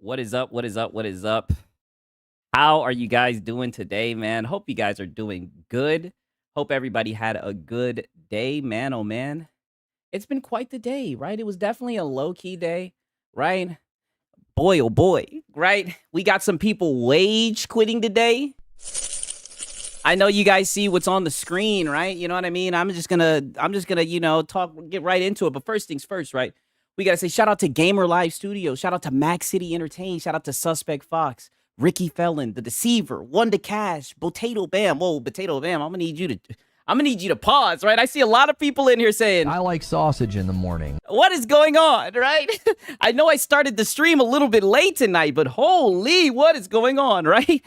What is up? What is up? What is up? How are you guys doing today, man? Hope you guys are doing good. Hope everybody had a good day, man. Oh, man. It's been quite the day, right? It was definitely a low key day, right? Boy, oh boy, right? We got some people wage quitting today. I know you guys see what's on the screen, right? You know what I mean? I'm just gonna, get right into it. But first things first, right? We gotta say shout out to Gamer Live Studios, shout out to Max City Entertain, shout out to Suspect Fox, Ricky Felon, The Deceiver, One to Cash, Potato Bam. Whoa, Potato Bam, I'm gonna need you to pause, right? I see a lot of people in here saying, I like sausage in the morning. what is going on, right? I know I started the stream a little bit late tonight, but holy, what is going on, right?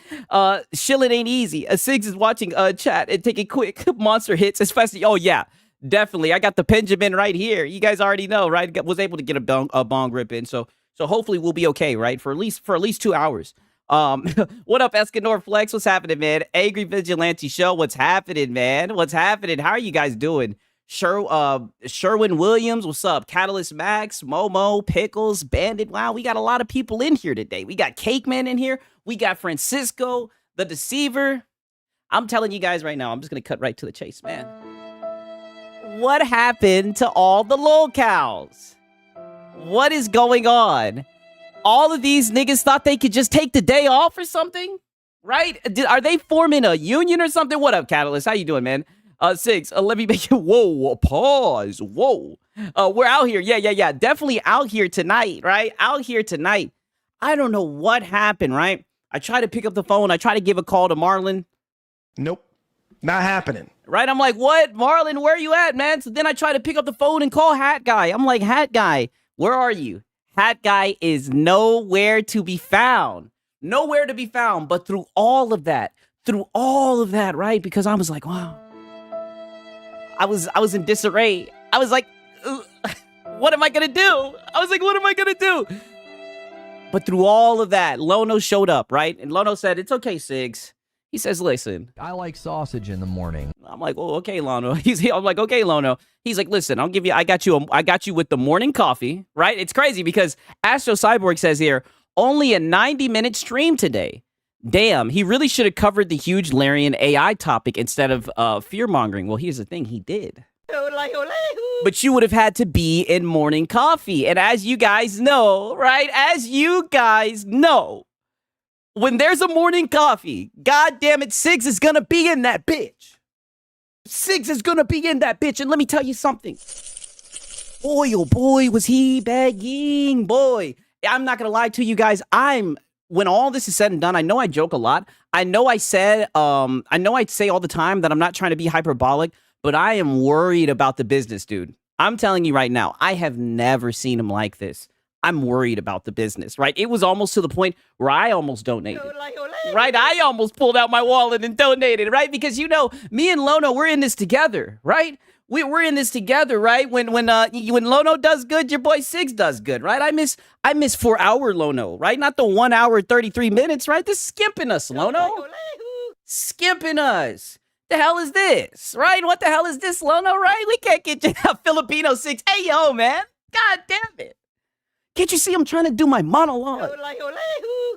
Shilling ain't easy. Sigs is watching chat and taking quick monster hits, especially, oh yeah, definitely. I got the Benjamin right here. You guys already know, right? Was able to get a bong rip in, so hopefully we'll be okay, right? For at least 2 hours. What up, Escanor Flex? What's happening, man? Angry Vigilante Show. What's happening, man? What's happening? How are you guys doing? Sherwin Williams, what's up? Catalyst Max, Momo, Pickles, Bandit. Wow, we got a lot of people in here today. We got Cake Man in here. We got Francisco, the Deceiver. I'm telling you guys right now, I'm just gonna cut right to the chase, man. What happened to all the lolcows? What is going on? All of these niggas thought they could just take the day off or something, right? Are they forming a union or something? What up, Catalyst? How you doing, man? Six, let me make it, whoa, pause, whoa. We're out here, yeah, definitely out here tonight, right? Out here tonight. I don't know what happened, right? I try to pick up the phone. I try to give a call to Marlon. Nope, not happening. Right, I'm like, what? Marlon, where are you at, man? So then I try to pick up the phone and call Hat Guy. I'm like, Hat Guy, where are you? Hat Guy is nowhere to be found. Nowhere to be found. But through all of that, right? Because I was like, wow. I was in disarray. I was like, what am I gonna do? But through all of that, Lono showed up, right? And Lono said, it's okay, Sigs. He says, listen. I like sausage in the morning. I'm like, oh, okay, Lono. I'm like, okay, Lono. He's like, listen, I got you with the morning coffee, right? It's crazy because Astro Cyborg says here, only a 90-minute stream today. Damn, he really should have covered the huge Larian AI topic instead of fear-mongering. Well, here's the thing, he did. But you would have had to be in morning coffee. And as you guys know, right? When there's a morning coffee, god damn it, Sigs is gonna be in that bitch. And let me tell you something. Boy, oh boy, was he begging, boy. I'm not gonna lie to you guys. When all this is said and done, I know I joke a lot. I know I say all the time that I'm not trying to be hyperbolic, but I am worried about the business, dude. I'm telling you right now, I have never seen him like this. I'm worried about the business, right? It was almost to the point where I almost donated, right? I almost pulled out my wallet and donated, right? Because, you know, me and Lono, we're in this together, right? We're in this together, right? When Lono does good, your boy Sigs does good, right? I miss 4 hour Lono, right? Not the 1 hour 33 minutes, right? This is skimping us, Lono. Skimping us. The hell is this, right? What the hell is this, Lono, right? We can't get you Filipino Sigs. Hey, yo, man. God damn it. Can't you see I'm trying to do my monologue?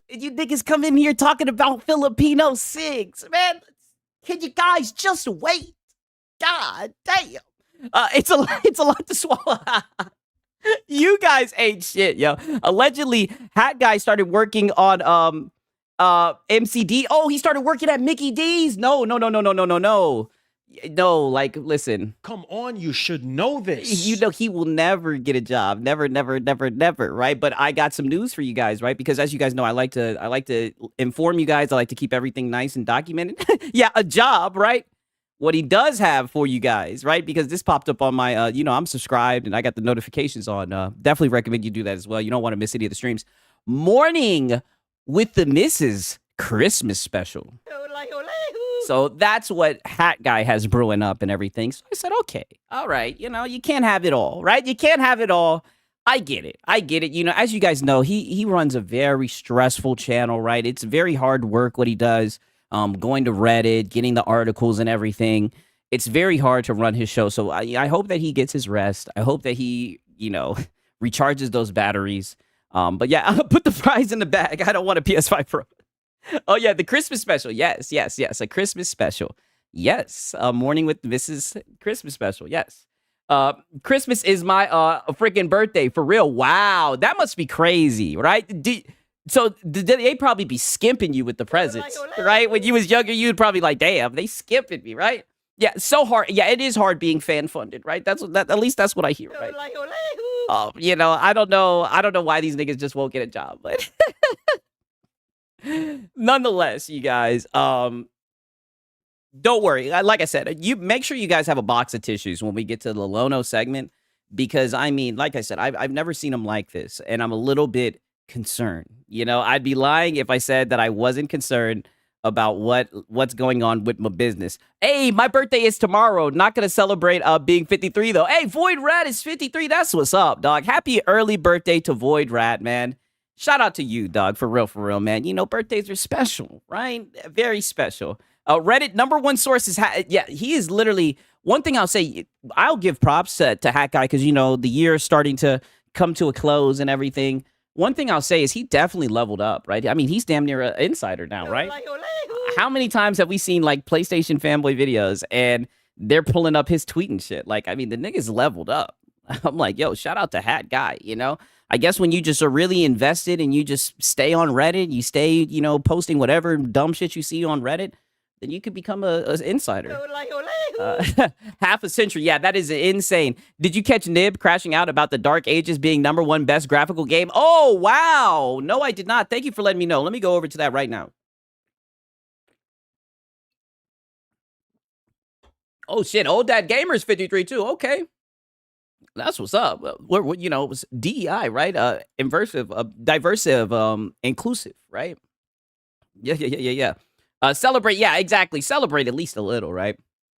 You niggas come in here talking about Filipino Sigs, man. Can you guys just wait? God damn. It's a lot to swallow. You guys ain't shit, yo. Allegedly, Hat Guy started working on MCD. Oh, he started working at Mickey D's. No. No, like, listen. Come on, you should know this. You know, he will never get a job. Never, right? But I got some news for you guys, right? Because as you guys know, I like to inform you guys. I like to keep everything nice and documented. Yeah, a job, right? What he does have for you guys, right? Because this popped up on my, I'm subscribed and I got the notifications on. Definitely recommend you do that as well. You don't want to miss any of the streams. Morning with the Misses Christmas special. So that's what Hat Guy has brewing up and everything. So I said, okay, all right. You know, you can't have it all, right? You can't have it all. I get it. You know, as you guys know, he runs a very stressful channel, right? It's very hard work what he does. Going to Reddit, getting the articles and everything. It's very hard to run his show. So I hope that he gets his rest. I hope that he, recharges those batteries. But yeah, I'll put the prize in the bag. I don't want a PS5 Pro. Oh yeah, the Christmas special. Yes, yes, yes. A Christmas special. Yes. Morning with Mrs. Christmas special. Yes. Christmas is my freaking birthday for real. Wow, that must be crazy, right? So they probably be skimping you with the presents, right? When you was younger, you'd probably like, damn, they skipping me, right? Yeah, so hard. Yeah, it is hard being fan funded, right? That's what at least that's what I hear, right? You know, I don't know why these niggas just won't get a job, but nonetheless, you guys, don't worry. Like I said, you make sure you guys have a box of tissues when we get to the Lono segment, because I mean, like I said, I've never seen them like this, and I'm a little bit concerned. You know, I'd be lying if I said that I wasn't concerned about what's going on with my business. Hey, my birthday is tomorrow. Not gonna celebrate being 53 though. Hey, Void Rat is 53. That's what's up, dog. Happy early birthday to Void Rat, man. Shout out to you, dog. For real, man. You know, birthdays are special, right? Very special. Reddit #1 source is yeah. He is literally one thing I'll say. I'll give props to Hat Guy because you know the year is starting to come to a close and everything. One thing I'll say is he definitely leveled up, right? I mean, he's damn near an insider now, right? How many times have we seen like PlayStation fanboy videos and they're pulling up his tweet and shit? Like, I mean, the nigga's leveled up. I'm like, yo, shout out to Hat Guy, you know? I guess when you just are really invested and you just stay on Reddit, you stay, you know, posting whatever dumb shit you see on Reddit, then you could become an insider. Half a century. Yeah, that is insane. Did you catch Nib crashing out about the Dark Ages being #1 best graphical game? Oh, wow. No, I did not. Thank you for letting me know. Let me go over to that right now. Oh, shit. Old Dad Gamer's 53 too. Okay. That's what's up. We're you know, it was DEI, right? Diversive, inclusive, right? Yeah. Celebrate, yeah, exactly. Celebrate at least a little, right?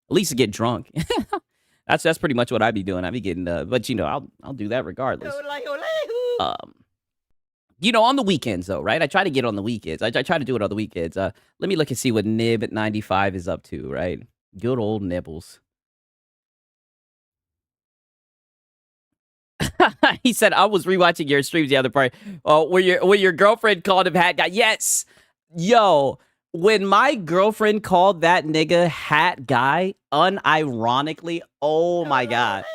At least to get drunk. That's pretty much what I'd be doing. I'd be getting, but you know, I'll do that regardless. You know, on the weekends though, right? I try to get on the weekends. I try to do it on the weekends. Let me look and see what Nib at 95 is up to, right? Good old Nibbles. He said, I was rewatching your streams the other part. Oh, where your girlfriend called him Hat Guy. Yes. Yo, when my girlfriend called that nigga Hat Guy, unironically, oh my God.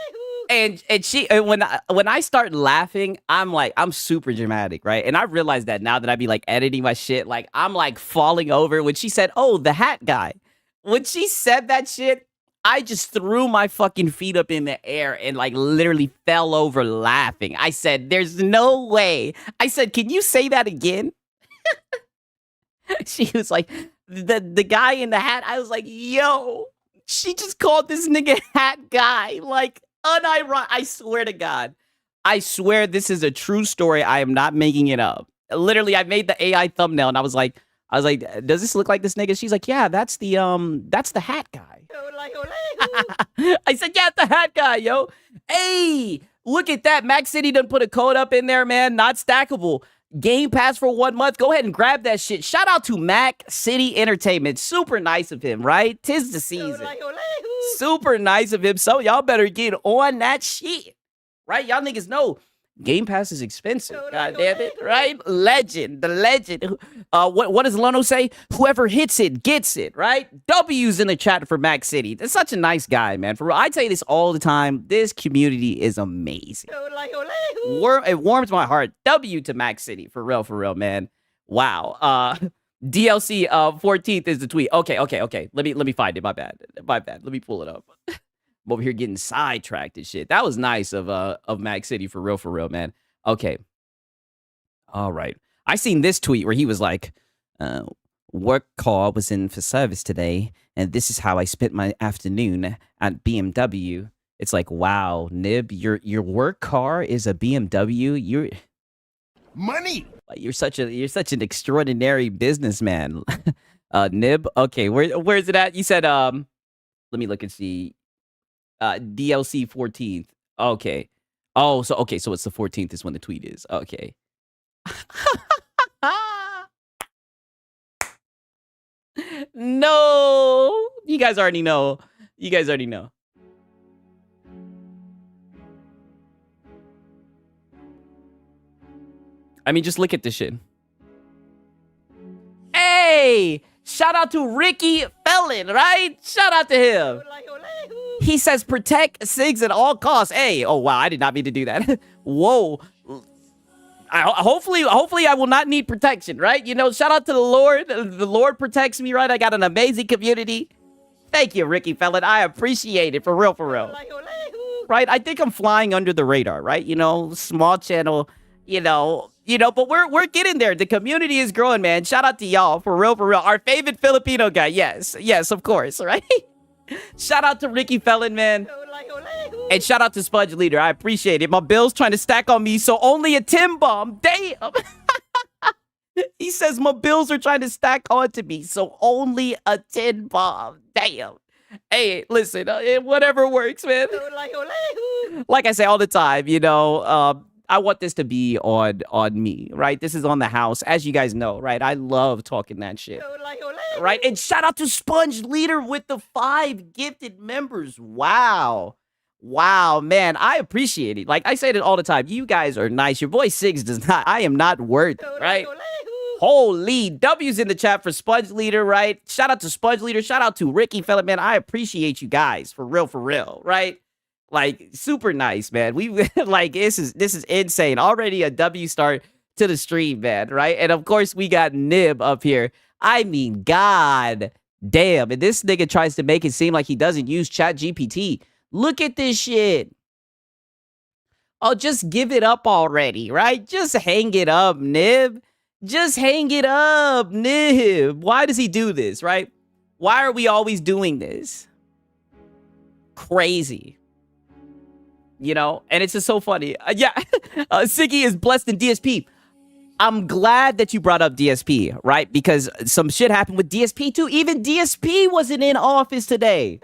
And she when I start laughing, I'm super dramatic, right? And I realize that now that I be like editing my shit, like I'm like falling over when she said, "Oh, the Hat Guy." When she said that shit, I just threw my fucking feet up in the air and like literally fell over laughing. I said, "There's no way." I said, "Can you say that again?" She was like, the guy in the hat. I was like, "Yo, she just called this nigga Hat Guy." Like, unironic. I swear to God. I swear this is a true story. I am not making it up. Literally, I made the AI thumbnail and I was like, does this look like this nigga? She's like, yeah, that's the Hat Guy. I said, yeah, the Hat Guy, yo. Hey, look at that. Mac City done put a code up in there, man. Not stackable. Game Pass for 1 month. Go ahead and grab that shit. Shout out to Mac City Entertainment. Super nice of him, right? 'Tis the season. Super nice of him. So y'all better get on that shit, right? Y'all niggas know Game Pass is expensive. God damn it, right? Legend, the legend. What does Lono say? Whoever hits it gets it, right? W's in the chat for Mac City. That's such a nice guy, man. For real, I tell you this all the time. This community is amazing. It warms my heart. W to Mac City, for real, man. Wow. DLC 14th is the tweet. Okay. Let me find it. My bad. Let me pull it up. I'm over here getting sidetracked and shit. That was nice of Mac City, for real, man. Okay. All right. I seen this tweet where he was like, work car was in for service today, and this is how I spent my afternoon at BMW. It's like, wow, Nib, your work car is a BMW. You're Money. you're such an extraordinary businessman. Nib. Okay, where's it at? You said let me look and see. DLC 14th. Okay. Oh, so it's the 14th is when the tweet is. Okay. No. You guys already know. I mean, just look at this shit. Hey, shout out to Ricky Felon, right? Shout out to him. He says protect SIGs at all costs. Hey, oh wow, I did not mean to do that. Whoa. Hopefully I will not need protection, right? You know, shout out to the Lord. The Lord protects me, right? I got an amazing community. Thank you, Ricky Felon. I appreciate it, for real, for real. Right? I think I'm flying under the radar, right? You know, small channel, you know, but we're getting there. The community is growing, man. Shout out to y'all, for real, for real. Our favorite Filipino guy. Yes, of course, right? Shout out to Ricky Felon, man. And shout out to Spudge Leader. I appreciate it. My bill's trying to stack on me, so only a Tim bomb. Damn. He says my bills are trying to stack onto me, so only a 10 bomb. Damn. Hey, listen, whatever works, man. Like I say all the time, you know, I want this to be on me, right? This is on the house, as you guys know, right? I love talking that shit, right? And shout out to Sponge Leader with the 5 gifted members. Wow, man, I appreciate it. Like I say it all the time. You guys are nice. Your boy Sigs does not. I am not worth it, right? Holy W's in the chat for Sponge Leader, right? Shout out to Sponge Leader. Shout out to Ricky Felon, man. I appreciate you guys, for real, right? Like, super nice, man. We like this is insane. Already a W start to the stream, man, right? And of course, we got Nib up here. I mean, god damn. And this nigga tries to make it seem like he doesn't use Chat GPT. Look at this shit. Oh, just give it up already, right? Just hang it up, Nib. Just hang it up, Nib. Why does he do this, right? Why are we always doing this? Crazy. You know, and it's just so funny. Yeah, Siggy is blessed in DSP. I'm glad that you brought up DSP, right? Because some shit happened with DSP too. Even DSP wasn't in office today.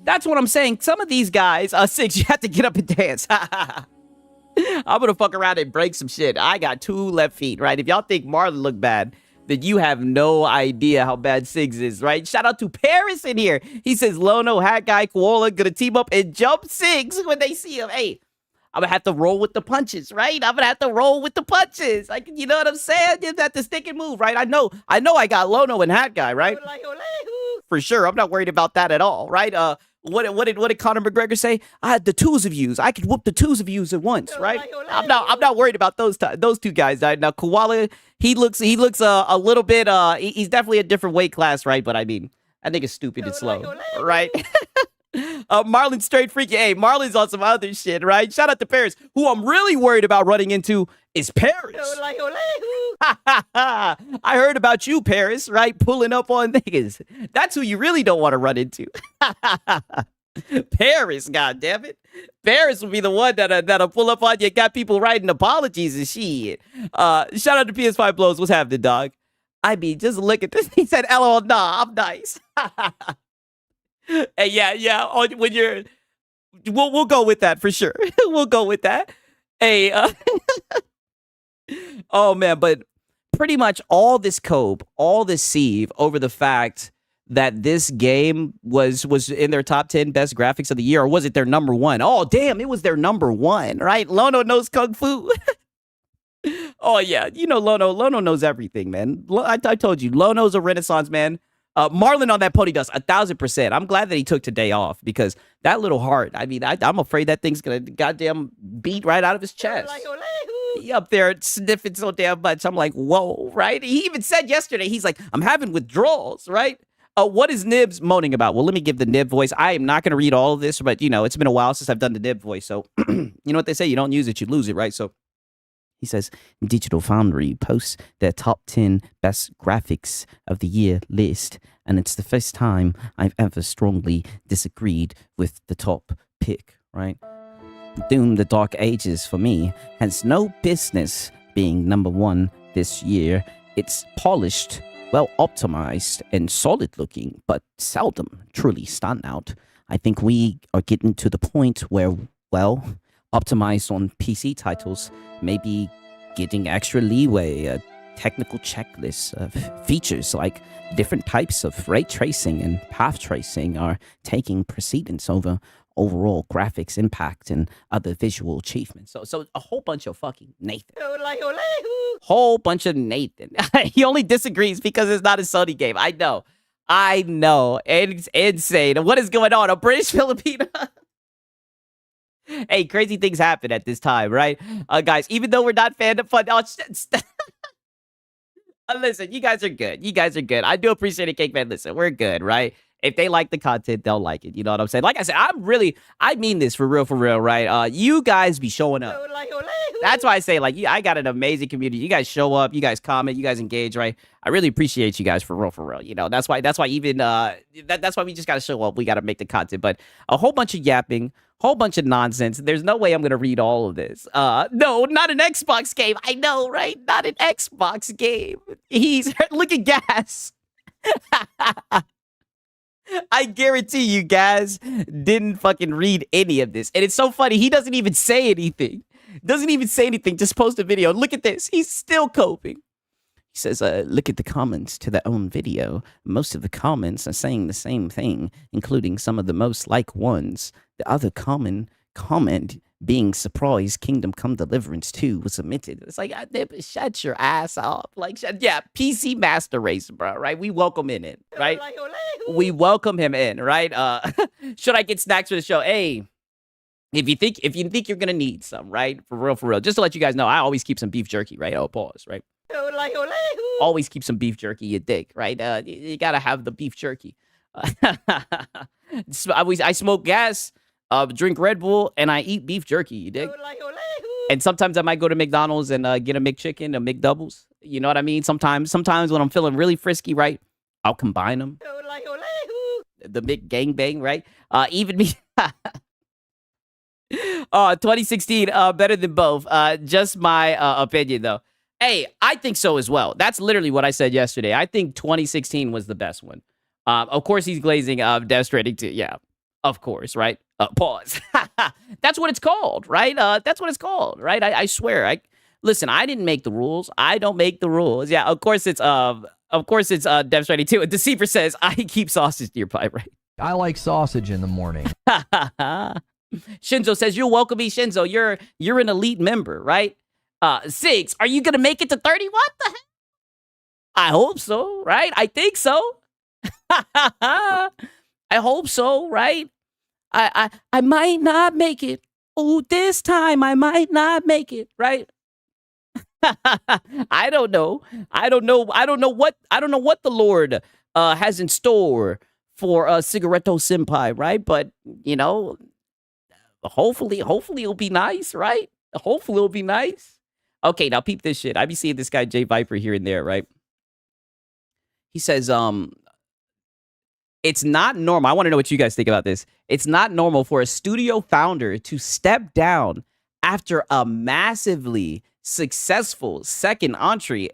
That's what I'm saying. Some of these guys, Six, you have to get up and dance. I'm gonna fuck around and break some shit. I got 2 left feet, right? If y'all think Marlon look bad, then you have no idea how bad Sigs is, right? Shout out to Paris in here. He says, Lono, Hat Guy, Koala, gonna team up and jump Sigs when they see him. Hey, I'm gonna have to roll with the punches, right? I'm gonna have to roll with the punches. Like, you know what I'm saying? You have to stick and move, right? I know I got Lono and Hat Guy, right? For sure. I'm not worried about that at all, right? What did Conor McGregor say? I had the 2s of yous. I could whoop the 2s of yous at once, right? I'm not worried about those 2 guys. Now Koala, he looks a little bit he's definitely a different weight class, right? But I mean, I think it's stupid and slow, right? Marlon's straight freaky. Hey, Marlon's on some other shit, right? Shout out to Paris. Who I'm really worried about running into is Paris. I heard about you, Paris, right? Pulling up on niggas. That's who you really don't want to run into. Paris, goddammit. Paris will be the one that'll pull up on you, got people writing apologies and shit. Shout out to PS5 Blows. What's happening, dog? I mean, just look at this. He said, LOL, nah, I'm nice. Hey, yeah. When you're, we'll go with that for sure. We'll go with that. Hey, oh man, but pretty much all this cope, all this sieve over the fact that this game was in their top 10 best graphics of the year, or was it their number 1? Oh damn, it was their number 1, right? Lono knows kung fu. Oh yeah, you know Lono knows everything, man. I told you, Lono's a renaissance man. Marlon on that pony does 1,000%. I'm glad that he took today off, because that little heart, I mean, I'm afraid that thing's gonna goddamn beat right out of his chest. He up there sniffing so damn much. I'm like, whoa, right? He even said yesterday, he's like, I'm having withdrawals, right? What is Nibs moaning about? Well, let me give the Nib voice. I am not going to read all of this, but, you know, it's been a while since I've done the Nib voice. So, you know what they say? You don't use it, you lose it, right? So, he says, Digital Foundry posts their top 10 best graphics of the year list, and it's the first time I've ever strongly disagreed with the top pick, right? Doom the Dark Ages, for me, has no business being number 1 this year. It's polished, well optimized, and solid looking, but seldom truly stand out. I think we are getting to the point where, well, optimized on PC titles, maybe getting extra leeway, a technical checklist of features like different types of ray tracing and path tracing are taking precedence over overall graphics impact and other visual achievements. So a whole bunch of fucking Nathan. Whole bunch of Nathan. He only disagrees because it's not a Sony game. I know. It's insane. What is going on? A British Filipino? Hey, crazy things happen at this time, right? Guys, even though we're not fan of fun. Oh, listen, you guys are good. You guys are good. I do appreciate it, Cake Man. Listen, we're good, right? If they like the content, they'll like it. You know what I'm saying? Like I said, I mean this for real, right? You guys be showing up. That's why I say, like, I got an amazing community. You guys show up, you guys comment, you guys engage, right? I really appreciate you guys for real. You know, that's why even that's why we just gotta show up. We gotta make the content. But a whole bunch of yapping, whole bunch of nonsense. There's no way I'm gonna read all of this. No, not an Xbox game. I know, right? Not an Xbox game. Look at Gas. I guarantee you guys didn't fucking read any of this. And it's so funny. He doesn't even say anything. Just post a video. Look at this. He's still coping. He says, look at the comments to their own video. Most of the comments are saying the same thing, including some of the most like ones. The other common comment being surprised Kingdom Come Deliverance 2 was omitted. It's like, shut your ass up. Like, yeah, PC Master Race, bro, right? We welcome him in, right? We welcome him in, right? Should I get snacks for the show? Hey, if you think you're gonna need some, right? For real. Just to let you guys know, I always keep some beef jerky, right? Oh, pause, right? Always keep some beef jerky, you dig, right? You gotta have the beef jerky. I smoke gas, drink Red Bull, and I eat beef jerky, you dig? And sometimes I might go to McDonald's and get a McChicken, a McDoubles. You know what I mean? Sometimes when I'm feeling really frisky, right? I'll combine them. The McGangbang, right? Even me. 2016, better than both. Just my opinion, though. Hey, I think so as well. That's literally what I said yesterday. I think 2016 was the best one. Of course, he's glazing Death Stranding 2. Yeah, of course, right? Pause. That's what it's called, right? That's what it's called, right? I swear. Listen, I didn't make the rules. I don't make the rules. Yeah, of course it's Death Stranding 2. And Deceiver says, I keep sausage nearby, right? I like sausage in the morning. Shinzo says, you're welcome, Shinzo. You're an elite member, right? 6, are you gonna make it to 30? What the heck? I hope so, right? I think so. I hope so, right? I might not make it. Oh, this time I might not make it, right? I don't know what the Lord has in store for Cigaretto Senpai, right? But you know, hopefully it'll be nice, right? Hopefully it'll be nice. Okay, now peep this shit. I be seeing this guy Jay Viper here and there, right? He says, it's not normal. I want to know what you guys think about this. It's not normal for a studio founder to step down after a massively successful second entry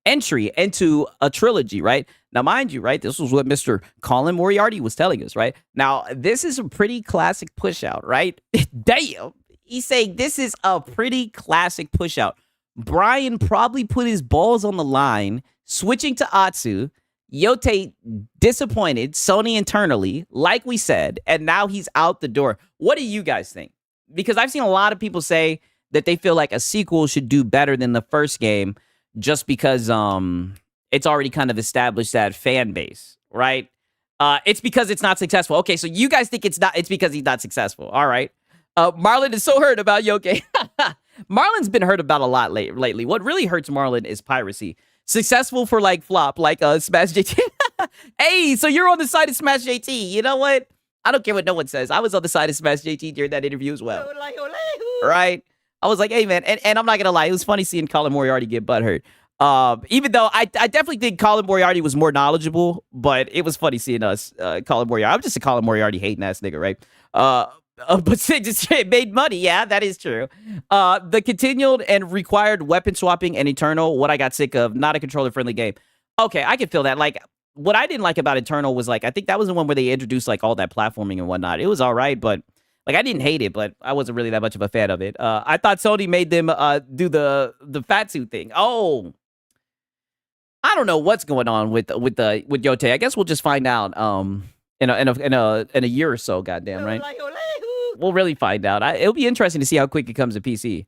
into a trilogy, right? Now, mind you, right, this was what Mr. Colin Moriarty was telling us, right? Now, this is a pretty classic push out, right? Damn. He's saying this is a pretty classic push out. Brian probably put his balls on the line, switching to Atsu. Yote disappointed Sony internally, like we said, and now he's out the door. What do you guys think? Because I've seen a lot of people say that they feel like a sequel should do better than the first game just because it's already kind of established that fan base, right? It's because it's not successful. Okay, so you guys think it's because he's not successful. All right. Marlon is so hurt about Yoke. Marlon's been hurt about a lot lately. What really hurts Marlon is piracy. Successful for like flop, like Smash JT. Hey, so you're on the side of Smash JT. You know what? I don't care what no one says. I was on the side of Smash JT during that interview as well. Right? I was like, hey, man. And I'm not going to lie. It was funny seeing Colin Moriarty get butthurt. Even though I definitely think Colin Moriarty was more knowledgeable, but it was funny seeing us, Colin Moriarty. I'm just a Colin Moriarty hating ass nigga, right? But just made money. Yeah, that is true. The continued and required weapon swapping and Eternal, what I got sick of, not a controller-friendly game. Okay, I can feel that. Like, what I didn't like about Eternal was, like, I think that was the one where they introduced, like, all that platforming and whatnot. It was all right, but, like, I didn't hate it, but I wasn't really that much of a fan of it. I thought Sony made them do the fat suit thing. Oh, I don't know what's going on with Yote. I guess we'll just find out in a year or so. Goddamn right. We'll really find out. It'll be interesting to see how quick it comes to PC.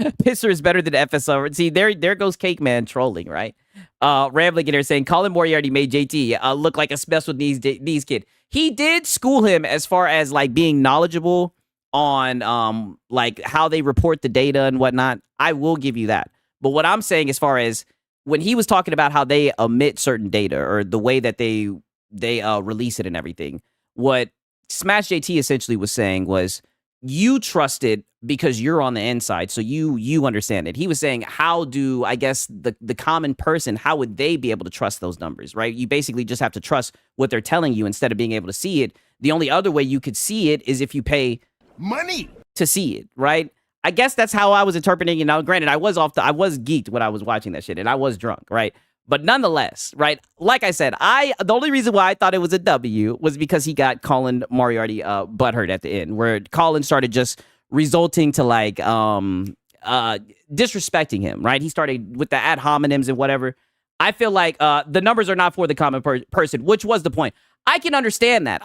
Pisser is better than FSR. See, there goes Cake Man trolling, right? Rambling in here saying Colin Moriarty made JT look like a special needs kid. He did school him as far as like being knowledgeable on like how they report the data and whatnot. I will give you that. But what I'm saying as far as when he was talking about how they omit certain data or the way that they release it and everything, what Smash JT essentially was saying was you trust it because you're on the inside, so you understand it. He was saying, how do, I guess, the common person, how would they be able to trust those numbers, right? You basically just have to trust what they're telling you instead of being able to see it. The only other way you could see it is if you pay money to see it, right? I guess that's how I was interpreting it. Now, granted, I was geeked when I was watching that shit, and I was drunk, right? But nonetheless, right? Like I said, the only reason why I thought it was a W was because he got Colin Moriarty butthurt at the end, where Colin started just resulting to like disrespecting him, right? He started with the ad hominems and whatever. I feel like the numbers are not for the common person, which was the point. I can understand that.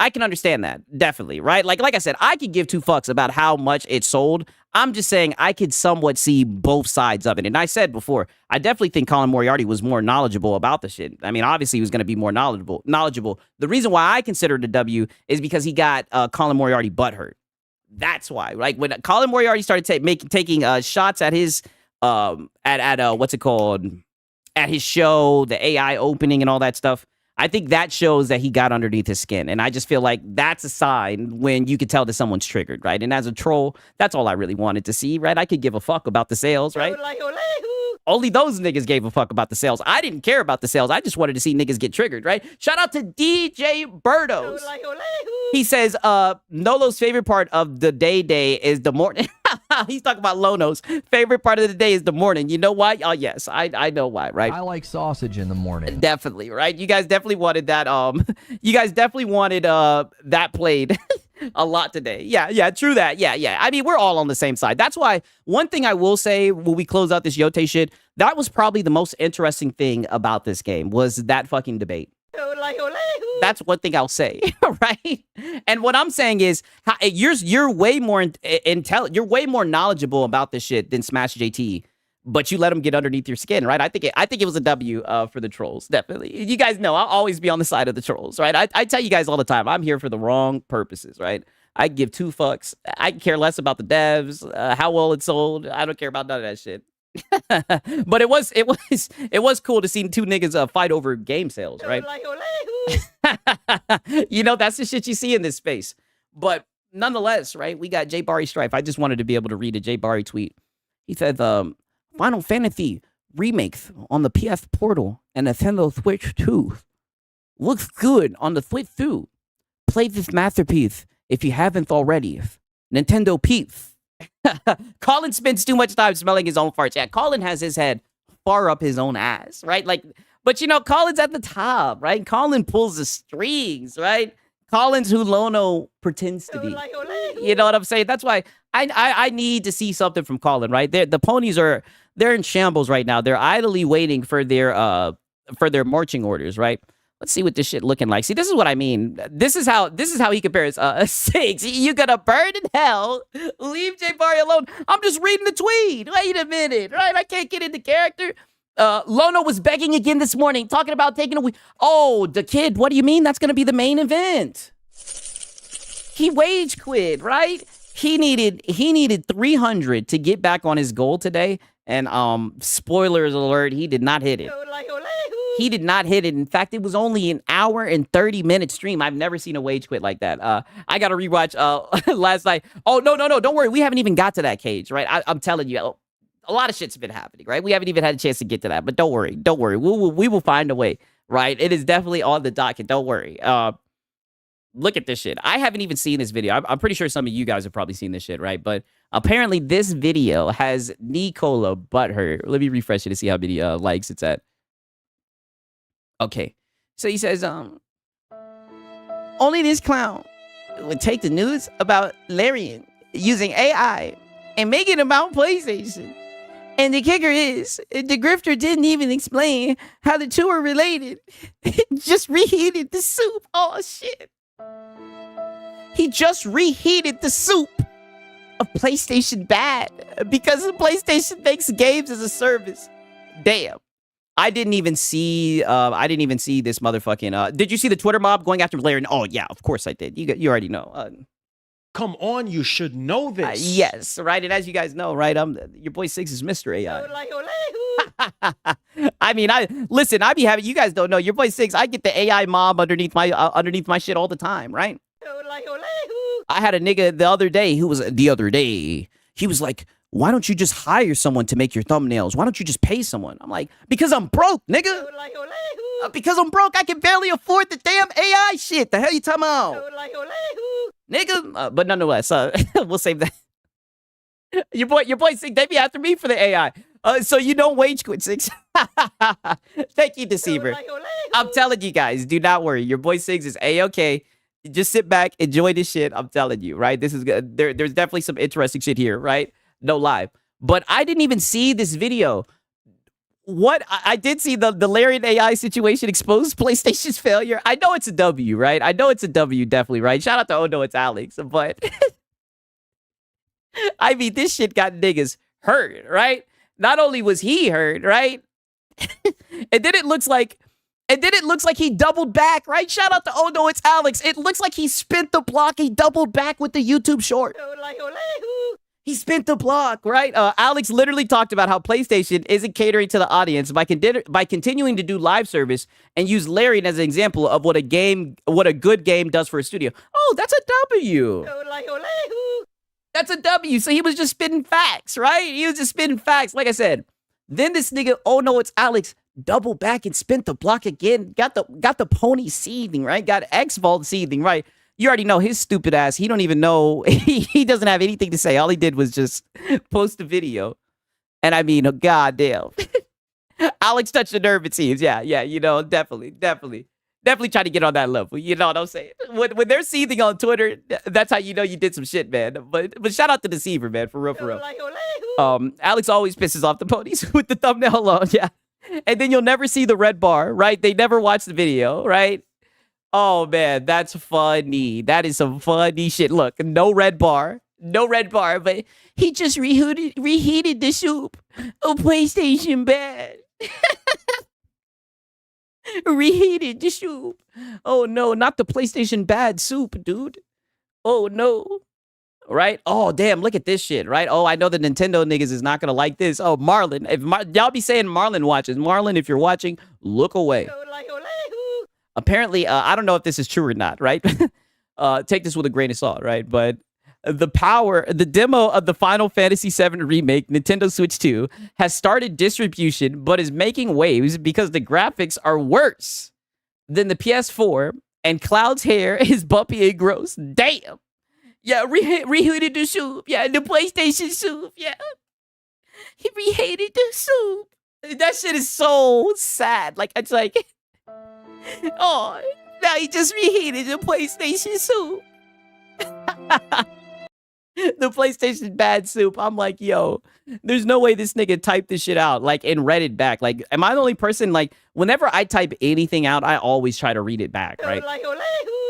Definitely, right? Like I said, I could give two fucks about how much it sold. I'm just saying I could somewhat see both sides of it. And I said before, I definitely think Colin Moriarty was more knowledgeable about the shit. I mean, obviously he was going to be more knowledgeable. The reason why I consider it a W is because he got Colin Moriarty butthurt. That's why. Like when Colin Moriarty started taking shots at his what's it called, at his show, the AI opening and all that stuff, I think that shows that he got underneath his skin. And I just feel like that's a sign when you could tell that someone's triggered, right? And as a troll, that's all I really wanted to see, right? I could give a fuck about the sales, right? Only those niggas gave a fuck about the sales. I didn't care about the sales. I just wanted to see niggas get triggered, right? Shout out to DJ Birdos. He says, Nolo's favorite part of the day is the morning. He's talking about Lono's favorite part of the day is the morning. You know why? Oh, yes, I know why, right? I like sausage in the morning. Definitely, right? You guys definitely wanted that. You guys definitely wanted that played a lot today. Yeah, true that. Yeah. I mean, we're all on the same side. That's why one thing I will say when we close out this Yote shit, that was probably the most interesting thing about this game was that fucking debate. That's one thing I'll say, right? And what I'm saying is, you're way more intelligent, you're way more knowledgeable about this shit than Smash JT, but you let him get underneath your skin, right? I think it was a W for the trolls, definitely. You guys know I'll always be on the side of the trolls, right? I tell you guys all the time, I'm here for the wrong purposes, right? I give two fucks. I care less about the devs, how well it's sold. I don't care about none of that shit. But it was cool to see two niggas fight over game sales, right? You know, that's the shit you see in this space. But nonetheless, right, we got J Barry Strife. I just wanted to be able to read a J Barry tweet. He said Final Fantasy remake on the PS Portal and Nintendo Switch 2 looks good on the Switch 2. Play this masterpiece if you haven't already. Nintendo Peeps. Colin spends too much time smelling his own farts. Yeah, Colin has his head far up his own ass, right? Like, but you know, Colin's at the top, right? Colin pulls the strings, right? Colin's who Lono pretends to be. You know what I'm saying? That's why I need to see something from Colin, right? The ponies they're in shambles right now. They're idly waiting for their marching orders, right? Let's see what this shit looking like. See, this is what I mean. This is how he compares Six. You gonna burn in hell. Leave J Barry alone. I'm just reading the tweet. Wait a minute, right? I can't get into character. Lono was begging again this morning, talking about taking a week. Oh, the kid, what do you mean? That's gonna be the main event. He wage quit, right? He needed 300 to get back on his goal today. And spoilers alert, he did not hit it. He did not hit it. In fact, it was only an hour and 30-minute stream. I've never seen a wage quit like that. I got to rewatch last night. Oh, no. Don't worry. We haven't even got to that cage, right? I'm telling you, a lot of shit's been happening, right? We haven't even had a chance to get to that. But don't worry. We will find a way, right? It is definitely on the docket. Don't worry. Look at this shit. I haven't even seen this video. I'm pretty sure some of you guys have probably seen this shit, right? But apparently this video has Nicola butthurt. Let me refresh it to see how many likes it's at. Okay. So he says, only this clown would take the news about Larian using AI and make it about PlayStation And the kicker is, the grifter didn't even explain how the two are related. Just reheated the soup. Oh, shit. He just reheated the soup of PlayStation bad because PlayStation makes games as a service. Damn. I didn't even see this motherfucking did you see the Twitter mob going after Larry? Oh yeah, of course I did. You already know. Come on, you should know this. Yes, right. And as you guys know, right, your boy Six is Mr. AI. I mean, I be having, you guys don't know, your boy Six, I get the AI mob underneath my shit all the time, right? I had a nigga the other day he was like, why don't you just hire someone to make your thumbnails? Why don't you just pay someone? I'm like, because I'm broke, nigga. Because I'm broke, I can barely afford the damn AI shit. The hell you talking about? Nigga, but nonetheless, we'll save that. Your boy Six, they be after me for the AI. So you don't wage quit, Six. Thank you, Deceiver. I'm telling you guys, do not worry. Your boy Six is A-okay. Just sit back, enjoy this shit. I'm telling you, right? This is good. There's definitely some interesting shit here, right? No lie. But I didn't even see this video. What I did see the Larian AI situation expose PlayStation's failure. I know it's a W, right? I know it's a W, definitely, right? Shout out to Oh No, it's Alex. But I mean, this shit got niggas hurt, right? Not only was he hurt, right? and then it looks like he doubled back, right? Shout out to Oh No, it's Alex. It looks like he spent the block. He doubled back with the YouTube short. He spent the block, right? Alex literally talked about how PlayStation isn't catering to the audience by continuing to do live service and use Larian as an example of what a good game does for a studio. Oh, that's a W. That's a W. So he was just spitting facts, right? He was just spitting facts. Like I said, then this nigga, Oh No, it's Alex, double back and spent the block again. Got the pony seething, right? Got X-Vault seething, right? You already know his stupid ass. He don't even know. He doesn't have anything to say. All he did was just post a video. And I mean, goddamn. Alex touched the nerve, it seems. Yeah, you know, definitely try to get on that level. You know what I'm saying? When they're seething on Twitter, that's how you know you did some shit, man. But shout out to Deceiver, man, for real. Alex always pisses off the ponies with the thumbnail alone, yeah. And then you'll never see the red bar, right? They never watch the video, right? Oh, man, that's funny. That is some funny shit. Look, no red bar, but he just reheated the soup. Oh, PlayStation bad. Reheated the soup. Oh, no, not the PlayStation bad soup, dude. Oh, no. Right? Oh, damn, look at this shit, right? Oh, I know the Nintendo niggas is not going to like this. Oh, Marlon. Y'all be saying Marlon watches. Marlon, if you're watching, look away. Apparently, I don't know if this is true or not, right? Take this with a grain of salt, right? But the demo of the Final Fantasy VII Remake, Nintendo Switch 2, has started distribution, but is making waves because the graphics are worse than the PS4, and Cloud's hair is bumpy and gross. Damn. Yeah, reheated the soup. Yeah, the PlayStation soup. Yeah. He reheated the soup. That shit is so sad. Like, it's like... Oh, now he just reheated the PlayStation soup. The PlayStation bad soup. I'm like, yo, there's no way this nigga typed this shit out, like, and read it back. Like, am I the only person, like, whenever I type anything out, I always try to read it back, right?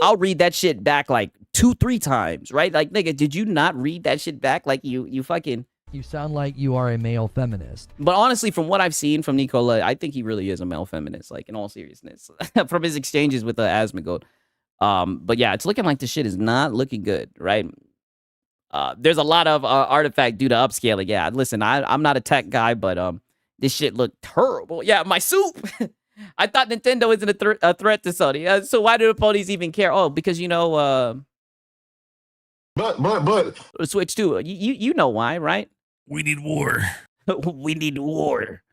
I'll read that shit back, like, 2-3 times, right? Like, nigga, did you not read that shit back? Like, you fucking... You sound like you are a male feminist. But honestly, from what I've seen from Nicola, I think he really is a male feminist, like, in all seriousness, from his exchanges with Asmongold. But yeah, it's looking like the shit is not looking good, right? There's a lot of artifact due to upscaling. Yeah, listen, I'm not a tech guy, but this shit looked terrible. Yeah, my soup. I thought Nintendo isn't a threat to Sony. So why do the ponies even care? Oh, because, you know... But... Switch 2, you know why, right? We need war. We need war.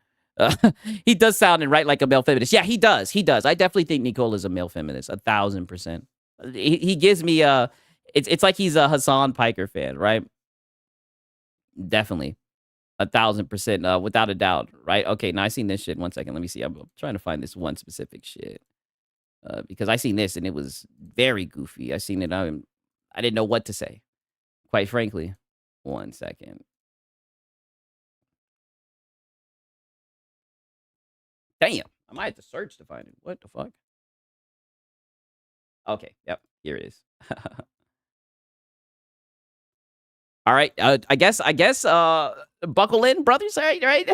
He does sound and write like a male feminist. Yeah, he does. I definitely think Nicola's a male feminist, 1,000%. He gives me it's like he's a Hassan Piker fan, right? Definitely, 1,000%, without a doubt, right? Okay, now I seen this shit. 1 second, let me see. I'm trying to find this one specific shit because I seen this and it was very goofy. I seen it. I didn't know what to say, quite frankly. 1 second. Damn. I might have to search to find it. What the fuck? Okay. Yep. Here it is. All right. I guess, buckle in, brothers. All right. Right.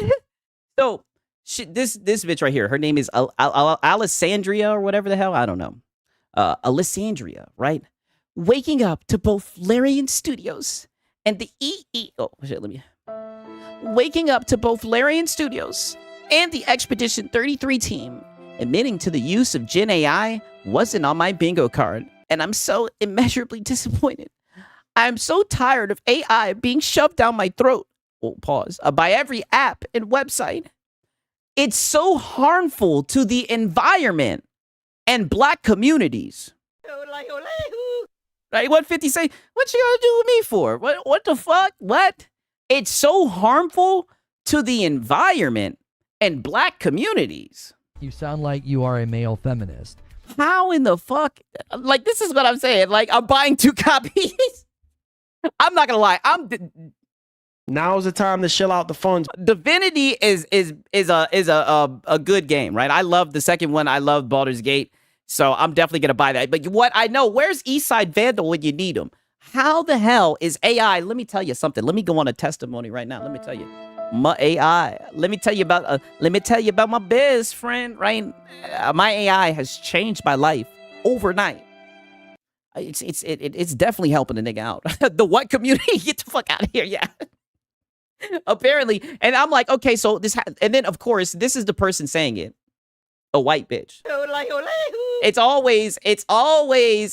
So, this bitch right here, her name is Alessandria or whatever the hell. I don't know. Alessandria, right? Waking up to both Larian Studios and the Oh, shit, Waking up to both Larian Studios and the Expedition 33 team, admitting to the use of Gen AI wasn't on my bingo card, and I'm so immeasurably disappointed. I'm so tired of AI being shoved down my throat. Oh, pause. By every app and website. It's so harmful to the environment and black communities. Right? What 50 say? What you gonna do with me for? What the fuck? What? It's so harmful to the environment and black communities. You sound like you are a male feminist. How in the fuck? Like, this is what I'm saying. Like, I'm buying 2 copies. I'm not gonna lie. Now's the time to shill out the funds. Divinity is a good game, right? I love the second one. I love Baldur's Gate. So I'm definitely going to buy that. But what I know, where's Eastside Vandal when you need him? How the hell is AI? Let me tell you something. Let me go on a testimony right now. Let me tell you. My AI. Let me tell you about my best friend, right? My AI has changed my life overnight. It's definitely helping a nigga out. The what community? Get the fuck out of here. Yeah. Apparently. And I'm like, okay, so and then of course, this is the person saying it. A white bitch. It's always,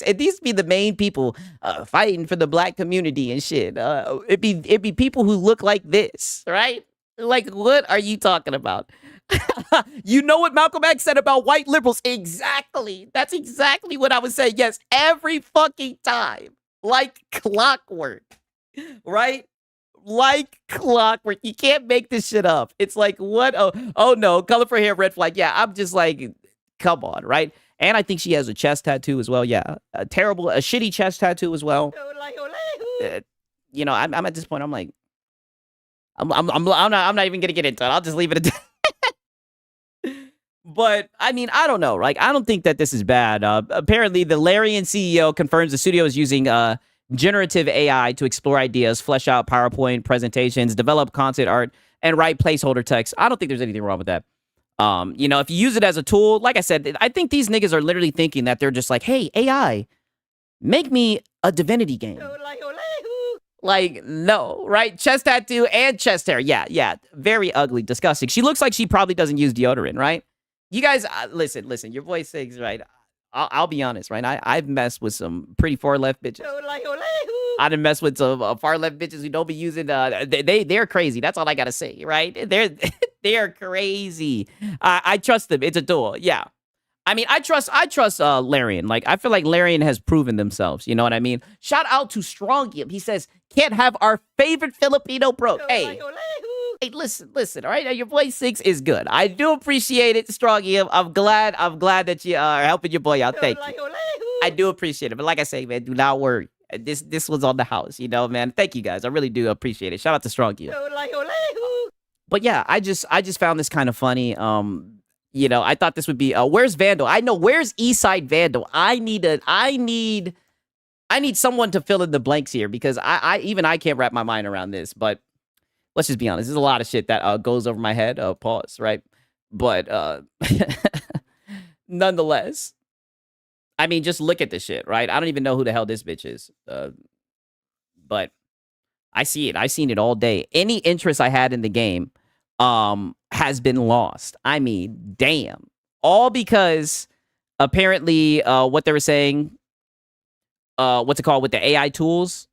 and these be the main people fighting for the black community and shit. It'd be people who look like this, right? Like, what are you talking about? You know what Malcolm X said about white liberals? Exactly. That's exactly what I would say. Yes, every fucking time. Like clockwork. Right? Like clockwork. You can't make this shit up. It's like, what? Oh no, color for hair, red flag. Yeah, I'm just like, come on, right? And I think she has a chest tattoo as well. Yeah, a shitty chest tattoo as well. You know, I'm at this point. I'm like, I'm not even gonna get into it. I'll just leave it at that. But I mean, I don't know. Like, I don't think that this is bad. Apparently, the Larian CEO confirms the studio is using generative AI to explore ideas, flesh out PowerPoint presentations, develop concept art, and write placeholder text. I don't think there's anything wrong with that. You know, if you use it as a tool, like I said, I think these niggas are literally thinking that they're just like, hey, AI, make me a Divinity game. Like, no, right? Chest tattoo and chest hair. Yeah. Very ugly, disgusting. She looks like she probably doesn't use deodorant, right? You guys, listen, your voice sings, right? I'll be honest, right? I've messed with some pretty far left bitches. I done messed with some far left bitches who don't be using. They're crazy. That's all I gotta say, right? They're crazy. I trust them. It's a tool. Yeah. I mean, I trust Larian. Like, I feel like Larian has proven themselves. You know what I mean? Shout out to Strongium. He says, can't have our favorite Filipino broke. Hey, listen, all right? Now, your boy 6 is good. I do appreciate it, Strongium. I'm glad that you are helping your boy out. Thank you. I do appreciate it. But like I say, man, do not worry. This was on the house, you know, man. Thank you, guys. I really do appreciate it. Shout out to Strongium. But yeah, I just found this kind of funny. You know, I thought this would be where's Vandal? I know, where's Eastside Vandal? I need someone to fill in the blanks here, because I can't wrap my mind around this. But let's just be honest, there's a lot of shit that goes over my head. Pause, right? But nonetheless, I mean, just look at this shit, right? I don't even know who the hell this bitch is. But I see it. I've seen it all day. Any interest I had in the game has been lost. I mean, damn. All because apparently what they were saying, what's it called, with the AI tools,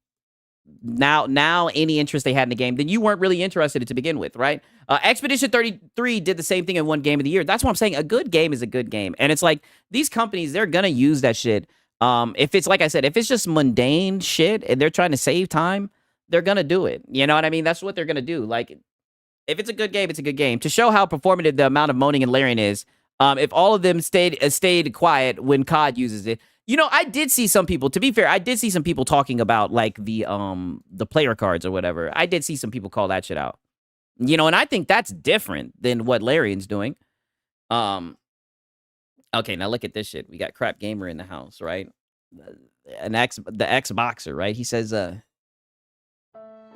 now any interest they had in the game, then you weren't really interested to begin with, right? Expedition 33 did the same thing in one game of the year. That's what I'm saying. A good game is a good game. And it's like, these companies, they're gonna use that shit. If it's, like I said, if it's just mundane shit and they're trying to save time, they're gonna do it. You know what I mean? That's what they're gonna do. Like, if it's a good game, it's a good game. To show how performative the amount of moaning and Larian is, if all of them stayed quiet when COD uses it. You know, I did see some people, to be fair, I did see some people talking about, like, the player cards or whatever. I did see some people call that shit out. You know, and I think that's different than what Larian's doing. Okay, now look at this shit. We got Crap Gamer in the house, right? The Xboxer, right? He says,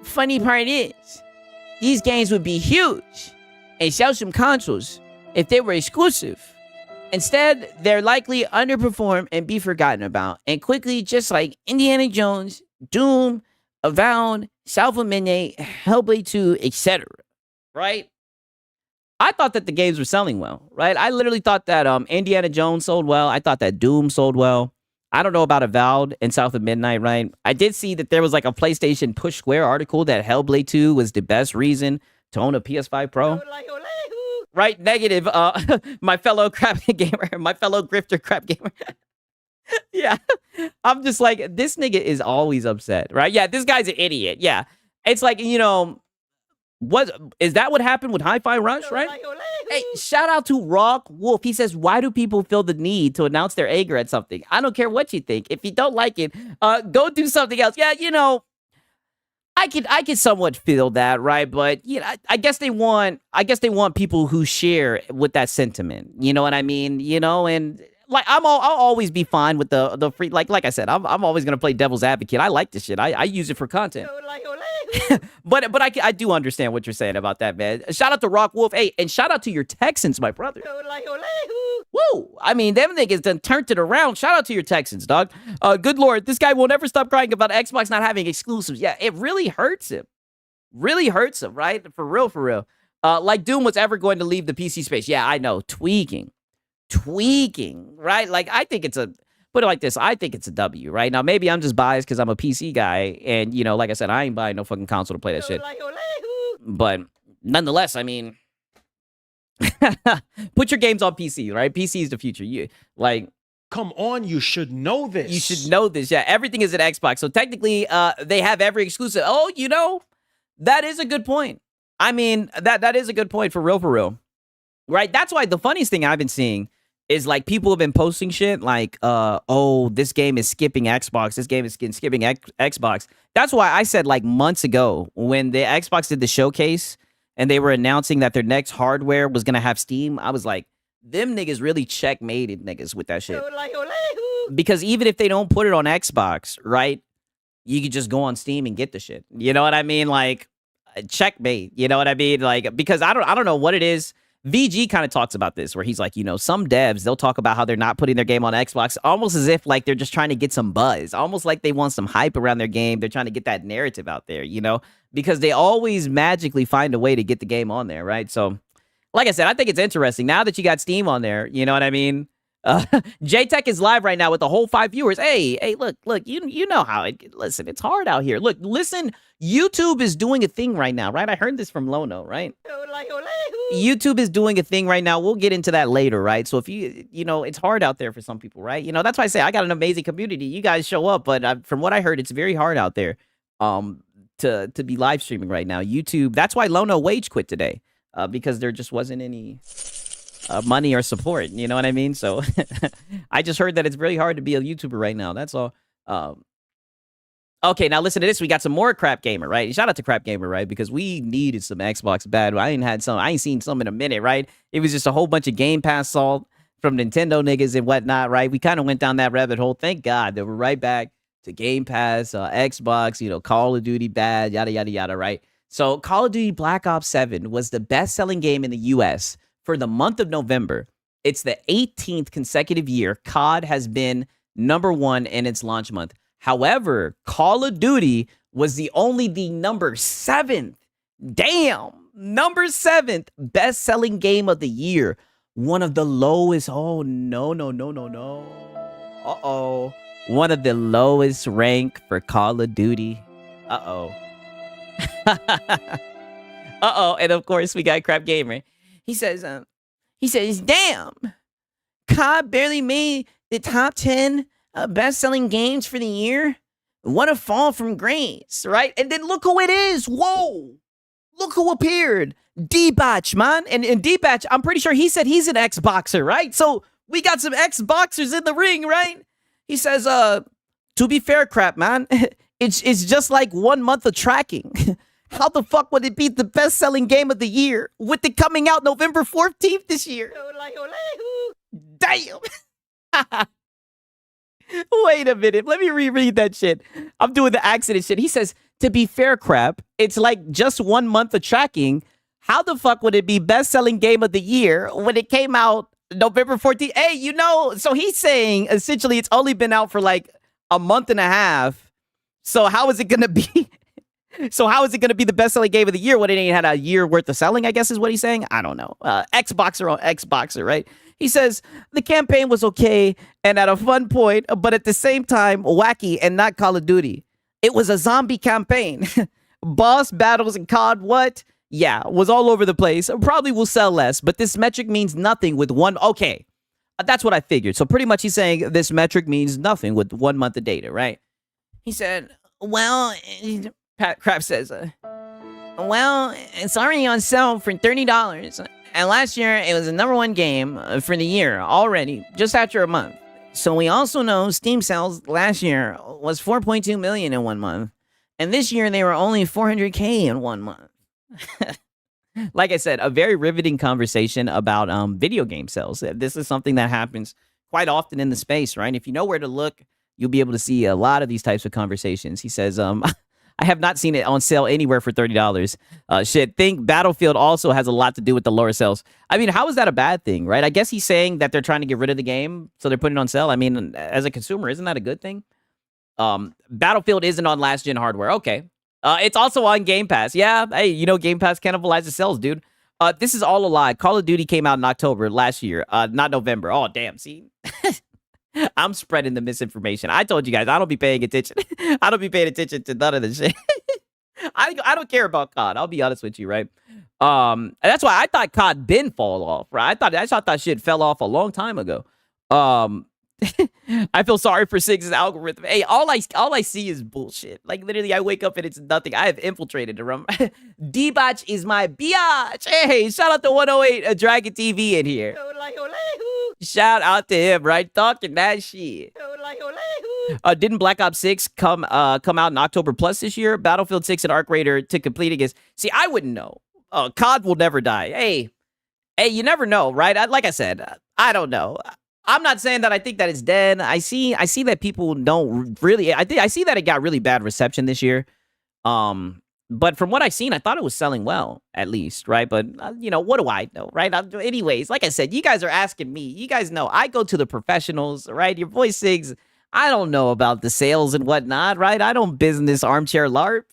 funny part is, these games would be huge and sell some consoles if they were exclusive. Instead, they're likely underperform and be forgotten about, and quickly, just like Indiana Jones, Doom, Avowed, South of Midnight, Hellblade 2, etc. Right? I thought that the games were selling well, right? I literally thought that Indiana Jones sold well. I thought that Doom sold well. I don't know about Avowed and South of Midnight, right? I did see that there was like a PlayStation Push Square article that Hellblade 2 was the best reason to own a PS5 Pro. Right? Negative. My fellow crap gamer, my fellow grifter crap gamer. Yeah. I'm just like, this nigga is always upset, right? Yeah, this guy's an idiot. Yeah. It's like, you know, is that what happened with Hi-Fi Rush, right? Hey, shout out to Rock Wolf. He says, why do people feel the need to announce their anger at something? I don't care what you think. If you don't like it, go do something else. Yeah, you know, I could somewhat feel that, right? But you know, I guess they want people who share with that sentiment. You know what I mean? You know, and like I'll always be fine with the free. Like I said, I'm always gonna play devil's advocate. I like this shit. I use it for content. but I do understand what you're saying about that, man. Shout out to Rock Wolf. Hey, and shout out to your Texans, my brother. Woo! I mean, them niggas done turned it around. Shout out to your Texans, dog. Good Lord, this guy will never stop crying about Xbox not having exclusives. Yeah, it really hurts him. Really hurts him, right? For real, for real. Like Doom was ever going to leave the PC space. Yeah, I know. Tweaking, right? Like, I think it's put it like this. I think it's a W, right? Now, maybe I'm just biased because I'm a PC guy. And, you know, like I said, I ain't buying no fucking console to play that shit. But nonetheless, I mean, put your games on PC, right? PC is the future. Come on, you should know this. You should know this. Yeah, everything is an Xbox. So technically, they have every exclusive. Oh, you know, that is a good point. I mean, that is a good point for real. Right? That's why the funniest thing I've been seeing is like people have been posting shit like, oh, this game is skipping Xbox. This game is skipping Xbox. That's why I said like months ago when the Xbox did the showcase and they were announcing that their next hardware was going to have Steam, I was like, them niggas really checkmated niggas with that shit. Because even if they don't put it on Xbox, right, you could just go on Steam and get the shit. You know what I mean? Like, checkmate. You know what I mean? Like, because I don't know what it is. VG kind of talks about this where he's like, you know, some devs, they'll talk about how they're not putting their game on Xbox almost as if like they're just trying to get some buzz, almost like they want some hype around their game. They're trying to get that narrative out there, you know, because they always magically find a way to get the game on there, right? So, like I said, I think it's interesting now that you got Steam on there, you know what I mean? JTech is live right now with the whole 5 viewers. Hey, look, you know how listen, it's hard out here. Look, listen, YouTube is doing a thing right now, right? I heard this from Lono, right? YouTube is doing a thing right now. We'll get into that later, right? So if you know, it's hard out there for some people, right? You know, that's why I say I got an amazing community. You guys show up, but from what I heard, it's very hard out there to be live streaming right now. YouTube, that's why Lono wage quit today, because there just wasn't any money or support, you know what I mean? So I just heard that it's really hard to be a YouTuber right now. That's all. Okay, now listen to this. We got some more Crap Gamer, right? Shout out to Crap Gamer, right? Because we needed some Xbox bad. I ain't seen some in a minute, right? It was just a whole bunch of Game Pass salt from Nintendo niggas and whatnot, right? We kind of went down that rabbit hole. Thank God that we're right back to Game Pass, Xbox, you know, Call of Duty bad, yada, yada, yada, right? So Call of Duty Black Ops 7 was the best-selling game in the U.S. for the month of November. It's the 18th consecutive year COD has been #1 in its launch month. However, Call of Duty was the number 7th. Damn, number 7th best-selling game of the year. One of the lowest. Oh, no. Uh-oh. One of the lowest rank for Call of Duty. Uh-oh. Uh-oh. And of course, we got Crap Gamer. He says, damn, COD barely made the top 10 best-selling games for the year. What a fall from grace, right? And then look who it is. Whoa. Look who appeared. D-Batch, man. And D-Batch, I'm pretty sure he said he's an Xboxer, right? So we got some Xboxers in the ring, right? He says, to be fair, Crap, man, it's just like 1 month of tracking. How the fuck would it be the best-selling game of the year with it coming out November 14th this year? Damn. Wait a minute. Let me reread that shit. I'm doing the accident shit. He says, to be fair, crap, it's like just 1 month of tracking. How the fuck would it be best-selling game of the year when it came out November 14th? Hey, you know, so he's saying essentially it's only been out for like a month and a half. So how is it going to be? So how is it going to be the best-selling game of the year when it ain't had a year worth of selling, I guess is what he's saying? I don't know. Xboxer on Xboxer, right? He says, the campaign was okay and at a fun point, but at the same time, wacky and not Call of Duty. It was a zombie campaign. Boss battles and COD, what? Yeah, was all over the place. Probably will sell less, but this metric means nothing with one... Okay, that's what I figured. So pretty much he's saying this metric means nothing with 1 month of data, right? He said, well... Pat Crap says, well, it's already on sale for $30. And last year, it was the #1 game for the year already, just after a month. So we also know Steam sales last year was 4.2 million in 1 month. And this year, they were only 400K in 1 month. Like I said, a very riveting conversation about video game sales. This is something that happens quite often in the space, right? If you know where to look, you'll be able to see a lot of these types of conversations. He says, I have not seen it on sale anywhere for $30. Shit, think Battlefield also has a lot to do with the lower sales. I mean, how is that a bad thing, right? I guess he's saying that they're trying to get rid of the game, so they're putting it on sale. I mean, as a consumer, isn't that a good thing? Battlefield isn't on last-gen hardware. Okay. It's also on Game Pass. Yeah, hey, you know Game Pass cannibalizes sales, dude. This is all a lie. Call of Duty came out in October last year, not November. Oh, damn, see? I'm spreading the misinformation. I told you guys, I don't be paying attention. I don't be paying attention to none of this shit. I don't care about COD. I'll be honest with you, right? And that's why I thought COD been fall off, right? I thought shit fell off a long time ago. I feel sorry for Sig's algorithm. Hey, all I see is bullshit. Like literally, I wake up and it's nothing. I have infiltrated the room. D-Botch is my biatch. Hey, shout out to 108 Dragon TV in here. Shout out to him, right? Talking that shit. Didn't Black Ops 6 come out in October Plus this year? Battlefield 6 and Arc Raider to complete against. See, I wouldn't know. COD will never die. Hey, you never know, right? Like I said, I don't know. I'm not saying that I think that it's dead. I see that people don't really. I see that it got really bad reception this year. But from what I've seen, I thought it was selling well, at least, right? But you know, what do I know, right? Anyways, like I said, you guys are asking me. You guys know I go to the professionals, right? Your boy Sigs. I don't know about the sales and whatnot, right? I don't business armchair LARP.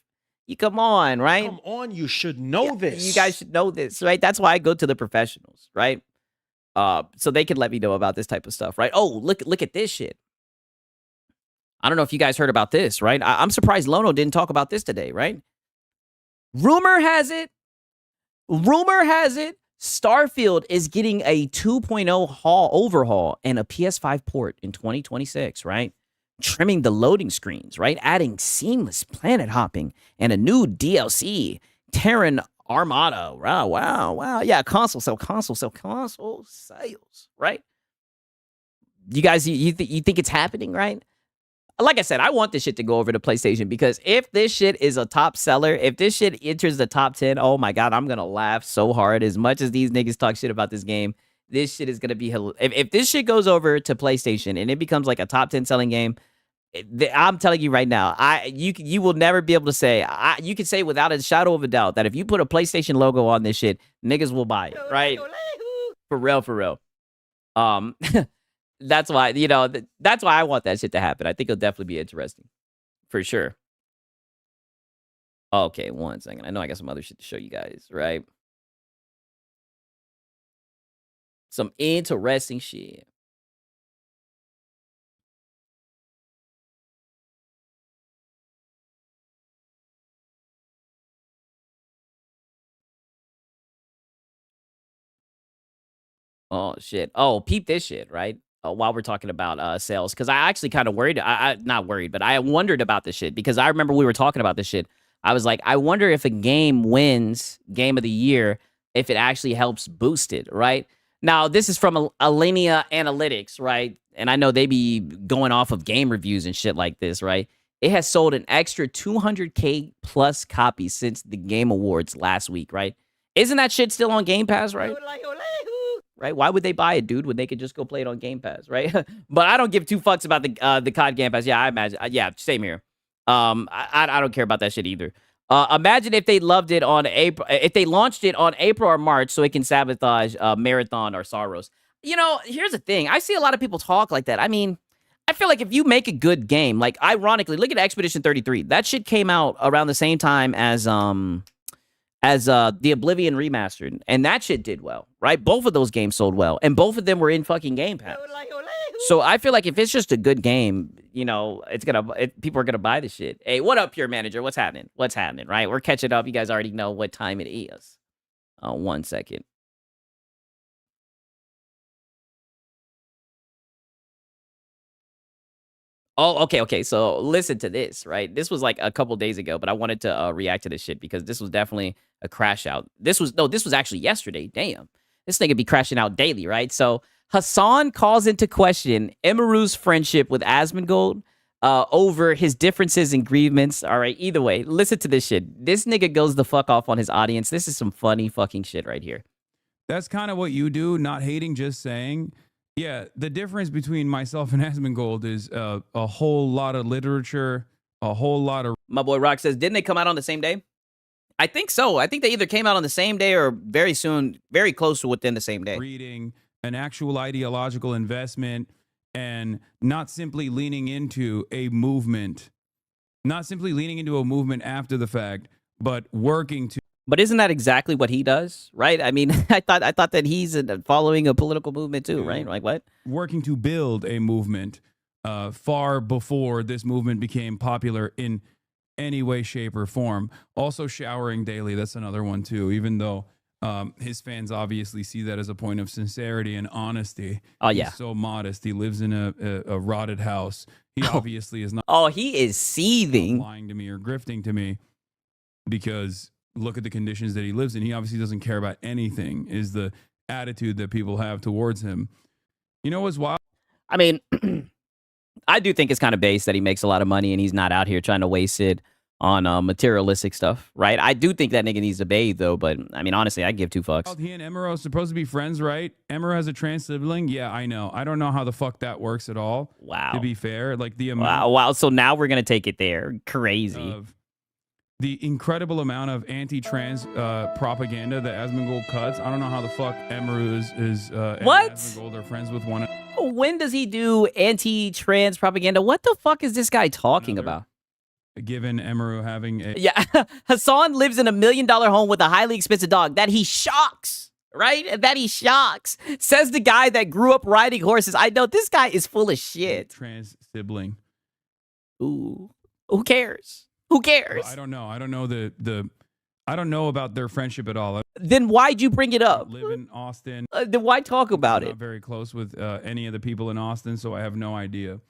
You come on, right? Come on, you should know this. You guys should know this, right? That's why I go to the professionals, right? So they can let me know about this type of stuff, right? Oh, look at this shit. I don't know if you guys heard about this, right? I'm surprised Lono didn't talk about this today, right? Rumor has it, Starfield is getting a 2.0 overhaul and a PS5 port in 2026, right? Trimming the loading screens, right? Adding seamless planet hopping and a new DLC, Terran Armada. Wow. Yeah, console sales, right? You guys, you think it's happening, right? Like I said, I want this shit to go over to PlayStation because if this shit is a top seller, if this shit enters the top 10, oh my God, I'm going to laugh so hard. As much as these niggas talk shit about this game, this shit is going to be... If this shit goes over to PlayStation and it becomes like a top 10 selling game, I'm telling you right now, you will never be able to say... you can say without a shadow of a doubt that if you put a PlayStation logo on this shit, niggas will buy it, right? For real. That's why, that's why I want that shit to happen. I think it'll definitely be interesting. For sure. Okay, 1 second. I know I got some other shit to show you guys, right? Some interesting shit. Oh, shit. Oh, peep this shit, right? While we're talking about sales, because I actually kind of worried. Not worried, but I wondered about this shit because I remember we were talking about this shit. I was like, I wonder if a game wins Game of the Year, if it actually helps boost it, right? Now, this is from Alinea Analytics, right? And I know they be going off of game reviews and shit like this, right? it has sold an extra 200K plus copies since the Game Awards last week, right? Isn't that shit still on Game Pass, right? Right? Why would they buy it, dude, when they could just go play it on Game Pass, right? But I don't give two fucks about the COD Game Pass. Yeah, I imagine. Yeah, same here. I don't care about that shit either. Imagine if they loved it on April, if they launched it on April or March, so it can sabotage Marathon or Soros. You know, here's the thing. I see a lot of people talk like that. I mean, I feel like if you make a good game, like ironically, look at Expedition 33. That shit came out around the same time as the Oblivion remastered, and that shit did well, right? Both of those games sold well, and both of them were in fucking Game Pass. So I feel like if it's just a good game, you know, people are gonna buy the shit. Hey, what up, Pure Manager? What's happening? What's happening? Right? We're catching up. You guys already know what time it is. 1 second. Oh, okay. So listen to this, right? This was like a couple days ago, but I wanted to react to this shit because this was definitely a crash out. This was actually yesterday. Damn, this nigga be crashing out daily, right? So Hassan calls into question Emiru's friendship with Asmongold over his differences and grievances. All right, either way, listen to this shit. This nigga goes the fuck off on his audience. This is some funny fucking shit right here. That's kind of what you do, not hating, just saying. Yeah, the difference between myself and Asmongold is a whole lot of literature, a whole lot of... My boy Rock says, didn't they come out on the same day? I think so. I think they either came out on the same day or very soon, very close to within the same day. Reading, an actual ideological investment, and not simply leaning into a movement. Not simply leaning into a movement after the fact, but working to... But isn't that exactly what he does, right? I mean, I thought that he's following a political movement too, right? Like what? Working to build a movement far before this movement became popular in any way, shape, or form. Also showering daily, that's another one too, even though his fans obviously see that as a point of sincerity and honesty. Oh, yeah. He's so modest. He lives in a rotted house. He obviously is not... Oh, he is seething. Lying to me or grifting to me because... Look at the conditions that he lives in. He obviously doesn't care about anything, is the attitude that people have towards him. You know what's wild? I mean, I do think it's kind of base that he makes a lot of money and he's not out here trying to waste it on materialistic stuff, right? I do think that nigga needs to bathe, though, but I mean, honestly, I give two fucks. He and Emiro are supposed to be friends, right? Emiro has a trans sibling? Yeah, I know. I don't know how the fuck that works at all. Wow. To be fair. Like the amount... Wow. So now we're going to take it there. Crazy. The incredible amount of anti-trans propaganda that Asmongold cuts. I don't know how the fuck Emiru is what? And Asmongold are friends with one another. When does he do anti-trans propaganda? What the fuck is this guy talking about? Given Emiru having a... Yeah, Hassan lives in $1 million home with a highly expensive dog that he shocks, right? That he shocks. Says the guy that grew up riding horses. I know this guy is full of shit. Trans sibling. Ooh, who cares? Who cares? Well, I don't know. I don't know I don't know about their friendship at all. Then why'd you bring it up? I live in Austin. Then why talk about I'm it? not very close with any of the people in Austin, so I have no idea.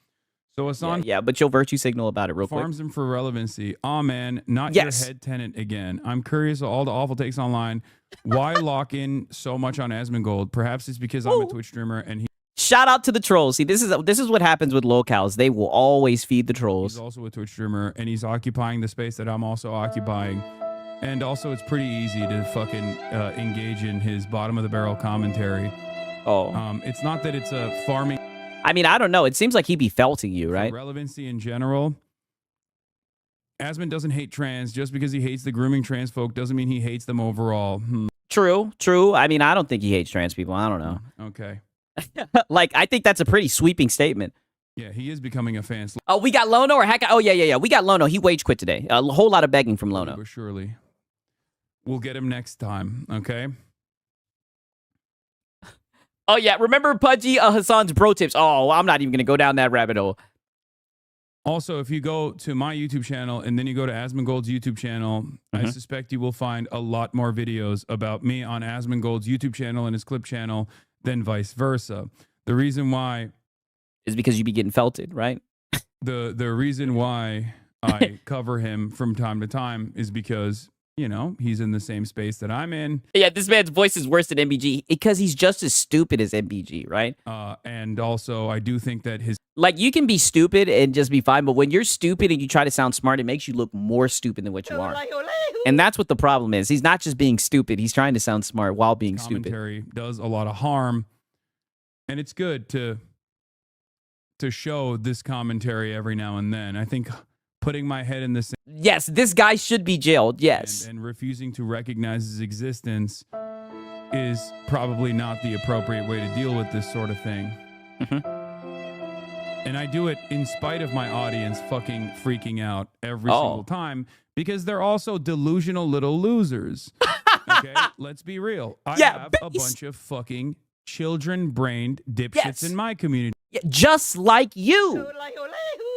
So Hassan, yeah, but you'll virtue signal about it real quick. Farms him for relevancy. Oh man, not yes. Your head tenant again. I'm curious of all the awful takes online. Why lock in so much on Asmongold? Perhaps it's because I'm a Twitch streamer and he... Shout out to the trolls. See, this is what happens with locals. They will always feed the trolls. He's also a Twitch streamer, and he's occupying the space that I'm also occupying. And also, it's pretty easy to fucking engage in his bottom of the barrel commentary. Oh, it's not that it's a farming. I mean, I don't know. It seems like he be felting you, right? Relevancy in general. Asmon doesn't hate trans. Just because he hates the grooming trans folk doesn't mean he hates them overall. True. I mean, I don't think he hates trans people. I don't know. Okay. Like, I think that's a pretty sweeping statement. Yeah, he is becoming a fan. Oh, we got Lono or Hack? Oh, yeah. We got Lono. He wage quit today. A whole lot of begging from Lono. But surely. We'll get him next time, okay? Oh, yeah. Remember Pudgy Hassan's bro tips? Oh, I'm not even going to go down that rabbit hole. Also, if you go to my YouTube channel and then you go to Asmongold's YouTube channel, I suspect you will find a lot more videos about me on Asmongold's YouTube channel and his clip channel than vice versa. The reason why is because you be getting felted, right? The reason why I cover him from time to time is because, you know, he's in the same space that I'm in. Yeah, this man's voice is worse than MBG because he's just as stupid as MBG, right? And also, I do think that his Like, you can be stupid and just be fine, but when you're stupid and you try to sound smart, it makes you look more stupid than what you are. And that's what the problem is. He's not just being stupid. He's trying to sound smart while being stupid. commentary does a lot of harm, and it's good to show this commentary every now and then. I think putting my head in the sand Yes, this guy should be jailed. Yes. and refusing to recognize his existence is probably not the appropriate way to deal with this sort of thing. And I do it in spite of my audience fucking freaking out every single time because they're also delusional little losers. Okay, let's be real. I have a bunch of fucking children-brained dipshits in my community. Yeah, just like you.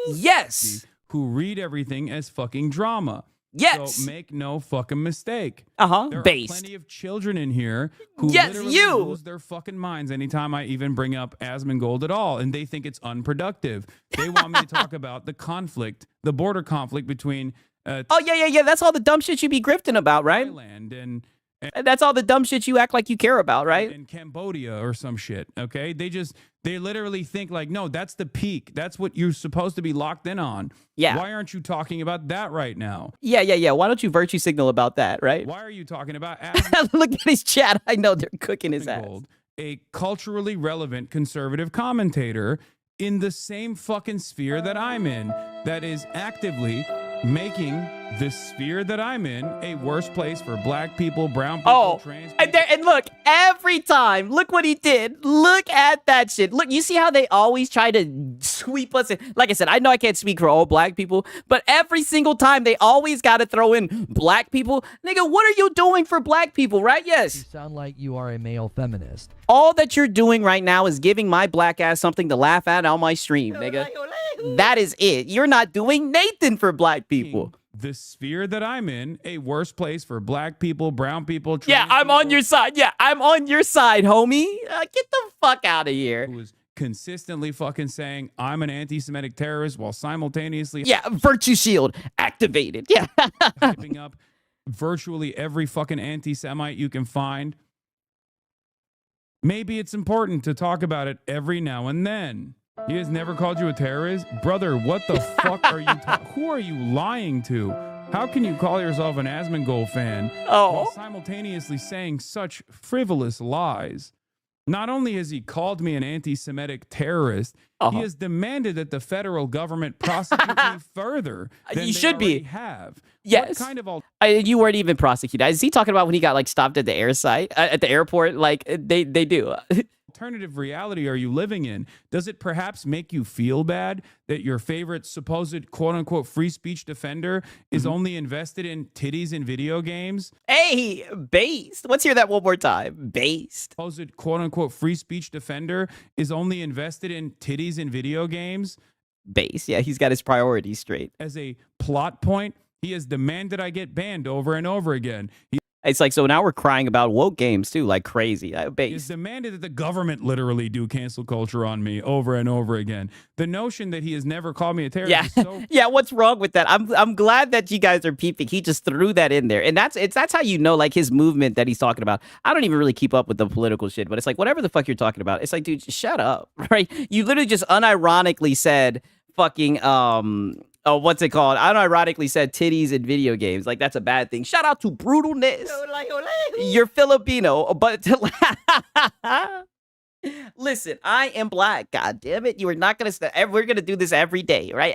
Yes. Who read everything as fucking drama. Yes. So make no fucking mistake. There are Based. plenty of children in here who Yes, literally you. lose their fucking minds anytime I even bring up Asmongold at all, and they think it's unproductive. They want me to talk about the conflict, the border conflict between yeah. That's all the dumb shit you be grifting about, right? Thailand and That's all the dumb shit you act like you care about, right? in Cambodia or some shit. Okay, they literally think like, no, that's the peak. That's what you're supposed to be locked in on. Yeah. Why aren't you talking about that right now? Yeah. Why don't you virtue signal about that, right? Why are you talking about Look at his chat. I know they're cooking his ass. Asmongold, a culturally relevant conservative commentator in the same fucking sphere that I'm in, that is actively making the sphere that I'm in a worse place for black people, brown people, trans people. And look, every time, look what he did. Look at that shit. Look, you see how they always try to sweep us in. Like I said, I know I can't speak for all black people, but every single time they always got to throw in black people. Nigga, what are you doing for black people, right? You Yes. sound like you are a male feminist. All that you're doing right now is giving my black ass something to laugh at on my stream, nigga. That is it. You're not doing Nathan for black people. The sphere that I'm in a worse place for black people, brown people, trans Yeah, I'm people, on your side. Yeah, I'm on your side, homie. Get the fuck out of here. who is consistently fucking saying I'm an anti-Semitic terrorist while simultaneously Yeah, virtue shield activated. Yeah. hyping up virtually every fucking anti-Semite you can find. Maybe it's important to talk about it every now and then. He has never called you a terrorist? Brother, what the fuck are you who are you lying to? How can you call yourself an Asmongold fan while simultaneously saying such frivolous lies? Not only has he called me an anti-Semitic terrorist, he has demanded that the federal government prosecute me further than You they should be. already have. Yes. What kind of You weren't even prosecuted. Is he talking about when he got like stopped at the air site, at the airport? Like they do. alternative reality are you living in? Does it perhaps make you feel bad that your favorite supposed quote unquote free speech defender is only invested in titties in video games? Hey, based. Let's hear that one more time. Based. Supposed quote unquote free speech defender is only invested in titties in video games? Base. Yeah, he's got his priorities straight. As a plot point, he has demanded I get banned over and over again. It's like, so now we're crying about woke games too, like crazy. He has Base. demanded that the government literally do cancel culture on me over and over again. The notion that he has never called me a terrorist Yeah, is so yeah. What's wrong with that? I'm glad that you guys are peeping. He just threw that in there, and that's how you know, like, his movement that he's talking about. I don't even really keep up with the political shit, but it's like whatever the fuck you're talking about. It's like, dude, just shut up, right? You literally just unironically said fucking what's it called? Unironically said titties in video games. Like, that's a bad thing. Shout out to Brutalness. You're Filipino, but listen, I am black. God damn it. You are not going to, we're going to do this every day, right?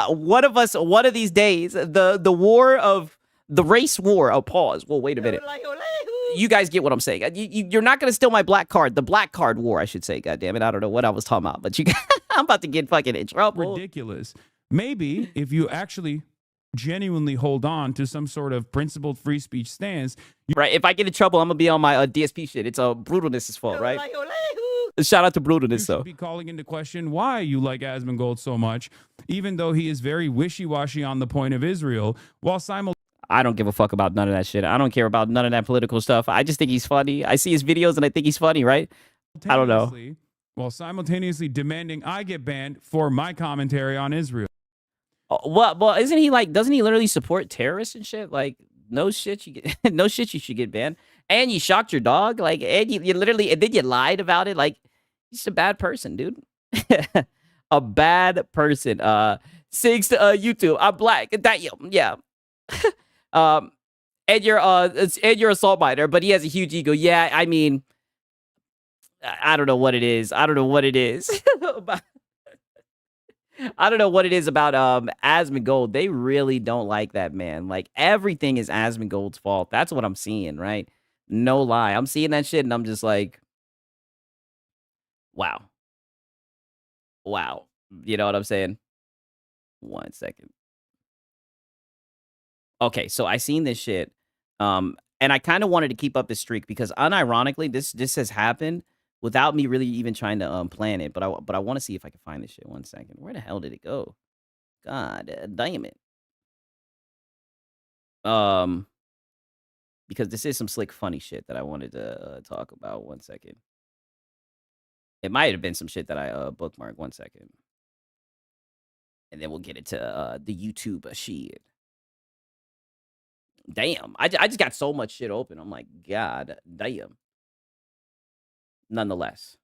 One of us, one of these days, the war of, the race war. Oh, pause. Well, wait a minute. You guys get what I'm saying. You're not going to steal my black card. The black card war, I should say. God damn it. I don't know what I was talking about, but I'm about to get fucking in trouble. ridiculous. Maybe if you actually genuinely hold on to some sort of principled free speech stance, Right. If I get in trouble, I'm going to be on my DSP shit. It's Brutalness's fault, right? Shout out to Brutalness, you though. should be calling into question why you like Asmongold so much, even though he is very wishy-washy on the point of Israel, while I don't give a fuck about none of that shit. I don't care about none of that political stuff. I just think he's funny. I see his videos and I think he's funny, right? I don't know. simultaneously demanding I get banned for my commentary on Israel. Well, isn't he like, doesn't he literally support terrorists and shit? Like, no shit, you get no shit. You should get banned, and you shocked your dog, like, and you literally, and then you lied about it, like, you're just a bad person, dude. A bad person. Sings to YouTube. I'm black. That yeah. And you're a salt miner, but he has a huge ego. Yeah, I mean, I don't know what it is. I don't know what it is. I don't know what it is about Asmongold. They really don't like that man. Like, everything is Asmongold's fault. That's what I'm seeing, right? No lie. I'm seeing that shit and I'm just like, wow. Wow. You know what I'm saying? 1 second. Okay, so I seen this shit. And I kind of wanted to keep up the streak because unironically, this has happened without me really even trying to plan it. But I want to see if I can find this shit. 1 second. Where the hell did it go? God damn it. Because this is some slick funny shit that I wanted to talk about. 1 second. It might have been some shit that I bookmarked. 1 second. And then we'll get into the YouTube shit. Damn. I just got so much shit open. I'm like, God damn. Nonetheless.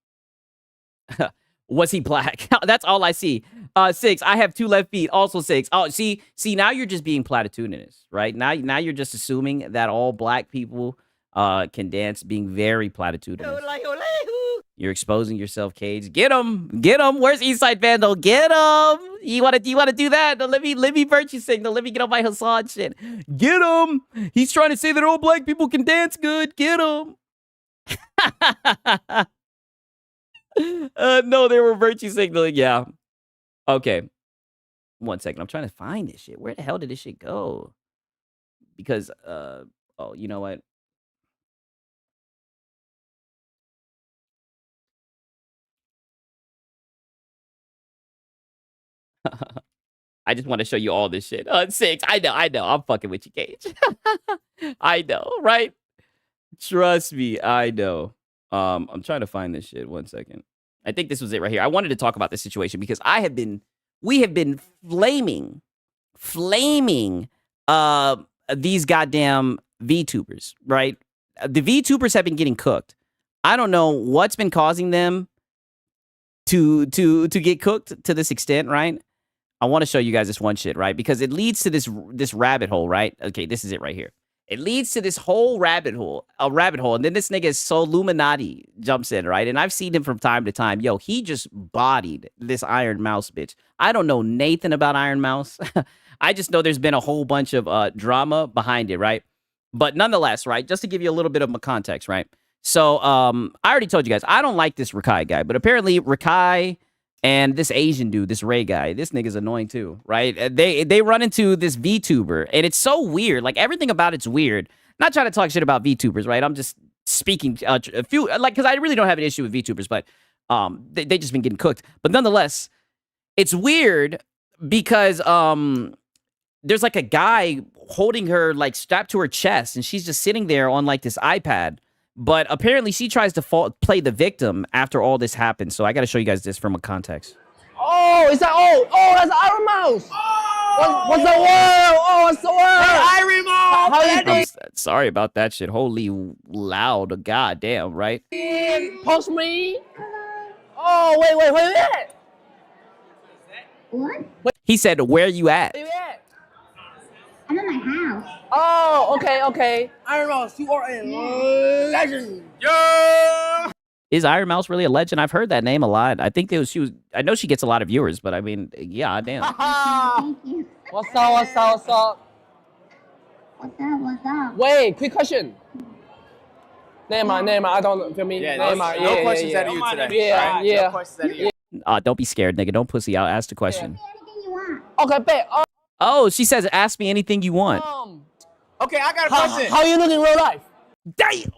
Was he black? That's all I see. 6. I have 2 left feet. Also 6. Oh, see, now you're just being platitudinous, right? Now you're just assuming that all black people can dance, being very platitudinous. You're exposing yourself, Cage. Get him. Where's Eastside Vandal? Get him. You want to do that? No, let me virtue signal. Let me get on my Hassan shit. Get him. He's trying to say that all black people can dance good. Get him. No, they were virtue signaling. Yeah. Okay. 1 second. I'm trying to find this shit. Where the hell did this shit go? Because oh, you know what? I just want to show you all this shit. 6. I know. I'm fucking with you, Cage. I know, right? Trust me, I know. I'm trying to find this shit. 1 second. I think this was it right here. I wanted to talk about this situation because we have been flaming these goddamn VTubers, right? The VTubers have been getting cooked. I don't know what's been causing them to get cooked to this extent, right? I want to show you guys this one shit, right? Because it leads to this rabbit hole, right? Okay, this is it right here. It leads to this whole rabbit hole, and then this nigga Soluminati jumps in, right? And I've seen him from time to time. Yo, he just bodied this Iron Mouse bitch. I don't know Nathan about Iron Mouse. I just know there's been a whole bunch of drama behind it, right? But nonetheless, right? Just to give you a little bit of my context, right? So I already told you guys I don't like this Rakai guy, but apparently Rakai and this Asian dude, this Ray guy, this nigga's annoying too, right? They run into this VTuber, and it's so weird. Like, everything about it's weird. Not trying to talk shit about VTubers, right? I'm just speaking a few, like, because I really don't have an issue with VTubers, but they just been getting cooked. But nonetheless, it's weird because there's like a guy holding her like strapped to her chest, and she's just sitting there on like this iPad. But apparently she tries to play the victim after all this happens. So I got to show you guys this from a context. Oh, is that? Oh, that's Iron Mouse. Oh, what's the word? Oh, what's the word? Hey, Iron Mouse. How you doing? Sorry about that shit. Holy loud. God damn, right? Post me. Oh, wait. What? He said, where you at? Where you at? I'm at my house. Oh, okay. Iron Mouse, you are a legend. Yo! Is Iron Mouse really a legend? I've heard that name a lot. I think I know she gets a lot of viewers, but I mean, yeah, damn. Thank you. What's up? What's up? Wait, quick question. Neymar, I don't feel me. Yeah, Neymar, no questions out of you today. Yeah, right? yeah. No questions out of you. Don't be scared, nigga. Don't pussy out. Ask the question. Anything you want. Okay, bet. Oh, she says, ask me anything you want. Okay, I got a question. How you look in real life? Damn.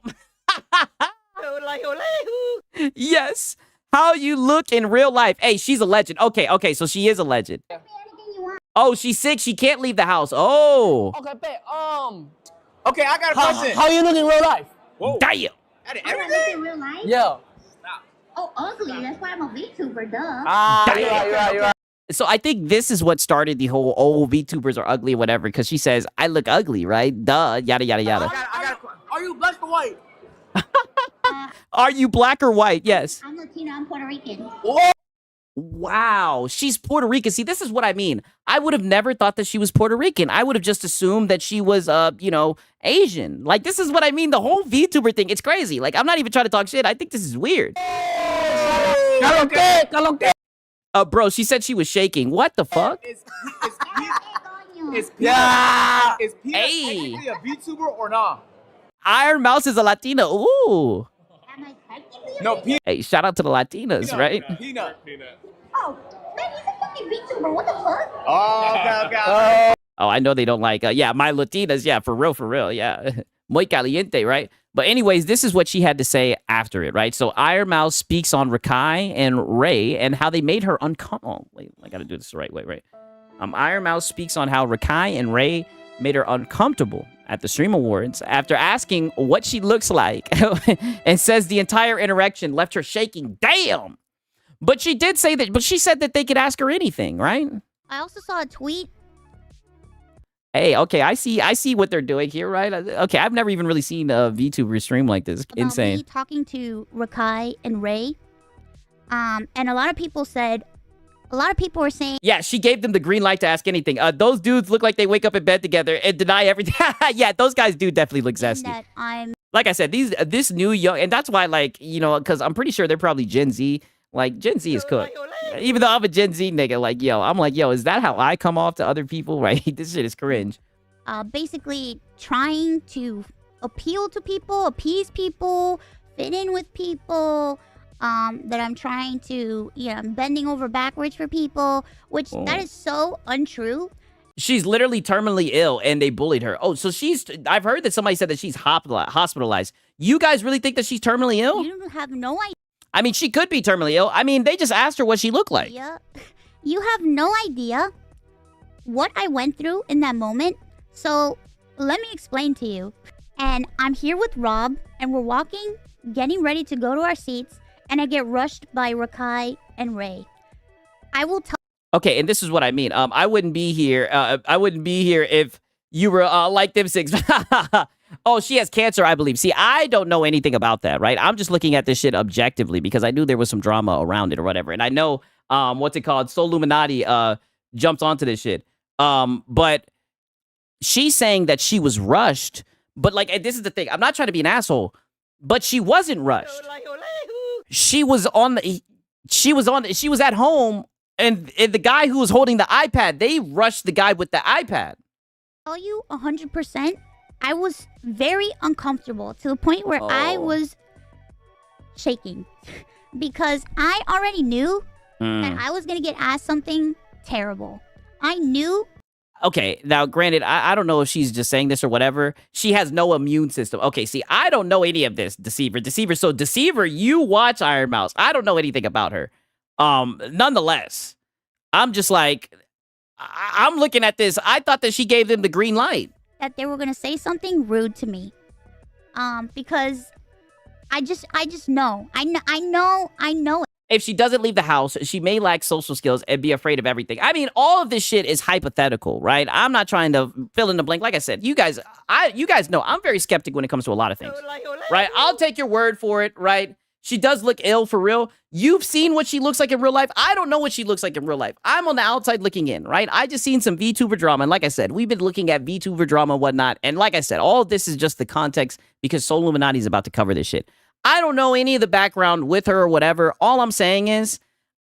Yes. How you look in real life. Hey, she's a legend. Okay, so she is a legend. Anything you want. Oh, she's sick. She can't leave the house. Oh. Okay, bet. Okay, I got a question. How you look in real life? Whoa. Damn. That is I don't look everything? in real life. Yeah. Oh, ugly. That's why I'm a VTuber, duh. You're right. So I think this is what started the whole VTubers are ugly or whatever, because she says I look ugly, right? Duh, yada yada yada. Are you black or white? Are you black or white? Yes. I'm Latina. I'm Puerto Rican. Wow, she's Puerto Rican. See, this is what I mean. I would have never thought that she was Puerto Rican. I would have just assumed that she was, Asian. Like, this is what I mean. The whole VTuber thing, it's crazy. Like, I'm not even trying to talk shit. I think this is weird. Bro, she said she was shaking. What the fuck? Is Yeah. Is Peanut Hey. technically a VTuber or not? Iron Mouse is a Latina. Ooh. Am I technically? No, Peanut. Hey, shout out to the Latinas, right? Peanut. Oh, man, he's a fucking VTuber. What the fuck? Oh, okay. Oh, I know they don't like, my Latinas. Yeah, for real. Yeah. Muy caliente, right? But anyways, this is what she had to say after it, right? So Iron Mouse speaks on Rakai and Ray and how they made her uncomfortable. Oh, wait, I got to do this the right way, right? Iron Mouse speaks on how Rakai and Ray made her uncomfortable at the Stream Awards after asking what she looks like and says the entire interaction left her shaking. Damn! But she did say that, but she said that they could ask her anything, right? I also saw a tweet. Hey, okay, I see what they're doing here, right? Okay, I've never even really seen a VTuber stream like this. About Insane. Me talking to Rakai and Ray. And a lot of people were saying, Yeah, she gave them the green light to ask anything. Those dudes look like they wake up in bed together and deny everything. Yeah, those guys do definitely look zesty. that I'm Like I said, this new young, and that's why, like, because I'm pretty sure they're probably Gen Z. Like, Gen Z is cooked. Even though I'm a Gen Z nigga, like, I'm like, is that how I come off to other people? Right? This shit is cringe. basically trying to appeal to people, appease people, fit in with people. That I'm trying to, I'm bending over backwards for people, which that is so untrue. She's literally terminally ill, and they bullied her. Oh, so I've heard that somebody said that she's hospitalized. You guys really think that she's terminally ill? You have no I mean, she could be terminally ill. I mean, they just asked her what she looked like. idea. You have no idea what I went through in that moment. So let me explain to you. And I'm here with Rob, and we're walking, getting ready to go to our seats, and I get rushed by Rakai and Ray. I will tell. Okay, and this is what I mean. I wouldn't be here. I wouldn't be here if you were like them six. Oh, she has cancer, I believe. See, I don't know anything about that, right? I'm just looking at this shit objectively because I knew there was some drama around it or whatever. And I know, what's it called? Soul Illuminati jumps onto this shit. But she's saying that she was rushed. But, like, and this is the thing. I'm not trying to be an asshole, but she wasn't rushed. She was at home, and the guy who was holding the iPad, they rushed the guy with the iPad. Tell you 100%. I was very uncomfortable to the point where I was shaking because I already knew that I was going to get asked something terrible. I knew. Okay, now granted, I don't know if she's just saying this or whatever. She has no immune system. Okay, see, I don't know any of this, Deceiver. So Deceiver, you watch Iron Mouse. I don't know anything about her. Nonetheless, I'm just like, I'm looking at this. I thought that she gave them the green light. That they were going to say something rude to me. Because I just know. I know it. If she doesn't leave the house, she may lack social skills and be afraid of everything. I mean, all of this shit is hypothetical, right? I'm not trying to fill in the blank. Like I said, you guys know I'm very skeptic when it comes to a lot of things, right? I'll take your word for it, right? She does look ill for real. You've seen what she looks like in real life. I don't know what she looks like in real life. I'm on the outside looking in, right? I just seen some VTuber drama. And like I said, we've been looking at VTuber drama and whatnot. And like I said, all of this is just the context because Soul Illuminati is about to cover this shit. I don't know any of the background with her or whatever. All I'm saying is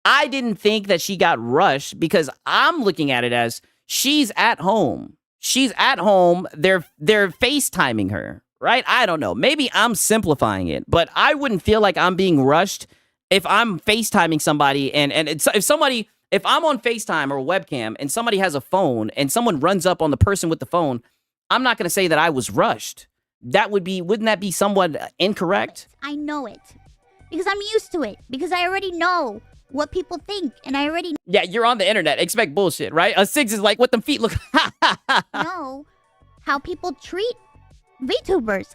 I didn't think that she got rushed because I'm looking at it as she's at home. She's at home. They're FaceTiming her. Right? I don't know. Maybe I'm simplifying it, but I wouldn't feel like I'm being rushed if I'm FaceTiming somebody and if I'm on FaceTime or a webcam and somebody has a phone and someone runs up on the person with the phone, I'm not going to say that I was rushed. Wouldn't that be somewhat incorrect? I know it. Because I'm used to it. Because I already know what people think. And I already Yeah, you're on the internet. Expect bullshit, right? A Six is like, what them feet look know how people treat VTubers.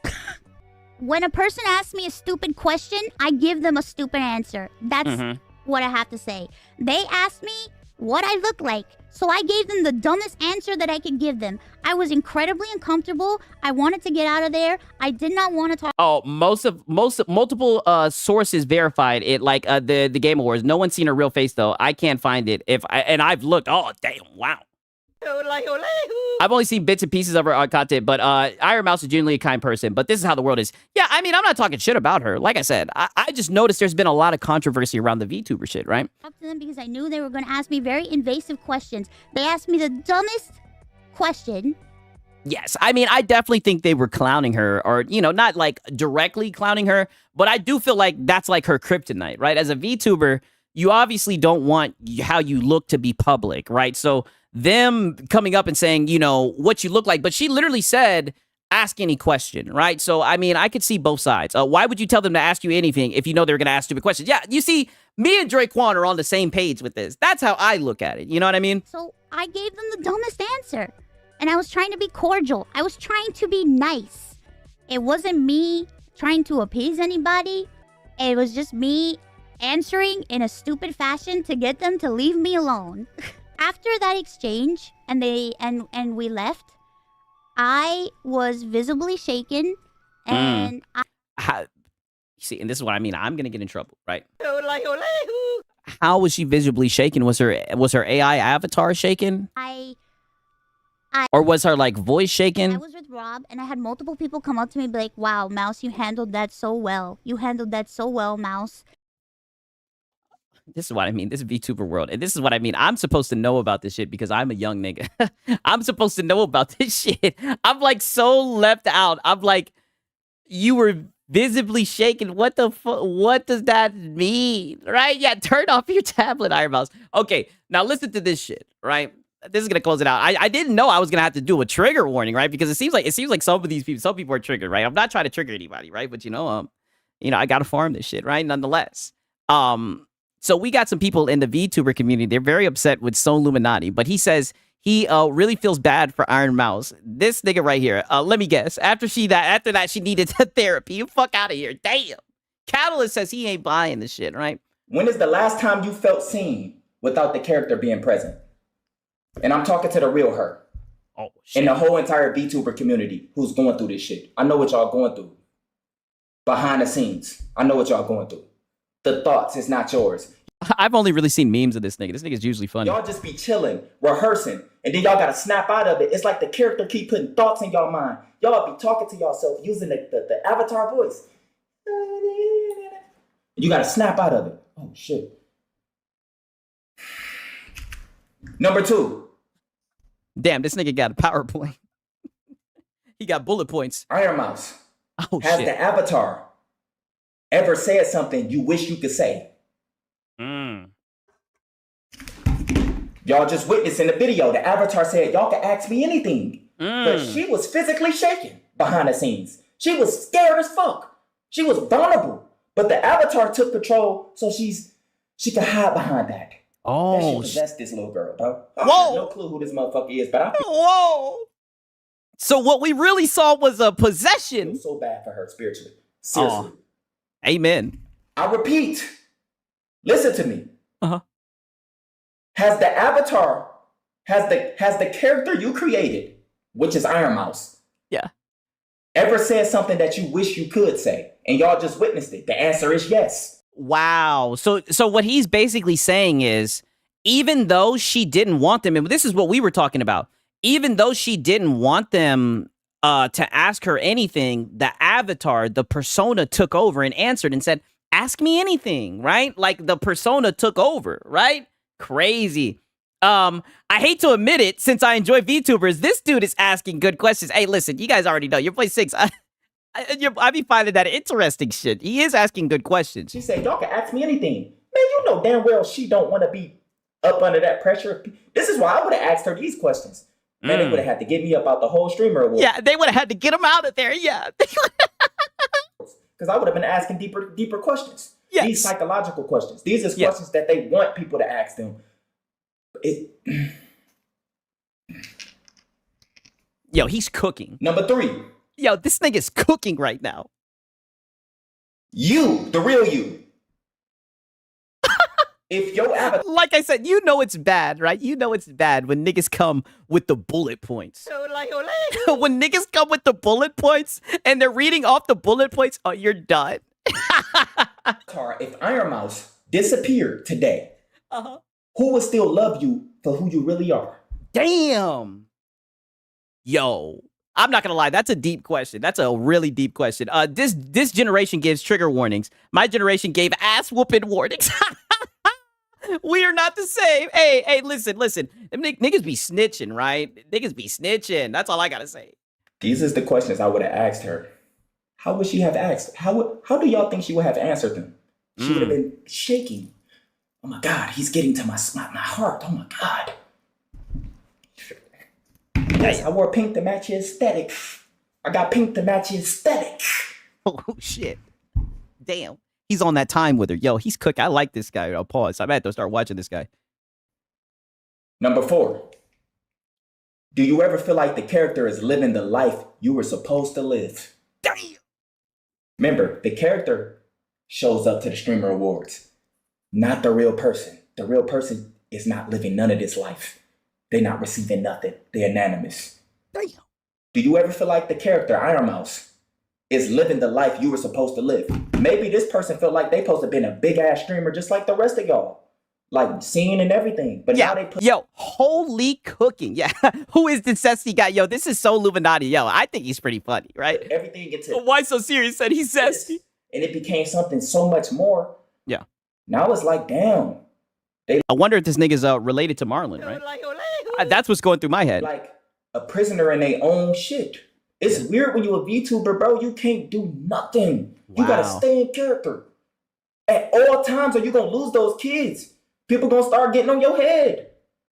When a person asks me a stupid question, I give them a stupid answer. That's what I have to say. They asked me what I look like. So I gave them the dumbest answer that I could give them. I was incredibly uncomfortable. I wanted to get out of there. I did not want to talk. Oh, multiple sources verified it, like the Game Awards. No one's seen her real face though. I can't find it. And I've looked. Oh, damn! Wow. I've only seen bits and pieces of her content, but Iron Mouse is genuinely a kind person. But this is how the world is. Yeah, I mean, I'm not talking shit about her. Like I said, I just noticed there's been a lot of controversy around the VTuber shit, right? Talk to them because I knew they were going to ask me very invasive questions. They asked me the dumbest question. Yes, I mean, I definitely think they were clowning her, or, you know, not like directly clowning her, but I do feel like that's like her kryptonite, right? As a VTuber, you obviously don't want how you look to be public, right? So them coming up and saying, you know, what you look like, but she literally said, ask any question, right? So, I mean, I could see both sides. Why would you tell them to ask you anything if you know they're going to ask stupid questions? Yeah, you see, me and Draquan are on the same page with this. That's how I look at it. You know what I mean? So I gave them the dumbest answer. And I was trying to be cordial. I was trying to be nice. It wasn't me trying to appease anybody. It was just me answering in a stupid fashion to get them to leave me alone. After that exchange and we left, I was visibly shaken and see, and this is what I mean. I'm gonna get in trouble, right? How was she visibly shaken? Was her AI avatar shaken? Or was her like voice shaken? I was with Rob and I had multiple people come up to me and be like, wow, Mouse, you handled that so well. You handled that so well, Mouse. This is what I mean. This is VTuber world. And this is what I mean. I'm supposed to know about this shit because I'm a young nigga. I'm supposed to know about this shit. I'm like so left out. I'm like, you were visibly shaken. What the fuck? What does that mean? Right? Yeah, turn off your tablet, Iron Mouse. Okay, now listen to this shit, right? This is gonna close it out. I didn't know I was gonna have to do a trigger warning, right? Because it seems like some people are triggered, right? I'm not trying to trigger anybody, right? But you know, I gotta farm this shit, right? Nonetheless. So we got some people in the VTuber community. They're very upset with So Illuminati, but he says he really feels bad for Iron Mouse. This nigga right here. Let me guess. After that, she needed therapy. You fuck out of here. Damn. Catalyst says he ain't buying this shit, right? When is the last time you felt seen without the character being present? And I'm talking to the real her. Oh, shit. And the whole entire VTuber community who's going through this shit. I know what y'all going through. Behind the scenes. I know what y'all going through. The thoughts is not yours. I've only really seen memes of this nigga. This nigga's usually funny. Y'all just be chilling, rehearsing, and then y'all gotta snap out of it. It's like the character keep putting thoughts in y'all mind. Y'all be talking to yourself using the avatar voice. You gotta snap out of it. Oh shit. Number 2. Damn, this nigga got a PowerPoint. He got bullet points. Iron Mouse. Oh has shit. the avatar ever said something you wish you could say? Y'all just witnessed in the video, the avatar said, y'all can ask me anything. But she was physically shaken behind the scenes. She was scared as fuck. She was vulnerable. But the avatar took control so she could hide behind that. Oh, that shit possessed this little girl, bro. I whoa. have no clue who this motherfucker is, but I feel whoa. So what we really saw was a possession. so bad for her spiritually. Seriously. Amen. I repeat, listen to me. Uh-huh. Has the avatar, has the character you created, which is Iron Mouse, yeah, ever said something that you wish you could say? And y'all just witnessed it. The answer is yes. Wow. So what he's basically saying is, even though she didn't want them, and this is what we were talking about, even though she didn't want them to ask her anything, the avatar, the persona took over and answered and said, ask me anything, right? Like the persona took over, right? Crazy. I hate to admit it, since I enjoy VTubers, this dude is asking good questions. Hey, listen, you guys already know, you're play 6. I be finding that interesting shit. He is asking good questions. She said, y'all can ask me anything. Man, you know damn well she don't want to be up under that pressure. This is why I would have asked her these questions. Man, they would have had to get me up out the whole streamer award. Yeah, they would have had to get him out of there, yeah. Because I would have been asking deeper questions. Yes. These psychological questions. These are questions that they want people to ask them. Yo, he's cooking. Number 3. Yo, this nigga's cooking right now. You, the real you. If your avatar Like I said, you know it's bad, right? You know it's bad when niggas come with the bullet points. When niggas come with the bullet points and they're reading off the bullet points, oh, you're done. if Iron Mouse disappeared today, who would still love you for who you really are? Damn. Yo, I'm not gonna lie. That's a deep question. That's a really deep question. This generation gives trigger warnings. My generation gave ass whooping warnings. We are not the same. Hey, listen. Them niggas be snitching, right? Niggas be snitching. That's all I gotta say. These is the questions I would have asked her. How would she have asked? How do y'all think she would have answered them? She would have been shaking. Oh my God, he's getting to my heart. Oh my God. Yes, I wore pink to match his aesthetic. I got pink to match his aesthetic. Oh shit. Damn. He's on that time with her. Yo, he's cooking. I like this guy. I'll pause. I might have to start watching this guy. Number 4. Do you ever feel like the character is living the life you were supposed to live? Damn. Remember, the character shows up to the streamer awards, not the real person. The real person is not living none of this life. They're not receiving nothing. They're anonymous. Damn. Do you ever feel like the character Iron Mouse is living the life you were supposed to live? Maybe this person felt like they supposed to been a big ass streamer just like the rest of y'all. Like singing and everything. But now they put holy cooking. Yeah. Who is this sassy guy? Yo, this is so Illuminati. Yo, I think he's pretty funny, right? everything into Why so serious that he's sassy? and it became something so much more. Yeah. Now it's like, damn. I wonder if this nigga's related to Marlon, right? That's what's going through my head. Like a prisoner in their own shit. It's weird when you a VTuber, bro. You can't do nothing. You gotta stay in character at all times, or you gonna lose those kids. People gonna start getting on your head.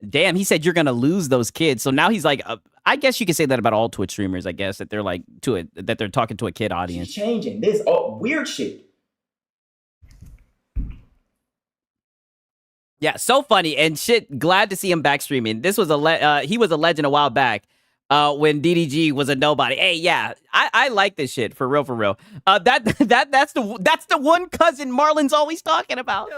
Damn, he said you're gonna lose those kids. So now he's like, I guess you could say that about all Twitch streamers. I guess that they're like that they're talking to a kid audience. She's changing. This all weird shit. Yeah, so funny and shit. Glad to see him back streaming. This was he was a legend a while back. When DDG was a nobody. Hey, yeah, I like this shit for real, for real. That's the one cousin Marlon's always talking about.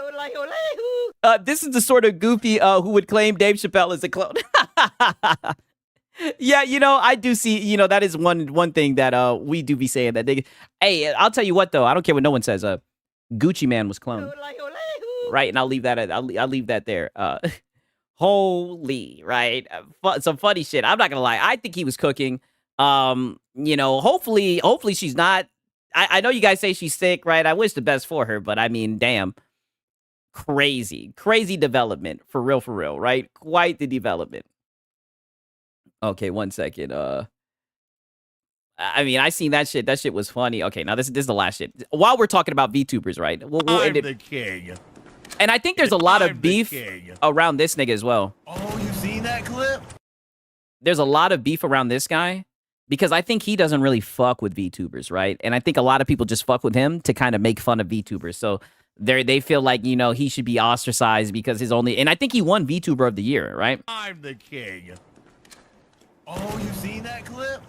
This is the sort of goofy who would claim Dave Chappelle is a clone. Yeah, you know, I do see, you know, that is one thing that we do be saying that they. Hey, I'll tell you what though, I don't care what no one says. Gucci Man was cloned, right? And I'll leave that I'll leave that there. Holy, right? Some funny shit. I'm not gonna lie. I think he was cooking. You know, hopefully she's not. I know you guys say she's sick, right? I wish the best for her, but I mean, damn, crazy development for real, right? Quite the development. Okay, 1 second. I mean, I seen that shit. That shit was funny. Okay, now this is the last shit. While we're talking about VTubers, right? We'll end it. the king. And I think there's a lot of beef around this nigga as well. Oh, you seen that clip? There's a lot of beef around this guy because I think he doesn't really fuck with VTubers, right? And I think a lot of people just fuck with him to kind of make fun of VTubers. So they feel like, you know, he should be ostracized because his only... And I think he won VTuber of the year, right? I'm the king. Oh, you seen that clip?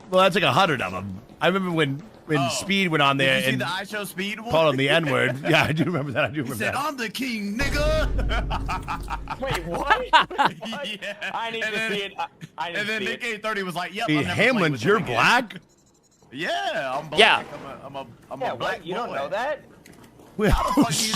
Well, that's like 100 of them. I remember when Speed went on there Did you see and the I Show Speed one? called him the N-word. Yeah, I do remember that. He said, I'm the king, nigga. Wait, what? Yeah. I need to see it. I need And to then see Nick it. A30 was like, yep, Hey, I'm never playing Hamlin, with you're him again. black? Yeah, I'm black. Yeah. I'm Yeah, a black what? You don't boy. know that? How the fuck do you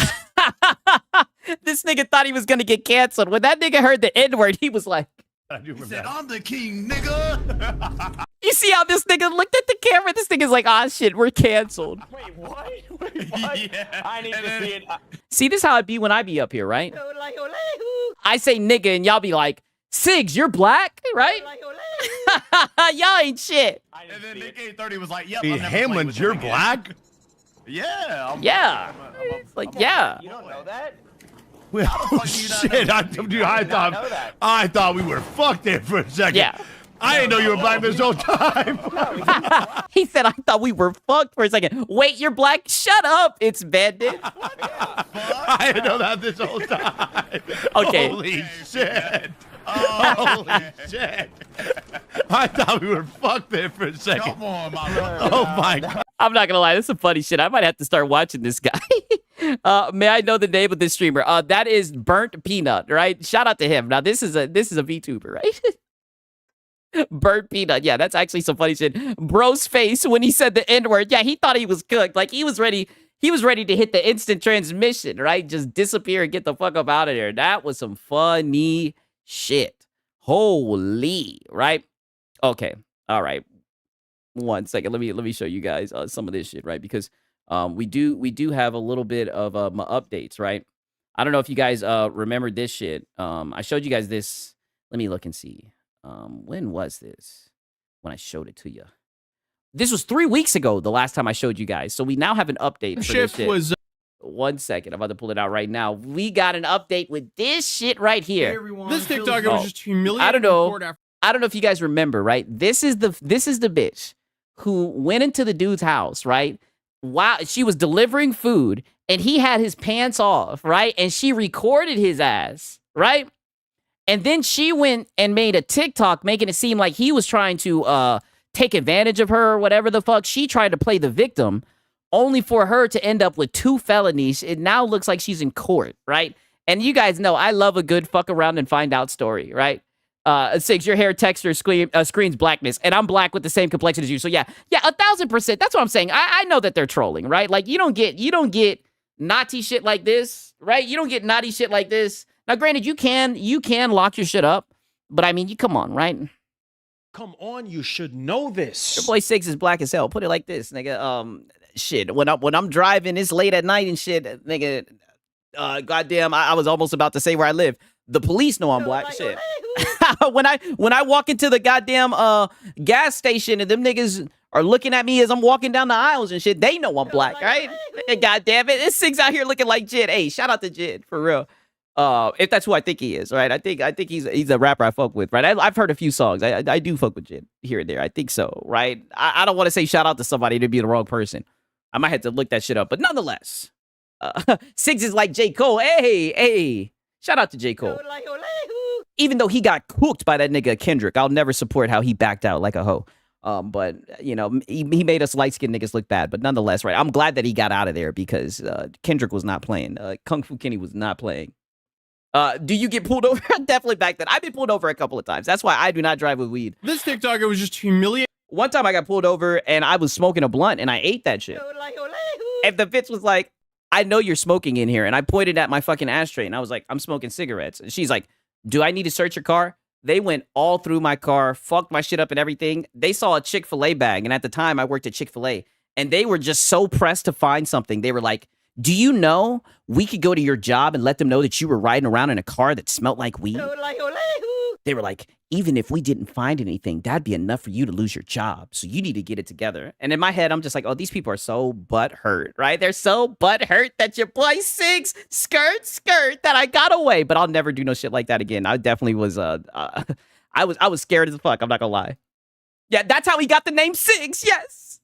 know? This nigga thought he was gonna get canceled. When that nigga heard the N-word, he was like... I do He remember said, that. I'm the king, nigga. You see how this nigga looked at the camera? This nigga's like, ah, shit, we're canceled. Wait, what? Wait, what? Yeah. I need And to then- see it. See, this is how it be when I be up here, right? I say nigga and y'all be like, Sigs, you're black, right? Y'all ain't shit. I need And to then see Nick it. A30 was like, yep, Hey, I'm never playing Hamlin, with you're him again. black? Yeah. I'm Yeah. It's like, yeah. You don't know that? Well, fuck do you not shit, know I, that? dude, did I not know thought that. I thought we were fucked there for a second. Yeah. I didn't know you were black this whole time. He said, I thought we were fucked for a second. Wait, you're black? Shut up. It's Bandit. I didn't know that this whole time. Okay. Holy shit. Holy shit. I thought we were fucked there for a second. Come on, my brother. Oh my God. I'm not gonna lie, this is some funny shit. I might have to start watching this guy. May I know the name of this streamer? That is Burnt Peanut, right? Shout out to him. Now this is a VTuber, right? Burnt Peanut. Yeah, that's actually some funny shit. Bro's face when he said the N-word. Yeah, he thought he was cooked. Like he was ready to hit the instant transmission, right? Just disappear and get the fuck up out of there. That was some funny shit. Holy, right? Okay. All right. 1 second. Let me show you guys some of this shit, right? Because we do have a little bit of updates, right? I don't know if you guys remember this shit. I showed you guys this. Let me look and see. When was this? When I showed it to you. This was 3 weeks ago, the last time I showed you guys. So we now have an update for this shit. Was 1 second. I'm about to pull it out right now. We got an update with this shit right here. Hey everyone, this TikToker was just humiliated. I don't know if you guys remember, right? This is the bitch who went into the dude's house, right? While she was delivering food and he had his pants off, right? And she recorded his ass, right? And then she went and made a TikTok making it seem like he was trying to take advantage of her or whatever the fuck. She tried to play the victim only for her to end up with 2 felonies. It now looks like she's in court, right? And you guys know I love a good fuck around and find out story, right? 6, your hair texture screens blackness, and I'm black with the same complexion as you. So yeah, 1000%. That's what I'm saying. I know that they're trolling, right? Like you don't get naughty shit like this, right? You don't get naughty shit like this. Now, granted, you can lock your shit up, but I mean, you come on, right? Come on, you should know this. Your boy 6 is black as hell. Put it like this, nigga. Shit. When I'm driving, it's late at night and shit, nigga. Goddamn, I was almost about to say where I live. The police know I'm black. Shit. when I walk into the goddamn gas station and them niggas are looking at me as I'm walking down the aisles and shit, they know I'm black, right? God damn it, this 6 out here looking like Jid. Hey, shout out to Jid for real. If that's who I think he is, right? I think he's a rapper I fuck with, right? I've heard a few songs. I do fuck with Jid here and there. I think so, right? I don't want to say shout out to somebody to be the wrong person. I might have to look that shit up, but nonetheless, 6 is like J. Cole. Hey, shout out to J. Cole. Even though he got cooked by that nigga Kendrick, I'll never support how he backed out like a hoe. But you know, he made us light-skinned niggas look bad. But nonetheless, right? I'm glad that he got out of there because Kendrick was not playing. Kung Fu Kenny was not playing. Do you get pulled over? Definitely back then. I've been pulled over a couple of times. That's why I do not drive with weed. This TikToker was just humiliated. One time I got pulled over and I was smoking a blunt and I ate that shit. And the bitch was like, I know you're smoking in here. And I pointed at my fucking ashtray and I was like, I'm smoking cigarettes. And she's like, do I need to search your car? They went all through my car, fucked my shit up and everything. They saw a Chick-fil-A bag. And at the time I worked at Chick-fil-A and they were just so pressed to find something. They were like, do you know we could go to your job and let them know that you were riding around in a car that smelled like weed? They were like, even if we didn't find anything, that'd be enough for you to lose your job. So you need to get it together. And in my head, I'm just like, oh, these people are so butthurt, right? They're so butthurt that your boy 6 skirt that I got away. But I'll never do no shit like that again. I definitely was, I was scared as fuck. I'm not gonna lie. Yeah, that's how he got the name 6. Yes.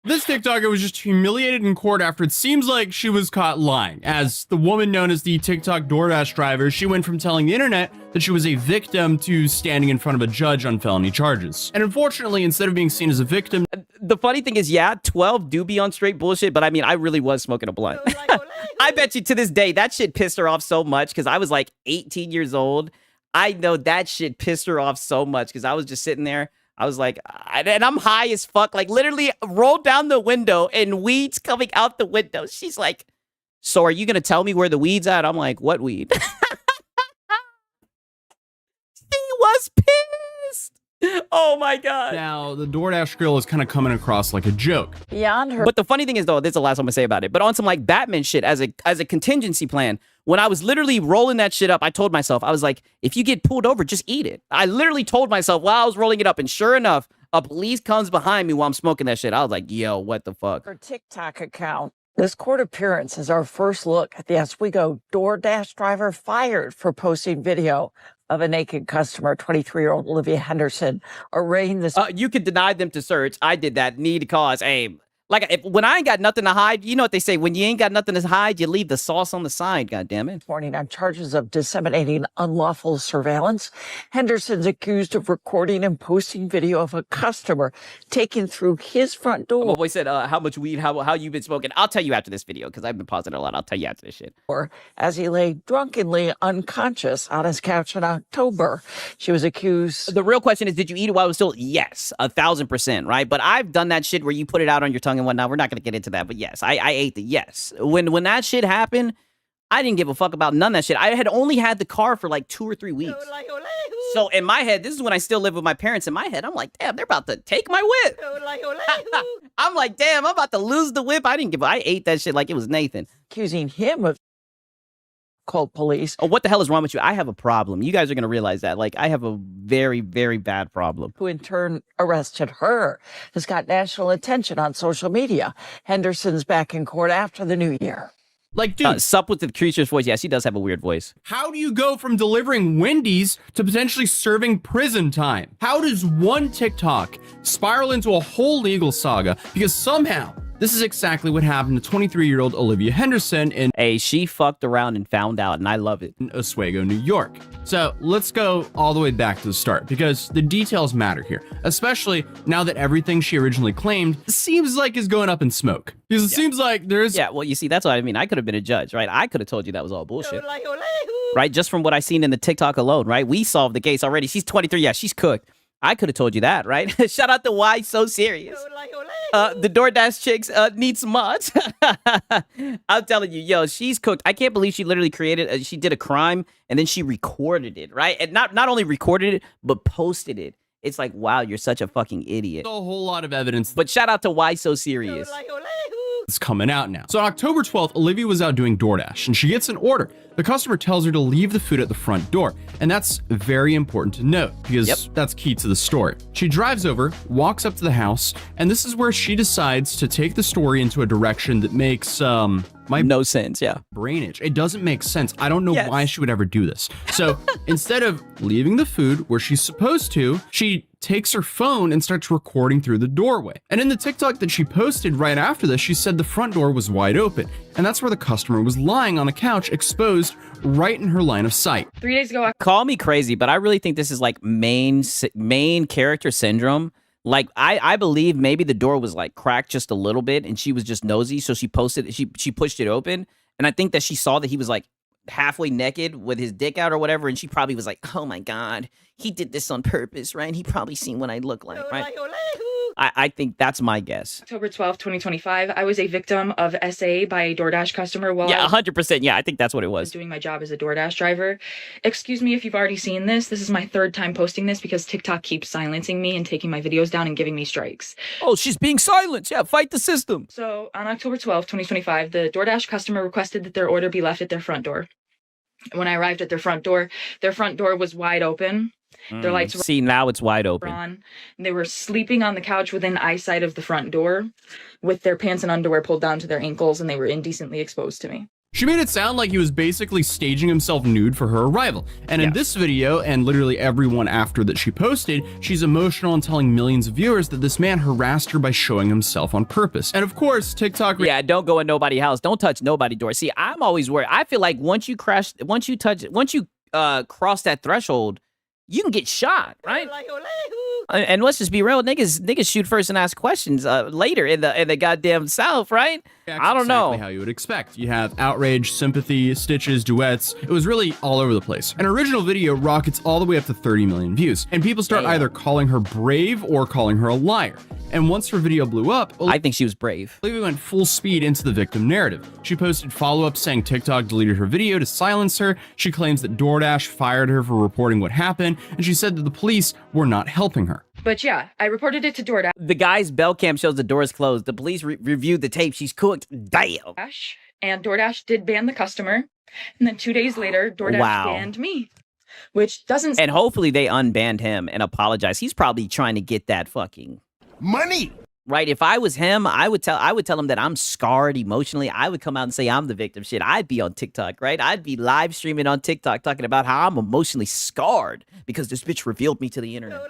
This TikToker was just humiliated in court after it seems like she was caught lying. As the woman known as the TikTok DoorDash driver, she went from telling the internet that she was a victim to standing in front of a judge on felony charges. And unfortunately, instead of being seen as a victim... The funny thing is, yeah, 12 do be on straight bullshit, but I mean, I really was smoking a blunt. I bet you to this day, that shit pissed her off so much because I was like 18 years old. I know that shit pissed her off so much because I was just sitting there. I was like, and I'm high as fuck, like literally rolled down the window and weeds coming out the window. She's like, so are you going to tell me where the weed's at? I'm like, what weed? She was pissed. Oh my God. Now, the DoorDash girl is kind of coming across like a joke. Beyond her. But the funny thing is, though, this is the last I'm going to say about it, but on some like Batman shit as a contingency plan, when I was literally rolling that shit up, I told myself, I was like, if you get pulled over, just eat it. I literally told myself while I was rolling it up, and sure enough, a police comes behind me while I'm smoking that shit. I was like, yo, what the fuck? Her TikTok account. This court appearance is our first look at the Oswego DoorDash driver fired for posting video of a naked customer, 23-year-old Olivia Henderson, arraying this. You could deny them to search. I did that. Need cause. Hey, Like, when I ain't got nothing to hide, you know what they say, when you ain't got nothing to hide, you leave the sauce on the side, goddammit. Morning on charges of disseminating unlawful surveillance. Henderson's accused of recording and posting video of a customer taking through his front door. My boy said, how much weed, how you been smoking? I'll tell you after this video, because I've been pausing a lot. I'll tell you after this shit. As he lay drunkenly unconscious on his couch in October. She was accused. The real question is, did you eat it while it was still? Yes, 1,000%, right? But I've done that shit where you put it out on your tongue and whatnot. We're not going to get into that, but yes, I ate the yes. When that shit happened, I didn't give a fuck about none of that shit. I had only had the car for like 2 or 3 weeks. So in my head, this is when I still live with my parents. In my head, I'm like, damn, they're about to take my whip. I'm like, damn, I'm about to lose the whip. I ate that shit like it was Nathan. Accusing him of called police. Oh, what the hell is wrong with you? I have a problem. You guys are going to realize that. Like, I have a very, very bad problem. Who in turn arrested her, has got national attention on social media. Henderson's back in court after the new year. Like, dude, sup with the creature's voice. Yeah, she does have a weird voice. how do you go from delivering Wendy's to potentially serving prison time? How does one TikTok spiral into a whole legal saga? Because somehow this is exactly what happened to 23-year-old Olivia Henderson in She fucked around and found out, and I love it. Oswego, New York. So let's go all the way back to the start, because the details matter here, especially now that everything she originally claimed seems like is going up in smoke. Because it seems like there's... Yeah, well, you see, that's what I mean. I could have been a judge, right? I could have told you that was all bullshit. Right? Just from what I seen in the TikTok alone, right? We solved the case already. She's 23. Yeah, she's cooked. I could have told you that, right? Shout out to Why So Serious. The DoorDash chicks need some mods. I'm telling you, yo, she's cooked. I can't believe she literally created, she did a crime and then she recorded it, right? And not only recorded it, but posted it. It's like, wow, you're such a fucking idiot. a whole lot of evidence But shout out to Why So Serious. that's coming out now. So on October 12th, Olivia was out doing DoorDash and she gets an order. The customer tells her to leave the food at the front door. And that's very important to note because that's key to the story. She drives over, walks up to the house, and this is where she decides to take the story into a direction that makes, my No sense, yeah. brain itch. It doesn't make sense. I don't know why she would ever do this. So instead of leaving the food where she's supposed to, she takes her phone and starts recording through the doorway. And in the TikTok that she posted right after this, she said the front door was wide open. And that's where the customer was lying on a couch exposed right in her line of sight. 3 days ago, Call me crazy, but I really think this is like main character syndrome. Like, I believe maybe the door was like cracked just a little bit and she was just nosy. So she posted, she pushed it open. And I think that she saw that he was like halfway naked with his dick out or whatever. And she probably was like, oh my God, he did this on purpose, right? He probably seen what I look like, right? I think that's my guess. October 12th, 2025, I was a victim of SA by a DoorDash customer while Yeah, I 100%. Yeah, I think that's what it was was. doing my job as a DoorDash driver. Excuse me if you've already seen this. This is my third time posting this because TikTok keeps silencing me and taking my videos down and giving me strikes. Oh, she's being silenced. Yeah, fight the system. So on October 12th, 2025, the DoorDash customer requested that their order be left at their front door. When I arrived at their front door was wide open. Their lights were See, now it's wide open. on. They were sleeping on the couch within eyesight of the front door with their pants and underwear pulled down to their ankles, and they were indecently exposed to me. She made it sound like he was basically staging himself nude for her arrival. And in this video, and literally everyone after that she posted, she's emotional and telling millions of viewers that this man harassed her by showing himself on purpose. And of course, TikTok... Yeah, don't go in nobody's house. Don't touch nobody's door. See, I'm always worried. I feel like once you cross that threshold, you can get shot, right? And let's just be real, niggas shoot first and ask questions later in the goddamn South, right? I don't know. Exactly how you would expect. You have outrage, sympathy, stitches, duets. It was really all over the place. An original video rockets all the way up to 30 million views, and people start either calling her brave or calling her a liar. And once her video blew up, I think she was brave. Olivia went full speed into the victim narrative. She posted follow-ups saying TikTok deleted her video to silence her. She claims that DoorDash fired her for reporting what happened, and she said that the police were not helping her. But yeah, I reported it to DoorDash. The guy's bell cam shows the doors closed. The police reviewed the tape. She's cooked. Damn. And DoorDash did ban the customer. And then 2 days later, DoorDash banned me. Which doesn't... And hopefully they unbanned him and apologized. He's probably trying to get that fucking... money. Right? If I was him, I would tell him that I'm scarred emotionally. I would come out and say I'm the victim. Shit, I'd be on TikTok, right? I'd be live streaming on TikTok talking about how I'm emotionally scarred because this bitch revealed me to the internet.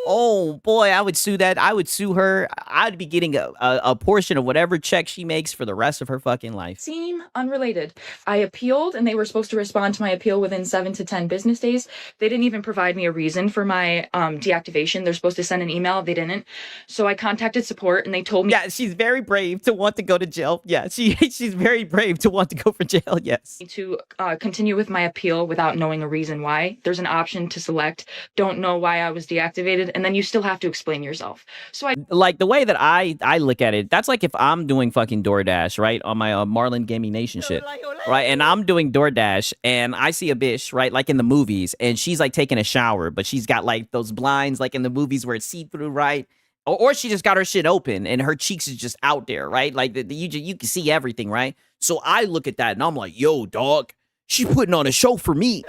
Oh boy, I would sue that. I would sue her. I'd be getting a portion of whatever check she makes for the rest of her fucking life. Seem unrelated. I appealed and they were supposed to respond to my appeal within 7 to 10 business days. They didn't even provide me a reason for my deactivation. They're supposed to send an email. They didn't. So I contacted support and they told me. Yeah, she's very brave to want to go to jail. Yeah, she's very brave to want to go for jail. Yes. To continue with my appeal without knowing a reason why. There's an option to select, don't know why I was deactivated, and then you still have to explain yourself. So I like the way that I look at it, that's like if I'm doing fucking DoorDash, right, on my Marlin Gaming Nation shit, right, and I'm doing DoorDash and I see a bitch, right, like in the movies, and she's like taking a shower, but she's got like those blinds like in the movies where it's see-through, right? Or she just got her shit open and her cheeks is just out there, right? Like you can see everything, right? So I look at that and I'm like, yo, dog, she putting on a show for me.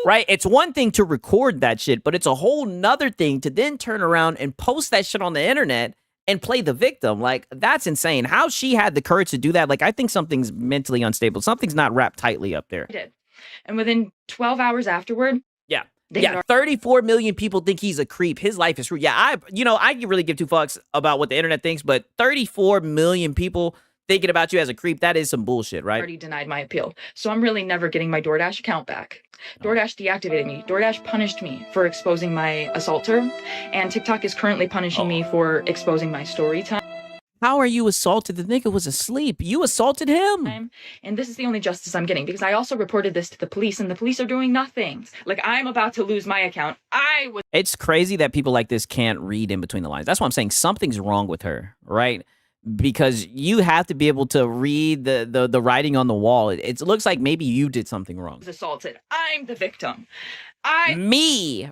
Right? It's one thing to record that shit, but it's a whole nother thing to then turn around and post that shit on the internet and play the victim. Like, that's insane. How she had the courage to do that, like, I think something's mentally unstable. Something's not wrapped tightly up there. I did. And within 12 hours afterward, yeah. Yeah, 34 million people think he's a creep. His life is true. Yeah, I can really give two fucks about what the internet thinks, but 34 million people thinking about you as a creep, that is some bullshit, right? Already denied my appeal. So I'm really never getting my DoorDash account back. DoorDash deactivated me. DoorDash punished me for exposing my assaulter, and TikTok is currently punishing me for exposing my story time. How are you assaulted? The nigga was asleep. You assaulted him. And this is the only justice I'm getting because I also reported this to the police and the police are doing nothing. Like, I'm about to lose my account. It's crazy that people like this can't read in between the lines. That's why I'm saying something's wrong with her, right? Because you have to be able to read the writing on the wall. It looks like maybe you did something wrong. Was assaulted. I'm the victim. I'm the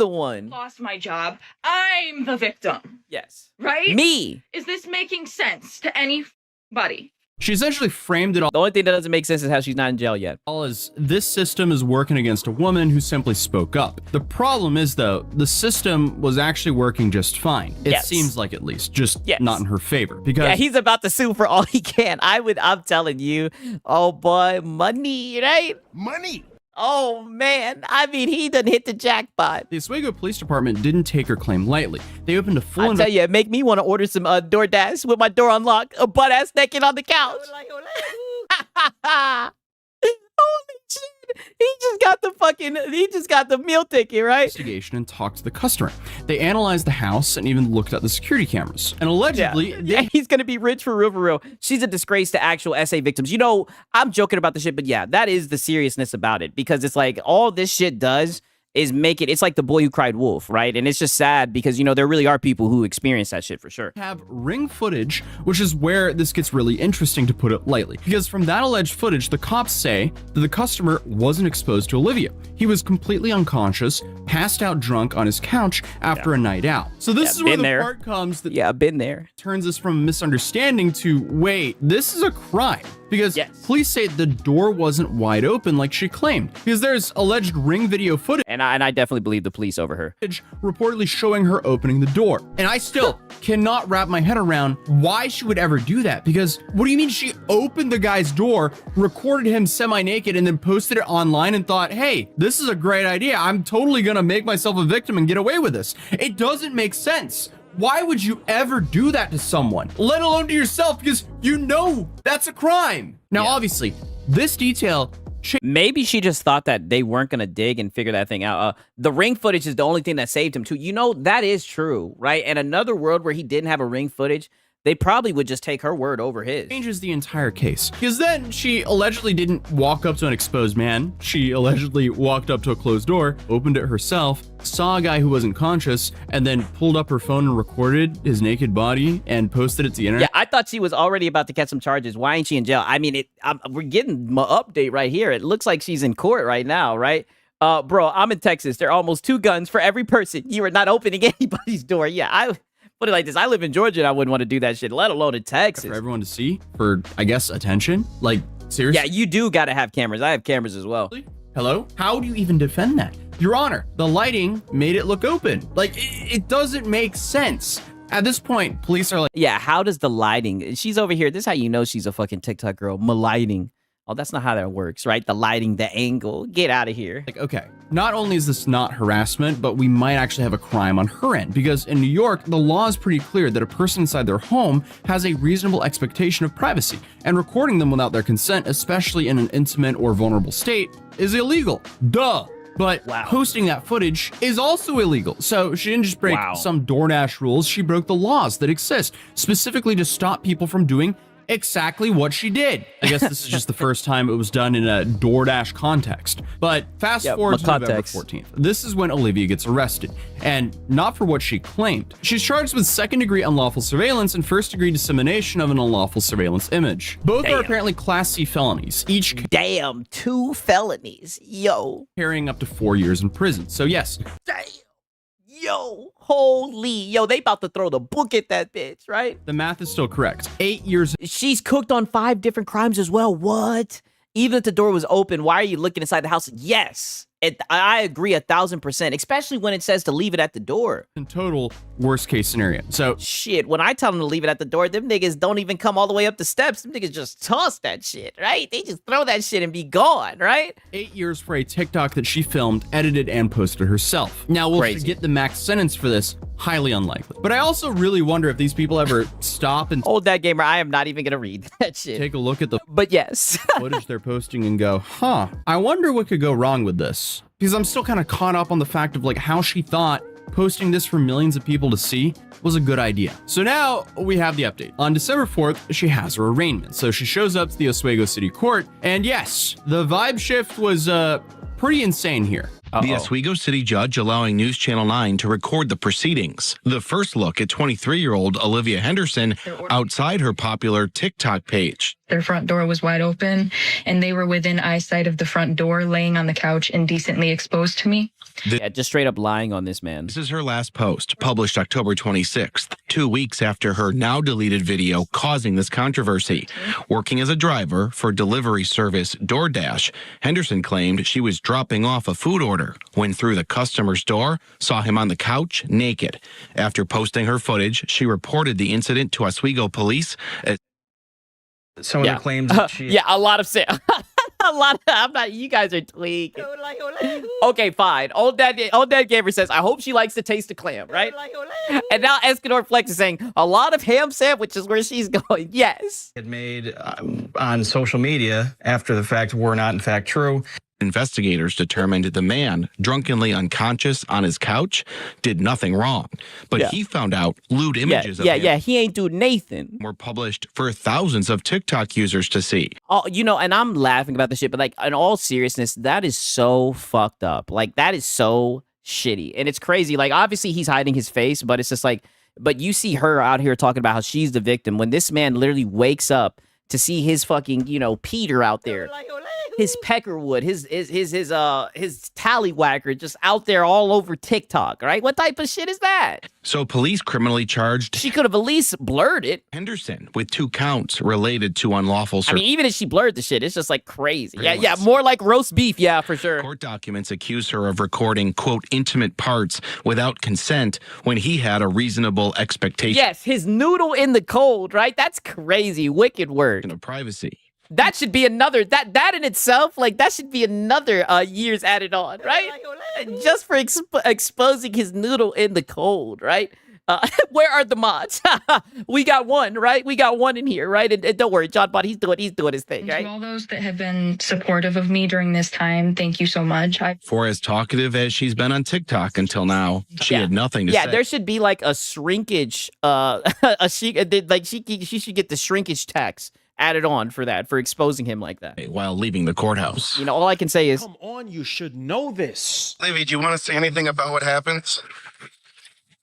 one. Lost my job. I'm the victim. Yes. Right? Me. Is this making sense to anybody? She essentially framed it all. The only thing that doesn't make sense is how she's not in jail yet. All is this system is working against a woman who simply spoke up. The problem is, though, the system was actually working just fine. It seems like, at least, just not in her favor. Because yeah, he's about to sue for all he can. I'm telling you, oh boy, money, right? Money. Oh, man. I mean, he done hit the jackpot. The Oswego Police Department didn't take her claim lightly. They opened a full... I tell you, it make me want to order some DoorDash with my door unlocked, a butt-ass naked on the couch. Holy shit. He just got the meal ticket, right? Investigation and talked to the customer. They analyzed the house and even looked at the security cameras. And allegedly... Yeah, he's going to be rich for real, for real. She's a disgrace to actual SA victims. You know, I'm joking about the shit, but yeah, that is the seriousness about it. Because it's like, all this shit does is make it's like the boy who cried wolf, right? And it's just sad because, you know, there really are people who experience that shit for sure. Have ring footage, which is where this gets really interesting, to put it lightly. Because from that alleged footage, the cops say that the customer wasn't exposed to Olivia. He was completely unconscious, passed out drunk on his couch after a night out. So this is where the part comes that been there. Turns us from a misunderstanding to, wait, this is a crime. Because police say the door wasn't wide open like she claimed. Because there's alleged ring video footage. And I definitely believe the police over her. Reportedly showing her opening the door. And I still cannot wrap my head around why she would ever do that. Because what do you mean she opened the guy's door, recorded him semi-naked, and then posted it online and thought, hey, this is a great idea. I'm totally gonna make myself a victim and get away with this. It doesn't make sense. Why would you ever do that to someone, let alone to yourself? Because you know that's a crime. Now, obviously, this detail... Maybe she just thought that they weren't going to dig and figure that thing out. The ring footage is the only thing that saved him, too. You know, that is true, right? In another world where he didn't have a ring footage, they probably would just take her word over his. Changes the entire case. Because then she allegedly didn't walk up to an exposed man. She allegedly walked up to a closed door, opened it herself, saw a guy who wasn't conscious, and then pulled up her phone and recorded his naked body and posted it to the internet. Yeah, I thought she was already about to catch some charges. Why ain't she in jail? I mean, we're getting my update right here. It looks like she's in court right now, right? Bro, I'm in Texas. There are almost 2 guns for every person. You are not opening anybody's door. Yeah, I put it like this. I live in Georgia and I wouldn't want to do that shit, let alone in Texas. For everyone to see, for, I guess, attention? Like, seriously? Yeah, you do got to have cameras. I have cameras as well. Hello? How do you even defend that? Your Honor, the lighting made it look open. Like, it doesn't make sense. At this point, police are like... Yeah, how does the lighting... She's over here. This is how you know she's a fucking TikTok girl. Malighting Oh, that's not how that works, right? The lighting, the angle. Get out of here. Like, okay, not only is this not harassment, but we might actually have a crime on her end, because in New York, the law is pretty clear that a person inside their home has a reasonable expectation of privacy, and recording them without their consent, especially in an intimate or vulnerable state, is illegal. Duh. But posting that footage is also illegal. So she didn't just break some DoorDash rules, she broke the laws that exist, specifically to stop people from doing exactly what she did. I guess this is just the first time it was done in a DoorDash context. But fast forward to November 14th. This is when Olivia gets arrested, and not for what she claimed. She's charged with second-degree unlawful surveillance and first-degree dissemination of an unlawful surveillance image. Both are apparently Class C felonies, each 2 felonies. Yo. carrying up to 4 years in prison. So yes. Damn. Yo. Holy. Yo, they about to throw the book at that bitch, right? The math is still correct. 8 years. She's cooked on 5 different crimes as well. What? Even if the door was open, why are you looking inside the house? Yes. I agree 1,000%, especially when it says to leave it at the door. In total, worst case scenario. So shit, when I tell them to leave it at the door, them niggas don't even come all the way up the steps. Them niggas just toss that shit, right? They just throw that shit and be gone, right? 8 years for a TikTok that she filmed, edited, and posted herself. Now, will she get the max sentence for this? Highly unlikely. But I also really wonder if these people ever stop and hold that gamer. I am not even gonna read that shit. Take a look at the yes footage they're posting and go, huh, I wonder what could go wrong with this. Because I'm still kind of caught up on the fact of like how she thought posting this for millions of people to see was a good idea. So now we have the update. On December 4th, she has her arraignment. So she shows up to the Oswego City Court, and yes, the vibe shift was pretty insane here. The Oswego City judge allowing News Channel 9 to record the proceedings. The first look at 23-year-old Olivia Henderson outside her popular TikTok page. Their front door was wide open, and they were within eyesight of the front door, laying on the couch indecently exposed to me. Yeah, just straight up lying on this man. This is her last post, published October 26th, 2 weeks after her now deleted video causing this controversy. Working as a driver for delivery service DoorDash, Henderson claimed she was dropping off a food order, went through the customer's door, saw him on the couch naked. After posting her footage, she reported the incident to Oswego police. Someone claims that she... yeah, a lot of a lot of, I'm not, you guys are tweaking. Okay, fine. Old dad gamer says, I hope she likes to taste the clam, right? And now Escanor Flex is saying, a lot of ham sandwiches where she's going. Yes. Had made on social media after the fact were not in fact true. Investigators determined the man, drunkenly unconscious on his couch, did nothing wrong. But he found out lewd images of him. He ain't do Nathan. Were published for thousands of TikTok users to see. Oh, you know, and I'm laughing about this shit, but like, in all seriousness, that is so fucked up. Like, that is so shitty. And it's crazy. Like, obviously he's hiding his face, but it's just like, but you see her out here talking about how she's the victim when this man literally wakes up to see his fucking, you know, Peter out there. His Peckerwood, his Tallywhacker just out there all over TikTok, right? What type of shit is that? So police criminally charged... She could have at least blurred it. Henderson with 2 counts related to unlawful... I mean, even if she blurred the shit, it's just like crazy. Yeah, more like roast beef, yeah, for sure. Court documents accuse her of recording, quote, intimate parts without consent when he had a reasonable expectation. Yes, his noodle in the cold, right? That's crazy. Wicked word. Of privacy. That should be another, that in itself, like, that should be another years added on, right? Just for exposing his noodle in the cold, right? Where are the mods? We got one, right? We got one in here, right? And don't worry, John Bot, he's doing his thing, right? To all those that have been supportive of me during this time, thank you so much. For as talkative as she's been on TikTok until now, she had nothing to say. Yeah, there should be like a shrinkage, she should get the shrinkage tax added on for that, for exposing him like that. While leaving the courthouse. You know, all I can say is... Come on, you should know this. Levy, do you want to say anything about what happens?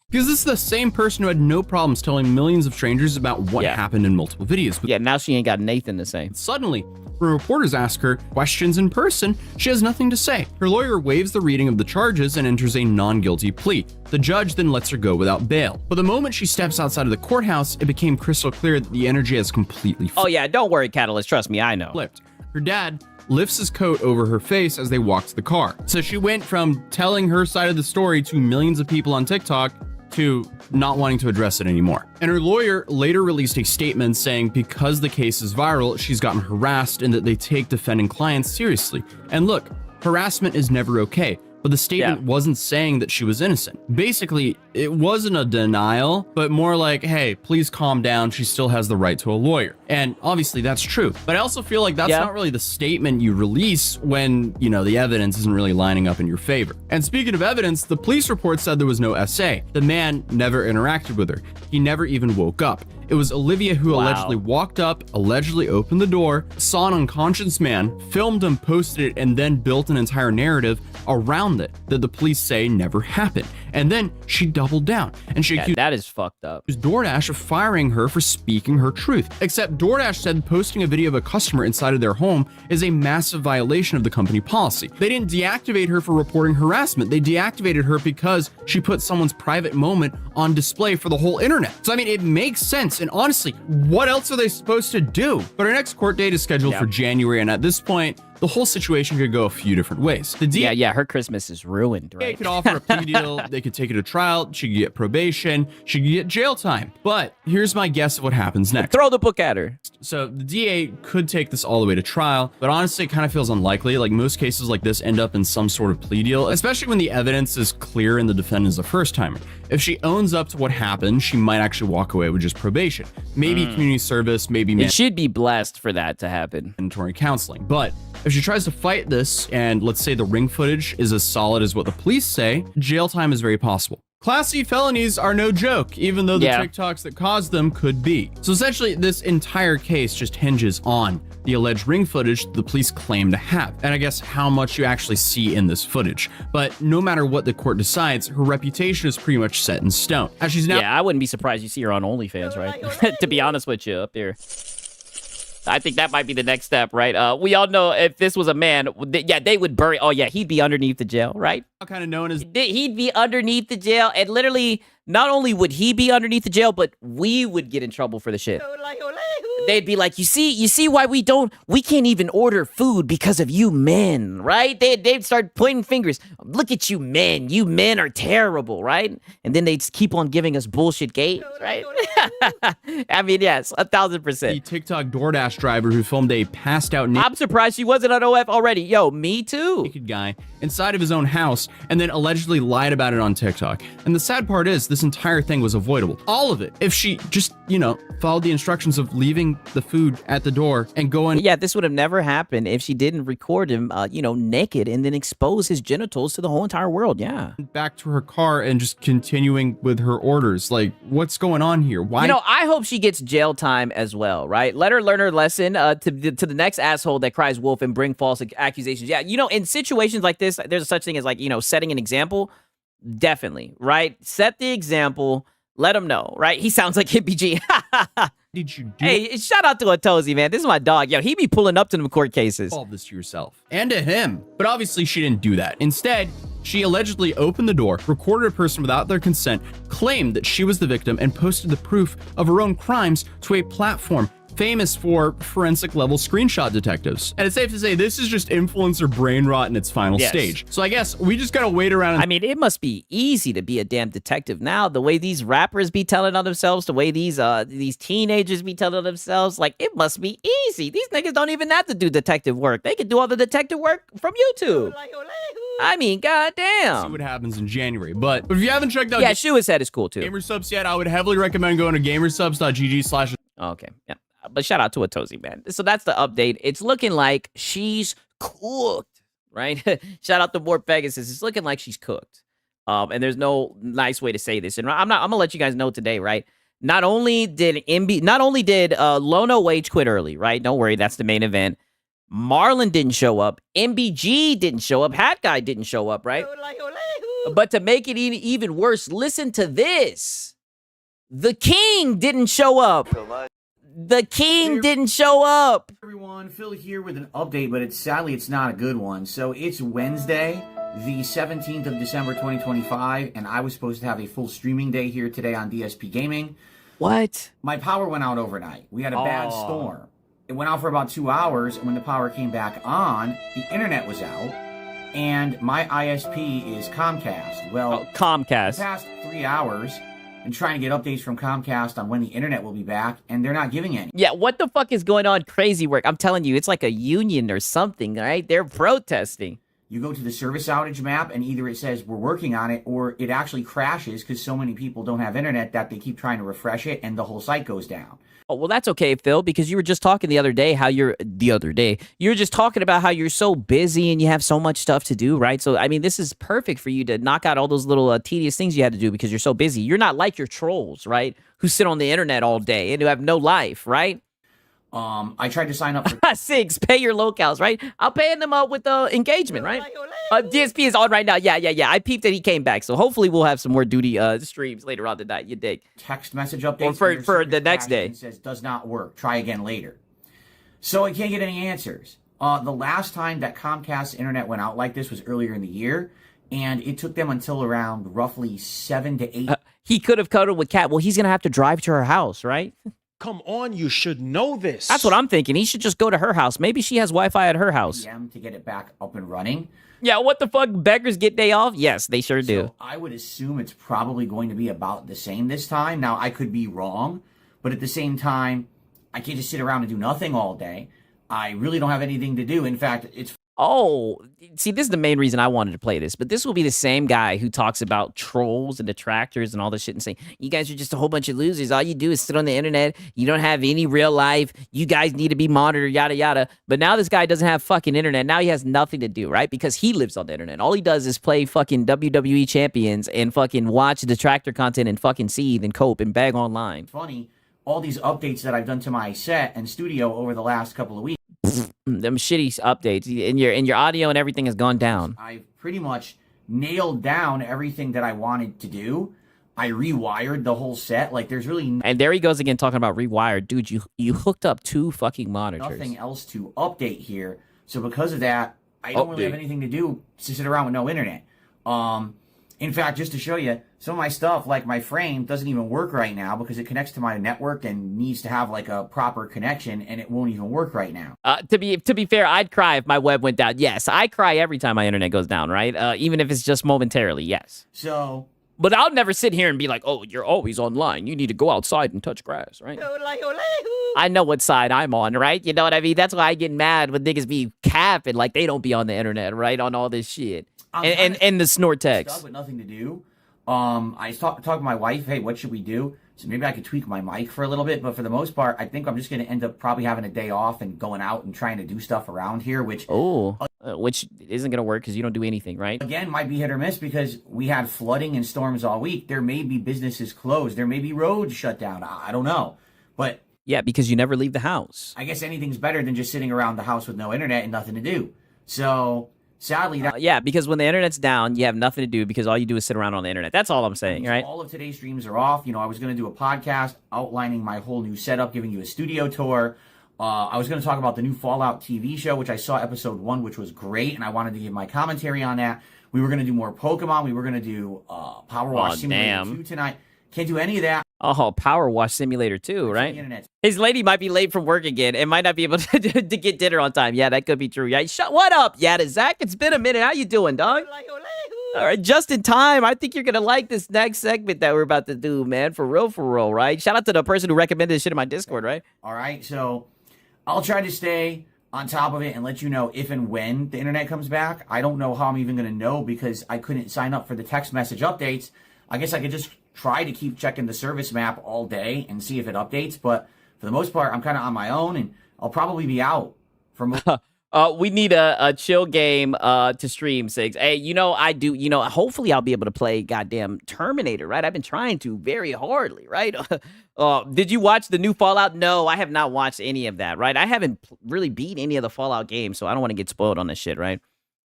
Because this is the same person who had no problems telling millions of strangers about what happened in multiple videos. But now she ain't got Nathan to say. Suddenly, when reporters ask her questions in person, she has nothing to say. Her lawyer waives the reading of the charges and enters a non-guilty plea. The judge then lets her go without bail. But the moment she steps outside of the courthouse, it became crystal clear that the energy has completely flipped. Oh yeah, don't worry, Catalyst. Trust me, I know. Her dad lifts his coat over her face as they walk to the car. So she went from telling her side of the story to millions of people on TikTok to not wanting to address it anymore. And her lawyer later released a statement saying because the case is viral, she's gotten harassed and that they take defending clients seriously. And look, harassment is never okay. But the statement wasn't saying that she was innocent. Basically, it wasn't a denial, but more like, hey, please calm down. She still has the right to a lawyer. And obviously that's true. But I also feel like that's not really the statement you release when, you know, the evidence isn't really lining up in your favor. And speaking of evidence, the police report said there was no SA. The man never interacted with her. He never even woke up. It was Olivia who allegedly walked up, allegedly opened the door, saw an unconscious man, filmed him, posted it, and then built an entire narrative around it that the police say never happened. And then she doubled down and she accused that is fucked up. DoorDash of firing her for speaking her truth. Except DoorDash said posting a video of a customer inside of their home is a massive violation of the company policy. They didn't deactivate her for reporting harassment. They deactivated her because she put someone's private moment on display for the whole internet. So I mean, it makes sense. And honestly, what else are they supposed to do? But our next court date is scheduled for January, and at this point, the whole situation could go a few different ways. The DA her Christmas is ruined, right? They could offer a plea deal, they could take her to trial, she could get probation, she could get jail time. But here's my guess of what happens next. Throw the book at her. So the DA could take this all the way to trial, but honestly, it kind of feels unlikely. Like most cases like this end up in some sort of plea deal, especially when the evidence is clear and the defendant is a first timer. If she owns up to what happened, she might actually walk away with just probation. Maybe community service, maybe... And she'd be blessed for that to happen. Mandatory counseling. But if she tries to fight this, and let's say the ring footage is as solid as what the police say, jail time is very possible. Class C felonies are no joke, even though the TikToks that caused them could be. So essentially, this entire case just hinges on the alleged ring footage the police claim to have, and I guess how much you actually see in this footage. But no matter what the court decides, her reputation is pretty much set in stone. As she's now— I wouldn't be surprised you see her on OnlyFans, right? To be honest with you, up here. I think that might be the next step, right? We all know if this was a man, they would bury. Oh yeah, he'd be underneath the jail, right? Kind of known as— He'd be underneath the jail, and literally, not only would he be underneath the jail, but we would get in trouble for the shit. They'd be like, you see why we can't even order food because of you men, right? They'd start pointing fingers. Look at you men are terrible, right? And then they'd keep on giving us bullshit games, right? I mean, yes, 1000%. The TikTok DoorDash driver who filmed a passed out I'm surprised she wasn't on OF already. Yo, me too. Naked guy inside of his own house and then allegedly lied about it on TikTok. And the sad part is this entire thing was avoidable. All of it. If she just, followed the instructions of leaving the food at the door and going— Yeah, this would have never happened if she didn't record him, naked and then expose his genitals to the whole entire world. Yeah. Back to her car and just continuing with her orders. Like, what's going on here? Why? I hope she gets jail time as well, right? Let her learn her lesson to the next asshole that cries wolf and bring false accusations. Yeah, in situations like this, there's a such thing as setting an example. Definitely, right? Set the example. Let him know, right? He sounds like MBG. Did you do— Hey, shout out to Atozi, man. This is my dog. Yo, he be pulling up to them court cases. All this to yourself and to him. But obviously she didn't do that. Instead, she allegedly opened the door, recorded a person without their consent, claimed that she was the victim, and posted the proof of her own crimes to a platform famous for forensic level screenshot detectives. And it's safe to say this is just influencer brain rot in its final stage. So I guess we just gotta wait around. I mean, it must be easy to be a damn detective now. The way these rappers be telling on themselves, the way these teenagers be telling on themselves, like, it must be easy. These niggas don't even have to do detective work. They can do all the detective work from YouTube. I mean, goddamn. See what happens in January. But if you haven't checked out— Shoe His Head is cool too. Gamersubs yet, I would heavily recommend going to gamersubs.gg/. Okay, yeah. But shout out to Atozi, man. So that's the update. It's looking like she's cooked, right? Shout out to More Pegasus. It's looking like she's cooked. And there's no nice way to say this. And I'm gonna let you guys know today, right? Not only did Lono Wage quit early, right? Don't worry, that's the main event. Marlon didn't show up. MBG didn't show up. Hat Guy didn't show up, right? But to make it even worse, listen to this. The King didn't show up. The King didn't show up. Everyone, Phil here with an update, but sadly it's not a good one. So it's Wednesday, the 17th of December 2025, and I was supposed to have a full streaming day here today on DSP Gaming. What? My power went out overnight. We had a bad storm. It went out for about 2 hours, and when the power came back on, the internet was out. and my ISP is Comcast. Well, Comcast. the past 3 hours, and trying to get updates from Comcast on when the internet will be back, and they're not giving any. Yeah, what the fuck is going on? Crazy work. I'm telling you, it's like a union or something, right? They're protesting. You go to the service outage map, and either it says we're working on it, or it actually crashes because so many people don't have internet that they keep trying to refresh it, and the whole site goes down. Oh, well, that's okay, Phil, because you were just talking the other day you were just talking about how you're so busy and you have so much stuff to do, right? So, I mean, this is perfect for you to knock out all those little tedious things you had to do because you're so busy. You're not like your trolls, right? Who sit on the internet all day and who have no life, right? I tried to sign up for Sigs, pay your locals, right? I'll pay them up with the engagement, right? DSP is on right now. Yeah. I peeped that he came back, so hopefully we'll have some more duty streams later on tonight. You dig? text message updates. Or for the next day. It says does not work. Try again later. So I can't get any answers. The last time that Comcast internet went out like this was earlier in the year, and it took them until around roughly 7 to 8. He could have cuddled with Kat. Well, he's gonna have to drive to her house, right? Come on, you should know this. That's what I'm thinking. He should just go to her house. Maybe she has Wi-Fi at her house. PM to get it back up and running. Yeah, what the fuck? Beggars get day off? Yes, they sure do. So I would assume it's probably going to be about the same this time. Now, I could be wrong, but at the same time, I can't just sit around and do nothing all day. I really don't have anything to do. In fact, it's... Oh, see, this is the main reason I wanted to play this, but this will be the same guy who talks about trolls and detractors and all this shit and saying, you guys are just a whole bunch of losers. All you do is sit on the internet. You don't have any real life. You guys need to be monitored, yada, yada. But now this guy doesn't have fucking internet. Now he has nothing to do, right? Because he lives on the internet. All he does is play fucking WWE champions and fucking watch detractor content and fucking seethe and cope and beg online. Funny, all these updates that I've done to my set and studio over the last couple of weeks. Them shitty updates and your audio and everything has gone down. I've pretty much nailed down everything that I wanted to do. I rewired the whole set. Like there's really and there he goes again talking about rewired. Dude, you hooked up 2 fucking monitors. Nothing else to update here. So because of that, I don't really have anything to do to sit around with no internet. In fact, just to show you, some of my stuff, like my frame, doesn't even work right now because it connects to my network and needs to have like a proper connection, and it won't even work right now. To be fair, I'd cry if my web went down. Yes, I cry every time my internet goes down, right? Even if it's just momentarily, yes. So... But I'll never sit here and be like, oh, you're always online. You need to go outside and touch grass, right? I know what side I'm on, right? You know what I mean? That's why I get mad when niggas be capping like they don't be on the internet, right? On all this shit. And the snort text. With nothing to do. I talked to my wife, hey, what should we do? So maybe I could tweak my mic for a little bit, but for the most part, I think I'm just going to end up probably having a day off and going out and trying to do stuff around here, which... which isn't going to work because you don't do anything, right? Again, might be hit or miss because we had flooding and storms all week. There may be businesses closed. There may be roads shut down. I don't know. But... Yeah, because you never leave the house. I guess anything's better than just sitting around the house with no internet and nothing to do. So... Sadly, yeah, because when the internet's down, you have nothing to do because all you do is sit around on the internet. That's all I'm saying, right? All of today's streams are off. You know, I was going to do a podcast outlining my whole new setup, giving you a studio tour. I was going to talk about the new Fallout TV show, which I saw episode 1, which was great, and I wanted to give my commentary on that. We were going to do more Pokemon. We were going to do Power Wash Simulator 2 tonight. Can't do any of that. Oh, Power Wash Simulator 2, right? His lady might be late from work again and might not be able to get dinner on time. Yeah, that could be true. Yeah, what up, Yada Zach? It's been a minute. How you doing, dog? All right, just in time. I think you're going to like this next segment that we're about to do, man. For real, right? Shout out to the person who recommended this shit in my Discord, right? All right, so I'll try to stay on top of it and let you know if and when the internet comes back. I don't know how I'm even going to know because I couldn't sign up for the text message updates. I guess I could just try to keep checking the service map all day and see if it updates, but for the most part, I'm kind of on my own, and I'll probably be out for most... we need a chill game to stream, Sigs. Hey, hopefully I'll be able to play goddamn Terminator, right? I've been trying to very hardly, right? Did you watch the new Fallout? No, I have not watched any of that, right? I haven't really beat any of the Fallout games, so I don't want to get spoiled on this shit, right?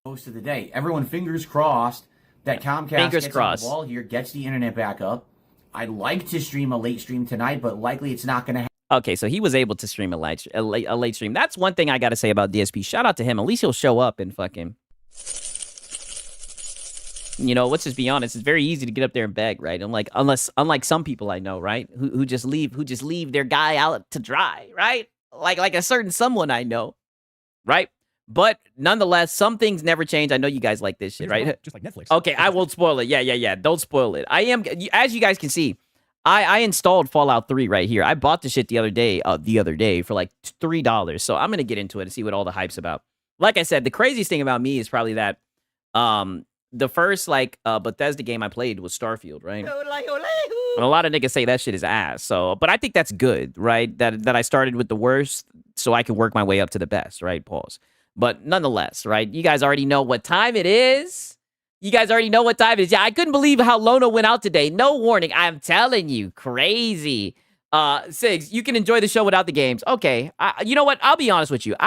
Most of the day. Everyone fingers crossed that Comcast gets on the ball here, gets the internet back up. I'd like to stream a late stream tonight, but likely it's not going to happen. Okay, so he was able to stream a late stream. That's one thing I got to say about DSP. Shout out to him. At least he'll show up and fucking... let's just be honest. It's very easy to get up there and beg, right? Unlike some people I know, right? Who just leave their guy out to dry, right? Like a certain someone I know, right? But nonetheless, some things never change. I know you guys like this shit, right? Just like Netflix. Okay, I won't spoil it. Yeah. Don't spoil it. I am, as you guys can see, I installed Fallout 3 right here. I bought the shit the other day for like $3. So I'm gonna get into it and see what all the hype's about. Like I said, the craziest thing about me is probably that the first Bethesda game I played was Starfield, right? And a lot of niggas say that shit is ass. So, but I think that's good, right? That I started with the worst so I can work my way up to the best, right? Pause. But nonetheless, right? You guys already know what time it is. Yeah, I couldn't believe how Lono went out today. No warning. I'm telling you, crazy. Sigs, you can enjoy the show without the games. Okay. You know what? I'll be honest with you.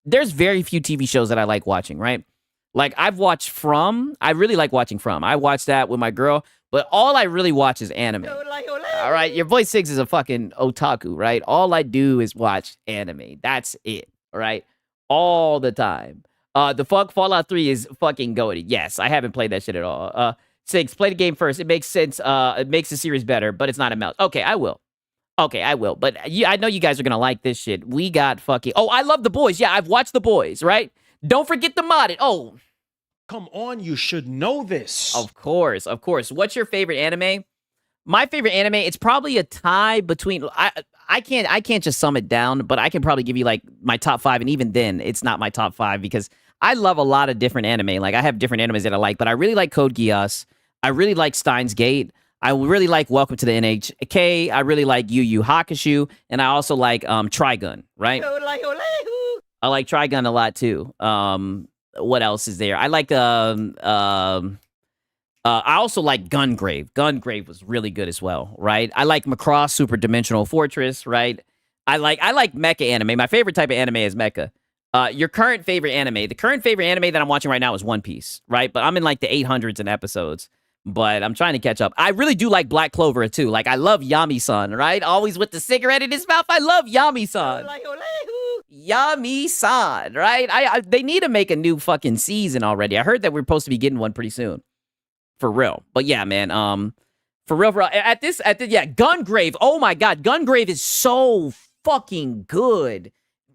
There's very few TV shows that I like watching, right? Like, I've watched From. I really like watching From. I watched that with my girl, but all I really watch is anime. All right? Your boy Sigs is a fucking otaku, right? All I do is watch anime. That's it, all right? All the time. The Fallout 3 is fucking goated. Yes, I haven't played that shit at all. Sigs, play the game first. It makes sense. It makes the series better, but it's not a melt. Okay, I will. But I know you guys are going to like this shit. We got fucking... Oh, I love The Boys. Yeah, I've watched The Boys, right? Don't forget the modded. Oh. Come on, you should know this. Of course. What's your favorite anime? My favorite anime, it's probably a tie between... I can't just sum it down, but I can probably give you like my top 5, and even then, it's not my top 5 because I love a lot of different anime. Like, I have different animes that I like, but I really like Code Geass. I really like Steins Gate. I really like Welcome to the NHK. I really like Yu Yu Hakusho, and I also like Trigun, right? I like Trigun a lot too. What else is there? I like I also like Gungrave. Gungrave was really good as well, right? I like Macross Super Dimensional Fortress, right? I like mecha anime. My favorite type of anime is mecha. Your current favorite anime. The current favorite anime that I'm watching right now is One Piece, right? But I'm in like the 800s in episodes. But I'm trying to catch up. I really do like Black Clover too. Like, I love Yami-san, right? Always with the cigarette in his mouth. I love Yami-san. Yami-san, right? They need to make a new fucking season already. I heard that we're supposed to be getting one pretty soon. For real. But yeah, man. For real. Gungrave. Oh my God. Gungrave is so fucking good.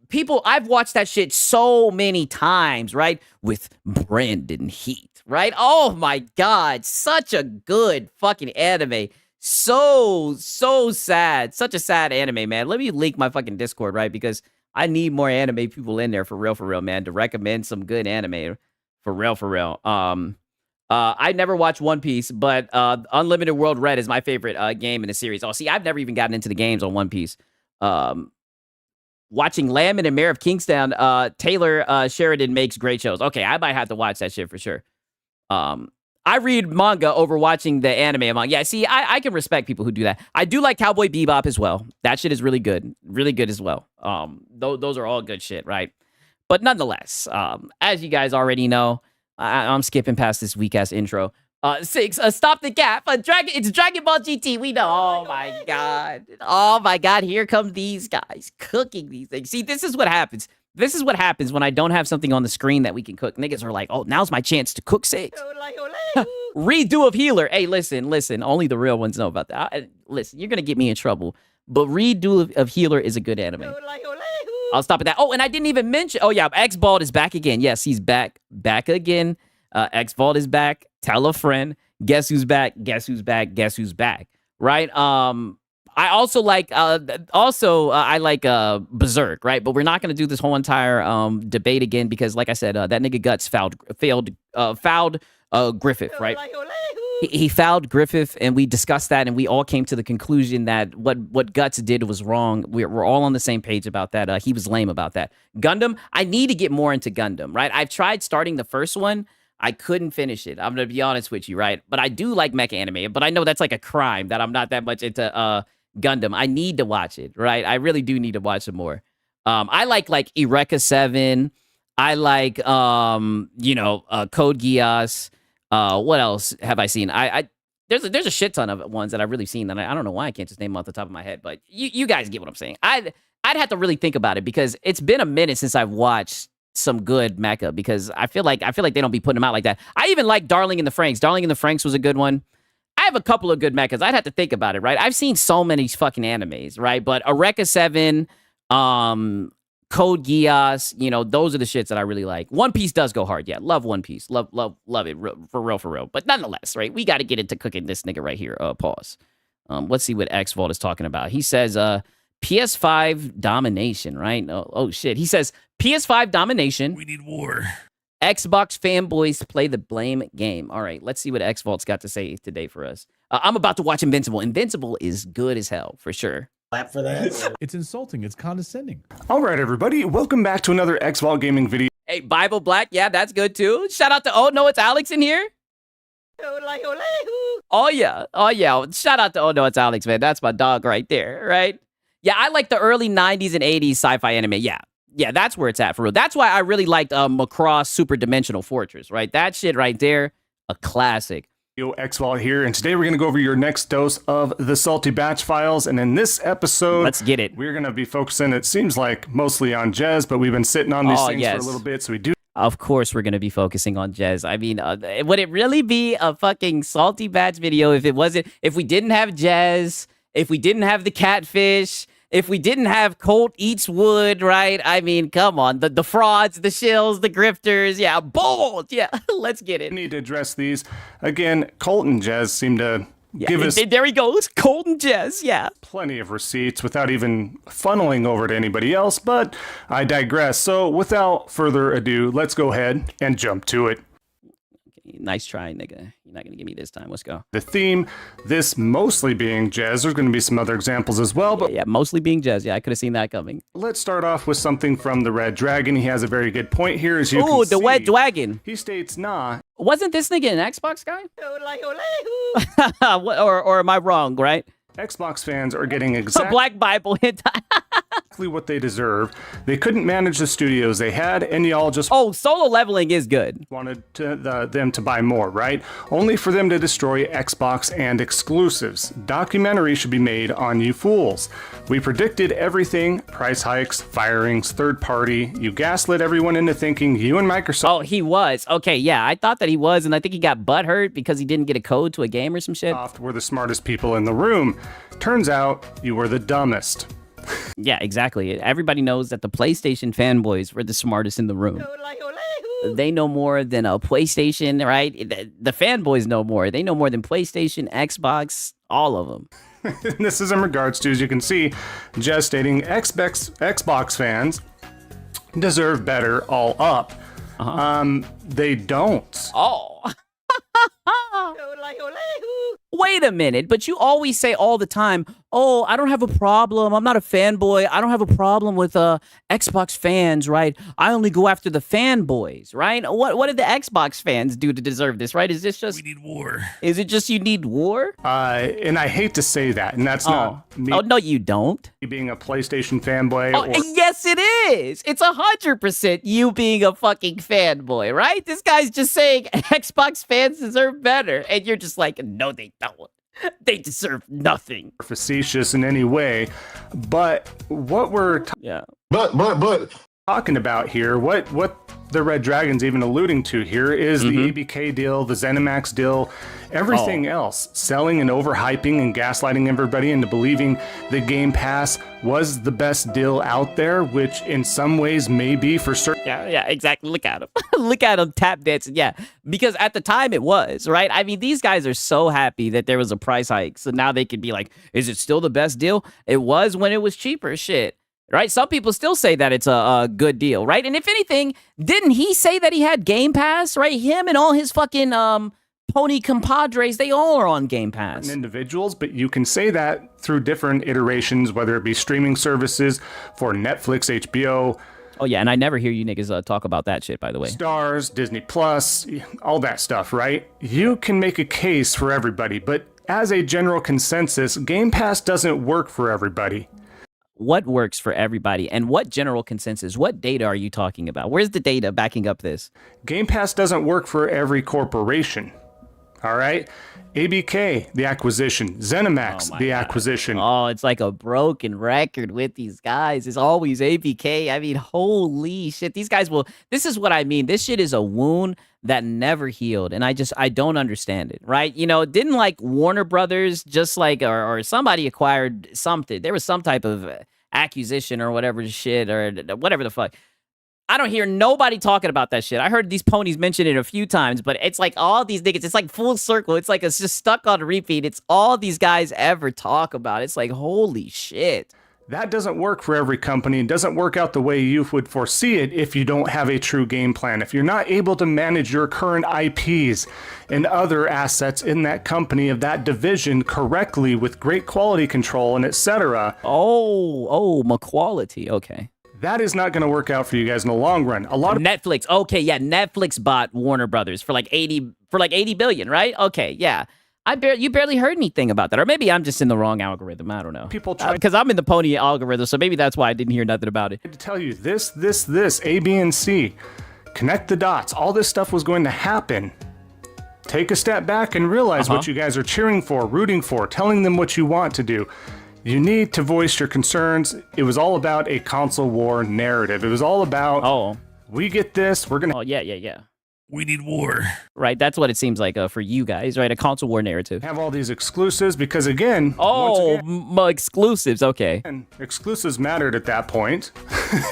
People, I've watched that shit so many times, right? With Brandon Heat, right? Oh my God. Such a good fucking anime. So sad. Such a sad anime, man. Let me link my fucking Discord, right? Because I need more anime people in there for real, man, to recommend some good anime. For real. I never watched One Piece, but Unlimited World Red is my favorite game in the series. Oh, see, I've never even gotten into the games on One Piece. Watching Lamb and Mayor of Kingstown, Taylor Sheridan makes great shows. Okay, I might have to watch that shit for sure. I read manga over watching the anime. Yeah, see, I can respect people who do that. I do like Cowboy Bebop as well. That shit is really good as well. Those are all good shit, right? But nonetheless, as you guys already know, I'm skipping past this weak-ass intro. 6, stop the gap. It's Dragon Ball GT. We know. Oh, my God. Here come these guys cooking these things. See, this is what happens. This is what happens when I don't have something on the screen that we can cook. Niggas are like, oh, now's my chance to cook 6. Redo of Healer. Hey, listen. Only the real ones know about that. Listen, you're going to get me in trouble. But Redo of Healer is a good anime. I'll stop at that. Oh, and I didn't even mention. Oh, yeah. X-Bald is back again. Yes, he's back again. X-Bald is back. Tell a friend. Guess who's back? Right? I also like I like Berserk, right? But we're not going to do this whole entire debate again because, like I said, that nigga Guts fouled Griffith, right? He fouled Griffith, and we discussed that, and we all came to the conclusion that what Guts did was wrong. We're all on the same page about that. He was lame about that. Gundam, I need to get more into Gundam, right? I've tried starting the first one. I couldn't finish it. I'm going to be honest with you, right? But I do like mecha anime, but I know that's like a crime that I'm not that much into Gundam. I need to watch it, right? I really do need to watch some more. I like Eureka 7. I like, Code Geass. What else have I seen? There's a shit ton of ones that I've really seen that I don't know why I can't just name them off the top of my head, but you guys get what I'm saying. I'd have to really think about it because it's been a minute since I've watched some good mecha because I feel like they don't be putting them out like that. I even like Darling in the Franxx. Darling in the Franxx was a good one. I have a couple of good mechas. I'd have to think about it, right? I've seen so many fucking animes, right? But Eureka 7, Code Geass, you know, those are the shits that I really like. One Piece does go hard. Yeah, love One Piece. Love it. For real. But nonetheless, right? We got to get into cooking this nigga right here. Pause. Let's see what X Vault is talking about. He says, PS5 domination, right? Oh, shit. He says, PS5 domination. We need war. Xbox fanboys play the blame game. All right, let's see what X Vault's got to say today for us. I'm about to watch Invincible. Invincible is good as hell, for sure. Clap for that. It's insulting. It's condescending. All right, everybody. Welcome back to another X Vault Gaming video. Hey, Bible Black. Yeah, that's good too. Shout out to, oh, no, it's Alex in here. Oh, yeah. Shout out to, oh, no, it's Alex, man. That's my dog right there, right? Yeah, I like the early 90s and 80s sci-fi anime. Yeah, that's where it's at for real. That's why I really liked Macross Super Dimensional Fortress, right? That shit right there, a classic. Yo, X Vault here, and today we're going to go over your next dose of the Salty Batch Files. And in this episode, let's get it. We're going to be focusing, it seems like, mostly on Jez, but we've been sitting on these things for a little bit, so we do. Of course, we're going to be focusing on Jez. I mean, would it really be a fucking Salty Batch video if we didn't have Jez, if we didn't have the catfish, if we didn't have Colt Eats Wood, right? I mean, come on. The frauds, the shills, the grifters. Yeah, bold. Yeah, let's get it. We need to address these. Again, Colt and Jez seem to give us... There he goes. Colt and Jez, yeah. Plenty of receipts without even funneling over to anybody else, but I digress. So without further ado, let's go ahead and jump to it. Nice try, nigga. You're not going to get me this time. Let's go. The theme, this mostly being Jez. There's going to be some other examples as well. But yeah, mostly being Jez. Yeah, I could have seen that coming. Let's start off with something from the Red Dragon. He has a very good point here. As you can see, the Red Dragon. He states, nah. Wasn't this nigga an Xbox guy? or am I wrong, right? Xbox fans are getting exactly Black Bible hentai. What they deserve. They couldn't manage the studios they had, and y'all just solo leveling is good. Wanted them to buy more, right? Only for them to destroy Xbox and exclusives. Documentary should be made on you fools. We predicted everything: price hikes, firings, third party. You gaslit everyone into thinking you and Microsoft. Oh, he was. Okay, yeah, I thought that he was, and I think he got butthurt because he didn't get a code to a game or some shit. Were the smartest people in the room. Turns out you were the dumbest. Yeah, exactly. Everybody knows that the PlayStation fanboys were the smartest in the room. They know more than a PlayStation, right? The fanboys know more. They know more than PlayStation, Xbox, all of them. This is in regards to, as you can see, Jez stating Xbox fans deserve better all up. They don't. Oh. Wait a minute, but you always say all the time, oh, I don't have a problem. I'm not a fanboy. I don't have a problem with Xbox fans, right? I only go after the fanboys, right? What did the Xbox fans do to deserve this, right? Is this just... We need war. Is it just you need war? And I hate to say that, and that's not me. Oh, no, you don't. Being a PlayStation fanboy. Yes, it is. It's 100% you being a fucking fanboy, right? This guy's just saying Xbox fans deserve better, and you're just like, no, they don't. They deserve nothing. Facetious in any way, but what we're talking about here, what the Red Dragon's even alluding to here is the ABK deal, the ZeniMax deal, everything else, selling and overhyping and gaslighting everybody into believing the Game Pass was the best deal out there, which in some ways may be for certain. Yeah, exactly. Look at him. Look at him tap dancing. Yeah, because at the time it was, right? I mean, these guys are so happy that there was a price hike. So now they could be like, is it still the best deal? It was when it was cheaper. Shit. Right? Some people still say that it's a good deal, right? And if anything, didn't he say that he had Game Pass, right? Him and all his fucking pony compadres, they all are on Game Pass. Individuals, but you can say that through different iterations, whether it be streaming services for Netflix, HBO. Oh, yeah, and I never hear you niggas talk about that shit, by the way. Stars, Disney Plus, all that stuff, right? You can make a case for everybody, but as a general consensus, Game Pass doesn't work for everybody. What works for everybody, and what general consensus? What data are you talking about? Where's the data backing up this? Game Pass doesn't work for every corporation. All right? ABK, the acquisition. ZeniMax, the acquisition. Oh, it's like a broken record with these guys. It's always ABK. I mean, holy shit. These guys will... This is what I mean. This shit is a wound that never healed. And I don't understand it, right? You know, didn't like Warner Brothers just like... Or somebody acquired something. There was some type of accusation or whatever shit or whatever the fuck. I don't hear nobody talking about that shit. I heard these ponies mention it a few times, but it's like all these niggas, it's like full circle. It's like it's just stuck on repeat. It's all these guys ever talk about. It's like, holy shit. That doesn't work for every company. It doesn't work out the way you would foresee it if you don't have a true game plan. If you're not able to manage your current IPs and other assets in that company of that division correctly with great quality control and etc. Oh, McQuality. Okay. That is not going to work out for you guys in the long run. A lot of Netflix. Okay, yeah, Netflix bought Warner Brothers for like 80 billion, right? Okay, yeah. You barely heard anything about that, or maybe I'm just in the wrong algorithm. I don't know. People try because I'm in the pony algorithm, so maybe that's why I didn't hear nothing about it. to tell you this, A, B, and C. Connect the dots. All this stuff was going to happen. Take a step back and realize what you guys are cheering for, rooting for, telling them what you want to do. You need to voice your concerns. It was all about a console war narrative. It was all about, we get this, we're gonna... Oh, yeah. We need war. Right, that's what it seems like for you guys, right? A console war narrative. Have all these exclusives because, again... Exclusives, okay. And exclusives mattered at that point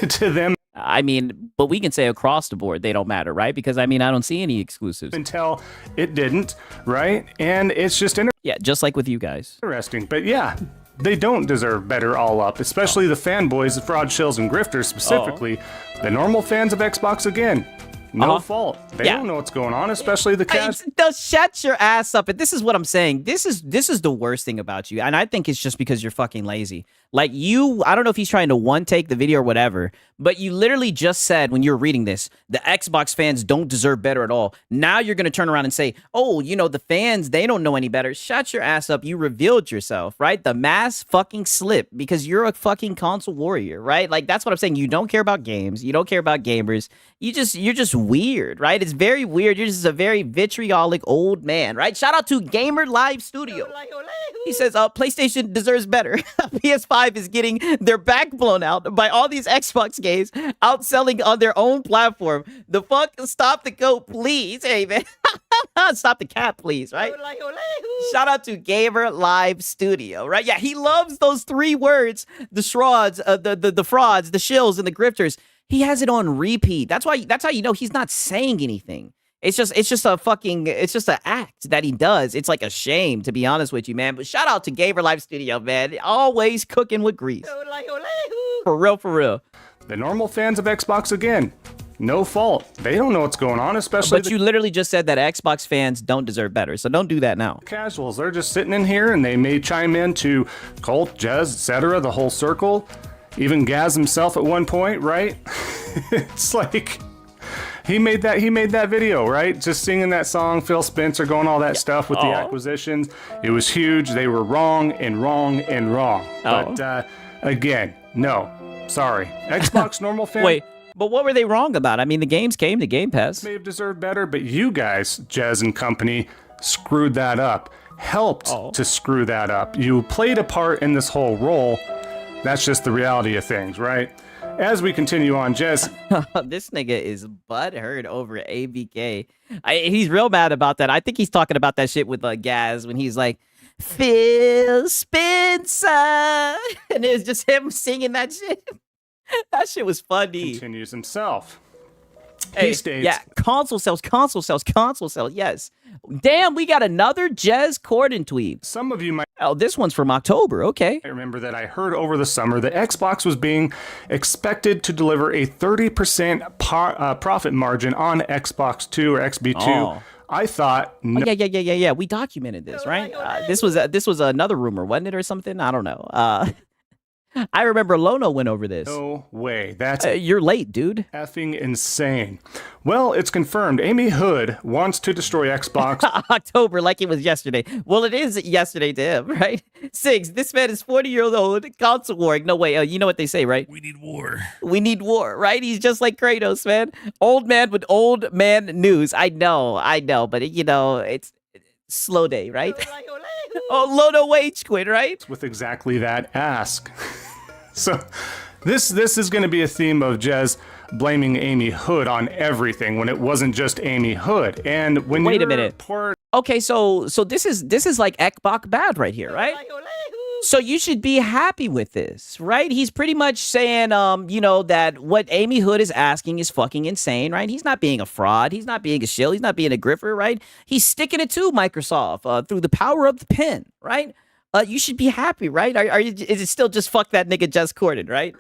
to them. I mean, but we can say across the board they don't matter, right? Because, I mean, I don't see any exclusives. Until it didn't, right? And it's just... Yeah, just like with you guys. Interesting, but yeah... They don't deserve better all up, especially the fanboys, the fraud shills, and grifters specifically. The normal fans of Xbox, again, no fault. They don't know what's going on, especially the cats. Shut your ass up. And this is what I'm saying. This is the worst thing about you. And I think it's just because you're fucking lazy. Like I don't know if he's trying to one take the video or whatever, but you literally just said when you're reading this, the Xbox fans don't deserve better at all. Now you're going to turn around and say, oh, the fans, they don't know any better. Shut your ass up. You revealed yourself, right? The mass fucking slip because you're a fucking console warrior, right? Like, that's what I'm saying. You don't care about games. You don't care about gamers. You're just weird, right? It's very weird. You're just a very vitriolic old man, right? Shout out to Gamer Live Studio. He says, PlayStation deserves better. PS5 is getting their back blown out by all these Xbox games outselling on their own platform. The fuck? Stop the goat, please. Hey, man. Stop the cat, please, right? Shout out to Gamer Live Studio, right? Yeah, he loves those 3 words. The frauds, the frauds, the shills, and the grifters. He has it on repeat. That's how you know he's not saying anything. It's just an act that he does. It's like a shame, to be honest with you, man. But shout out to Gamer Live Studio, man. Always cooking with grease. For real. The normal fans of Xbox, again, no fault. They don't know what's going on, especially... But you literally just said that Xbox fans don't deserve better, so don't do that now. Casuals, they're just sitting in here, and they may chime in to Colt, Jez, etc., the whole circle. Even Gaz himself at one point, right? It's like... He made that video, right? Just singing that song, Phil Spencer, going all that stuff with the acquisitions. It was huge. They were wrong and wrong and wrong. But again, no. Sorry. Xbox normal fan. Wait, but what were they wrong about? I mean, the games came to Game Pass. May have deserved better, but you guys, Jez and company, screwed that up. Helped to screw that up. You played a part in this whole role. That's just the reality of things, right? As we continue on, Jess. This nigga is butthurt over ABK. He's real mad about that. I think he's talking about that shit with Gaz when he's like, Phil Spencer. And it was just him singing that shit. That shit was funny. Continues himself. Hey, he states, yeah, console sales. Yes. Damn, we got another Jez Corden tweet. Some of you might... Oh, this one's from October. Okay. I remember that I heard over the summer that Xbox was being expected to deliver a 30% profit margin on Xbox 2 or XB2. I thought... No. Yeah. We documented this, right? This was another rumor, wasn't it, or something? I don't know. I remember Lono went over this. No way. That's... you're late, dude. Effing insane. Well, it's confirmed. Amy Hood wants to destroy Xbox. October, like it was yesterday. Well, it is yesterday to him, right? Sigs, this man is 40-years old, console warring. No way. You know what they say, right? We need war. We need war, right? He's just like Kratos, man. Old man with old man news. I know. But, it's slow day, right? Lono wage quit, right? With exactly that ask. So this is going to be a theme of Jez blaming Amy Hood on everything when it wasn't just Amy Hood. And when wait a minute. Okay, so this is like Ekbok bad right here, right? So you should be happy with this, right? He's pretty much saying, you know, that what Amy Hood is asking is fucking insane, right? He's not being a fraud. He's not being a shill. He's not being a griffer, right? He's sticking it to Microsoft through the power of the pen, right? You should be happy, right? Are you? Is it still just fuck that nigga Just Corden, right?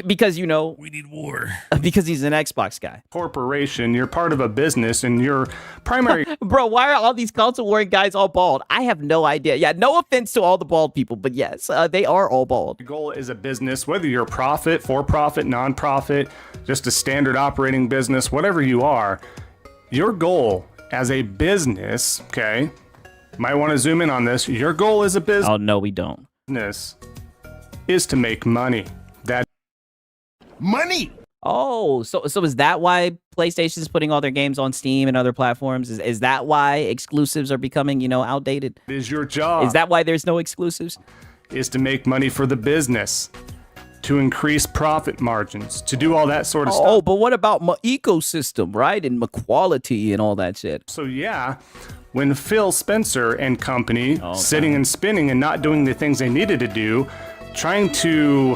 Because you know we need war. Because he's an Xbox guy. Corporation, you're part of a business, and your primary bro. Why are all these console warring guys all bald? I have no idea. Yeah, no offense to all the bald people, but yes, they are all bald. Your goal is a business, whether you're profit, for-profit, non-profit, just a standard operating business, whatever you are. Your goal as a business, okay. Might want to zoom in on this. Your goal as a business. Oh, no, we don't. Is to make money. That money. Oh, so is that why PlayStation is putting all their games on Steam and other platforms? Is that why exclusives are becoming, you know, outdated? Is your job. Is that why there's no exclusives? Is to make money for the business, to increase profit margins, to do all that sort of stuff. Oh, but what about my ecosystem, right? And my quality and all that shit. So yeah, when Phil Spencer and company sitting and spinning and not doing the things they needed to do, trying to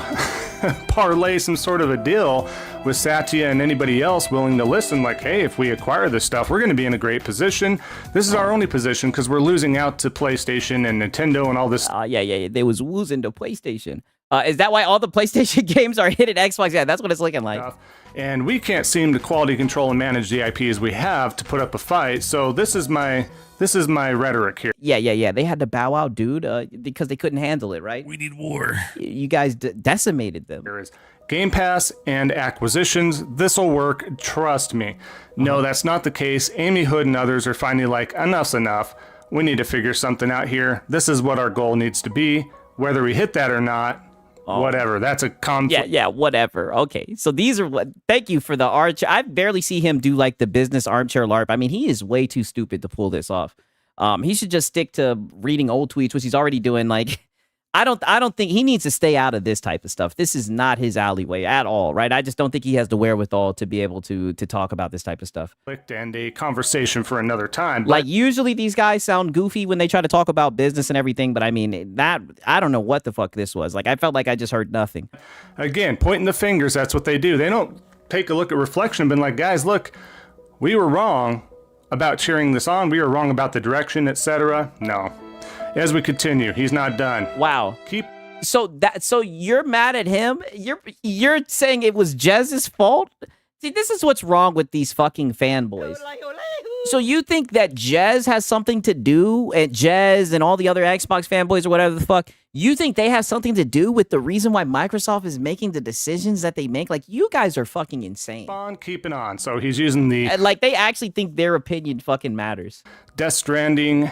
parlay some sort of a deal with Satya and anybody else willing to listen, like, hey, if we acquire this stuff, we're going to be in a great position. This is our only position because we're losing out to PlayStation and Nintendo and all this. Yeah. They was losing to PlayStation. Is that why all the PlayStation games are hitting Xbox? Yeah, that's what it's looking like. And we can't seem to quality control and manage the IP as we have to put up a fight. So this is my rhetoric here. Yeah. They had to bow out, dude, because they couldn't handle it, right? We need war. You guys decimated them. There is Game Pass and acquisitions. This'll work. Trust me. No, that's not the case. Amy Hood and others are finally like, enough's enough. We need to figure something out here. This is what our goal needs to be. Whether we hit that or not, whatever. That's a conflict. Yeah, whatever. Okay, so these are what. Thank you for the arch. I barely see him do like the business armchair LARP. I mean, he is way too stupid to pull this off. He should just stick to reading old tweets, which he's already doing. Like, I don't think he needs to stay out of this type of stuff. This is not his alleyway at all, right? I just don't think he has the wherewithal to be able to talk about this type of stuff. And a conversation for another time. Like, usually these guys sound goofy when they try to talk about business and everything, but I mean, that, I don't know what the fuck this was. Like, I felt like I just heard nothing. Again, pointing the fingers, that's what they do. They don't take a look at reflection and been like, guys, look, we were wrong about cheering this on. We were wrong about the direction, etc. No. As we continue, he's not done. Wow. So you're mad at him? You're saying it was Jez's fault? See, this is what's wrong with these fucking fanboys. So you think that Jez has something to do, and Jez and all the other Xbox fanboys or whatever the fuck, you think they have something to do with the reason why Microsoft is making the decisions that they make? Like, you guys are fucking insane. Keep on keeping on. So he's using the... Like, they actually think their opinion fucking matters. Death Stranding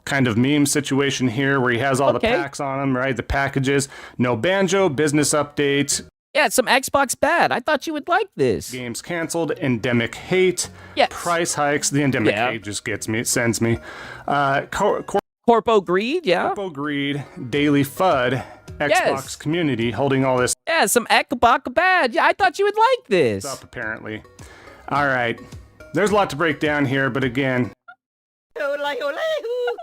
kind of meme situation here where he has all the packs on him, right? The packages. No Banjo, business updates. Yeah, some Xbox bad. I thought you would like this. Games canceled, endemic hate, yes. Price hikes. The endemic hate just gets me, it sends me. Corpo greed, yeah. Corpo greed, daily FUD, Xbox community holding all this. Yeah, some Xbox bad. Yeah, I thought you would like this. Up, apparently. All right. There's a lot to break down here, but again...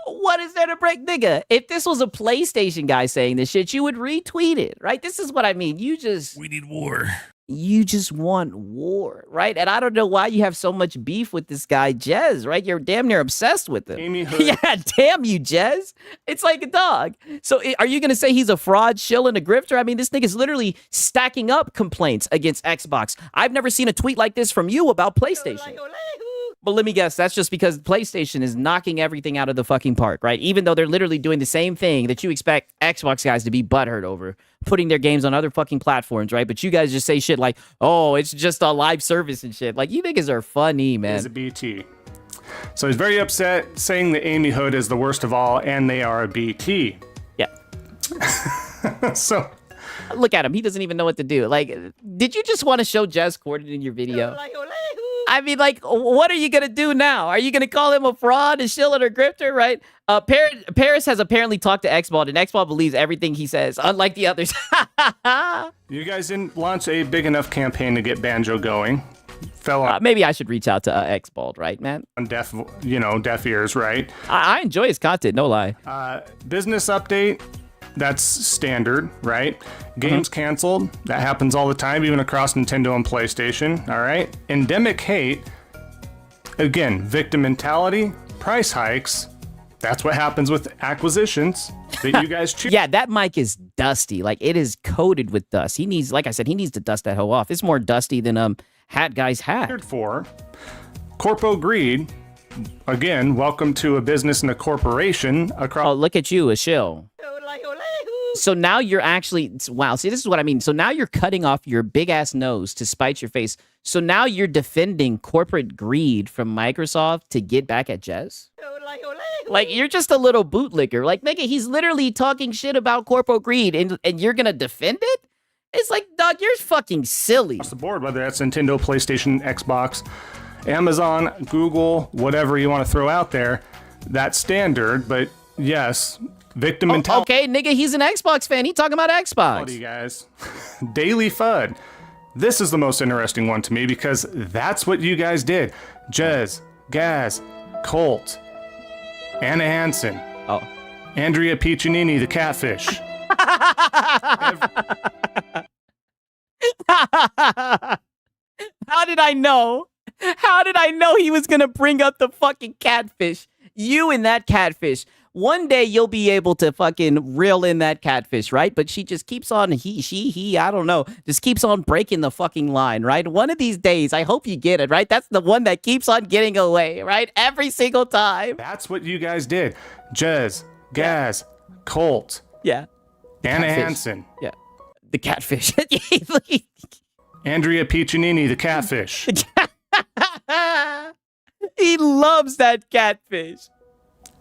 What is there to break, nigga? If this was a PlayStation guy saying this shit, you would retweet it, right? This is what I mean. We need war. You just want war, right? And I don't know why you have so much beef with this guy, Jez, right? You're damn near obsessed with him. Amy Hood. Yeah, damn you, Jez. It's like a dog. So are you going to say he's a fraud, shill, and a grifter? I mean, this nigga's literally stacking up complaints against Xbox. I've never seen a tweet like this from you about PlayStation. But let me guess, that's just because PlayStation is knocking everything out of the fucking park, right? Even though they're literally doing the same thing that you expect Xbox guys to be butthurt over, putting their games on other fucking platforms, right? But you guys just say shit like, oh, it's just a live service and shit. Like, you niggas are funny, man. He's a BT. So he's very upset, saying that Amy Hood is the worst of all, and they are a BT. Yeah. So... Look at him. He doesn't even know what to do. Like, did you just want to show Jez Corden in your video? I mean, like, what are you going to do now? Are you going to call him a fraud, a shill, or a grifter, right? Paris has apparently talked to Xbald, and Xbald believes everything he says, unlike the others. You guys didn't launch a big enough campaign to get Banjo going. Fell on... maybe I should reach out to Xbald, right, man? On deaf ears, right? I enjoy his content, no lie. Business update. That's standard, right? Games canceled. That happens all the time, even across Nintendo and PlayStation. All right. Endemic hate. Again, victim mentality, price hikes. That's what happens with acquisitions that you guys choose. Yeah, that mic is dusty. Like, it is coated with dust. He needs, like I said, he needs to dust that hoe off. It's more dusty than Hat Guy's hat. For corpo greed. Again, welcome to a business and a corporation across. Oh, look at you, a shill. So now you're actually, wow, see, this is what I mean. So now you're cutting off your big ass nose to spite your face. So now you're defending corporate greed from Microsoft to get back at Jez? Like, you're just a little bootlicker. Like, nigga, he's literally talking shit about corporate greed and you're gonna defend it? It's like, dog, you're fucking silly. Across the board, whether that's Nintendo, PlayStation, Xbox, Amazon, Google, whatever you want to throw out there, that's standard. But yes, victim mentality. Okay, nigga, he's an Xbox fan. He talking about Xbox. You guys, Daily FUD. This is the most interesting one to me because that's what you guys did. Jez, Gaz, Colt, Anna Hansen, Andrea Piccinini, the catfish. How did I know? How did I know he was gonna bring up the fucking catfish? You and that catfish. One day you'll be able to fucking reel in that catfish, right? But she just keeps on, he, I don't know, just keeps on breaking the fucking line, right? One of these days, I hope you get it, right? That's the one that keeps on getting away, right? Every single time. That's what you guys did. Jez, Gaz, Colt. Yeah. Anna Catfish. Hansen. Yeah. The catfish. Andrea Piccinini, the catfish. He loves that catfish.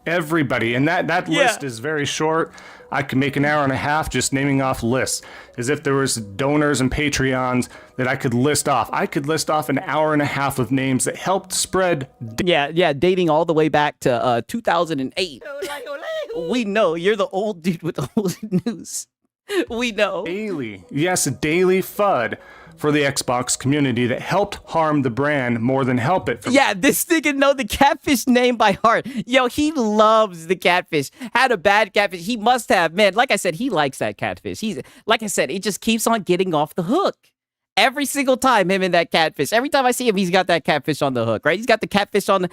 Everybody, and that list is very short. I could make an hour and a half just naming off lists, as if there was donors and Patreons that I could list off. I could list off an hour and a half of names that helped spread. Yeah, dating all the way back to 2008. We know you're the old dude with the old news. We know. Daily FUD for the Xbox community that helped harm the brand more than help it. Yeah, this nigga know the catfish name by heart. Yo, he loves the catfish. Had a bad catfish. He must have, man. Like I said, he likes that catfish. He's, like I said, it just keeps on getting off the hook. Every single time, him and that catfish. Every time I see him, he's got that catfish on the hook, right? He's got the catfish on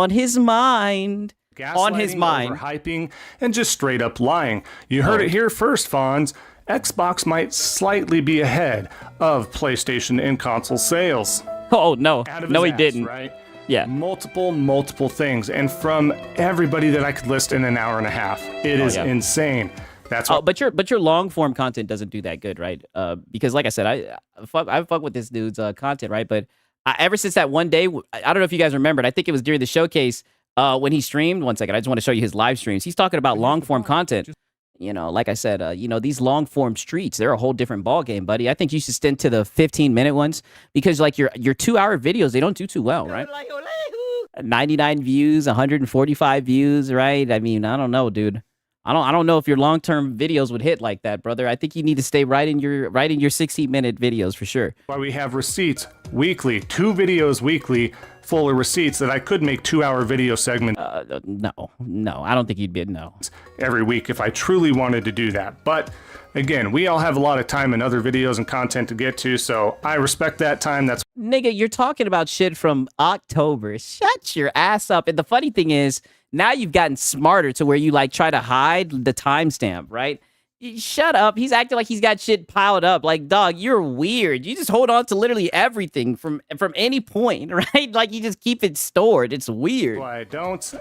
his mind. On his mind. Overhyping and just straight up lying. You heard it here first, Fonz. Xbox might slightly be ahead of PlayStation in console sales. Oh, no. No, he ass, didn't. Right? Yeah. Multiple things. And from everybody that I could list in an hour and a half. It is insane. That's what. But your long form content doesn't do that good, right? Because like I said, I fuck with this dude's content, right? But ever since that one day, I don't know if you guys remembered. I think it was during the showcase when he streamed. One second, I just want to show you his live streams. He's talking about long form content. You know, like I said, these long form streets, they're a whole different ball game, buddy. I think you should stick to the 15-minute ones because like your 2-hour videos, they don't do too well, right? 99 views, 145 views, right? I mean, I don't know, dude. I don't know if your long-term videos would hit like that, brother. I think you need to stay right in your 16-minute videos for sure. Why we have receipts weekly, 2 videos weekly full of receipts that I could make 2-hour video segments. No, I don't think you'd be every week if I truly wanted to do that. But again, we all have a lot of time and other videos and content to get to, so I respect that time. That's nigga, you're talking about shit from October. Shut your ass up. And the funny thing is, now you've gotten smarter to where you like try to hide the timestamp, right? Shut up. He's acting like he's got shit piled up. Like, dog, you're weird. You just hold on to literally everything from any point, right? Like, you just keep it stored. It's weird. why I don't.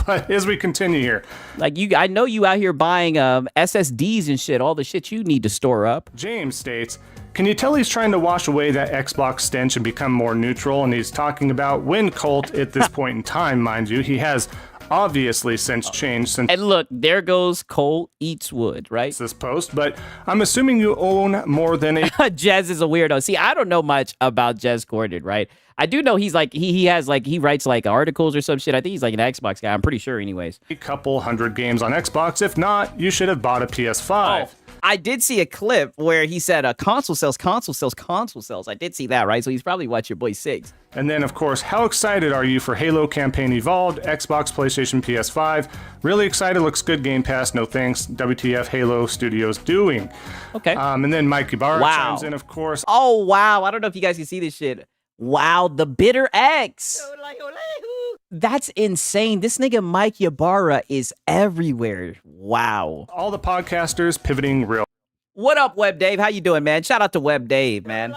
But as we continue here. Like, I know you out here buying SSDs and shit, all the shit you need to store up. James states, can you tell he's trying to wash away that Xbox stench and become more neutral? And he's talking about when Colt, at this point in time, mind you, he has obviously since changed. And look, there goes Cole Eats Wood, right? This post, but I'm assuming you own more than a... Jez is a weirdo. See, I don't know much about Jez Gordon, right? I do know he's like, he writes like articles or some shit. I think he's like an Xbox guy. I'm pretty sure anyways. A couple hundred games on Xbox. If not, you should have bought a PS5. I did see a clip where he said console sales, console sales, console sales. I did see that, right? So he's probably watched your boy Sigs. And then, of course, how excited are you for Halo Campaign Evolved, Xbox, PlayStation, PS5? Really excited. Looks good. Game Pass. No thanks. WTF Halo Studios doing. Okay. And then Mike Ibarra chimes in, of course. Oh, wow. I don't know if you guys can see this shit. Wow, the Bitter X. That's insane. This nigga Mike Ybarra is everywhere. Wow. All the podcasters pivoting real. What up, Web Dave? How you doing, man? Shout out to Web Dave, man.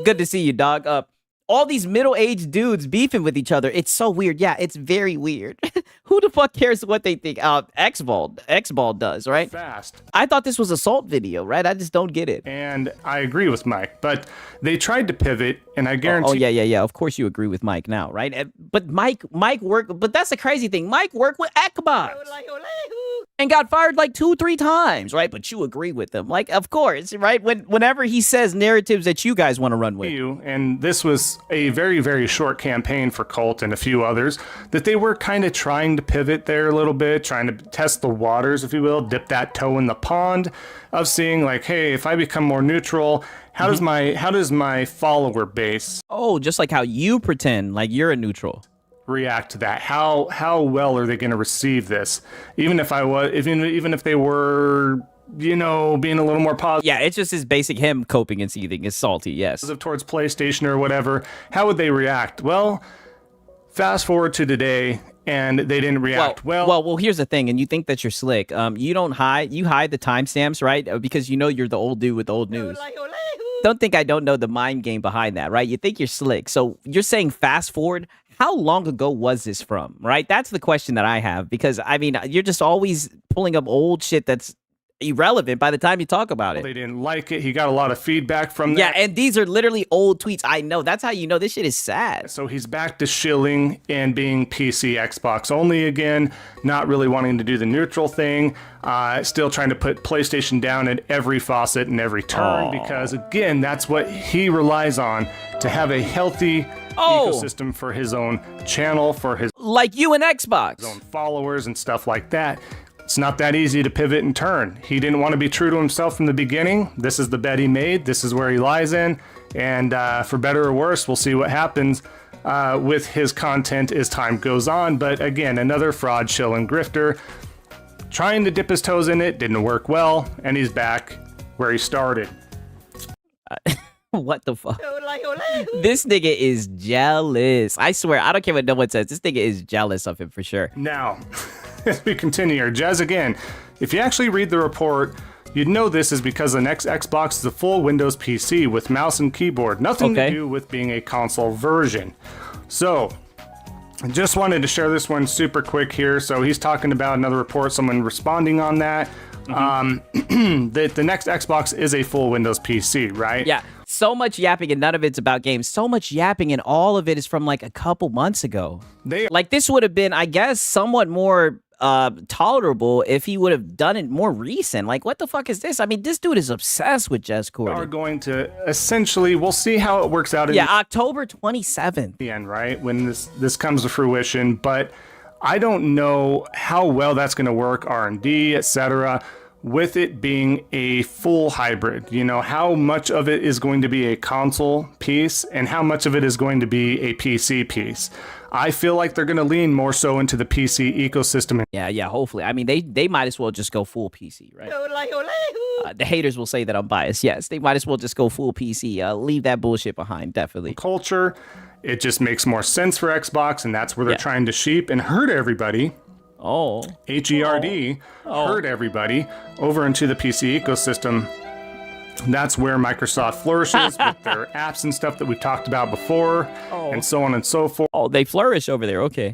Good to see you, dog. All these middle-aged dudes beefing with each other. It's so weird. Yeah, it's very weird. Who the fuck cares what they think? X-Ball does, right? Fast. I thought this was a Salt video, right? I just don't get it. And I agree with Mike, but they tried to pivot, and I guarantee... Oh, yeah. Of course you agree with Mike now, right? But Mike worked... But that's the crazy thing. Mike worked with Xbox and got fired like 2-3 times, right? But you agree with him. Like, of course, right? Whenever he says narratives that you guys want to run with. And this was a very, very short campaign for Cult and a few others that they were kind of trying to pivot there a little bit, trying to test the waters, if you will, dip that toe in the pond of seeing like, hey, if I become more neutral, how does my follower base just like how you pretend like you're a neutral react to that? How well are they going to receive this? Even if they were, being a little more positive. Yeah, it's just his basic him coping and seething is salty, yes. Towards PlayStation or whatever, how would they react? Well, fast forward to today, and they didn't react well. Well, here's the thing, and you think that you're slick. You hide the timestamps, right? Because you know you're the old dude with the old news. Don't think I don't know the mind game behind that, right? You think you're slick. So you're saying fast forward. How long ago was this from, right? That's the question that I have, because, I mean, you're just always pulling up old shit that's irrelevant by the time you talk about it. They didn't like it. He got a lot of feedback from that. Yeah, and these are literally old tweets. I know. That's how you know this shit is sad. So he's back to shilling and being PC Xbox only again, not really wanting to do the neutral thing, still trying to put PlayStation down at every faucet and every turn, because, again, that's what he relies on to have a healthy ecosystem for his own channel, for his... Like you and Xbox. His own followers and stuff like that. It's not that easy to pivot and turn. He didn't want to be true to himself from the beginning. This is the bet he made. This is where he lies in. And for better or worse, we'll see what happens with his content as time goes on. But again, another fraud, shill, and grifter. Trying to dip his toes in it, didn't work well. And he's back where he started. What the fuck? This nigga is jealous. I swear, I don't care what no one says. This nigga is jealous of him for sure. Now... As we continue here, Jazz, again, if you actually read the report, you'd know this is because the next Xbox is a full Windows PC with mouse and keyboard. Nothing to do with being a console version. So, I just wanted to share this one super quick here. So he's talking about another report, someone responding on that. The next Xbox is a full Windows PC, right? Yeah. So much yapping and none of it's about games. So much yapping and all of it is from like a couple months ago. Like this would have been, I guess, somewhat more tolerable if he would have done it more recent. Like, what the fuck is this? I mean, this dude is obsessed with Jez Corden. Are going to essentially, we'll see how it works out. October 27th. The end, right? When this comes to fruition, but I don't know how well that's going to work, R&D, etc. With it being a full hybrid, how much of it is going to be a console piece and how much of it is going to be a PC piece. I feel like they're going to lean more so into the PC ecosystem. Yeah, hopefully. I mean, they might as well just go full PC, right? The haters will say that I'm biased. Yes, they might as well just go full PC. Leave that bullshit behind, definitely. Culture, it just makes more sense for Xbox, and that's where they're trying to sheep and herd everybody. HERD, herd everybody over into the PC ecosystem. That's where Microsoft flourishes with their apps and stuff that we've talked about before, and so on and so forth. They flourish over there, okay.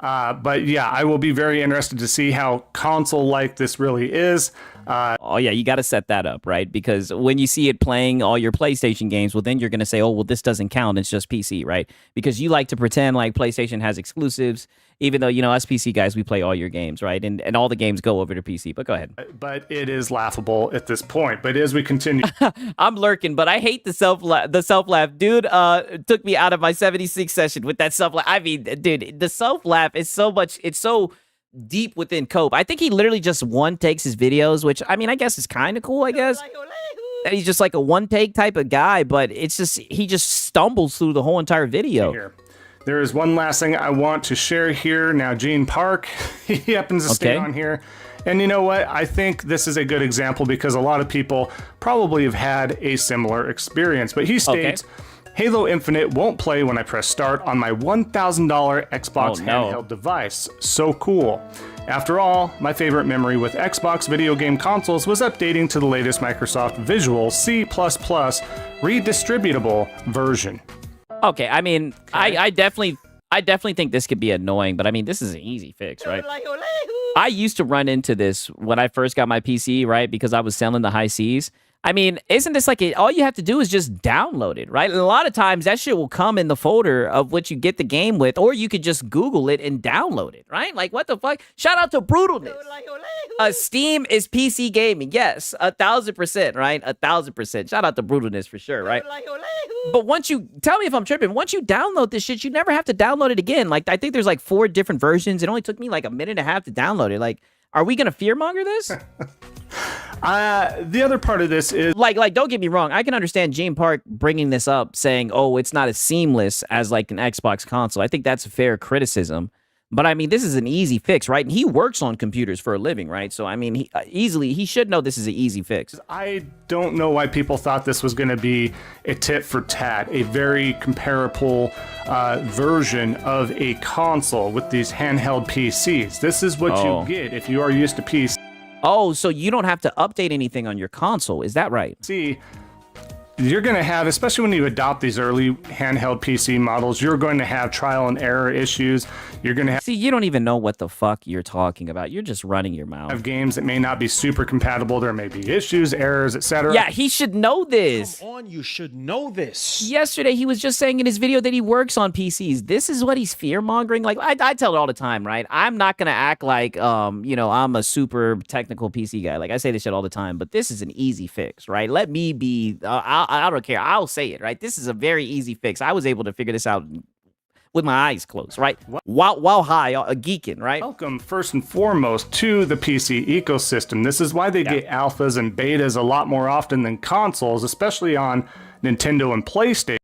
But yeah, I will be very interested to see how console-like this really is. You got to set that up, right? Because when you see it playing all your PlayStation games, well, then you're going to say, this doesn't count. It's just PC, right? Because you like to pretend like PlayStation has exclusives, even though, us PC guys, we play all your games, right? And all the games go over to PC, but go ahead. But it is laughable at this point. But as we continue... I'm lurking, but I hate the self-laugh. Dude took me out of my 76 session with that self-laugh. I mean, dude, the self-laugh is so much... It's so deep within cope. I think he literally just one takes his videos, which I mean, I guess is kind of cool. I guess that he's just like a one take type of guy, but it's just he just stumbles through the whole entire video. Here. There is one last thing I want to share here. Now, Gene Park, he happens to stay on here. And you know what? I think this is a good example because a lot of people probably have had a similar experience. But he states, Halo Infinite won't play when I press start on my $1,000 Xbox handheld device. So cool. After all, my favorite memory with Xbox video game consoles was updating to the latest Microsoft Visual C++ redistributable version. Okay, I mean, I definitely think this could be annoying, but I mean, this is an easy fix, right? I used to run into this when I first got my PC, right? Because I was selling the high Cs. I mean, isn't this like all you have to do is just download it, right? And a lot of times that shit will come in the folder of which you get the game with, or you could just Google it and download it, right? Like, what the fuck? Shout out to Brutalness. Steam is PC gaming. Yes, 1,000%, right? 1,000%. Shout out to Brutalness for sure, right? But once you, tell me if I'm tripping, once you download this shit, you never have to download it again. Like, I think there's like 4 different versions. It only took me like a minute and a half to download it. Like, are we gonna fearmonger this? The other part of this is like, don't get me wrong. I can understand Gene Park bringing this up, saying, "Oh, it's not as seamless as like an Xbox console." I think that's a fair criticism. But I mean, this is an easy fix, right? And he works on computers for a living, right? So I mean, he should know this is an easy fix. I don't know why people thought this was going to be a tit for tat, a very comparable version of a console with these handheld PCs. This is what you get if you are used to PC. Oh, so you don't have to update anything on your console. Is that right? See, you're going to have, especially when you adopt these early handheld PC models, you're going to have trial and error issues. You're going to have... See, you don't even know what the fuck you're talking about. You're just running your mouth. Have games that may not be super compatible. There may be issues, errors, etc. Yeah, he should know this. Come on, you should know this. Yesterday, he was just saying in his video that he works on PCs. This is what he's fear-mongering. Like, I tell it all the time, right? I'm not going to act like, you know, I'm a super technical PC guy. Like, I say this shit all the time, but this is an easy fix, right? Let me be... I don't care. I'll say it, right? This is a very easy fix. I was able to figure this out with my eyes closed, right? While high, geeking, right? Welcome, first and foremost, to the PC ecosystem. This is why they get alphas and betas a lot more often than consoles, especially on Nintendo and PlayStation.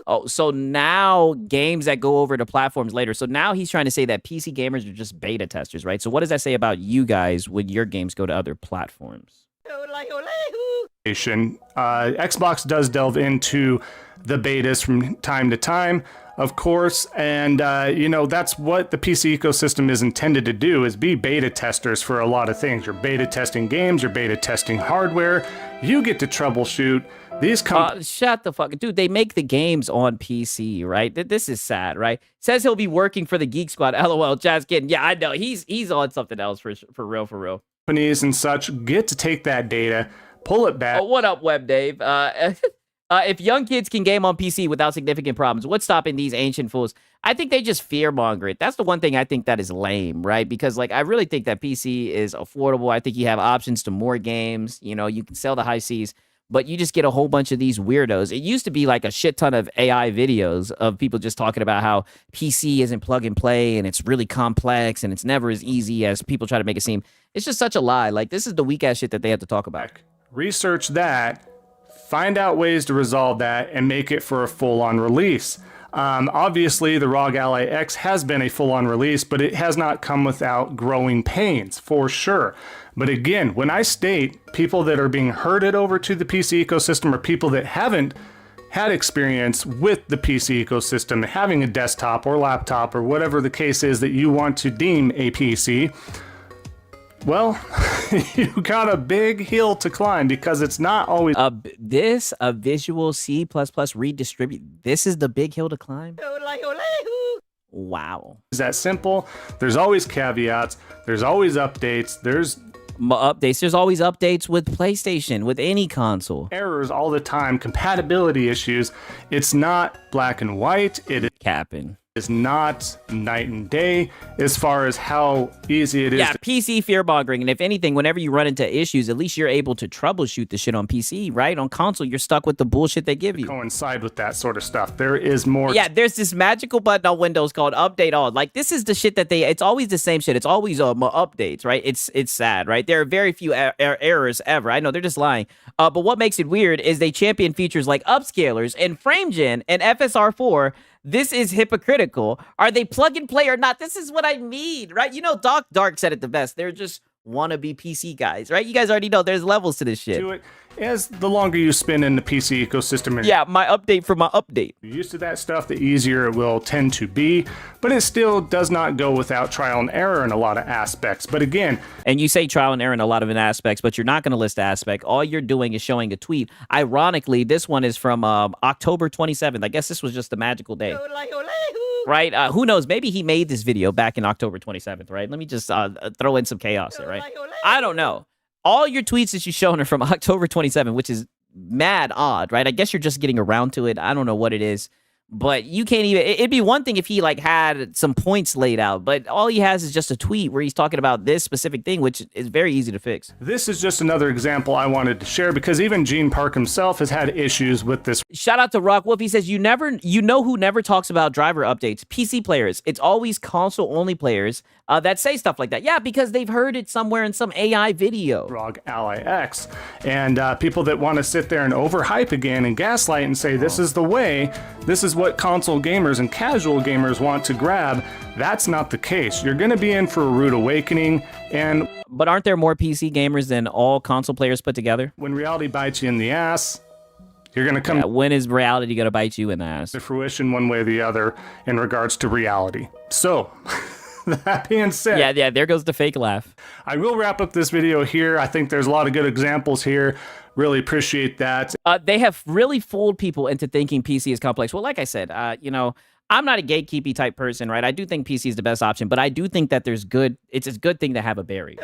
Oh, so now games that go over to platforms later. So now he's trying to say that PC gamers are just beta testers, right? So what does that say about you guys when your games go to other platforms? Xbox does delve into the betas from time to time, of course, and you know, that's what the PC ecosystem is intended to do, is be beta testers for a lot of things. You're beta testing games, you're beta testing hardware, you get to troubleshoot these shut the fuck, dude. They make the games on PC, right? This is sad, right? Says he'll be working for the Geek Squad. LOL, just kidding. Yeah, I know he's on something else for real. Companies and such get to take that data, pull it back. Oh, what up, Web Dave? If young kids can game on PC without significant problems, what's stopping these ancient fools? I think they just fearmonger it. That's the one thing I think that is lame, right? Because like I really think that PC is affordable. I think you have options to more games. You know, you can sell the high Cs, but you just get a whole bunch of these weirdos. It used to be like a shit ton of AI videos of people just talking about how PC isn't plug and play and it's really complex and it's never as easy as people try to make it seem. It's just such a lie. Like, this is the weak ass shit that they have to talk about. Research that, find out ways to resolve that, and make it for a full-on release. Obviously, the ROG Ally X has been a full-on release, but it has not come without growing pains, for sure. But again, when I state people that are being herded over to the PC ecosystem are people that haven't had experience with the PC ecosystem, having a desktop or laptop or whatever the case is that you want to deem a PC, well, you got a big hill to climb because it's not always... a Visual C++ redistribute. This is the big hill to climb? Wow. Is that simple? There's always caveats. There's always updates. There's always updates with PlayStation, with any console. Errors all the time, compatibility issues. It's not black and white. It is capping. is not night and day as far as how easy it is. Yeah, PC fear-mongering. And if anything, whenever you run into issues, at least you're able to troubleshoot the shit on PC, right? On console, you're stuck with the bullshit they give you. Coincide with that sort of stuff. There is more. Yeah, there's this magical button on Windows called Update All. Like, this is the shit that it's always the same shit. It's always updates, right? It's sad, right? There are very few errors ever. I know, they're just lying. But what makes it weird is they champion features like upscalers and FrameGen and FSR4. This is hypocritical. Are they plug and play or not? This is what I mean, right? You know, Doc Dark said it the best. They're just wannabe PC guys, right? You guys already know there's levels to this shit. To it as the longer you spend in the PC ecosystem. Yeah, my update for my update. You're used to that stuff, the easier it will tend to be, but it still does not go without trial and error in a lot of aspects. But again, and you say trial and error in a lot of aspects, but you're not going to list the aspect. All you're doing is showing a tweet. Ironically, this one is from October 27th. I guess this was just a magical day. Right? Who knows? Maybe he made this video back in October 27th, right? Let me just throw in some chaos here, right? I don't know. All your tweets that you've shown are from October 27th, which is mad odd, right? I guess you're just getting around to it. I don't know what it is. But you can't even, it'd be one thing if he like had some points laid out, but all he has is just a tweet where he's talking about this specific thing, which is very easy to fix. This is just another example I wanted to share because even Gene Park himself has had issues with this. Shout out to Rock Wolf. He says, you know who never talks about driver updates? PC players. It's always console only players that say stuff like that. Yeah, because they've heard it somewhere in some AI video. ROG Ally X. And people that want to sit there and overhype again and gaslight and say, this is the way, this is what console gamers and casual gamers want to grab. That's not the case. You're going to be in for a rude awakening. But aren't there more PC gamers than all console players put together? When reality bites you in the ass, you're going to come. Yeah, when is reality going to bite you in the ass? To fruition one way or the other in regards to reality. So, that being said. Yeah, there goes the fake laugh. I will wrap up this video here. I think there's a lot of good examples here. Really appreciate that. They have really fooled people into thinking PC is complex. Well, like I said, you know, I'm not a gatekeepy type person, right? I do think PC is the best option, but I do think that it's a good thing to have a barrier.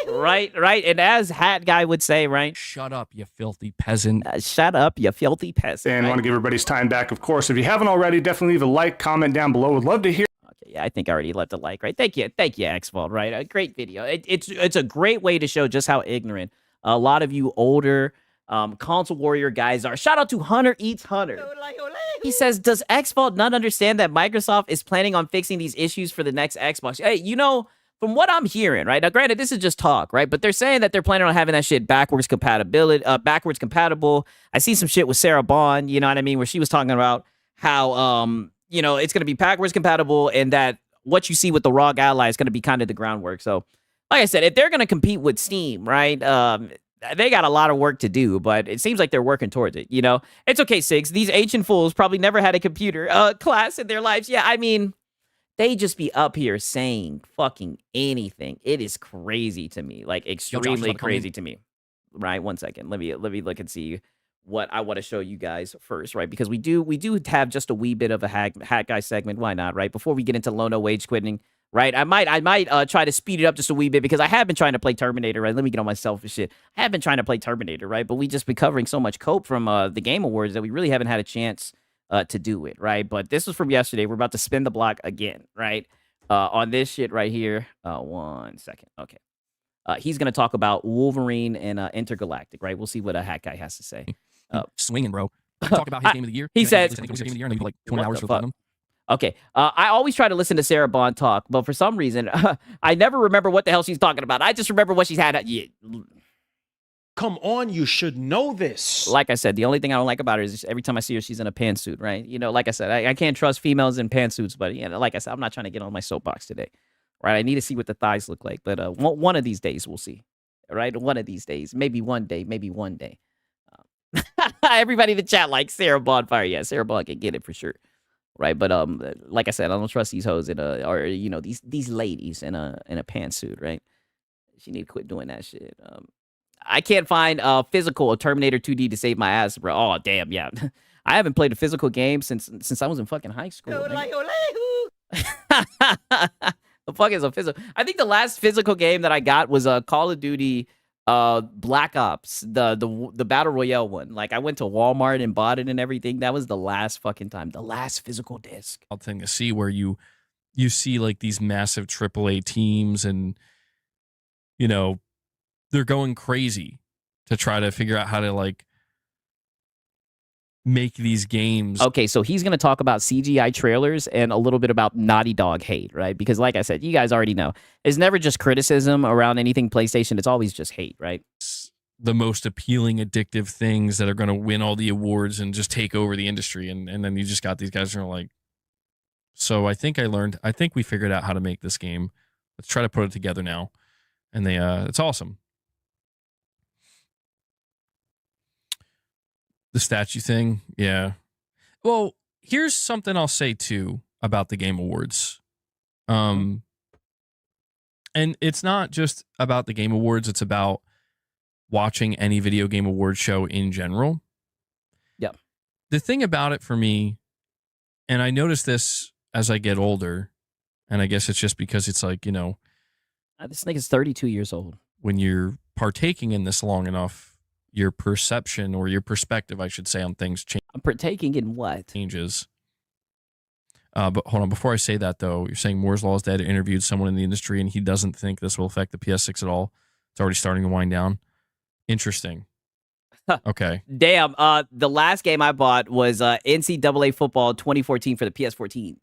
Right? And as Hat Guy would say, right? Shut up, you filthy peasant. Shut up, you filthy peasant. And I want to give everybody's time back, of course. If you haven't already, definitely leave a like, comment down below. Would love to hear. Okay, yeah, I think I already left a like, right? Thank you, Xvault, right? A great video. It's a great way to show just how ignorant a lot of you older console warrior guys are. Shout out to Hunter Eats Hunter. He says, does Xvault not understand that Microsoft is planning on fixing these issues for the next Xbox? Hey, you know, from what I'm hearing, right? Now, granted, this is just talk, right? But they're saying that they're planning on having that shit backwards compatible. I see some shit with Sarah Bond, you know what I mean? Where she was talking about how, you know, it's going to be backwards compatible and that what you see with the ROG Ally is going to be kind of the groundwork. So, like I said, if they're going to compete with Steam, right, they got a lot of work to do, but it seems like they're working towards it, you know? It's okay, Sigs. These ancient fools probably never had a computer class in their lives. Yeah, I mean, they just be up here saying fucking anything. It is crazy to me, like extremely crazy to me. Right, 1 second. Let me look and see what I want to show you guys first, right? Because we do have just a wee bit of a hat guy segment. Why not, right? Before we get into Lono wage quitting. Right, I might try to speed it up just a wee bit because I have been trying to play Terminator. Right, let me get on my selfish shit. I have been trying to play Terminator, right? But we just been covering so much cope from the Game Awards that we really haven't had a chance to do it, right? But this was from yesterday. We're about to spin the block again, right? On this shit right here. 1 second, okay. He's gonna talk about Wolverine and Intergalactic, right? We'll see what a hat guy has to say. Swinging, bro. Talk about his game of the year. He said, game of the year, and then like 20 hours for platinum. Okay, I always try to listen to Sarah Bond talk, but for some reason, I never remember what the hell she's talking about. I just remember what she's had. Come on, you should know this. Like I said, the only thing I don't like about her is every time I see her, she's in a pantsuit, right? You know, like I said, I can't trust females in pantsuits, but you know, like I said, I'm not trying to get on my soapbox today, right? I need to see what the thighs look like, but one of these days we'll see, right? One of these days, maybe one day. Everybody in the chat likes Sarah Bonfire. Yeah, Sarah Bond can get it for sure. Right, but like I said, I don't trust these hoes or you know these ladies in a pantsuit. Right, she need to quit doing that shit. I can't find physical Terminator 2D to save my ass, bro. Oh damn, yeah, I haven't played a physical game since I was in fucking high school. The fuck is a physical? I think the last physical game that I got was Call of Duty Black Ops, the Battle Royale one. Like, I went to Walmart and bought it and everything. That was the last fucking time. The last physical disc. Thing to see where you see like these massive AAA teams and, you know, they're going crazy to try to figure out how to like make these games. Okay, so he's going to talk about CGI trailers and a little bit about Naughty Dog hate, right? Because like I said, you guys already know, it's never just criticism around anything PlayStation. It's always just hate, right? The most appealing, addictive things that are going to win all the awards and just take over the industry. And then you just got these guys who are like, so I think we figured out how to make this game. Let's try to put it together now. And it's awesome. The statue thing, yeah. Well, here's something I'll say too about the Game Awards. And it's not just about the Game Awards, it's about watching any video game award show in general. Yep. The thing about it for me, and I notice this as I get older, and I guess it's just because it's like, you know, this nigga's 32 years old. When you're partaking in this long enough, your perception or your perspective, I should say, on things changes. I'm partaking in what? Changes. But hold on, before I say that though, you're saying Moore's Law is dead. Interviewed someone in the industry and he doesn't think this will affect the PS6 at all. It's already starting to wind down. Interesting. Okay. Damn. The last game I bought was NCAA football 2014 for the PS14.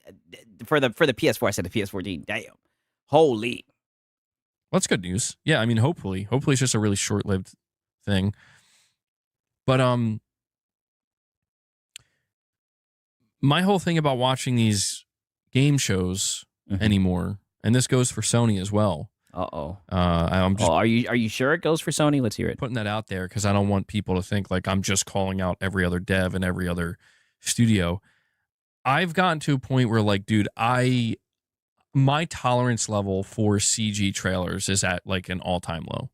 For the PS4, I said the PS14. Damn. Holy. Well, that's good news. Yeah, I mean, hopefully it's just a really short-lived thing. But my whole thing about watching these game shows anymore, and this goes for Sony as well. I'm just are you sure it goes for Sony? Let's hear it. Putting that out there because I don't want people to think like I'm just calling out every other dev and every other studio. I've gotten to a point where like, dude, my tolerance level for CG trailers is at like an all-time low.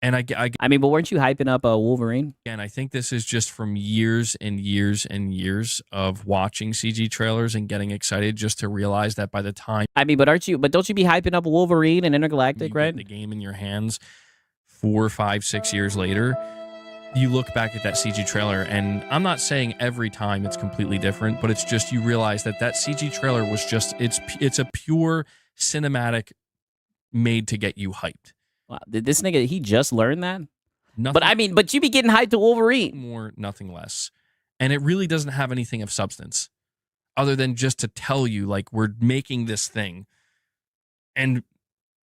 And I mean, but weren't you hyping up Wolverine? And I think this is just from years and years and years of watching CG trailers and getting excited just to realize that by the time... I mean, but don't you be hyping up Wolverine and Intergalactic, right? The game in your hands 4, 5, 6 years later, you look back at that CG trailer, and I'm not saying every time it's completely different, but it's just you realize that CG trailer was just... It's a pure cinematic made to get you hyped. Wow, did this nigga, he just learned that? Nothing, but you be getting hyped to Wolverine. More, nothing less. And it really doesn't have anything of substance other than just to tell you, like, we're making this thing. And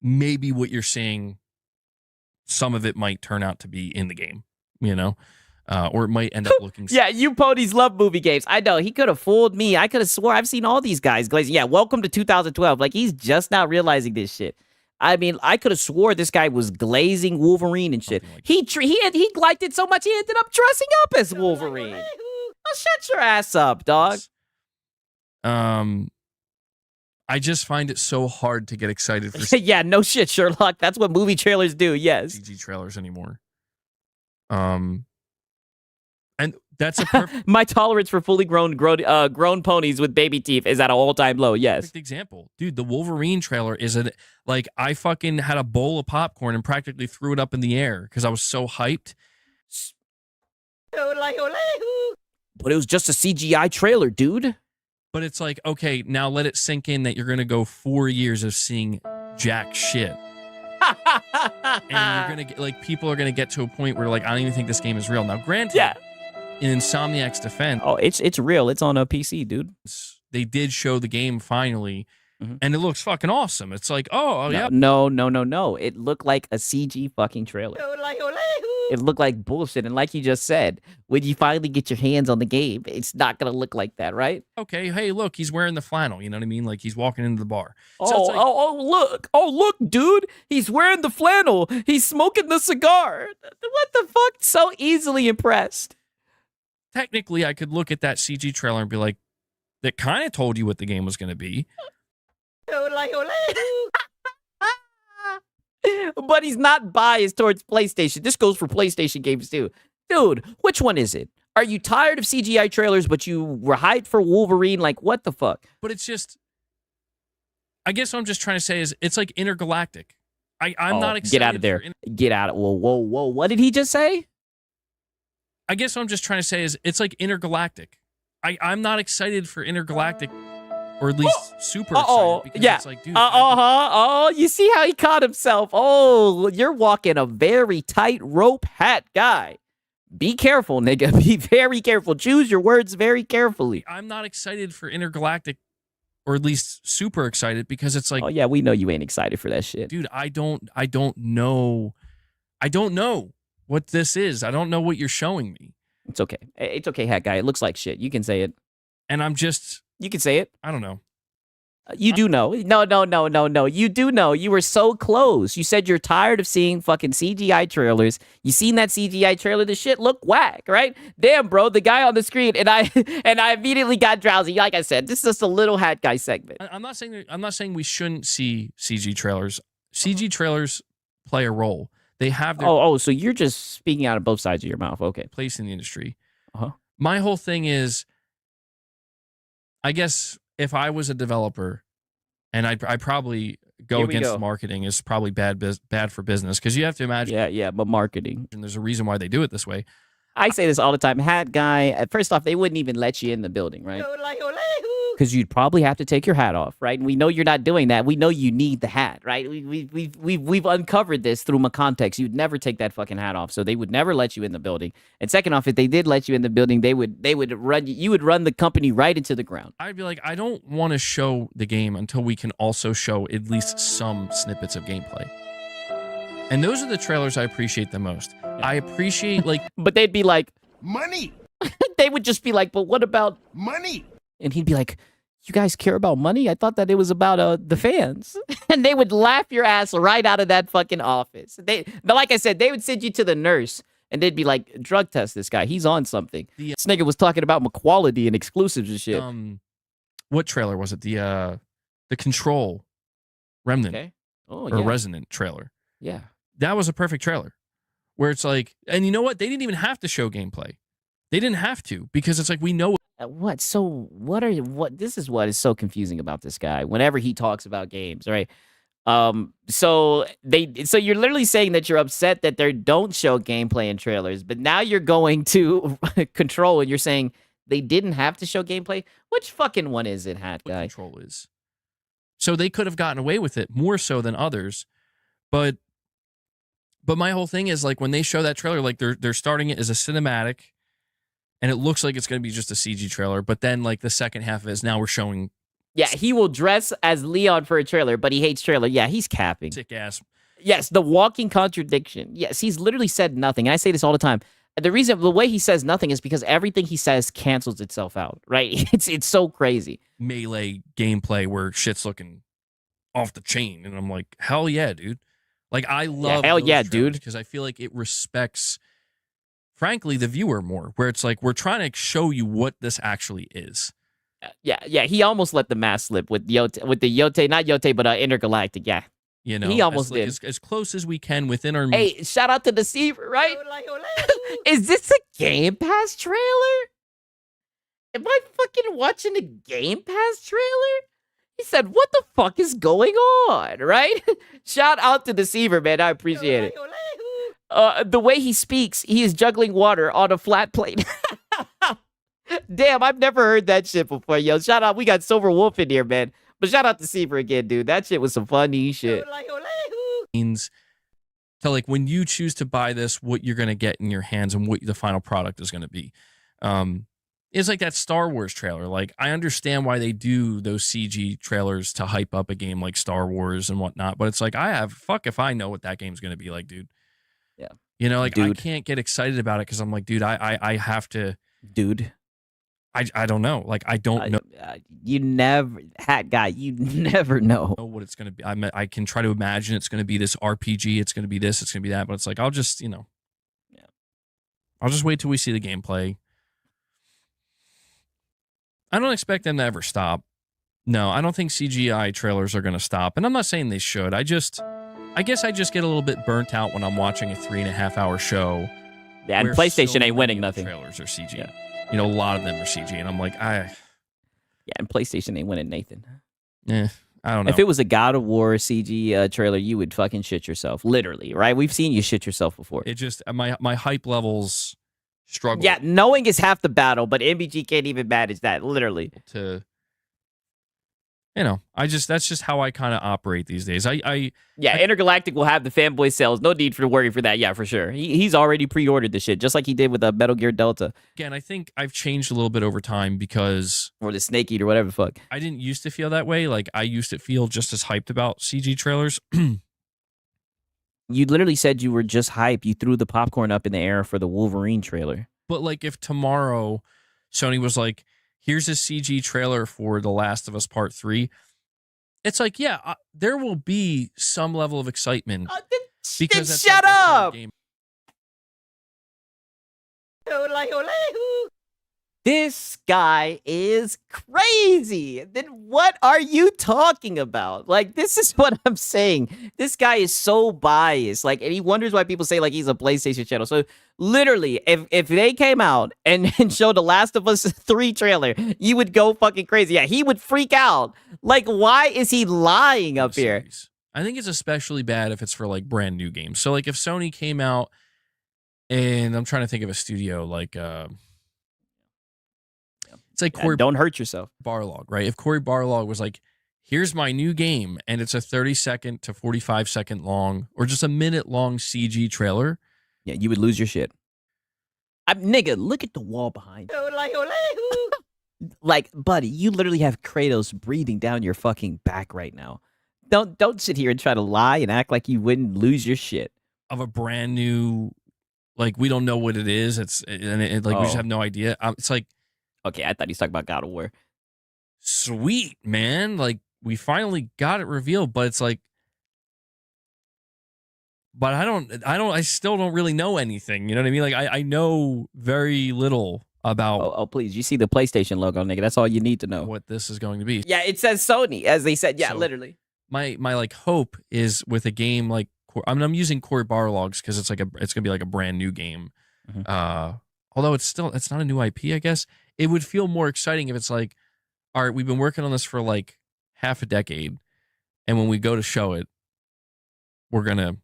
maybe what you're seeing, some of it might turn out to be in the game, you know? Or it might end up looking... Yeah, you ponies love movie games. I know, he could have fooled me. I could have swore I've seen all these guys glazing. Yeah, welcome to 2012. Like, he's just now realizing this shit. I mean, I could have swore this guy was glazing Wolverine and shit. Like he liked it so much he ended up dressing up as Wolverine. Oh, shut your ass up, dog. I just find it so hard to get excited for. Yeah, no shit, Sherlock. That's what movie trailers do. Yes, CG trailers anymore. And that's a perfect... My tolerance for fully grown ponies with baby teeth is at an all-time low. Yes. Perfect example. Dude, the Wolverine trailer is like I fucking had a bowl of popcorn and practically threw it up in the air because I was so hyped. But it was just a CGI trailer, dude. But it's like, okay, now let it sink in that you're going to go 4 years of seeing jack shit. And you're going to get, like, people are going to get to a point where, like, I don't even think this game is real. Now, granted, yeah. In Insomniac's defense... Oh, it's real. It's on a PC, dude. They did show the game finally, and it looks fucking awesome. It's like, yeah. No. It looked like a CG fucking trailer. It looked like bullshit. And like you just said, when you finally get your hands on the game, it's not going to look like that, right? Okay, hey, look, he's wearing the flannel. You know what I mean? Like, he's walking into the bar. Look, dude. He's wearing the flannel. He's smoking the cigar. What the fuck? So easily impressed. Technically, I could look at that CG trailer and be like, that kind of told you what the game was going to be. But he's not biased towards PlayStation. This goes for PlayStation games too. Dude, which one is it? Are you tired of CGI trailers, but you were hyped for Wolverine? Like, what the fuck? But it's just... I guess what I'm just trying to say is it's like Intergalactic. I'm not excited. Get out of there. Get out of. Whoa, whoa, whoa! What did he just say? I guess what I'm just trying to say is it's like intergalactic. I'm not excited for intergalactic, or at least super excited because it's like, dude. Oh, you see how he caught himself? Oh, you're walking a very tight rope, hat guy. Be careful, nigga. Be very careful. Choose your words very carefully. I'm not excited for intergalactic, or at least super excited because it's like, oh yeah, we know you ain't excited for that shit, dude. I don't know what this is. I don't know what you're showing me. It's okay. It's okay, hat guy. It looks like shit. You can say it. And I'm just. You can say it. I don't know. You do know. No. You do know. You were so close. You said you're tired of seeing fucking CGI trailers. You seen that CGI trailer? The shit looked whack, right? Damn, bro. The guy on the screen, and I immediately got drowsy. Like I said, this is just a little hat guy segment. I'm not saying we shouldn't see CG trailers. CG trailers play a role. They have their so you're just speaking out of both sides of your mouth. Okay. place in the industry. Uh-huh. My whole thing is, I guess if I was a developer, and I probably go against marketing is probably bad for business because you have to imagine. Yeah, but marketing. And there's a reason why they do it this way. I say this all the time. Hat guy, first off, they wouldn't even let you in the building, right? Because you'd probably have to take your hat off, right? And we know you're not doing that. We know you need the hat, right? We've uncovered this through my context. You'd never take that fucking hat off, so they would never let you in the building. And second off, if they did let you in the building, they would run you would run the company right into the ground. I'd be like, I don't want to show the game until we can also show at least some snippets of gameplay. And those are the trailers I appreciate the most. I appreciate but they'd be like, money. They would just be like, but what about money? And he'd be like, you guys care about money? I thought that it was about the fans. And they would laugh your ass right out of that fucking office. But like I said, they would send you to the nurse and they'd be like, drug test this guy. He's on something. This nigga was talking about equality and exclusives and shit. What trailer was it? The Control Remnant or Resonant trailer. Yeah. That was a perfect trailer where it's like, and you know what? They didn't even have to show gameplay. They didn't have to because it's like, we know. What? So this is what is so confusing about this guy whenever he talks about games, right? So you're literally saying that you're upset that they don't show gameplay in trailers, but now you're going to Control and you're saying they didn't have to show gameplay? Which fucking one is it, hat guy? Control is. So they could have gotten away with it more so than others, but my whole thing is like when they show that trailer, like they're starting it as a cinematic. And it looks like it's going to be just a CG trailer. But then, like, the second half of it is now we're showing. Yeah, he will dress as Leon for a trailer, but he hates trailer. Yeah, he's capping. Sick ass. Yes, the walking contradiction. Yes, he's literally said nothing. And I say this all the time. The way he says nothing is because everything he says cancels itself out, right? It's so crazy. Melee gameplay where shit's looking off the chain. And I'm like, hell yeah, dude. Like, I love hell yeah, dude. Because I feel like it respects, frankly, the viewer more, where it's like, we're trying to show you what this actually is. Yeah. He almost let the mask slip with the Yote, not Yote, but Intergalactic. Yeah. You know, he almost did. As close as we can within our. Hey, shout out to Deceiver, right? Is this a Game Pass trailer? Am I fucking watching a Game Pass trailer? He said, what the fuck is going on, right? Shout out to Deceiver, man. I appreciate it. The way he speaks, he is juggling water on a flat plate. Damn, I've never heard that shit before, yo. Shout out, we got Silver Wolf in here, man. But shout out to Deceiver again, dude. That shit was some funny shit. Means to like when you choose to buy this, what you're gonna get in your hands and what the final product is gonna be. It's like that Star Wars trailer. Like, I understand why they do those CG trailers to hype up a game like Star Wars and whatnot, but it's like, fuck if I know what that game's gonna be like, dude. Yeah. You know, like, dude. I can't get excited about it because I'm like, dude, I have to. Dude. I don't know. Like, I don't know. You never, hat guy, you never know what it's going to be. I can try to imagine it's going to be this RPG. It's going to be this. It's going to be that. But it's like, I'll just, I'll just wait till we see the gameplay. I don't expect them to ever stop. No, I don't think CGI trailers are going to stop. And I'm not saying they should. I guess I just get a little bit burnt out when I'm watching a 3.5 hour show. Yeah, and PlayStation ain't winning nothing. Trailers are CG. Yeah. You know, a lot of them are CG, and I'm like, Yeah, and PlayStation ain't winning Nathan. Yeah, I don't know. If it was a God of War CG trailer, you would fucking shit yourself, literally, right? We've seen you shit yourself before. It just my hype levels struggle. Yeah, knowing is half the battle, but MBG can't even manage that, literally. To that's just how I kind of operate these days. Intergalactic will have the fanboy sales. No need for worry for that. Yeah, for sure. He's already pre-ordered the shit, just like he did with Metal Gear Delta. Again, I think I've changed a little bit over time because or the Snake Eater, whatever the fuck. I didn't used to feel that way. Like I used to feel just as hyped about CG trailers. You literally said you were just hyped. You threw the popcorn up in the air for the Wolverine trailer. But like if tomorrow Sony was like, here's a CG trailer for The Last of Us Part 3, it's like, yeah, there will be some level of excitement. Because that's shut up! Game. This guy is crazy. Then what are you talking about? Like, this is what I'm saying. This guy is so biased. Like, and he wonders why people say, like, he's a PlayStation channel. So, literally, if they came out and showed The Last of Us 3 trailer, you would go fucking crazy. Yeah, he would freak out. Like, why is he lying up here? I think it's especially bad if it's for, like, brand new games. So, like, if Sony came out and I'm trying to think of a studio, like, it's like Corey don't hurt yourself. Barlog, right? If Corey Barlog was like, here's my new game, and it's a 30-second to 45-second long, or just a minute-long CG trailer. Yeah, you would lose your shit. Nigga, look at the wall behind you. Like, buddy, you literally have Kratos breathing down your fucking back right now. Don't sit here and try to lie and act like you wouldn't lose your shit. Of a brand new, like, we don't know what it is. We just have no idea. It's like, okay, I thought he's talking about God of War. Sweet, man. Like, we finally got it revealed, but it's like, but I still don't really know anything. You know what I mean? Like, I know very little about. Oh, please. You see the PlayStation logo, nigga. That's all you need to know. What this is going to be. Yeah, it says Sony, as they said. Yeah, So, literally. My like hope is with a game like, I'm using Corey Barlog's because it's going to be like a brand new game. Mm-hmm. Although it's not a new IP, I guess. It would feel more exciting if it's like, all right, we've been working on this for like half a decade, and when we go to show it, we're gonna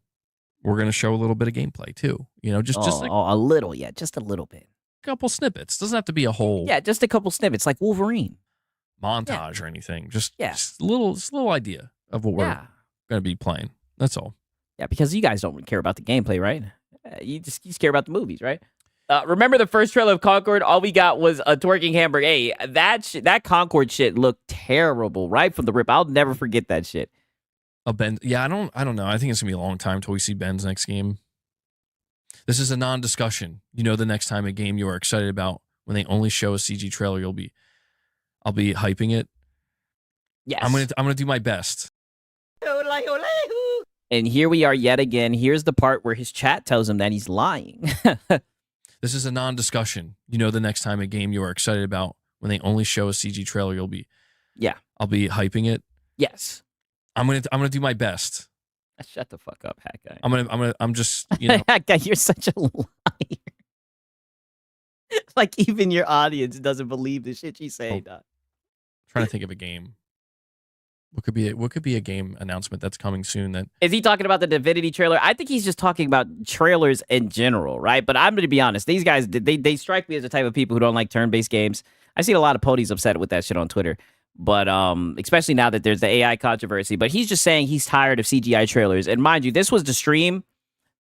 show a little bit of gameplay too. You know, just like a little, yeah, just a little bit. A couple snippets. Doesn't have to be a whole just a couple snippets, like Wolverine montage or anything. Just a little idea of what we're gonna be playing. That's all. Yeah, because you guys don't care about the gameplay, right? You just care about the movies, right? Remember the first trailer of Concord? All we got was a twerking hamburger. Hey, that Concord shit looked terrible right from the rip. I'll never forget that shit. Ben, yeah, I don't know. I think it's gonna be a long time till we see Ben's next game. This is a non-discussion. You know, the next time a game you are excited about, when they only show a CG trailer, I'll be hyping it. Yes, I'm gonna do my best. And here we are yet again. Here's the part where his chat tells him that he's lying. This is a non-discussion. You know, the next time a game you are excited about, when they only show a CG trailer, I'll be hyping it. Yes, I'm gonna do my best. Shut the fuck up, Hat Guy. I'm just, you know. Hat Guy, you're such a liar. Like, even your audience doesn't believe the shit you say. Trying to think of a game. What could be a game announcement that's coming soon? Is he talking about the Divinity trailer? I think he's just talking about trailers in general, right? But I'm going to be honest. These guys, they strike me as the type of people who don't like turn-based games. I've seen a lot of ponies upset with that shit on Twitter. But especially now that there's the AI controversy. But he's just saying he's tired of CGI trailers. And mind you, this was the stream.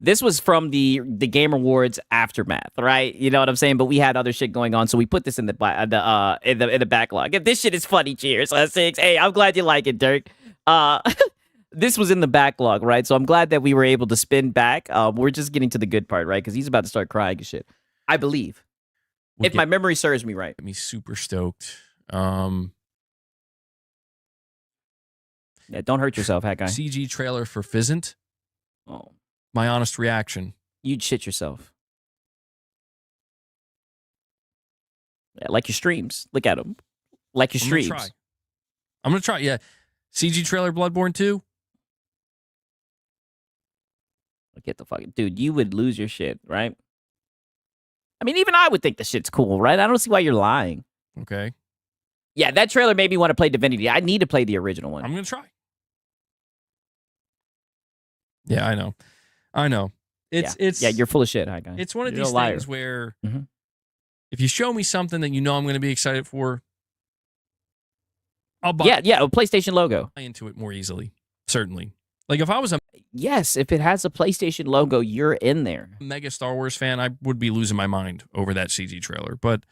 This was from the Game Awards aftermath, right? You know what I'm saying? But we had other shit going on, so we put this in the backlog. If this shit is funny, cheers. 6. Hey, I'm glad you like it, Dirk. This was in the backlog, right? So I'm glad that we were able to spin back. We're just getting to the good part, right? Because he's about to start crying and shit. I believe, if my memory serves me right. Get me super stoked. Yeah, don't hurt yourself, Hat Guy. CG trailer for Fizzant. Oh. My honest reaction. You'd shit yourself. Yeah, like your streams. Look at them. Like your streams. I'm going to try. Yeah. CG trailer Bloodborne 2. Get the fucking... Dude, you would lose your shit, right? I mean, even I would think the shit's cool, right? I don't see why you're lying. Okay. Yeah, that trailer made me want to play Divinity. I need to play the original one. I'm gonna try. Yeah, I know. It's yeah. You're full of shit, hi guy. It's one of You're these a liar. things where Mhm. if you show me something that you know I'm going to be excited for, I'll buy Yeah, a PlayStation logo. into it more easily. Certainly. Like if I was a Yes, if it has a PlayStation logo, you're in there. mega Star Wars fan, I would be losing my mind over that CG trailer, but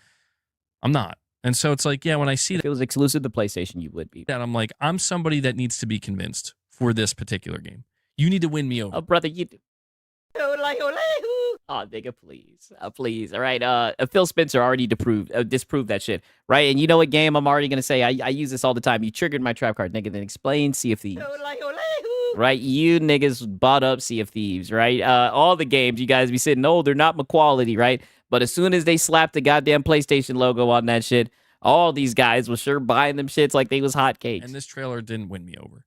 I'm not. And so it's like, yeah, when I see If it was exclusive to PlayStation, you would be. that, I'm like, I'm somebody that needs to be convinced for this particular game. You need to win me over. Oh, brother, you. Oh, nigga, please. Please. All right. Phil Spencer already disproved that shit. Right? And you know what game I'm already going to say? I use this all the time. You triggered my trap card, nigga. Then explain Sea of Thieves. Right? You niggas bought up Sea of Thieves, right? All the games, you guys be sitting, oh, they're not my quality, right? But as soon as they slapped the goddamn PlayStation logo on that shit, all these guys was sure buying them shits like they was hotcakes. And this trailer didn't win me over.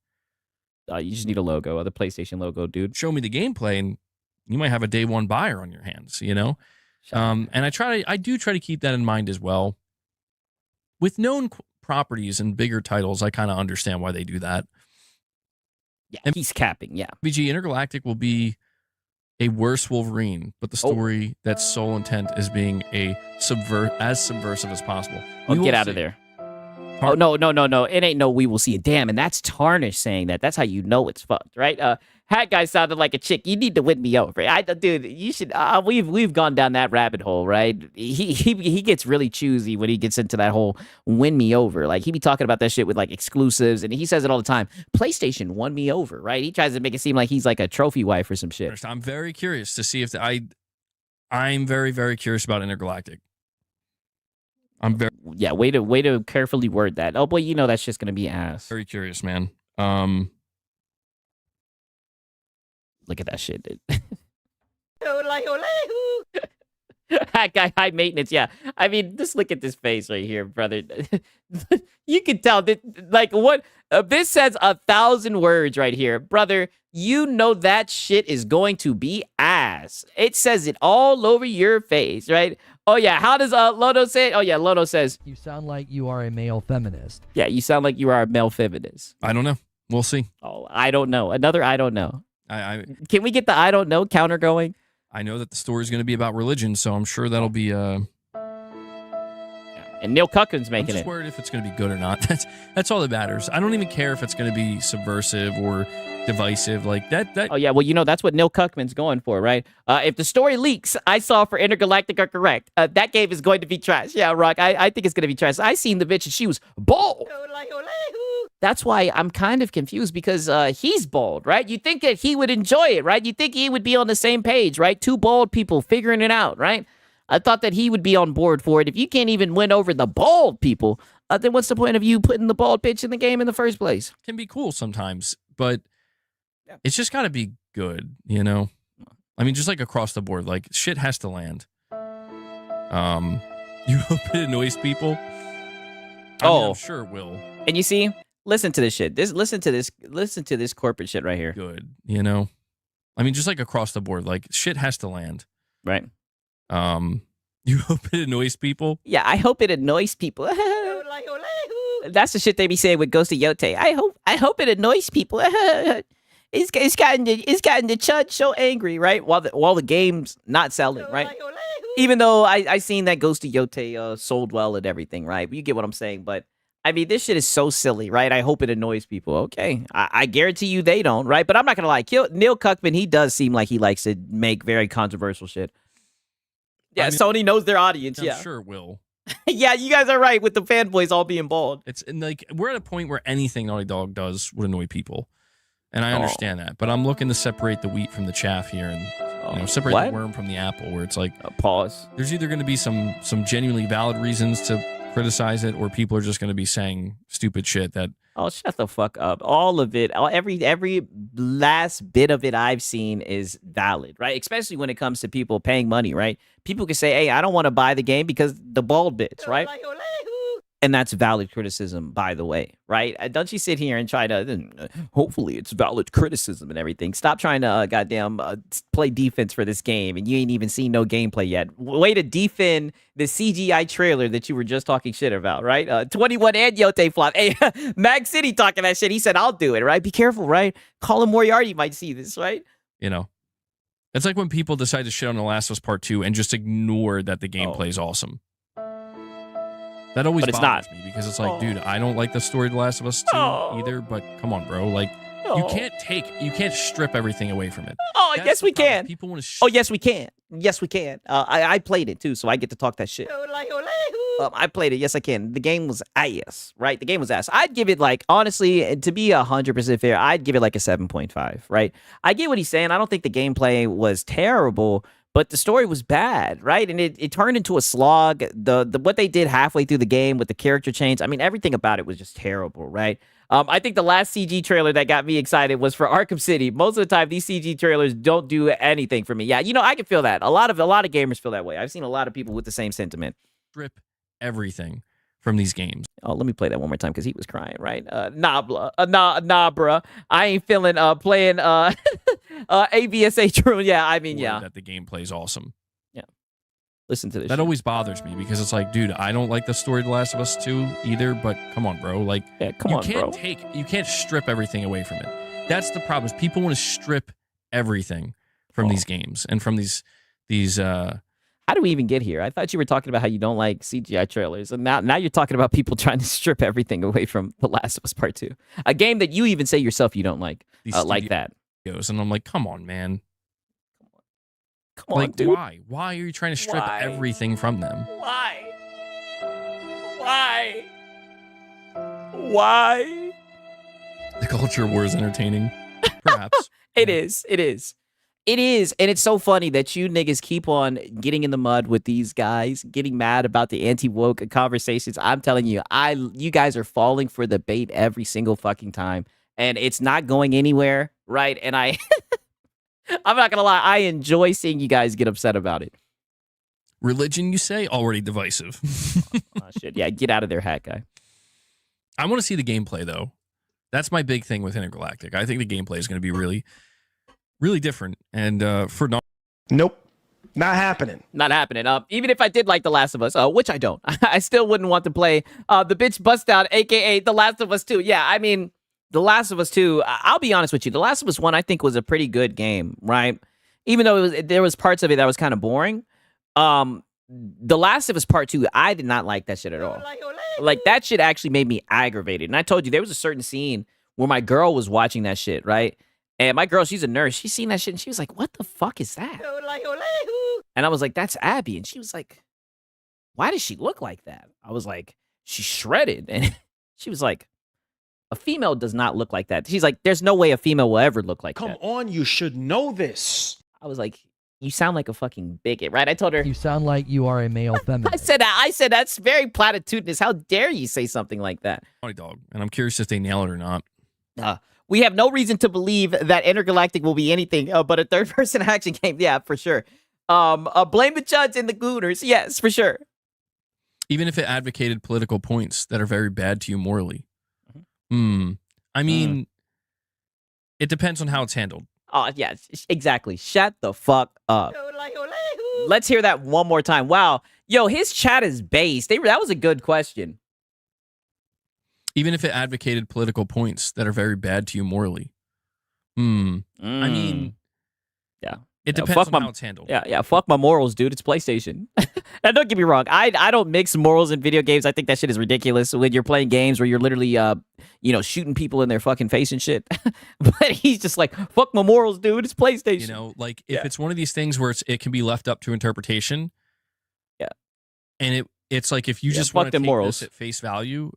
You just need a logo, the PlayStation logo, dude. Show me the gameplay and you might have a day one buyer on your hands, you know? And I do try to keep that in mind as well. With known properties and bigger titles, I kind of understand why they do that. Yeah, and he's capping, yeah. BG Intergalactic will be a worse Wolverine, but the story that's sole intent is being as subversive as possible. Oh, get out of there. Oh, no. It ain't no we will see it. Damn, and that's Tarnish saying that. That's how you know it's fucked, right? Hat guy sounded like a chick. You need to win me over. Dude, you should. We've gone down that rabbit hole, right? He gets really choosy when he gets into that whole win me over. Like, he be talking about that shit with, like, exclusives, and he says it all the time. PlayStation won me over, right? He tries to make it seem like he's, like, a trophy wife or some shit. I'm very curious to see if I'm very, very curious about Intergalactic. I'm very way to carefully word that. Oh boy, you know that's just gonna be ass. Very curious, man. Look at that shit, dude. That guy, high maintenance. Yeah, I mean, just look at this face right here, brother. You can tell that, like, what this says 1,000 words right here, brother. You know that shit is going to be ass. It says it all over your face, right? Oh yeah, how does Lodo say it? Oh yeah, Lodo says, "You sound like you are a male feminist." Yeah, you sound like you are a male feminist. I don't know. We'll see. Oh, I don't know. Another I don't know. Can we get the I don't know counter going? I know that the story is going to be about religion, so I'm sure that'll be. And Neil Cuckin's making I'm just worried if it's going to be good or not. That's all that matters. I don't even care if it's going to be subversive or divisive like that. Oh yeah, well, you know, that's what Neil Cuckman's going for, right? If the story leaks I saw for Intergalactic are correct, that game is going to be trash. Yeah, Rock, I think it's going to be trash. I seen the bitch and she was bald. That's why I'm kind of confused, because he's bald, right? You think that he would enjoy it, right? You think he would be on the same page, right? Two bald people figuring it out, right? I thought that he would be on board for it. If you can't even win over the bald people, then what's the point of you putting the bald bitch in the game in the first place? Can be cool sometimes, but it's just got to be good, you know? I mean, just like across the board, like shit has to land. You hope it annoys people? I'm sure it will. And you see, listen to this shit. Listen to this corporate shit right here. Good, you know? I mean, just like across the board, like shit has to land. Right. You hope it annoys people? Yeah, I hope it annoys people. That's the shit they be saying with Ghost of Yote. I hope it annoys people. It's gotten the chud so angry, right? While the game's not selling, right? Even though I seen that Ghost of Yote sold well and everything, right? You get what I'm saying, but I mean, this shit is so silly, right? I hope it annoys people. Okay, I guarantee you they don't, right? But I'm not gonna lie. Neil Cuckman, he does seem like he likes to make very controversial shit. Yeah, I mean, Sony knows their audience. I'm yeah, sure it will. Yeah, you guys are right with the fanboys all being bald. It's like we're at a point where anything Naughty Dog does would annoy people, and I understand that. But I'm looking to separate the wheat from the chaff here, and separate the worm from the apple. Where it's like pause. There's either going to be some genuinely valid reasons to criticize it, or people are just going to be saying stupid shit that. Oh, shut the fuck up. All of it, every last bit of it I've seen is valid, right? Especially when it comes to people paying money, right? People can say, hey, I don't want to buy the game because the bald bits, right? And that's valid criticism, by the way, right? Don't you sit here and try to, hopefully it's valid criticism and everything. Stop trying to goddamn play defense for this game, and you ain't even seen no gameplay yet. Way to defend the CGI trailer that you were just talking shit about, right? 21 and Yote flop. Hey, Mag City talking that shit. He said, I'll do it, right? Be careful, right? Colin Moriarty might see this, right? You know, it's like when people decide to shit on The Last of Us Part 2 and just ignore that the gameplay is awesome. That always bothers me because it's like, dude, I don't like the story of The Last of Us 2 either, but come on, bro. Like, you can't strip everything away from it. Oh, yes, we can. People want to oh, yes, we can. Yes, we can. I played it too, so I get to talk that shit. I played it. Yes, I can. The game was ass, right? The game was ass. I'd give it, like, honestly, to be 100% fair, I'd give it like a 7.5, right? I get what he's saying. I don't think the gameplay was terrible, but the story was bad, right? And it turned into a slog. The what they did halfway through the game with the character change, I mean, everything about it was just terrible, right? I think the last CG trailer that got me excited was for Arkham City. Most of the time, these CG trailers don't do anything for me. Yeah, you know, I can feel that. A lot of gamers feel that way. I've seen a lot of people with the same sentiment. Strip everything from these games. Oh, let me play that one more time because he was crying, right? Nah, bruh. I ain't feeling playing ABSA True. Yeah, I mean, yeah. That the gameplay is awesome. Yeah. Listen to this. That always bothers me because it's like, dude, I don't like the story of The Last of Us 2 either, but come on, bro. Like, you can't strip everything away from it. That's the problem. Is people want to strip everything from these games and from these how do we even get here? I thought you were talking about how you don't like CGI trailers, and now you're talking about people trying to strip everything away from The Last of Us Part 2, a game that you even say yourself you don't like, like that. And I'm like, come on, man. Come on, dude. Why? Why are you trying to strip everything from them? Why? Why? The culture war is entertaining, perhaps. It is. It is, and it's so funny that you niggas keep on getting in the mud with these guys, getting mad about the anti-woke conversations. I'm telling you, you guys are falling for the bait every single fucking time, and it's not going anywhere, right? And I'm not gonna lie, I enjoy seeing you guys get upset about it. Religion, you say? Already divisive. Oh, shit. Yeah, get out of there, hat guy. I want to see the gameplay, though. That's my big thing with Intergalactic. I think the gameplay is going to be really different, and nope, not happening. Even if I did like The Last of Us, which I don't, I still wouldn't want to play the bitch bust out, aka The Last of Us 2. Yeah, I mean, The Last of Us 2, I'll be honest with you, The Last of Us 1 I think was a pretty good game, right? Even though there was parts of it that was kind of boring. The Last of Us Part 2, I did not like that shit at all. Like, that shit actually made me aggravated. And I told you, there was a certain scene where my girl was watching that shit, right? And my girl, she's a nurse. She's seen that shit, and she was like, what the fuck is that? And I was like, that's Abby. And she was like, why does she look like that? I was like, she's shredded. And she was like, a female does not look like that. She's like, there's no way a female will ever look like that. Come on, you should know this. I was like, you sound like a fucking bigot, right? I told her. You sound like you are a male feminist. I said, that's very platitudinous. How dare you say something like that? Funny dog. And I'm curious if they nail it or not. We have no reason to believe that Intergalactic will be anything but a third-person action game. Yeah, for sure. Blame the judge and the Gooners. Yes, for sure. Even if it advocated political points that are very bad to you morally. I mean, it depends on how it's handled. Oh, yeah, exactly. Shut the fuck up. Let's hear that one more time. Wow. Yo, his chat is based. That was a good question. Even if it advocated political points that are very bad to you morally. I mean, yeah. It depends on how it's handled. Yeah, fuck my morals, dude. It's PlayStation. Now, don't get me wrong. I don't mix morals in video games. I think that shit is ridiculous when you're playing games where you're literally, shooting people in their fucking face and shit. But he's just like, fuck my morals, dude. It's PlayStation. You know, like, if it's one of these things where it can be left up to interpretation. Yeah. And it's like, if you just want to take this at face value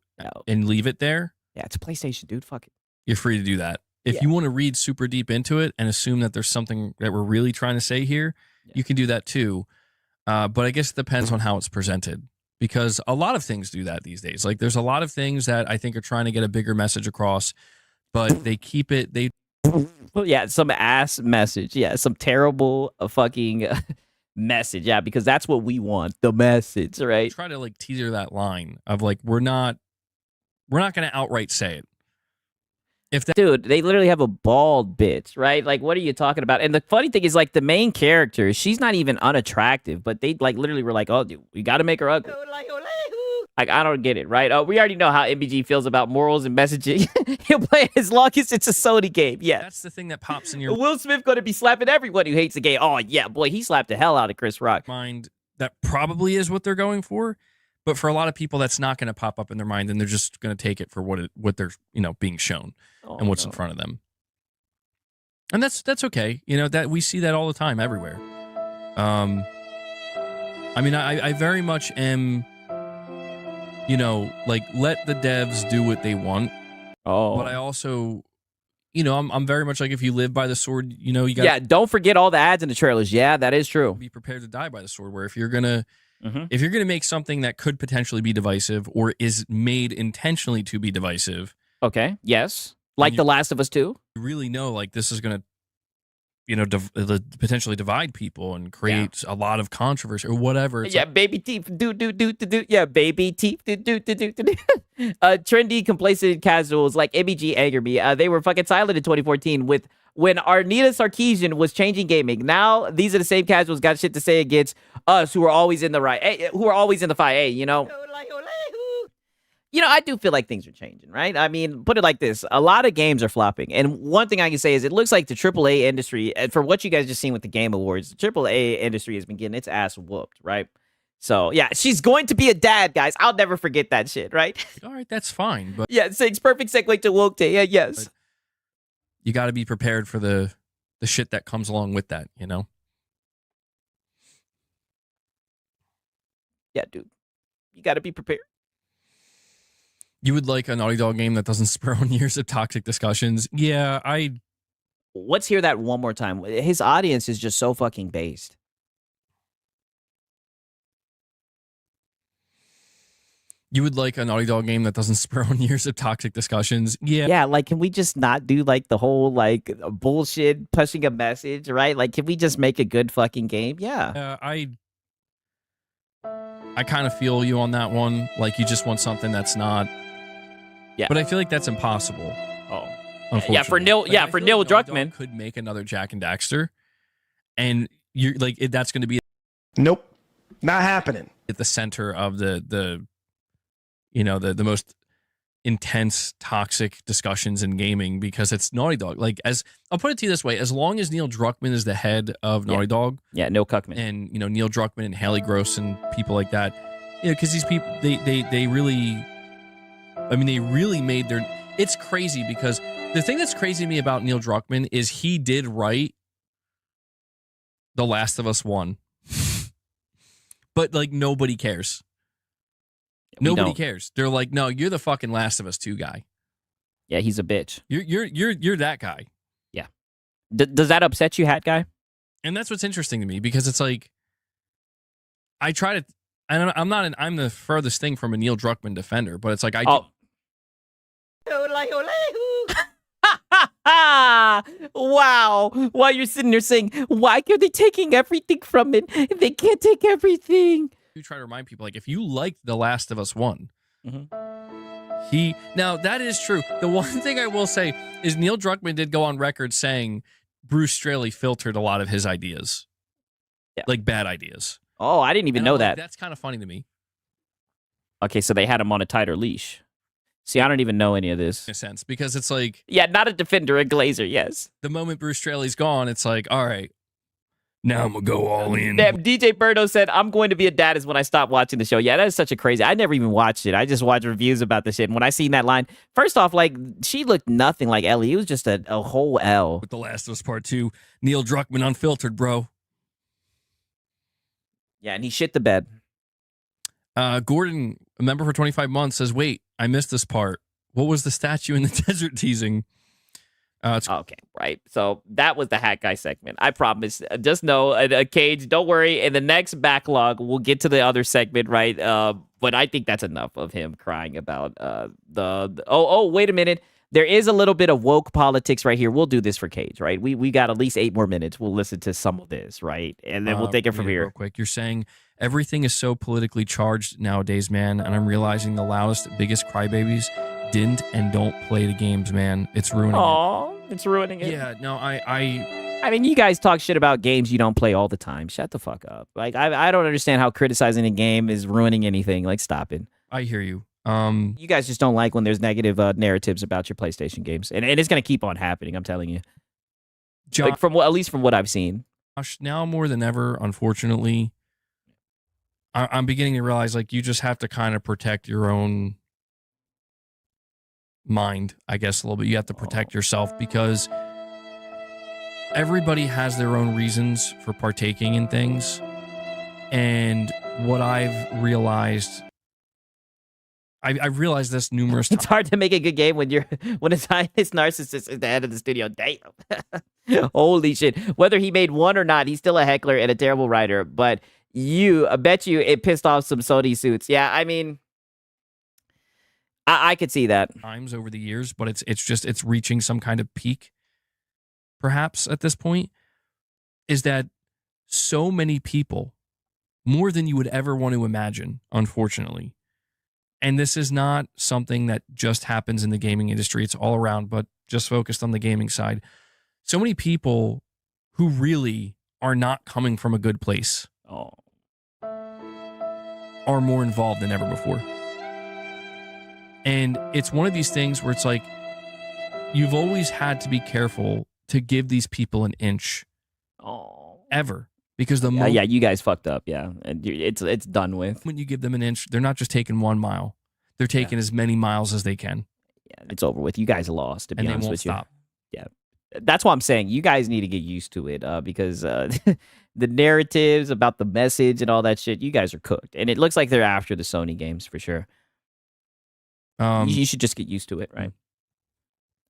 and leave it there. Yeah, it's a PlayStation, dude. Fuck it. You're free to do that. If you want to read super deep into it and assume that there's something that we're really trying to say here, you can do that too. But I guess it depends on how it's presented, because a lot of things do that these days. Like, there's a lot of things that I think are trying to get a bigger message across, but they keep it, some ass message. Yeah, some terrible fucking message. Yeah, because that's what we want. The message, right? Try to like teeter that line of like we're not going to outright say it. Dude, they literally have a bald bitch, right? Like, what are you talking about? And the funny thing is, like, the main character, she's not even unattractive, but they like literally were like, oh, dude, we got to make her ugly. Like, I don't get it, right? We already know how MBG feels about morals and messaging. He'll play it as long as it's a Sony game. Yeah, that's the thing that pops in your Will Smith going to be slapping everyone who hates the game. Oh yeah, boy, he slapped the hell out of Chris Rock. mind. That probably is what they're going for, but for a lot of people, that's not going to pop up in their mind, and they're just going to take it for what they're being shown and what's in front of them. And that's okay. That we see that all the time everywhere. I mean, I very much am. Like let the devs do what they want. Oh, but I also, I'm very much like if you live by the sword, you got. Yeah, don't forget all the ads in the trailers. Yeah, that is true. Be prepared to die by the sword. Where if you're gonna make something that could potentially be divisive or is made intentionally to be divisive. Okay. Yes. Like The Last of Us 2. You really know, like this is gonna. Potentially divide people and create a lot of controversy or whatever. It's baby teeth, do. Yeah, baby teeth, do. Trendy, complacent casuals like MEG anger me. They were fucking silent in 2014 when Arnita Sarkeesian was changing gaming. Now these are the same casuals got shit to say against us who are always in the right, who are always in the fight. Hey, I do feel like things are changing, right? I mean, put it like this. A lot of games are flopping. And one thing I can say is it looks like the AAA industry, and for what you guys just seen with the Game Awards, the AAA industry has been getting its ass whooped, right? So, yeah, she's going to be a dad, guys. I'll never forget that shit, right? All right, that's fine. But yeah, it's perfect segue to woke day. Yeah, yes. You got to be prepared for the shit that comes along with that, Yeah, dude. You got to be prepared. You would like a Naughty Dog game that doesn't spur on years of toxic discussions. Yeah, Let's hear that one more time. His audience is just so fucking based. You would like a Naughty Dog game that doesn't spur on years of toxic discussions. Yeah. Yeah, like, can we just not do, like, the whole, like, bullshit pushing a message, right? Like, can we just make a good fucking game? Yeah. I kind of feel you on that one. Like, you just want something that's not... Yeah. But I feel like that's impossible. Oh. Unfortunately. For Neil Druckmann. Could make another Jack and Daxter. And you're like, that's going to be... Nope. Not happening. At the center of the most intense, toxic discussions in gaming because it's Naughty Dog. Like, I'll put it to you this way, as long as Neil Druckmann is the head of Naughty Dog. Yeah, no Cuckman. And, Neil Druckmann and Haley Gross and people like that. Because these people, they really... they really made their... It's crazy because the thing that's crazy to me about Neil Druckmann is he did write The Last of Us 1. But, like, nobody cares. Nobody cares. They're like, no, you're the fucking Last of Us 2 guy. Yeah, he's a bitch. You're that guy. Yeah. Does that upset you, hat guy? And that's what's interesting to me because it's like, I try to... I'm the furthest thing from a Neil Druckmann defender, but it's like wow. While you're sitting there saying, why are they taking everything from it? They can't take everything. You try to remind people, like, if you liked The Last of Us 1, now that is true. The one thing I will say is Neil Druckmann did go on record saying Bruce Straley filtered a lot of his ideas. Yeah. Like bad ideas. Oh, I didn't even know that. That's kind of funny to me. Okay, so they had him on a tighter leash. See, I don't even know any of this. In a sense, because it's like... Yeah, not a defender, a glazer, yes. The moment Bruce Straley's gone, it's like, all right, now I'm going to go all in. Damn, DJ Birdo said, I'm going to be a dad is when I stop watching the show. Yeah, that is such a crazy... I never even watched it. I just watched reviews about the shit. And when I seen that line, first off, like, she looked nothing like Ellie. It was just a whole L. With The Last of Us Part 2, Neil Druckmann unfiltered, bro. Yeah, and he shit the bed. Gordon, a member for 25 months, says, wait, I missed this part. What was the statue in the desert teasing? Okay, right. So that was the hat guy segment. I promise. Just know, Cage, don't worry. In the next backlog, we'll get to the other segment, right? But I think that's enough of him crying about wait a minute. there is a little bit of woke politics right here. We'll do this for Cage, right? We got at least 8 more minutes. We'll listen to some of this, right? And then we'll take it from here. Real quick, you're saying everything is so politically charged nowadays, man, and I'm realizing the loudest, biggest crybabies didn't and don't play the games, man. It's ruining it. It's ruining it. Yeah, no, I mean, you guys talk shit about games you don't play all the time. Shut the fuck up. Like, I don't understand how criticizing a game is ruining anything. Like, stop it. I hear you. You guys just don't like when there's negative narratives about your PlayStation games, and it's gonna keep on happening. I'm telling you. Like at least from what I've seen. Josh, now more than ever, unfortunately, I'm beginning to realize like you just have to kind of protect your own mind, I guess, a little bit. You have to protect yourself because everybody has their own reasons for partaking in things, and what I've realized. I've realized this numerous times. It's hard to make a good game when it's narcissist at the head of the studio. Damn. Holy shit. Whether he made one or not, he's still a heckler and a terrible writer. But I bet you it pissed off some Sony suits. Yeah, I mean, I could see that. Times over the years, but it's reaching some kind of peak, perhaps at this point, is that so many people, more than you would ever want to imagine, unfortunately. And this is not something that just happens in the gaming industry. It's all around, but just focused on the gaming side. So many people who really are not coming from a good place are more involved than ever before. And it's one of these things where it's like, you've always had to be careful to give these people an inch. Ever. Because yeah, you guys fucked up, yeah. And it's done with. When you give them an inch, they're not just taking 1 mile. They're taking as many miles as they can. Yeah, it's over with. You guys lost, to be honest with you. Stop. Yeah. That's why I'm saying you guys need to get used to it because the narratives about the message and all that shit, you guys are cooked. And it looks like they're after the Sony games for sure. You should just get used to it, right?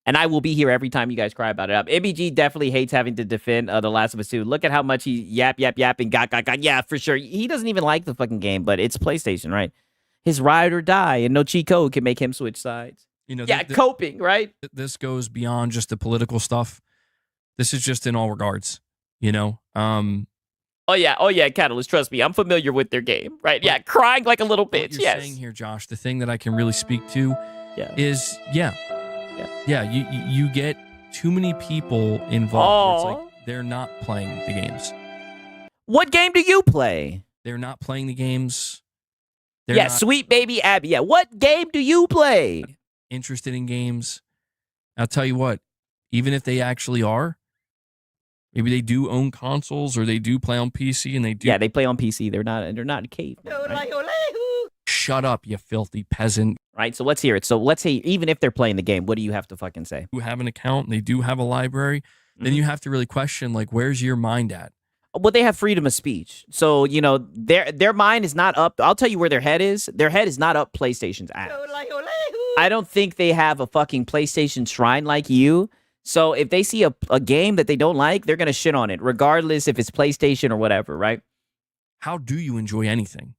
And I will be here every time you guys cry about it. MBG definitely hates having to defend The Last of Us 2. Look at how much he yap, and got. Yeah, for sure. He doesn't even like the fucking game, but it's PlayStation, right? His ride or die, and no cheat code can make him switch sides. Coping, right? This goes beyond just the political stuff. This is just in all regards, you know? Oh yeah, Catalyst, trust me. I'm familiar with their game, right? Yeah, crying like a little bitch, what you're saying here, Josh, the thing that I can really speak to is, you get too many people involved. It's like they're not playing the games. What game do you play? They're not playing the games. Sweet baby Abby. Yeah, what game do you play? Interested in games. I'll tell you what, even if they actually are, maybe they do own consoles or they do play on PC and they do. Yeah, they play on PC. They're not a cave. Right? Shut up, you filthy peasant. Right, so let's hear it. So let's say, even if they're playing the game, what do you have to fucking say? Who have an account and they do have a library, then you have to really question, like, where's your mind at? Well, they have freedom of speech. So, you know, their mind is not up. I'll tell you where their head is. Their head is not up PlayStation's ass. I don't think they have a fucking PlayStation shrine like you. So if they see a game that they don't like, they're going to shit on it, regardless if it's PlayStation or whatever, right? How do you enjoy anything?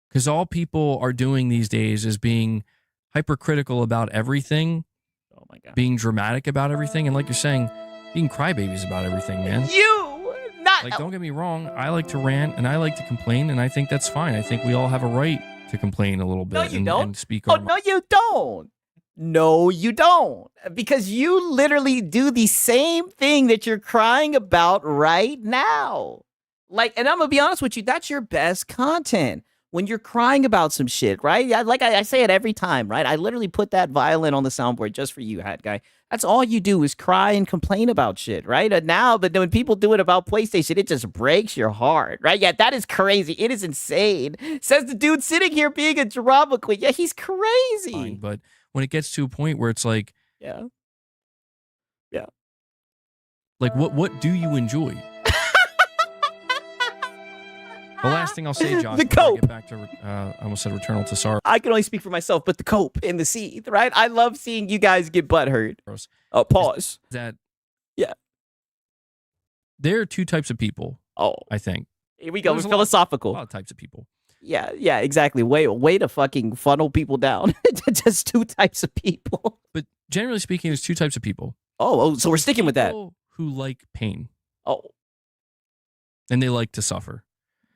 Because all people are doing these days is being hypercritical about everything. Oh my God. Being dramatic about everything. And like you're saying, being crybabies about everything, man. Like, don't get me wrong. I like to rant and I like to complain, and I think that's fine. I think we all have a right to complain a little bit and speak our mind. No, you don't. No, you don't. Because you literally do the same thing that you're crying about right now. Like, and I'm going to be honest with you, that's your best content. When you're crying about some shit, right? Like I say it every time, right? I literally put that violin on the soundboard just for you, Hat Guy. That's all you do is cry and complain about shit, right? And now, but then when people do it about PlayStation, it just breaks your heart, right? Yeah, that is crazy. It is insane. Says the dude sitting here being a drama queen. Yeah, he's crazy. Fine, but when it gets to a point where it's like, yeah, like what do you enjoy? The last thing I'll say, Josh, the cope. Get back to, I almost said Returnal to Sorrow. I can only speak for myself, but the cope in the seed, right? I love seeing you guys get butthurt. Pause. Yeah. There are two types of people. I think. Here we go. It's philosophical. A lot of types of people. Yeah, exactly. Way to fucking funnel people down. Just two types of people. But generally speaking, there's two types of people. Oh, so we're sticking with that. People who like pain. Oh. And they like to suffer.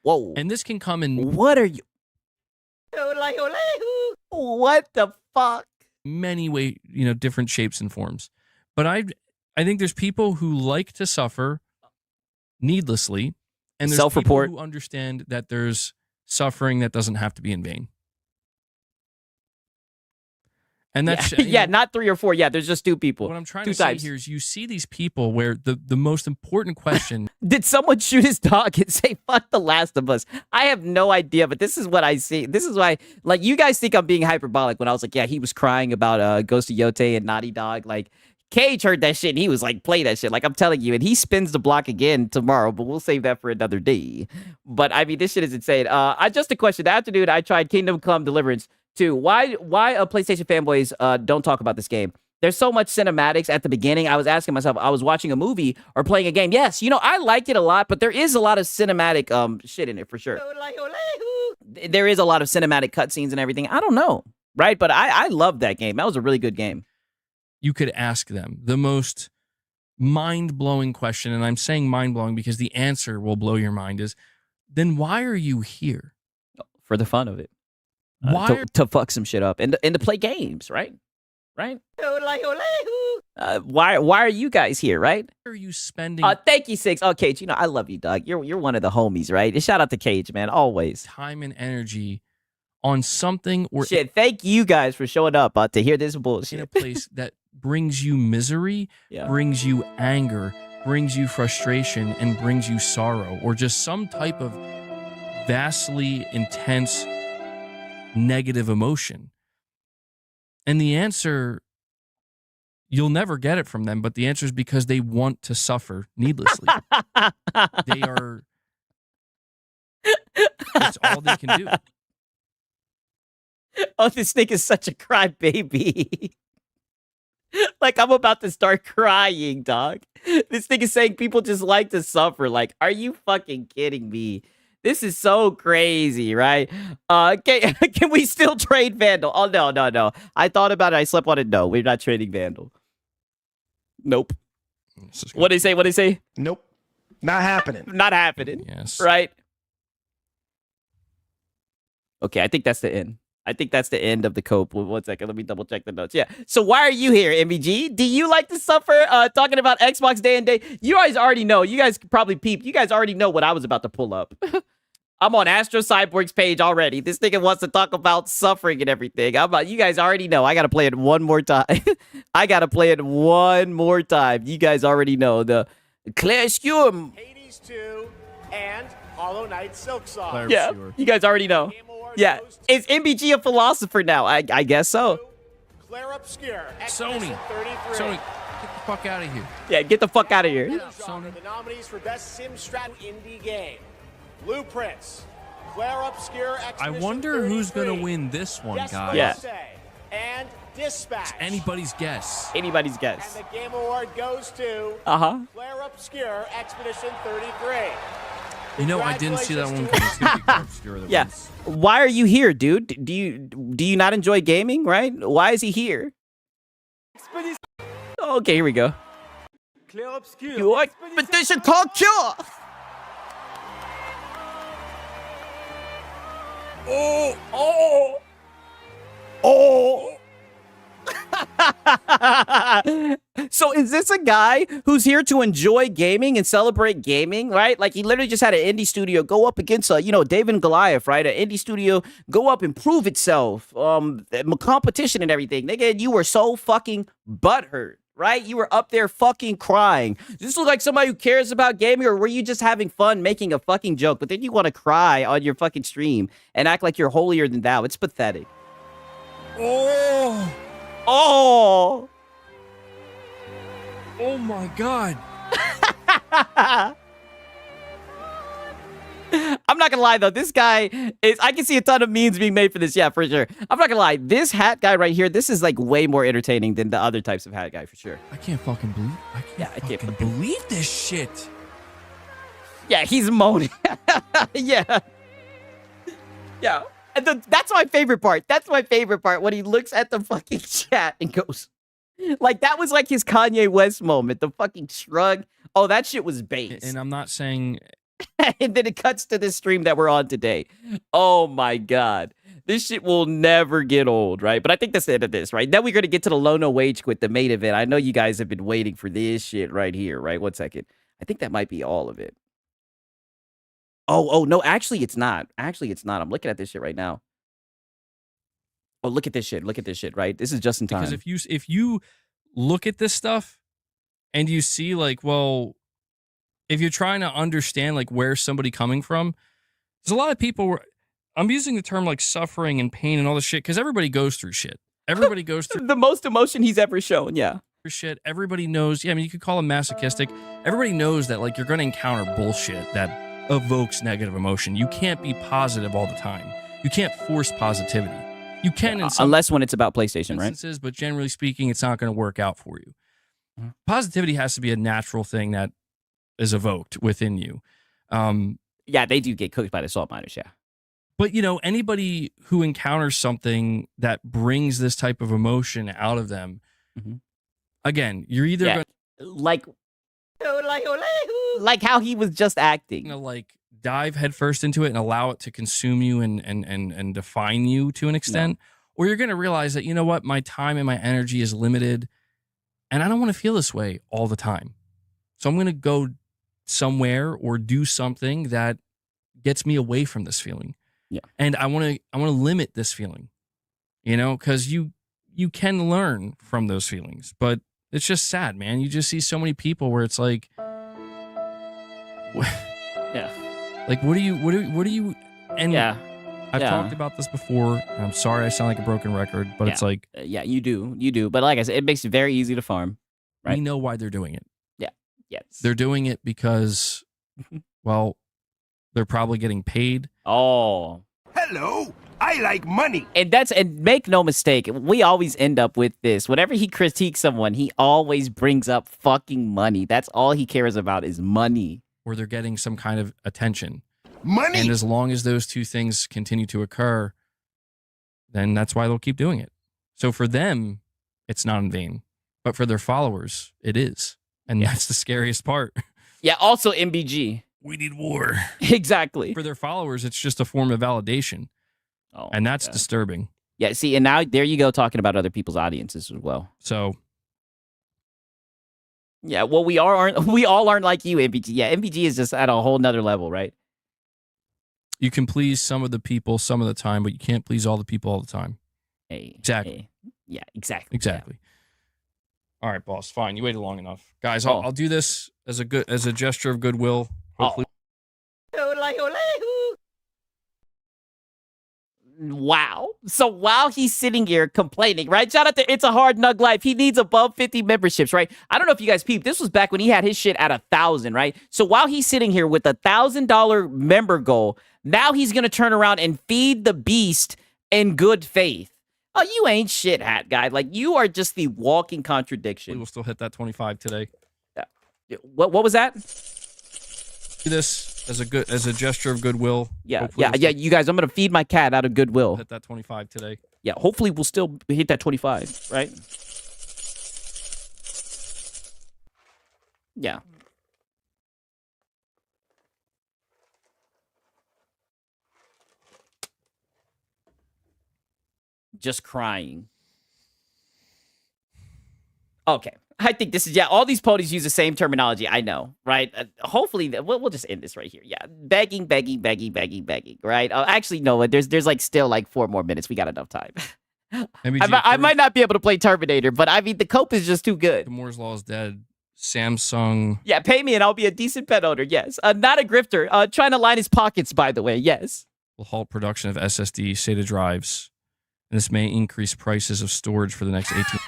Whoa. And this can come in What are you? What the fuck? many way, different shapes and forms. But I think there's people who like to suffer needlessly, and there's Self-report. people who understand that there's suffering that doesn't have to be in vain. And that's not 3 or 4. Yeah, there's just two people. What I'm trying two to say types. here is you see these people where the most important question Did someone shoot his dog and say "fuck The Last of Us"? I have no idea, but this is what I see. This is why, like, you guys think I'm being hyperbolic when I was like, yeah, he was crying about Ghost of Yote and Naughty Dog. Like, Cage heard that shit and he was like, play that shit. Like, I'm telling you, and he spins the block again tomorrow, but we'll save that for another day. But I mean, this shit is insane. Just a question. The afternoon, I tried Kingdom Come Deliverance 2. Why PlayStation fanboys don't talk about this game? There's so much cinematics at the beginning. I was asking myself, I was watching a movie or playing a game. Yes, I liked it a lot, but there is a lot of cinematic shit in it for sure. There is a lot of cinematic cutscenes and everything. I don't know, right? But I loved that game. That was a really good game. you could ask them the most mind-blowing question, and I'm saying mind-blowing because the answer will blow your mind, is, then why are you here? For the fun of it. Why to fuck some shit up and to play games, right? Right? Why are you guys here, right? Why are you spending thank you, Six. Oh, Cage, I love you, dog. You're one of the homies, right? Shout out to Cage, man, always. time and energy on something or shit? Thank you guys for showing up to hear this bullshit. in a place that brings you misery, brings you anger, brings you frustration, and brings you sorrow, or just some type of vastly intense negative emotion. And the answer, you'll never get it from them, but the answer is because they want to suffer needlessly. They are, it's all they can do. Oh, this thing is such a crybaby. Like, I'm about to start crying, dog. This thing is saying people just like to suffer. Like, are you fucking kidding me? This is so crazy, right? Can we still trade Vandal? Oh, no. I thought about it. I slept on it. No, we're not trading Vandal. Nope. What did he say? Nope. Not happening. Not happening. Yes. Right? Okay, I think that's the end. I think that's the end of the cope. 1 second. Let me double check the notes. Yeah. So why are you here, MVG? Do you like to suffer? Talking about Xbox day and day. You guys already know. You guys probably peeped. You guys already know what I was about to pull up. I'm on Astro Cyborg's page already. This nigga wants to talk about suffering and everything. You guys already know. I got to play it one more time. You guys already know. The Claire Skewer. Hades 2 and Hollow Knight Silksong. Yeah, you guys already know. Yeah, is MBG a philosopher now? I guess so. Claire Obscure. Sony, get the fuck out of here. Yeah, get the fuck out of here. The nominees for Best Sim Strat Indie Game. Blueprints. Claire Obscure. I wonder who's going to win this one, guys. Yeah. And Dispatch. It's anybody's guess. Anybody's guess. And the Game Award goes to Claire Obscure Expedition 33. I didn't see that one coming. Yeah. Why are you here, dude? Do you not enjoy gaming, right? Why is he here? Okay, here we go. Claire Obscure. Your expedition called Cure. Oh. So is this a guy who's here to enjoy gaming and celebrate gaming, right? Like, he literally just had an indie studio go up against David and Goliath, right? An indie studio go up and prove itself, competition and everything. Nigga, you were so fucking butthurt, right? You were up there fucking crying. Does this look like somebody who cares about gaming, or were you just having fun making a fucking joke, but then you want to cry on your fucking stream and act like you're holier than thou? It's pathetic. Oh my God. I'm not gonna lie though, this guy is, I can see a ton of memes being made for this, yeah, for sure. I'm not gonna lie, this hat guy right here, this is like way more entertaining than the other types of hat guy for sure. I can't fucking believe this shit. Yeah, he's moaning. Yeah, Yeah. And that's my favorite part. That's my favorite part when he looks at the fucking chat and goes, like, that was like his Kanye West moment. The fucking shrug. Oh, that shit was base. And I'm not saying. And then it cuts to this stream that we're on today. Oh my God. This shit will never get old, right? But I think that's the end of this, right? Then we're going to get to the low no wage quit, the main event. I know you guys have been waiting for this shit right here, right? 1 second. I think that might be all of it. Oh, no, actually, it's not. Actually, it's not. I'm looking at this shit right now. Oh, look at this shit. Look at this shit, right? This is just in time. Because if you look at this stuff and you see, like, well, if you're trying to understand, like, where somebody coming from, there's a lot of people I'm using the term, like, suffering and pain and all this shit because everybody goes through shit. Everybody goes through the most emotion he's ever shown, yeah. Shit. Everybody knows. Yeah, I mean, you could call him masochistic. Everybody knows that, like, you're going to encounter bullshit that evokes negative emotion. You can't be positive all the time. You can't force positivity. You can in some unless when it's about PlayStation, instances, but generally speaking, it's not going to work out for you. Positivity has to be a natural thing that is evoked within you. Yeah, they do get cooked by the salt miners, yeah. But, you know, anybody who encounters something that brings this type of emotion out of them, again, you're either going like how he was just acting. Like dive headfirst into it and allow it to consume you and define you to an extent, or you're going to realize that, you know what, my time and my energy is limited and I don't want to feel this way all the time. So I'm going to go somewhere or do something that gets me away from this feeling. Yeah. And I want to limit this feeling, you know, because you can learn from those feelings, but it's just sad, man. You just see so many people where it's like, yeah, like, what do you, and yeah, I've talked about this before, and I'm sorry I sound like a broken record, but it's like, yeah, you do. But like I said, it makes it very easy to farm, right? We know why they're doing it. Yeah. Yes. They're doing it because, well, they're probably getting paid. Oh. Hello. I like money. And make no mistake, we always end up with this. Whenever he critiques someone, he always brings up fucking money. That's all he cares about is money. Or they're getting some kind of attention. Money. And as long as those two things continue to occur, then that's why they'll keep doing it. So for them, it's not in vain. But for their followers, it is. And that's the scariest part. Yeah, also MBG. We need war. Exactly. For their followers, it's just a form of validation. Oh, and that's disturbing. Yeah, see, and now there you go talking about other people's audiences as well. So, yeah, well, we all aren't like you, MBG. Yeah, MBG is just at a whole nother level, right? You can please some of the people some of the time, but you can't please all the people all the time. Hey, exactly. Hey. Yeah, exactly. Exactly. Yeah. All right, boss. Fine. You waited long enough, guys. I'll do this as a gesture of goodwill. Hopefully. Wow. So while he's sitting here complaining, right? Shout out to It's a Hard Nug Life. He needs above 50 memberships, right? I don't know if you guys peeped. This was back when he had his shit at 1,000, right? So while he's sitting here with $1,000 member goal, now he's going to turn around and feed the beast in good faith. Oh, you ain't shit, hat guy. Like, you are just the walking contradiction. We will still hit that 25 today. What was that? Do this as a gesture of goodwill. Yeah, you guys, I'm gonna feed my cat out of goodwill. Hit that 25 today. Yeah, hopefully we'll still hit that 25, right? Yeah. Just crying. Okay. I think this is, all these ponies use the same terminology. I know, right? Hopefully, we'll just end this right here. Yeah, begging, right? Actually, no, there's like still like 4 more minutes. We got enough time. I might not be able to play Terminator, but I mean, the cope is just too good. The Moore's Law is dead. Samsung. Yeah, pay me and I'll be a decent pet owner, yes. Not a grifter. Trying to line his pockets, by the way, yes. Will halt production of SSD SATA drives. And this may increase prices of storage for the next 18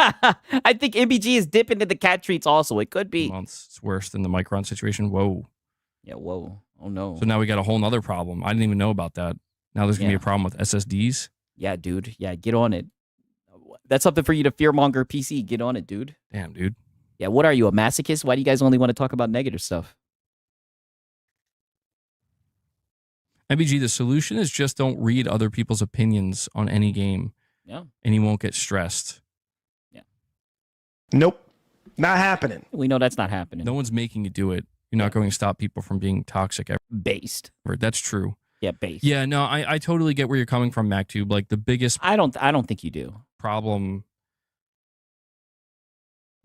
I think MBG is dipping into the cat treats also. It could be. months. It's worse than the Micron situation. Whoa. Yeah, whoa. Oh, no. So now we got a whole nother problem. I didn't even know about that. Now there's going to be a problem with SSDs. Yeah, dude. Yeah, get on it. That's something for you to fearmonger PC. Get on it, dude. Damn, dude. Yeah, what are you, a masochist? Why do you guys only want to talk about negative stuff? MBG, the solution is just don't read other people's opinions on any game. Yeah. And you won't get stressed. Nope. Not happening. We know that's not happening. No one's making you do it. You're not going to stop people from being toxic. Based. That's true. Yeah, based. Yeah, no, I totally get where you're coming from, MacTube. Like the biggest I don't think you do. problem.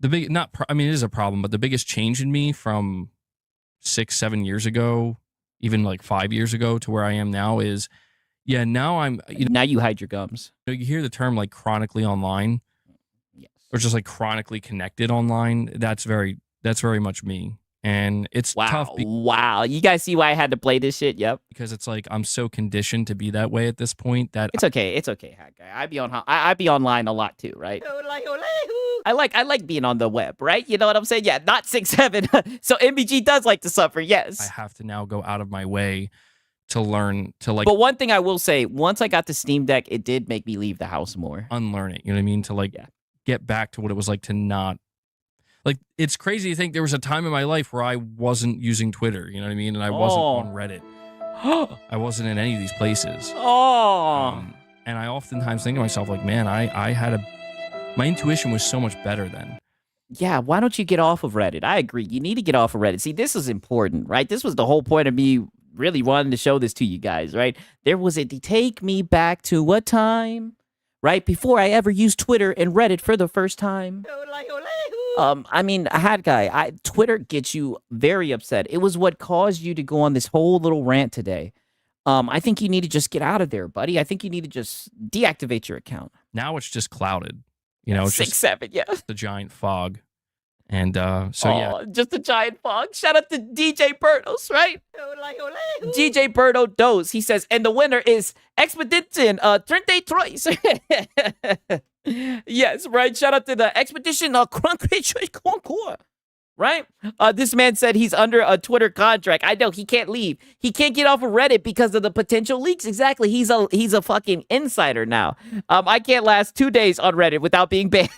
It is a problem, but the biggest change in me from 6-7 years ago, even like 5 years ago to where I am now is, now I'm now you hide your gums. You hear the term like chronically online. Yes. Or just like chronically connected online. That's very much me. And it's tough. Wow. You guys see why I had to play this shit? Yep. Because it's like I'm so conditioned to be that way at this point that it's okay. It's okay, Hat Guy. I be online a lot too, right? I like being on the web, right? You know what I'm saying? Yeah, not 6'7". So MBG does like to suffer, yes. I have to now go out of my way to learn to like. But one thing I will say, once I got the Steam Deck, it did make me leave the house more. Unlearn it. You know what I mean? To like get back to what it was like to not. Like, it's crazy to think there was a time in my life where I wasn't using Twitter, you know what I mean? And I wasn't on Reddit. I wasn't in any of these places. And I oftentimes think to myself, like, man, my intuition was so much better then. Yeah, why don't you get off of Reddit? I agree. You need to get off of Reddit. See, this is important, right? This was the whole point of me really wanting to show this to you guys, right? There was to take me back to what time? Right before I ever used Twitter and Reddit for the first time. I mean, Hat Guy, Twitter gets you very upset. It was what caused you to go on this whole little rant today. I think you need to just get out of there, buddy. I think you need to just deactivate your account. Now it's just clouded. You know, it's 6'7", yeah. The giant fog. And just a giant fog. Shout out to DJ Birdos, right? DJ Birdo Dose. He says, and the winner is Expedition 33. Yes, right. Shout out to the Expedition Concours. Right? This man said he's under a Twitter contract. I know he can't leave. He can't get off of Reddit because of the potential leaks. Exactly. He's a fucking insider now. I can't last 2 days on Reddit without being banned.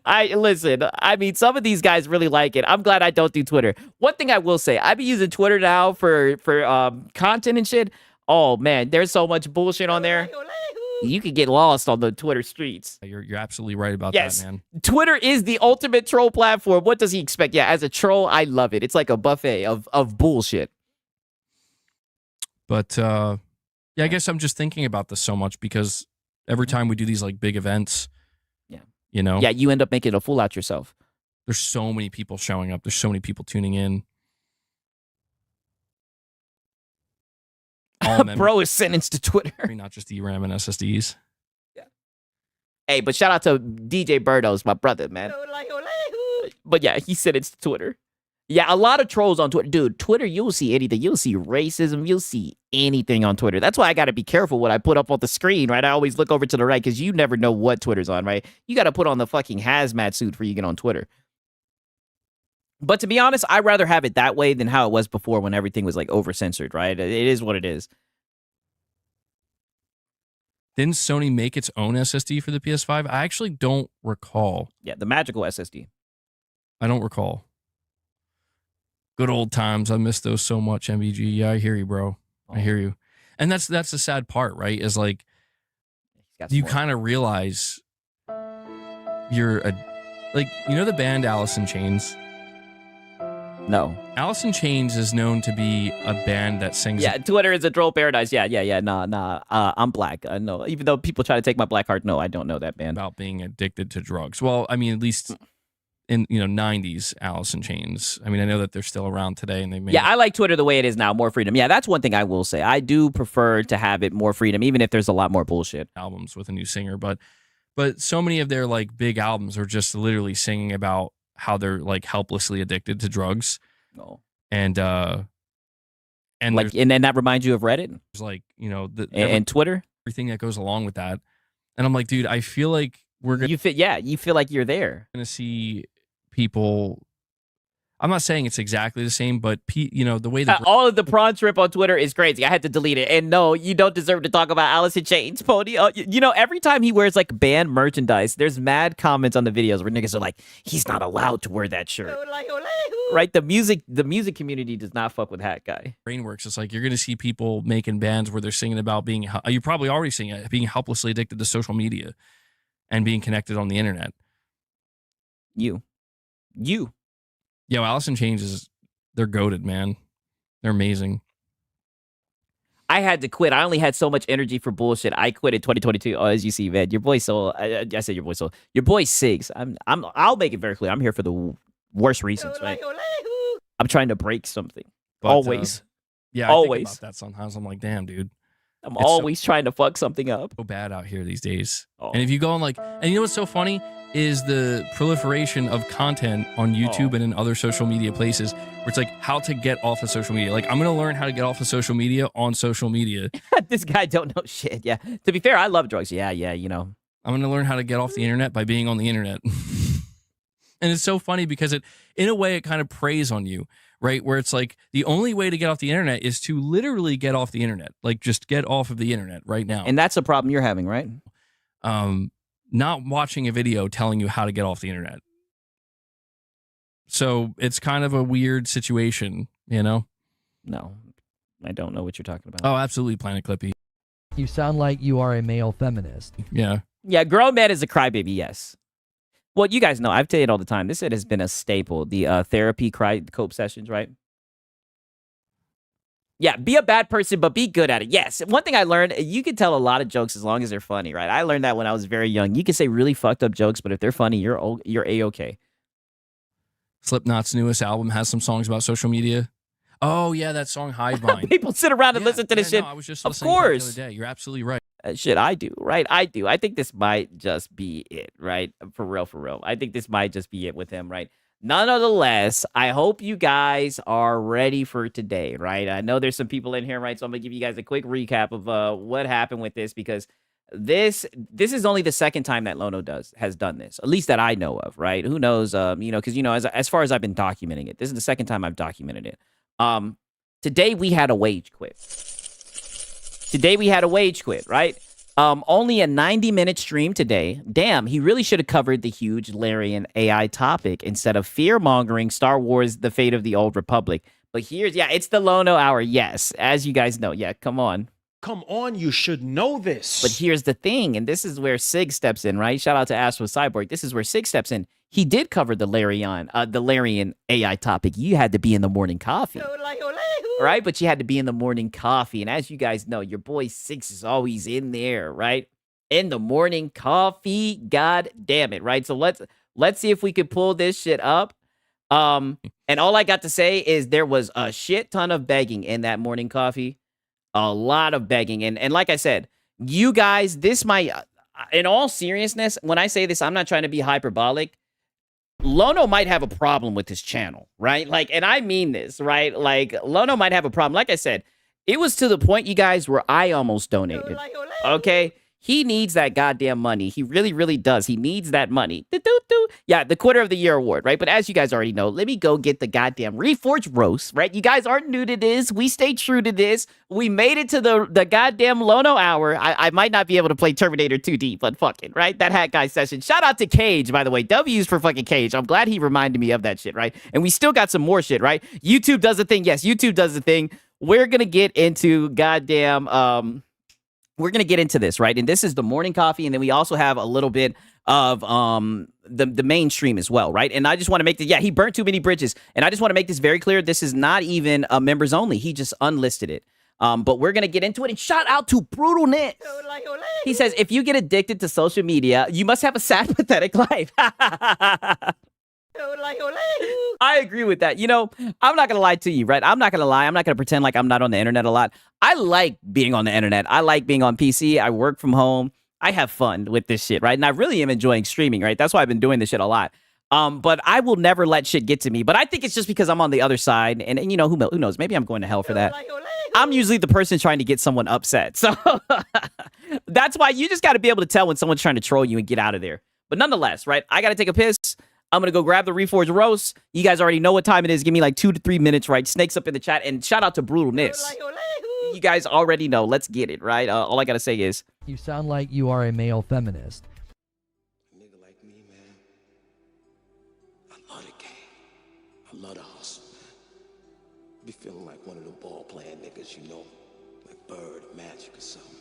Listen. I mean, some of these guys really like it. I'm glad I don't do Twitter. One thing I will say, I be using Twitter now for content and shit. Oh man, there's so much bullshit on there. You could get lost on the Twitter streets. You're absolutely right about that, man. Twitter is the ultimate troll platform. What does he expect? Yeah, as a troll, I love it. It's like a buffet of bullshit. But I guess I'm just thinking about this so much because every time we do these like big events, you know, you end up making a fool out yourself. There's so many people showing up. There's so many people tuning in. Bro is sentenced to Twitter. Not just DRAM and SSDs. Yeah. Hey, but shout out to DJ Birdos, my brother, man. But yeah, he sentenced to Twitter. Yeah, a lot of trolls on Twitter. Dude, Twitter, you'll see anything. You'll see racism. You'll see anything on Twitter. That's why I got to be careful what I put up on the screen, right? I always look over to the right because you never know what Twitter's on, right? You got to put on the fucking hazmat suit before you get on Twitter. But to be honest, I'd rather have it that way than how it was before when everything was like over-censored, right? It is what it is. Didn't Sony make its own SSD for the PS5? I actually don't recall. Yeah, the magical SSD. I don't recall. Good old times. I miss those so much, MBG. Yeah, I hear you, bro. I hear you. And that's the sad part, right? Is like you kind of realize you're like, you know the band Alice in Chains? No. Alice in Chains is known to be a band that sings. Yeah, Twitter is a troll paradise. Yeah. Nah. I'm black. No, even though people try to take my black heart, no, I don't know that band. About being addicted to drugs. Well, I mean, at least in 90s Alice in Chains. I mean, I know that they're still around today, and they made. Yeah, I like Twitter the way it is now, more freedom. Yeah, that's one thing I will say. I do prefer to have it more freedom, even if there's a lot more bullshit. Albums with a new singer, but so many of their like big albums are just literally singing about how they're like helplessly addicted to drugs. Oh. And like, and then that reminds you of Reddit? There's like, you know, and Twitter? Everything that goes along with that. And I'm like, dude, I feel like we're going to... You feel like you're there. Going to see people I'm not saying it's exactly the same, but the way that all of the prawn shrimp on Twitter is crazy. I had to delete it. And no, you don't deserve to talk about Alice in Chains, Pony. Every time he wears like band merchandise, there's mad comments on the videos where niggas are like, he's not allowed to wear that shirt. Right? The music community does not fuck with Hat Guy. brain works. It's like you're going to see people making bands where they're singing about you're probably already seeing it, being helplessly addicted to social media and being connected on the internet. You. Yo, Alice in Chains they're goated, man. They're amazing. I had to quit. I only had so much energy for bullshit. I quit in 2022. Oh, as you see, man, your boy Soul. I said your boy Soul. Your boy Sigs. I'll make it very clear. I'm here for the worst reasons, right? I'm trying to break something. But, always. Yeah, I always. think about that sometimes. I'm like, damn, dude. I'm always trying to fuck something up. So bad out here these days. And if you go on and you know what's so funny is the proliferation of content on YouTube and in other social media places where it's like how to get off of social media. Like I'm going to learn how to get off of social media on social media. This guy don't know shit. Yeah. To be fair, I love drugs. Yeah. I'm going to learn how to get off the internet by being on the internet. And it's so funny because in a way, it kind of preys on you, right? Where it's like the only way to get off the internet is to literally get off the internet. Like just get off of the internet right now. And that's a problem you're having, right? Not watching a video telling you how to get off the internet. So it's kind of a weird situation, No, I don't know what you're talking about. Oh, absolutely, Planet Clippy. You sound like you are a male feminist. Yeah. Yeah, grown man is a crybaby, yes. Well, you guys know, I've tell you it all the time. This has been a staple. The therapy cope sessions, right? Yeah, be a bad person, but be good at it. Yes. One thing I learned, you can tell a lot of jokes as long as they're funny, right? I learned that when I was very young. You can say really fucked up jokes, but if they're funny, you're A-okay. Slipknot's newest album has some songs about social media. Oh, yeah, that song Hive Mind. People sit around and listen to this shit. No, I was just of listening course. to it the other day. You're absolutely right. Shit, I do, right? I do. I think this might just be it, right? For real. I think this might just be it with him, right? Nonetheless, I hope you guys are ready for today, right? I know there's some people in here, right? So I'm gonna give you guys a quick recap of what happened with this because this is only the second time that Lono has done this, at least that I know of, right? Who knows? Because as far as I've been documenting it, this is the second time I've documented it. Today we had a wage quit. Right? Only a 90-minute stream today. Damn, he really should have covered the huge Larian AI topic instead of fear-mongering Star Wars, The Fate of the Old Republic. But it's the Lono Hour, yes. As you guys know. Yeah, come on. Come on, you should know this. But here's the thing, and this is where Sig steps in, right? Shout out to Astro Cyborg. This is where Sig steps in. He did cover the Larian AI topic. You had to be in the morning coffee. Right? But you had to be in the morning coffee. And as you guys know, your boy Six is always in there, right? In the morning coffee. God damn it, right? So let's see if we could pull this shit up. And all I got to say is there was a shit ton of begging in that morning coffee. A lot of begging. And like I said, you guys, this might, in all seriousness, when I say this, I'm not trying to be hyperbolic. Lono might have a problem with his channel, right? Like, and I mean this, right? Like, Lono might have a problem. Like I said, it was to the point, you guys, where I almost donated. Okay? He needs that goddamn money. He really, really does. He needs that money. Yeah, the Quitter of the Year award, right? But as you guys already know, let me go get the goddamn Reforged roast, right? You guys aren't new to this. We stay true to this. We made it to the goddamn Lono Hour. I might not be able to play Terminator 2D, but fucking, right? That Hat Guy session. Shout out to Cage, by the way. W's for fucking Cage. I'm glad he reminded me of that shit, right? And we still got some more shit, right? YouTube does the thing. Yes, YouTube does the thing. We're going to get into goddamn... We're going to get into this, right? And this is the morning coffee. And then we also have a little bit of the mainstream as well, right? And I just want to make this, he burnt too many bridges. And I just want to make this very clear. This is not even members only. He just unlisted it. But we're going to get into it. And shout out to Brutal Nick. He says, if you get addicted to social media, you must have a sad, pathetic life. I agree with that. I'm not going to lie to you, right? I'm not going to lie. I'm not going to pretend like I'm not on the internet a lot. I like being on the internet. I like being on PC. I work from home. I have fun with this shit, right? And I really am enjoying streaming, right? That's why I've been doing this shit a lot. But I will never let shit get to me. But I think it's just because I'm on the other side. And who knows? Maybe I'm going to hell for that. I'm usually the person trying to get someone upset. So that's why you just got to be able to tell when someone's trying to troll you and get out of there. But nonetheless, right? I got to take a piss. I'm going to go grab the Reforged roast. You guys already know what time it is. Give me like 2 to 3 minutes, right? Snakes up in the chat. And shout out to Brutalness. You guys already know. Let's get it, right? All I got to say is... You sound like you are a male feminist. I love the hustle, man. Be feeling like one of them ball playing niggas, you know, like Bird or Magic or something.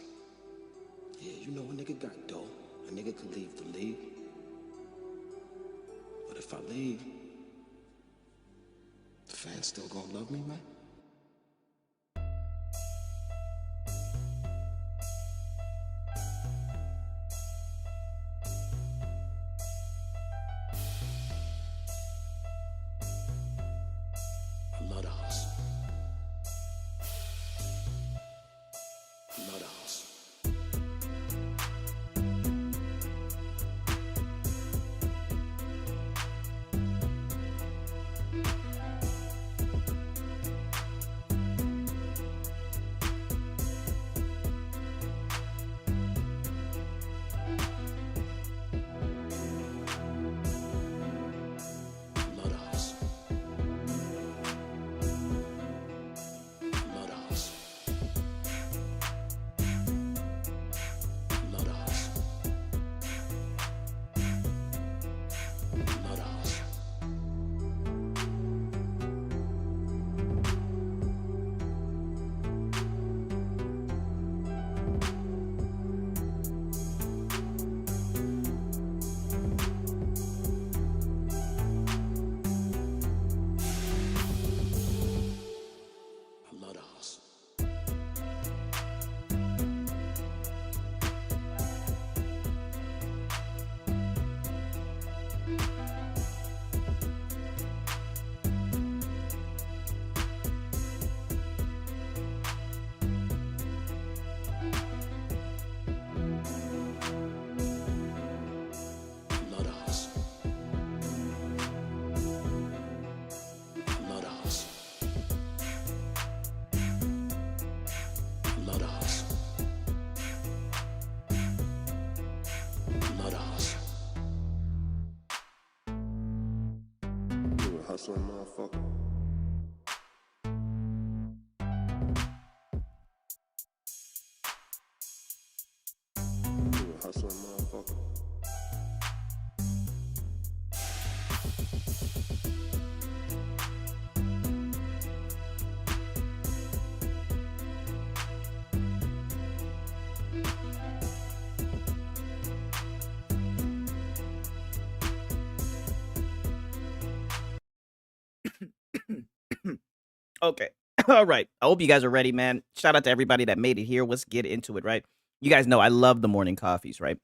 Yeah, you know, a nigga got dough. A nigga could leave the league. But if I leave, the fans still gonna love me, man? I love the hustle. I love the hustle. Hustling motherfucker. You a hustling motherfucker. Okay. All right. I hope you guys are ready, man. Shout out to everybody that made it here. Let's get into it, right? You guys know I love the morning coffees, right?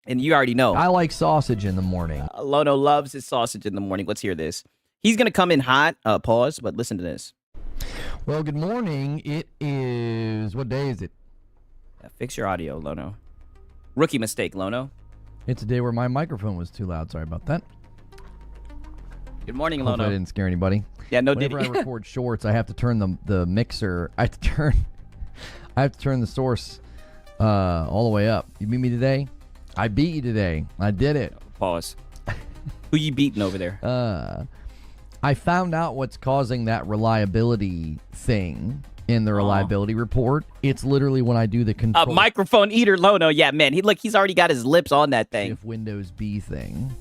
And you already know. I like sausage in the morning. Lono loves his sausage in the morning. Let's hear this. He's going to come in hot. Pause, but listen to this. Well, good morning. It is... What day is it? Fix your audio, Lono. Rookie mistake, Lono. It's a day where my microphone was too loud. Sorry about that. Good morning, Hopefully Lono. I didn't scare anybody. Yeah, no. Whenever I record shorts, I have to turn the mixer. I have to turn the source all the way up. You beat me today? I beat you today. I did it. Pause. Who you beating over there? I found out what's causing that reliability thing in the reliability report. It's literally when I do the control. Microphone eater, Lono. Yeah, man. He's already got his lips on that thing. If Windows B thing.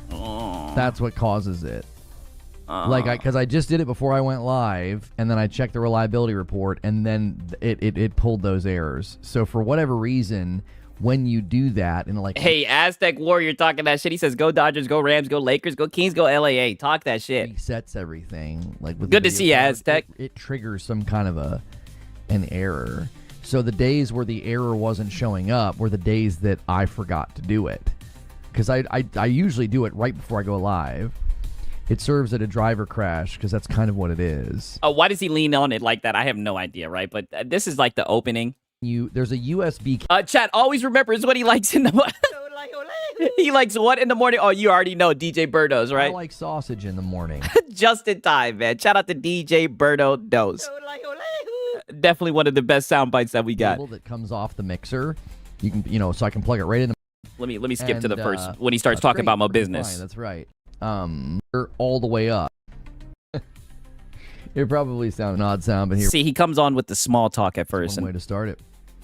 That's what causes it. Because I just did it before I went live, and then I checked the reliability report, and then it pulled those errors. So for whatever reason, when you do that, and like, hey, Aztec Warrior talking that shit. He says, "Go Dodgers, go Rams, go Lakers, go Kings, go LAA." Talk that shit. Resets everything. Like with good to see you, Aztec. It triggers some kind of an error. So the days where the error wasn't showing up were the days that I forgot to do it, because I usually do it right before I go live. It serves at a driver crash because that's kind of what it is. Why does he lean on it like that? I have no idea, right? But this is like the opening. There's a USB. Chat always remembers what he likes in the morning. He likes what in the morning? Oh, you already know DJ Birdos, right? I like sausage in the morning. Just in time, man. Shout out to DJ Birdo Dose. Definitely one of the best sound bites that we got. That comes off the mixer. You can, so I can plug it right in. Let me skip to the first when he starts talking about my business. Fine, that's right. all the way up. It probably sounds an odd sound, but here. See, he comes on with the small talk at first. One way to start it.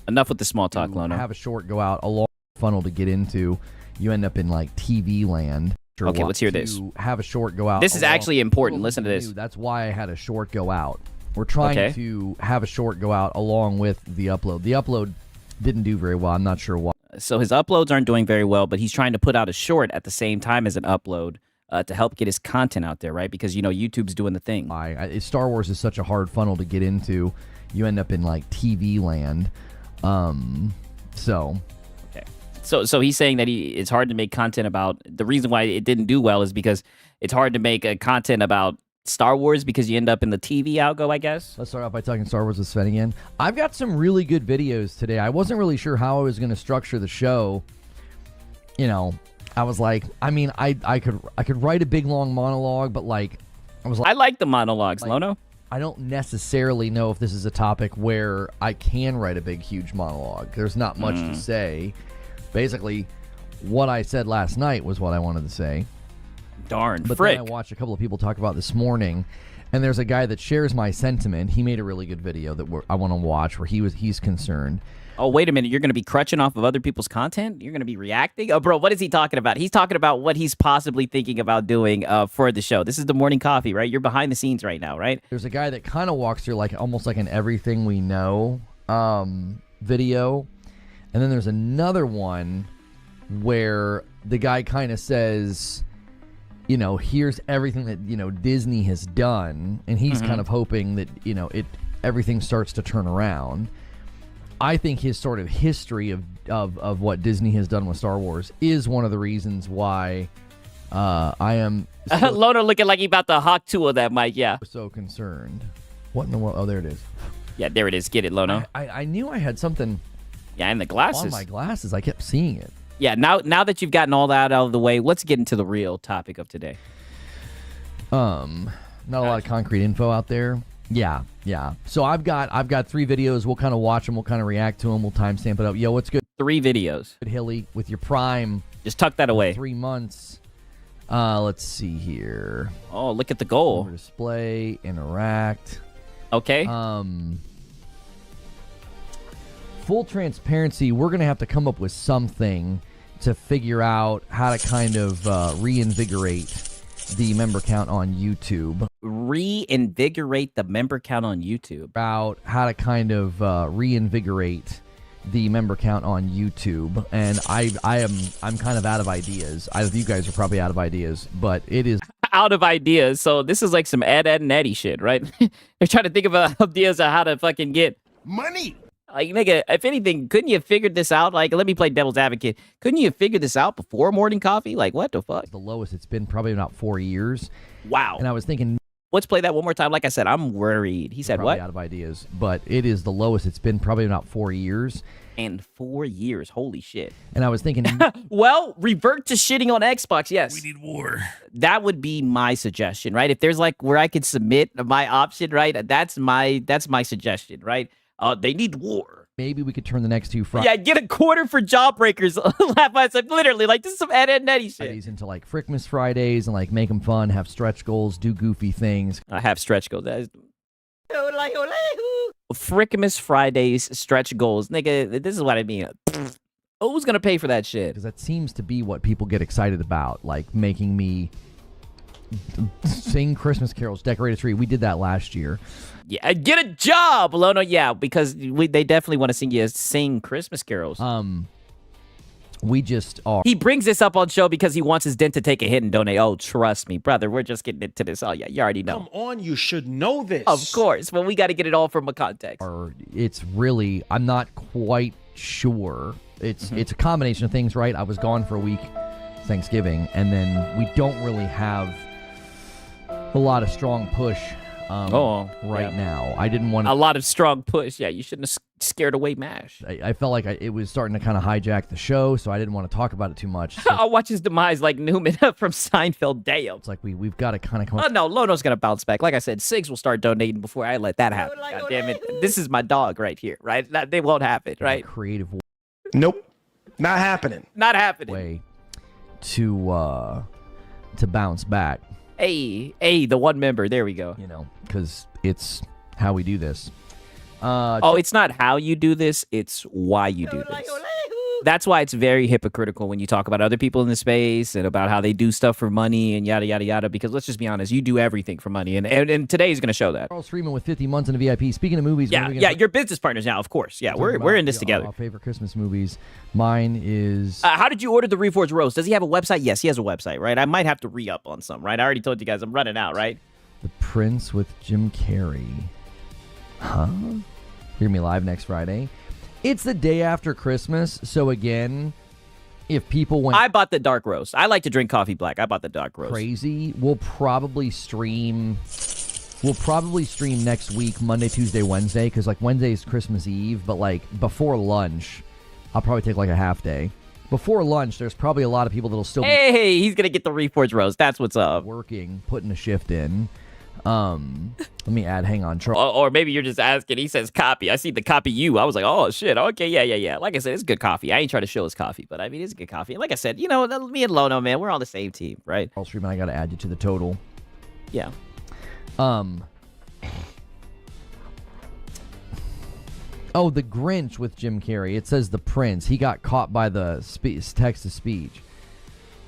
Enough with the small talk, Lono. Have a short go out, a long funnel to get into. You end up in like TV land. Okay, let's hear this. Have a short go out. This is actually important. Listen to this. That's why I had a short go out. We're trying to have a short go out along with the upload. The upload didn't do very well. I'm not sure why. So his uploads aren't doing very well, but he's trying to put out a short at the same time as an upload to help get his content out there, right? Because, you know, YouTube's doing the thing. Star Wars is such a hard funnel to get into. You end up in like TV land. So he's saying that it's hard to make content about. The reason why it didn't do well is because it's hard to make a content about Star Wars because you end up in the TV algo, I guess. Let's start off by talking Star Wars with Sven again. I've got some really good videos today. I wasn't really sure how I was going to structure the show. You know, I was like, I mean, I could write a big long monologue, but like, I like the monologues, Lono. I don't necessarily know if this is a topic where I can write a big, huge monologue. There's not much to say. Basically, what I said last night was what I wanted to say. Darn, but frick. Then I watched a couple of people talk about this morning, and there's a guy that shares my sentiment. He made a really good video that I want to watch where he's concerned. Oh, wait a minute. You're going to be crutching off of other people's content? You're going to be reacting? Oh, bro, what is he talking about? He's talking about what he's possibly thinking about doing for the show. This is the morning coffee, right? You're behind the scenes right now, right? There's a guy that kind of walks through like almost like an everything we know video. And then there's another one where the guy kind of says, you know, here's everything that, you know, Disney has done. And he's kind of hoping that, you know, everything starts to turn around. I think his sort of history of what Disney has done with Star Wars is one of the reasons why I am Lono looking like he about to hawk two of that mic, yeah. So concerned. What in the world? Oh, there it is. Yeah, there it is. Get it, Lono. I knew I had something. Yeah, and the glasses. On my glasses. I kept seeing it. Yeah, now that you've gotten all that out of the way, let's get into the real topic of today. Not a lot of concrete info out there. Yeah. So I've got 3 videos. We'll kind of watch them. We'll kind of react to them. We'll timestamp it up. Yo, what's good? 3 videos. Good, Hilly, with your Prime. Just tuck that away. 3 months. Let's see here. Oh, look at the goal. Display, interact. Okay. Full transparency, we're going to have to come up with something to figure out how to kind of reinvigorate the member count on YouTube. Reinvigorate the member count on YouTube. About how to kind of reinvigorate the member count on YouTube. And I'm kind of out of ideas. You guys are probably out of ideas, but it is out of ideas. So this is like some Ed and Eddie shit, right? They're trying to think of ideas of how to fucking get money. Like, nigga, if anything, couldn't you have figured this out? Like, let me play devil's advocate. Couldn't you have figured this out before morning coffee? Like, what the fuck? The lowest it's been probably about 4 years. Wow. And I was thinking, let's play that one more time. Like I said, I'm worried. He said what? Out of ideas, but it is the lowest it's been probably about 4 years. And 4 years, holy shit. And I was thinking, well, revert to shitting on Xbox. Yes, we need war. That would be my suggestion, right? If there's like where I could submit my option, right? That's my suggestion, right? They need war. Maybe we could turn the next 2 Fridays. Yeah, get a quarter for Jawbreakers. Laugh myself, literally. Like, this is some Ed and Eddie shit. Fridays into like Frickmas Fridays and like make them fun, have stretch goals, do goofy things. I have stretch goals. Frickmas Fridays stretch goals. Nigga, this is what I mean. Who's going to pay for that shit? Because that seems to be what people get excited about, like making me sing Christmas carols, decorate a tree. We did that last year. Yeah, get a job, Lono. Yeah, because they definitely want to sing Christmas carols. We just are. He brings this up on show because he wants his dent to take a hit and donate. Oh, trust me, brother. We're just getting into this. Oh, yeah, you already know. Come on, you should know this. Of course, but we got to get it all from a context. It's really, I'm not quite sure. It's a combination of things, right? I was gone for a week, Thanksgiving, and then we don't really have a lot of strong push now. I didn't want a lot of strong push. Yeah, you shouldn't have scared away MASH. I felt like it was starting to kind of hijack the show, so I didn't want to talk about it too much. So I'll watch his demise like Newman from Seinfeld. Damn. It's like we've got to kind of come. Oh no, Lono's gonna bounce back. Like I said, Sigs will start donating before I let that happen. God damn it, this is my dog right here, right? They won't happen, right? Creative. Nope, not happening. Not happening. Way to to bounce back. Hey, the one member. There we go. You know, because it's how we do this. It's not how you do this. It's why you do this. That's why it's very hypocritical when you talk about other people in the space and about how they do stuff for money and yada, yada, yada. Because let's just be honest, you do everything for money. And today is going to show that. Charles Freeman with 50 months in a VIP. Speaking of movies. Yeah, you're business partners now, of course. Yeah, we're in this together. Our favorite Christmas movies. Mine is... how did you order the Reforged Roast? Does he have a website? Yes, he has a website, right? I might have to re-up on some, right? I already told you guys I'm running out, right? The Prince with Jim Carrey. Huh? Hear me live next Friday. It's the day after Christmas, so again, if people went... I bought the dark roast. I like to drink coffee black. I bought the dark roast. Crazy. We'll probably stream next week, Monday, Tuesday, Wednesday, because like Wednesday is Christmas Eve, but like before lunch, I'll probably take like a half day. Before lunch, there's probably a lot of people that'll still be... Hey, he's going to get the Reforged Roast. That's what's up. Working, putting a shift in. Let me add, hang on. Or maybe you're just asking. He says copy. I see the copy you. I was like, oh, shit. Okay, yeah. Like I said, it's good coffee. I ain't trying to show his coffee, but I mean, it's good coffee. And like I said, you know, me and Lono, man, we're on the same team, right? Charles Freeman, I got to add you to the total. Yeah. Oh, The Grinch with Jim Carrey. It says The Prince. He got caught by the text-to-speech.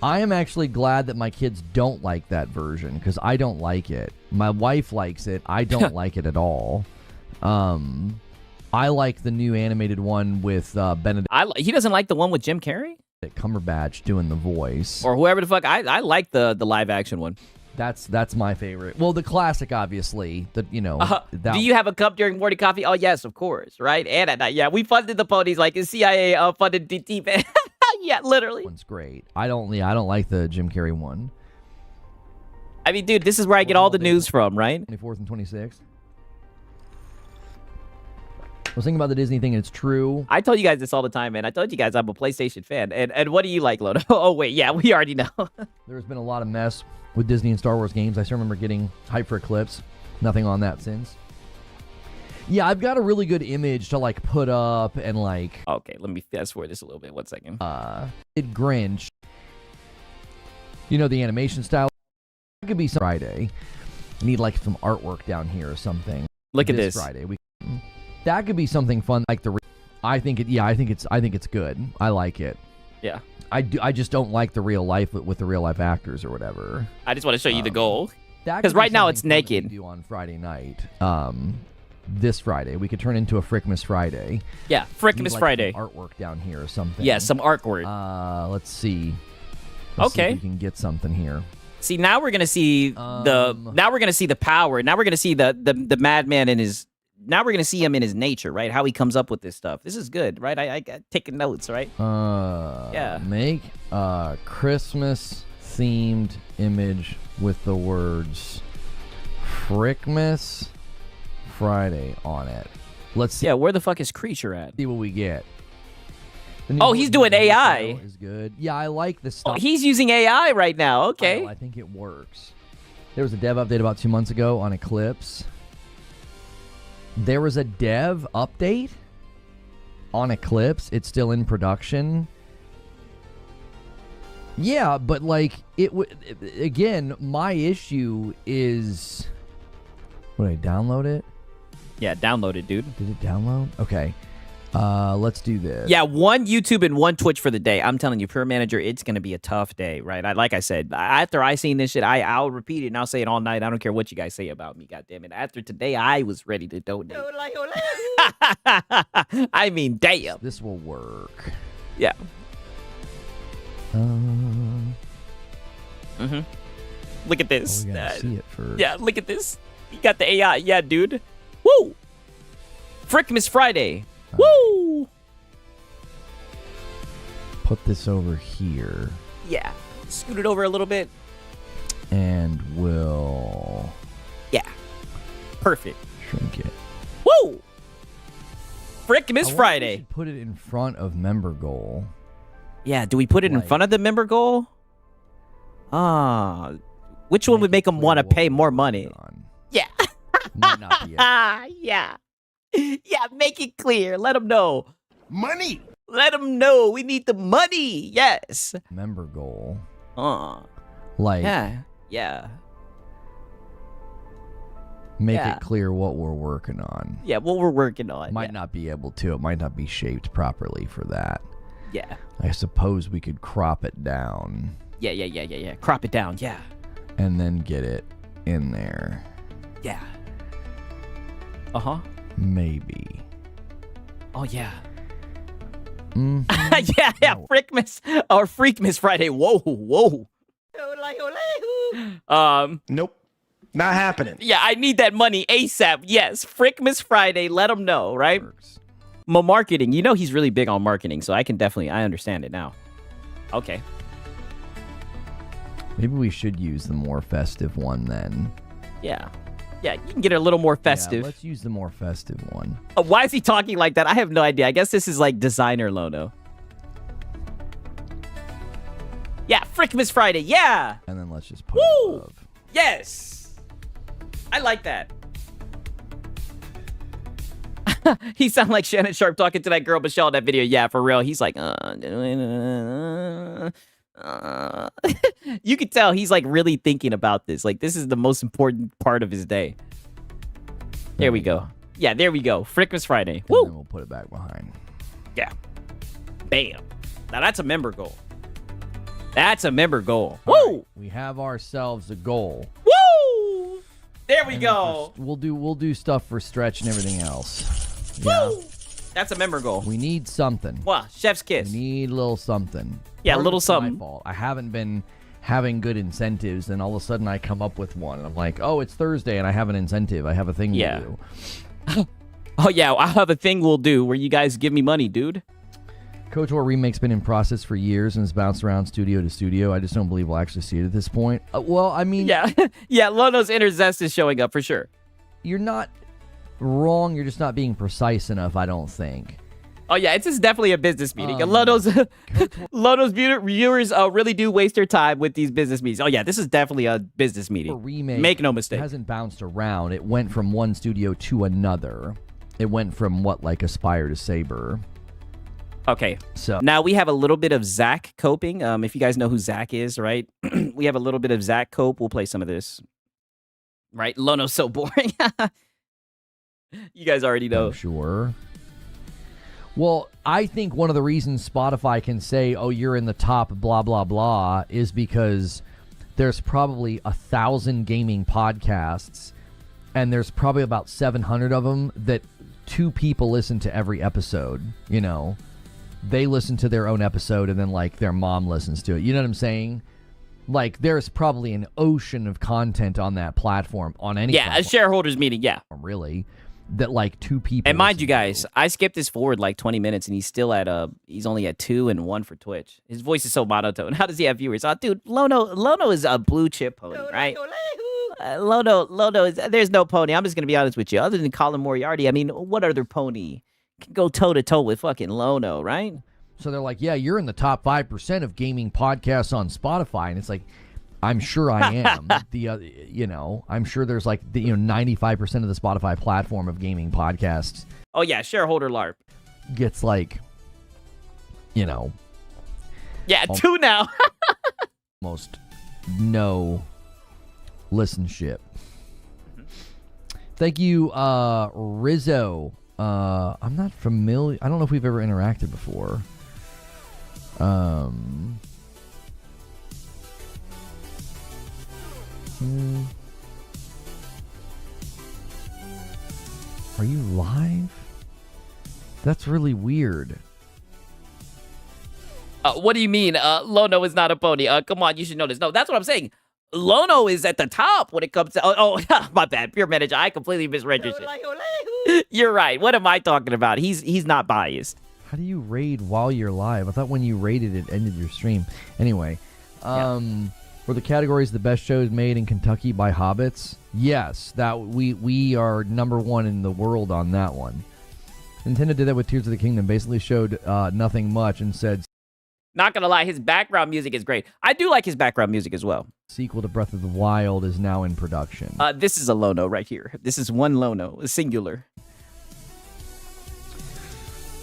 I am actually glad that my kids don't like that version because I don't like it. My wife likes it. I don't like it at all. I like the new animated one with Benedict. He doesn't like the one with Jim Carrey? Cumberbatch doing the voice. Or whoever the fuck. I like the live action one. That's my favorite. Well, the classic, obviously. Do you have a cup during morning coffee? Oh, yes, of course, right? And at night, yeah, we funded the ponies like the CIA funded deep. Yeah, literally. One's great. I don't like the Jim Carrey one. I mean, dude, this is where I get all the news from, right? 24th and 26th. I was thinking about the Disney thing, and it's true. I told you guys this all the time, man. I told you guys I'm a PlayStation fan. And what do you like, Lodo? Oh, wait, yeah, we already know. There's been a lot of mess with Disney and Star Wars games. I still remember getting hyped for Eclipse. Nothing on that since. Yeah, I've got a really good image to like put up and like... Okay, let me fast forward this a little bit. 1 second. Grinch. You know the animation style? It could be some Friday. Need like some artwork down here or something. Look at this. Friday. That could be something fun like the... I think it's good. I like it. Yeah. I just don't like the real life with the real life actors or whatever. I just want to show you the goal. Because right now it's naked. Do on Friday night. This Friday. We could turn into a Frickmas Friday. Yeah, Frickmas Friday. Some artwork down here or something. Yeah, some artwork. Let's see. Let's see if we can get something here. See, now we're gonna see the power. Now we're gonna see the madman in his. Now we're gonna see him in his nature, right? How he comes up with this stuff. This is good, right? I got taking notes, right? Yeah. Make a Christmas themed image with the words Frickmas Friday on it. Let's see. Yeah, where the fuck is Creature at? See what we get. Oh, he's doing AI. Is good. Yeah, I like the stuff. Oh, he's using AI right now. Okay. I think it works. There was a dev update about 2 months ago on Eclipse. There was a dev update on Eclipse. It's still in production. Yeah, but like again, my issue is... Would I download it? Yeah, download it, dude. Did it download? Okay. Let's do this. Yeah, 1 YouTube and 1 Twitch for the day. I'm telling you, Pure Manager, it's going to be a tough day, right? Like I said, after I seen this shit, I'll repeat it and I'll say it all night. I don't care what you guys say about me, goddammit. After today, I was ready to donate. I mean, damn. This will work. Yeah. Look at this. We gotta see it first. Yeah, look at this. You got the AI. Yeah, dude. Woo! Frickmas Friday. Woo! Put this over here. Yeah. Scoot it over a little bit. And we'll... Yeah. Perfect. Shrink it. Woo! Frickmas Friday. Put it in front of member goal. Yeah, do we put it in front of the member goal? Which one would make them want to pay more money? Yeah. Might not be it. Yeah. Yeah, make it clear. Let them know. Money. Let them know. We need the money. Yes. Member goal. Like, yeah. Make Yeah. it clear what we're working on. Yeah, what we're working on. Might not be able to. It might not be shaped properly for that. Yeah. I suppose we could crop it down. Yeah. Crop it down. Yeah. And then get it in there. Yeah. Uh-huh. Maybe. Oh, yeah. Mm. yeah. Freakmas Friday. Whoa. Nope. Not happening. Yeah, I need that money ASAP. Yes, Freakmas Friday. Let them know, right? Marketing. You know he's really big on marketing, so I understand it now. Okay. Maybe we should use the more festive one then. Yeah, you can get it a little more festive. Yeah, let's use the more festive one. Why is he talking like that? I have no idea. I guess this is like designer Lono. Yeah, Freakmas Friday. Yeah. And then let's just put it above. Yes. I like that. He sounded like Shannon Sharp talking to that girl Michelle in that video. Yeah, for real. He's like, you could tell he's like really thinking about this. Like, this is the most important part of his day. There we go. Yeah, there we go. Freakmas Friday. And then we'll put it back behind. Yeah. Bam. Now that's a member goal. That's a member goal. Woo! Right, we have ourselves a goal. Woo! There we go. We'll do stuff for stretch and everything else. Woo! Yeah. That's a member goal. We need something. Wow, chef's kiss. We need a little something. Yeah, a Part little of it's my something. fault. I haven't been having good incentives, and all of a sudden I come up with one. And I'm like, oh, it's Thursday, and I have an incentive. I have a thing to do. Oh, yeah, I have a thing we'll do where you guys give me money, dude. KOTOR remake's been in process for years and has bounced around studio to studio. I just don't believe we'll actually see it at this point. Well, I mean... Yeah, yeah, Lono's inner zest is showing up for sure. You're not wrong. You're just not being precise enough, I don't think. Oh, yeah, it's just definitely a business meeting. Lono's viewers really do waste their time with these business meetings. Oh, yeah, this is definitely a business meeting. Remake, make no mistake. It hasn't bounced around. It went from one studio to another. It went from, Aspire to Saber. Okay, so now we have a little bit of Zach coping. If you guys know who Zach is, right? We have a little bit of Zach cope. We'll play some of this. Right? Lono's so boring. You guys already know. I'm sure. Well, I think one of the reasons Spotify can say, oh, you're in the top blah, blah, blah, is because there's probably 1,000 gaming podcasts, and there's probably about 700 of them that 2 people listen to every episode, you know. They listen to their own episode, and then, their mom listens to it. You know what I'm saying? There's probably an ocean of content on that platform, on any platform. A shareholders meeting, yeah. Really. That, 2 people... And mind you guys, I skipped this forward 20 minutes, and he's still at, he's only at 2 and 1 for Twitch. His voice is so monotone. How does he have viewers? Oh, dude, Lono is a blue chip pony, right? Lono is... There's no pony. I'm just going to be honest with you. Other than Colin Moriarty, I mean, what other pony can go toe-to-toe with fucking Lono, right? So they're like, yeah, you're in the top 5% of gaming podcasts on Spotify. And it's like, I'm sure I am. I'm sure there's 95% of the Spotify platform of gaming podcasts. Oh, yeah, shareholder LARP. Gets Yeah, 2 now. almost no listenership. Thank you, Rizzo. I'm not familiar. I don't know if we've ever interacted before. Are you live? That's really weird. What do you mean? Lono is not a pony. Come on, you should know this. No, that's what I'm saying. Lono is at the top when it comes to... Oh, my bad. Pure manager. I completely misread your shit. You're right. What am I talking about? He's not biased. How do you raid while you're live? I thought when you raided, it ended your stream. Anyway, were the categories the best shows made in Kentucky by Hobbits? Yes, that we are number 1 in the world on that one. Nintendo did that with Tears of the Kingdom. Basically showed nothing much and said... Not gonna lie, his background music is great. I do like his background music as well. Sequel to Breath of the Wild is now in production. This is a Lono right here. This is one Lono, a singular.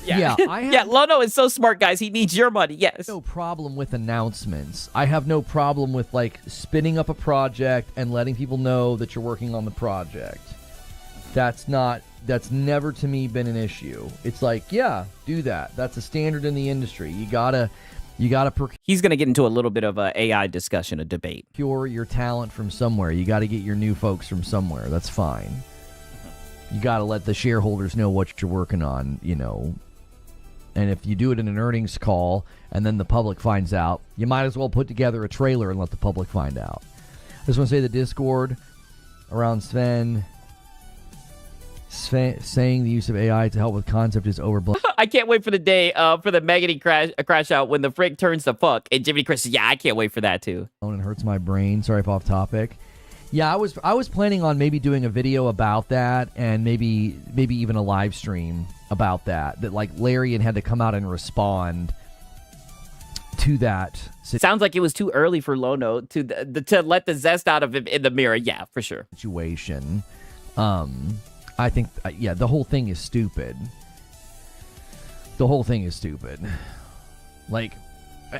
Yeah, I have yeah, Lono is so smart, guys. He needs your money. Yes. no problem with announcements. I have no problem with like spinning up a project and letting people know that you're working on the project. That's never to me been an issue. It's like, yeah, do that. That's a standard in the industry. You gotta He's gonna get into a little bit of a AI discussion, a debate. procure your talent from somewhere. You got to get your new folks from somewhere. That's fine. You got to let the shareholders know what you're working on, you know. And if you do it in an earnings call and then the public finds out, you might as well put together a trailer and let the public find out. I just want to say the Discord around Sven saying the use of AI to help with concept is overblown. I can't wait for the day for the Meggedy crash out when the frig turns to fuck. And Jiminy Chris says, yeah, I can't wait for that too. It hurts my brain. Sorry if off topic. Yeah, I was planning on maybe doing a video about that and maybe even a live stream about that like Larry had to come out and respond to that. Sounds like it was too early for Lono to let the zest out of him in the mirror. Yeah, for sure. Situation. I think the whole thing is stupid. Like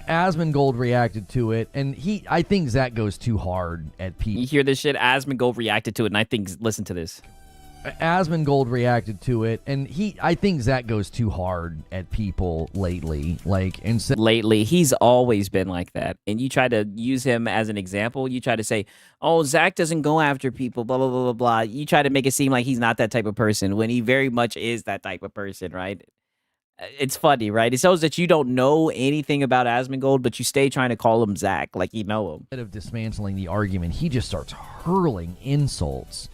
Asmongold reacted to it, and I think Zach goes too hard at people. You hear this shit? Asmongold reacted to it, and I think, listen to this. Asmongold reacted to it, and I think Zach goes too hard at people lately. Lately, he's always been like that. And you try to use him as an example. You try to say, oh, Zach doesn't go after people, blah, blah, blah, blah, blah. You try to make it seem like he's not that type of person when he very much is that type of person, right? It's funny, right? It shows that you don't know anything about Asmongold, but you stay trying to call him Zach like you know him. Instead of dismantling the argument, he just starts hurling insults.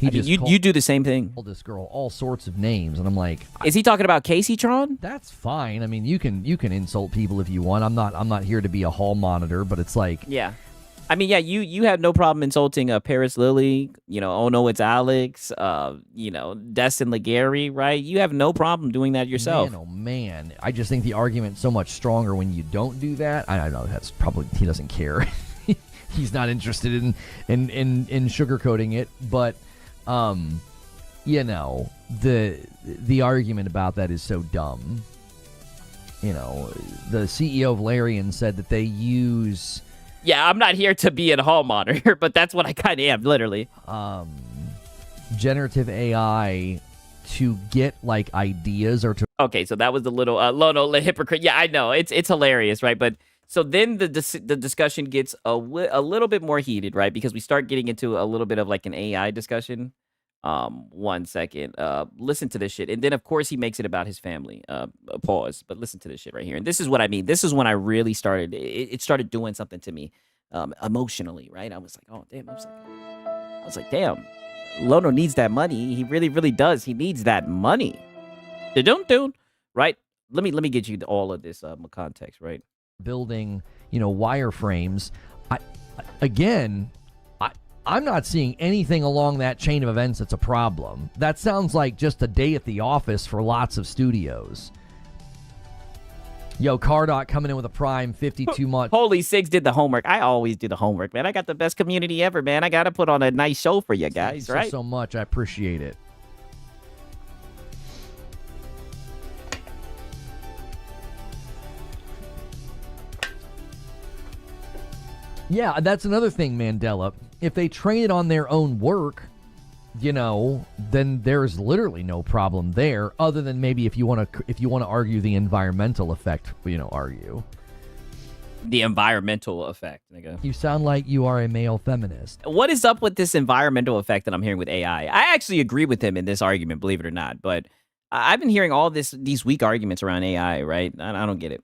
You do the same thing. Called this girl all sorts of names, and I'm like, is he talking about Casey Tron? That's fine. I mean, you can insult people if you want. I'm not here to be a hall monitor, but it's like, yeah. I mean, yeah, you had no problem insulting Paris Lily, you know, oh no, it's Alex, you know, Destin Legary, right? You have no problem doing that yourself. Man, oh man. I just think the argument's so much stronger when you don't do that. I know that's probably, he doesn't care. He's not interested in sugarcoating it, but you know, the argument about that is so dumb. You know, the CEO of Larian said that they use... Yeah, I'm not here to be a hall monitor, but that's what I kind of am, literally. Generative AI to get, like, ideas or to... Okay, so that was the little Lono hypocrite. Yeah, I know. It's hilarious, right? But so then the discussion gets a little bit more heated, right? Because we start getting into a little bit of, like, an AI discussion. 1 second. Listen to this shit. And then, of course, he makes it about his family. Pause. But listen to this shit right here. And this is what I mean. This is when I really started. It started doing something to me emotionally, right? I was like, oh, damn. I was like, damn. Lono needs that money. He really, really does. He needs that money. Dun, right? Let me get you all of this context, right? Building, you know, wireframes. I'm not seeing anything along that chain of events that's a problem. That sounds like just a day at the office for lots of studios. Yo, Cardot coming in with a prime 52 months. Holy Sigs did the homework. I always do the homework, man. I got the best community ever, man. I got to put on a nice show for you guys, right? Thank you so much. I appreciate it. Yeah, that's another thing, Mandela. If they train it on their own work, you know, then there's literally no problem there, other than maybe if you want to argue the environmental effect, you know, argue. The environmental effect, nigga. You sound like you are a male feminist. What is up with this environmental effect that I'm hearing with AI? I actually agree with him in this argument, believe it or not, but I've been hearing all these weak arguments around AI, right? I don't get it.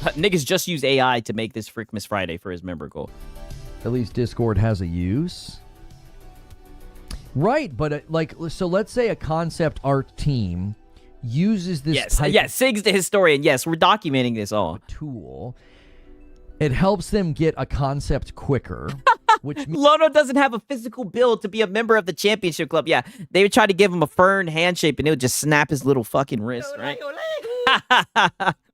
Niggas just use AI to make this Freakmas Friday for his member goal. At least Discord has a use. Right, but so let's say a concept art team uses this Sig's the historian. Yes, we're documenting this all. Tool. It helps them get a concept quicker. Which Lono doesn't have a physical build to be a member of the championship club. Yeah, they would try to give him a fern handshake and it would just snap his little fucking wrist, right?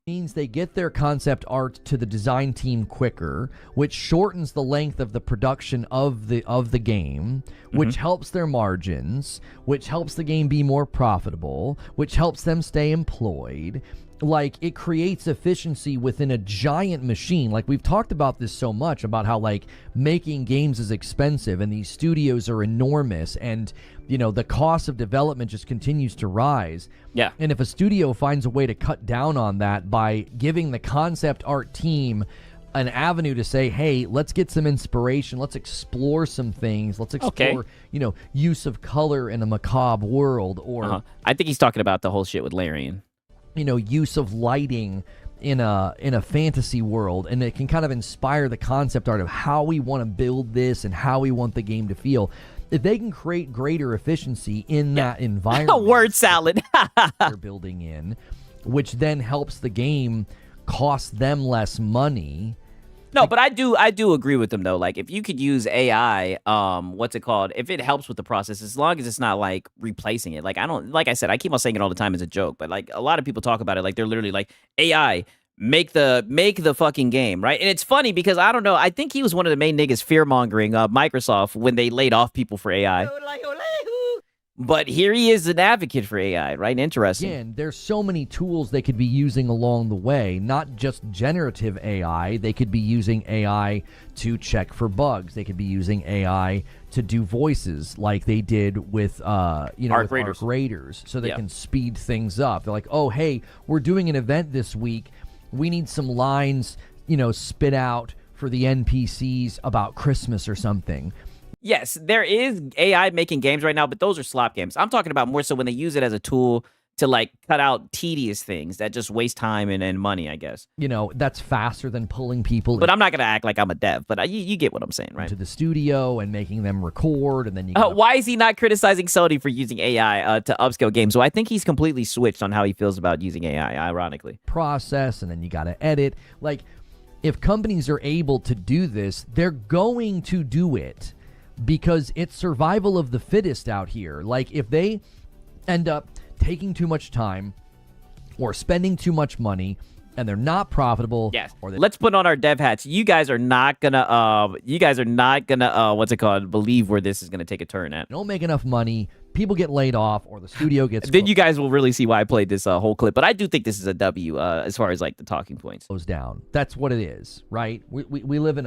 Means they get their concept art to the design team quicker, which shortens the length of the production of the game, which helps their margins, which helps the game be more profitable, which helps them stay employed. Like, it creates efficiency within a giant machine. Like, we've talked about this so much about how, like, making games is expensive and these studios are enormous and, you know, the cost of development just continues to rise. Yeah. And if a studio finds a way to cut down on that by giving the concept art team an avenue to say, hey, let's get some inspiration, let's explore some things, let's explore, you know, use of color in a macabre world, or I think he's talking about the whole shit with Larian. You know, use of lighting in a fantasy world, and it can kind of inspire the concept art of how we want to build this and how we want the game to feel. If they can create greater efficiency in that environment, word salad they're building in, which then helps the game cost them less money. No, but I do agree with them though. Like, if you could use AI, what's it called? If it helps with the process, as long as it's not like replacing it. Like, like I said, I keep on saying it all the time as a joke, but like a lot of people talk about it like they're literally like, AI, make the fucking game, right? And it's funny because I don't know. I think he was one of the main niggas fear-mongering Microsoft when they laid off people for AI. But here he is, an advocate for AI, right? Interesting. Again, there's so many tools they could be using along the way, not just generative AI. They could be using AI to check for bugs. They could be using AI to do voices like they did with, Arc Raiders, so they can speed things up. They're like, oh, hey, we're doing an event this week. We need some lines, spit out for the NPCs about Christmas or something. Yes, there is AI making games right now, but those are slop games. I'm talking about more so when they use it as a tool to like cut out tedious things that just waste time and money, I guess. That's faster than pulling people. But I'm not going to act like I'm a dev, but you get what I'm saying, right? To the studio and making them record, and then you why is he not criticizing Sony for using AI to upscale games? So I think he's completely switched on how he feels about using AI, ironically. Process, and then you got to edit. Like, if companies are able to do this, they're going to do it. Because it's survival of the fittest out here. Like, if they end up taking too much time or spending too much money and they're not profitable. Yes. Let's put on our dev hats. You guys are not gonna believe where this is gonna take a turn at. Don't make enough money, people get laid off, or the studio gets then you guys will really see why I played this whole clip. But I do think this is a W as far as like the talking points. Goes down. That's what it is, right? We live in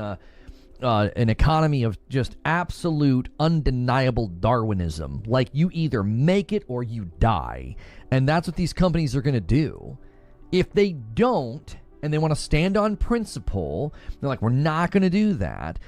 an economy of just absolute undeniable Darwinism. Like, you either make it or you die. And that's what these companies are going to do. If they don't, and they want to stand on principle, they're like, we're not going to do that.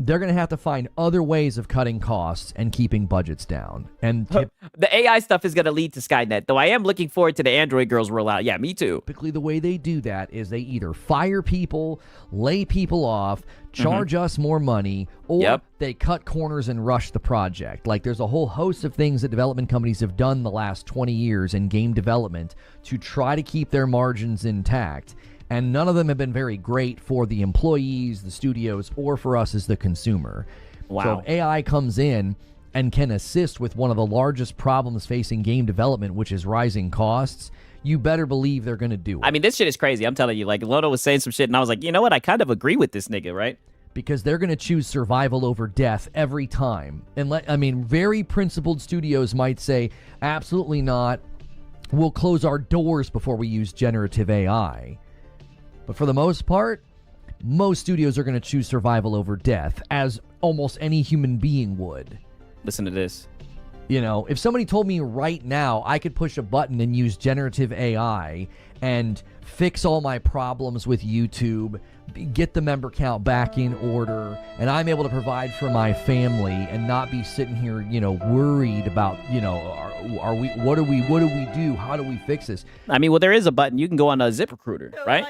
They're going to have to find other ways of cutting costs and keeping budgets down. And the AI stuff is going to lead to Skynet, though I am looking forward to the Android girls rollout. Yeah, me too. Typically, the way they do that is they either fire people, lay people off, charge us more money, or they cut corners and rush the project. Like, there's a whole host of things that development companies have done the last 20 years in game development to try to keep their margins intact. And none of them have been very great for the employees, the studios, or for us as the consumer. Wow. So if AI comes in and can assist with one of the largest problems facing game development, which is rising costs, you better believe they're going to do it. I mean, this shit is crazy. I'm telling you. Like, Lono was saying some shit, and I was like, you know what? I kind of agree with this nigga, right? Because they're going to choose survival over death every time. And very principled studios might say, absolutely not. We'll close our doors before we use generative AI. But for the most part, most studios are going to choose survival over death, as almost any human being would. Listen to this. If somebody told me right now I could push a button and use generative AI and fix all my problems with YouTube, get the member count back in order, and I'm able to provide for my family and not be sitting here, worried about, what do we do? How do we fix this? I mean, well, there is a button. You can go on a ZipRecruiter, right?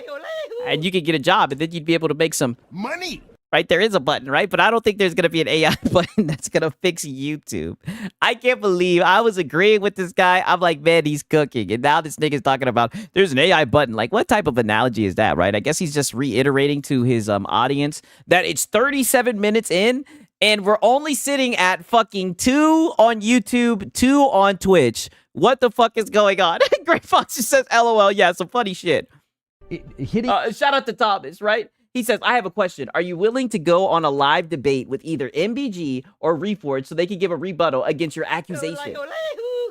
And you can get a job, and then you'd be able to make some money. Right, there is a button, right? But I don't think there's going to be an AI button that's going to fix YouTube. I can't believe I was agreeing with this guy. I'm like, man, he's cooking. And now this nigga's talking about there's an AI button. Like, what type of analogy is that, right? I guess he's just reiterating to his audience that it's 37 minutes in, and we're only sitting at fucking 2 on YouTube, 2 on Twitch. What the fuck is going on? Great Fox just says, LOL, yeah, some funny shit. hitting. Shout out to Thomas, right? He says, I have a question. Are you willing to go on a live debate with either MBG or Reforge so they can give a rebuttal against your accusation?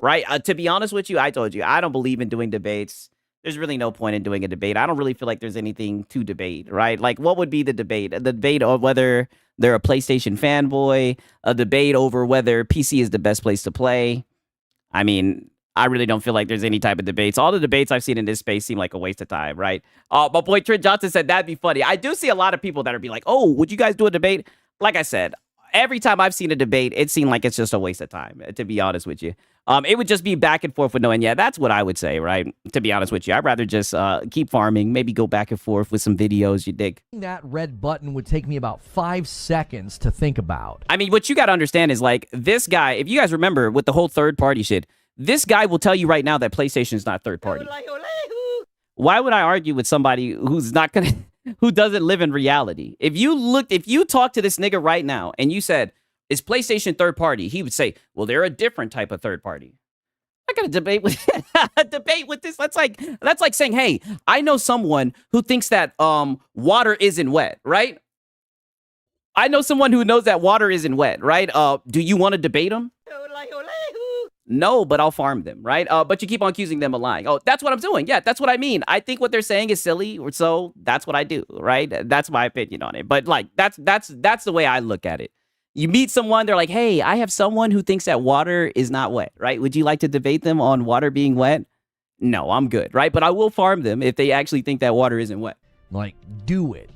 Right? To be honest with you, I told you, I don't believe in doing debates. There's really no point in doing a debate. I don't really feel like there's anything to debate, right? Like, what would be the debate? The debate on whether they're a PlayStation fanboy, a debate over whether PC is the best place to play. I mean, I really don't feel like there's any type of debates. All the debates I've seen in this space seem like a waste of time, right? My boy Trent Johnson said that'd be funny. I do see a lot of people that are be like, oh, would you guys do a debate? Like I said, every time I've seen a debate, it seemed like it's just a waste of time, to be honest with you. It would just be back and forth with no end. Yeah, that's what I would say, right? To be honest with you, I'd rather just keep farming, maybe go back and forth with some videos, you dig? That red button would take me about 5 seconds to think about. I mean, what you got to understand is like this guy, if you guys remember with the whole third party shit, this guy will tell you right now that PlayStation is not third party. Why would I argue with somebody who's not gonna, who doesn't live in reality? If you talk to this nigga right now and you said, is PlayStation third party? He would say, well, they're a different type of third party. I'm not gonna debate with debate with this. That's like saying, hey, I know someone who thinks that water isn't wet, right? I know someone who knows that water isn't wet, right? Do you want to debate him? No, but I'll farm them, right? But you keep on accusing them of lying. Oh, that's what I'm doing. Yeah, that's what I mean. I think what they're saying is silly, so that's what I do, right? That's my opinion on it. But like, that's the way I look at it. You meet someone, they're like, hey, I have someone who thinks that water is not wet, right? Would you like to debate them on water being wet? No, I'm good, right? But I will farm them if they actually think that water isn't wet. Like, do it.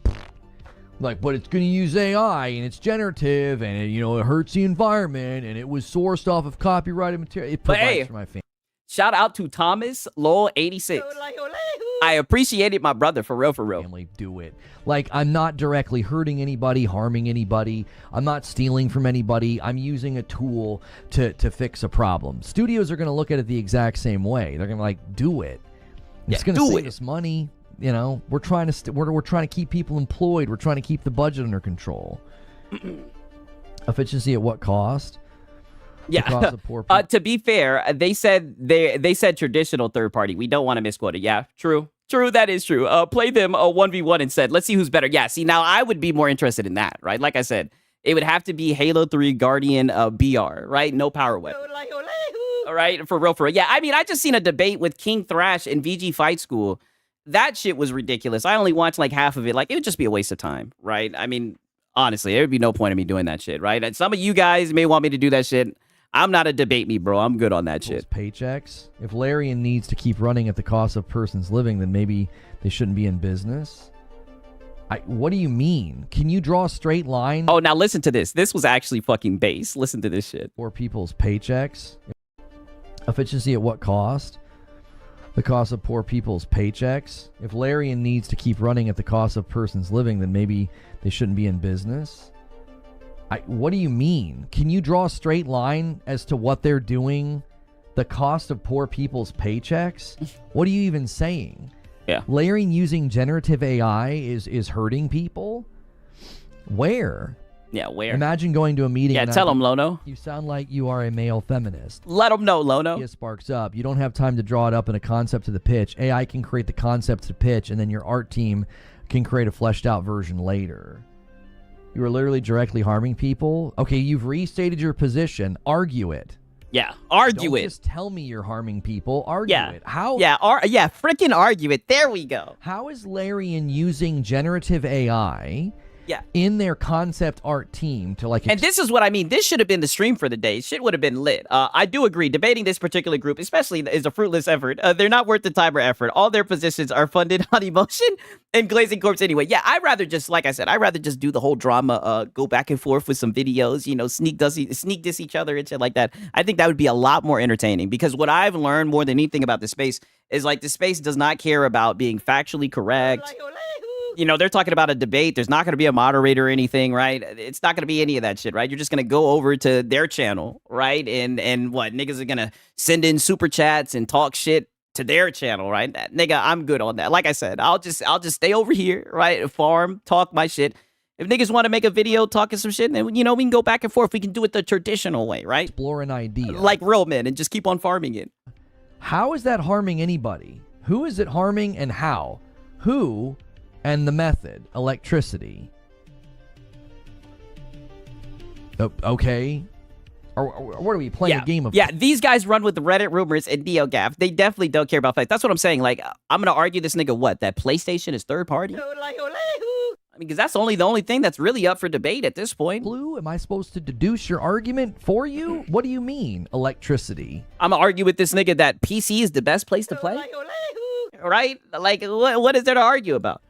Like, but it's going to use AI, and it's generative, and it, it hurts the environment, and it was sourced off of copyrighted material. It provides for my family. Shout out to Thomas Lowell 86. I appreciated my brother for real, for real. Family, do it. Like, I'm not directly hurting anybody, harming anybody. I'm not stealing from anybody. I'm using a tool to fix a problem. Studios are going to look at it the exact same way. They're going to be like, do it. It's going to save us money. We're trying to we're trying to keep people employed. We're trying to keep the budget under control. Efficiency at what cost? Yeah. To be fair, they said traditional third party. We don't want to misquote it. Yeah, true. That is true. Play them a 1v1 instead. Let's see who's better. Yeah. See, now I would be more interested in that, right? Like I said, it would have to be Halo 3 Guardian BR, right? No power weapon. All right, for real. Yeah. I mean, I just seen a debate with King Thrash and VG Fight School. That shit was ridiculous. I only watched like half of it. Like, it would just be a waste of time, right? I mean, honestly, there would be no point in me doing that shit, right? And some of you guys may want me to do that shit. I'm not a debate me, bro. I'm good on that shit. Paychecks. If Larian needs to keep running at the cost of person's living, then maybe they shouldn't be in business. What do you mean? Can you draw a straight line? Oh, now listen to this. This was actually fucking base. Listen to this shit. For people's paychecks. Efficiency at what cost? The cost of poor people's paychecks. If Larian needs to keep running at the cost of person's living, then maybe they shouldn't be in business. What do you mean? Can you draw a straight line as to what they're doing? The cost of poor people's paychecks? What are you even saying? Yeah. Larian using generative AI is hurting people? Where? Yeah, where? Imagine going to a meeting. Yeah, tell them, Lono. You sound like you are a male feminist. Let them know, Lono. It sparks up. You don't have time to draw it up in a concept to the pitch. AI can create the concept to the pitch, and then your art team can create a fleshed out version later. You are literally directly harming people. Okay, you've restated your position. Argue it. Yeah, argue it. Don't just tell me you're harming people. Argue it. How? Yeah, freaking argue it. There we go. How is Larian using generative AI in their concept art team to and this is what I mean. This should have been the stream for the day. Shit would have been lit. I do agree. Debating this particular group, especially, is a fruitless effort. They're not worth the time or effort. All their positions are funded on emotion and glazing corpse anyway. Yeah, I'd rather just, like I said, I'd rather just do the whole drama, go back and forth with some videos, sneak diss each other and shit like that. I think that would be a lot more entertaining, because what I've learned more than anything about the space is like the space does not care about being factually correct. They're talking about a debate. There's not going to be a moderator or anything, right? It's not going to be any of that shit, right? You're just going to go over to their channel, right? And what? Niggas are going to send in super chats and talk shit to their channel, right? Nigga, I'm good on that. Like I said, I'll just stay over here, right? Farm, talk my shit. If niggas want to make a video talking some shit, then, we can go back and forth. We can do it the traditional way, right? Explore an idea. Like real men, and just keep on farming it. How is that harming anybody? Who is it harming and how? Who and the method, electricity. Okay. Or what are we playing a game of? Yeah, these guys run with the Reddit rumors and NeoGAF. They definitely don't care about facts. That's what I'm saying. Like, I'm going to argue this nigga what? That PlayStation is third party? I mean, because that's the only thing that's really up for debate at this point. Blue, am I supposed to deduce your argument for you? What do you mean, electricity? I'm going to argue with this nigga that PC is the best place to play? Right? Like, what is there to argue about?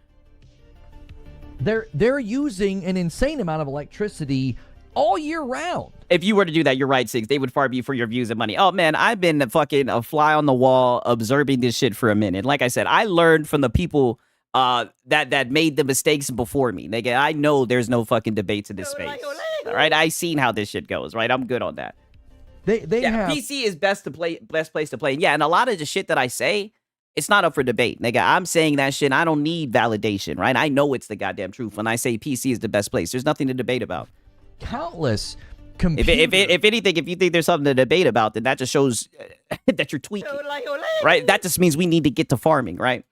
They're using an insane amount of electricity all year round. If you were to do that, you're right, Six. They would farm you for your views and money. Oh, man, I've been fucking a fly on the wall observing this shit for a minute. Like I said, I learned from the people that made the mistakes before me. Nigga, I know there's no fucking debates in this space. All right? I seen how this shit goes, right? I'm good on that. They have... PC is best place to play. Yeah, and a lot of the shit that I say, it's not up for debate. Nigga, I'm saying that shit. I don't need validation, right? I know it's the goddamn truth when I say PC is the best place. There's nothing to debate about. Countless If anything, if you think there's something to debate about, then that just shows that you're tweaking, right? That just means we need to get to farming, right?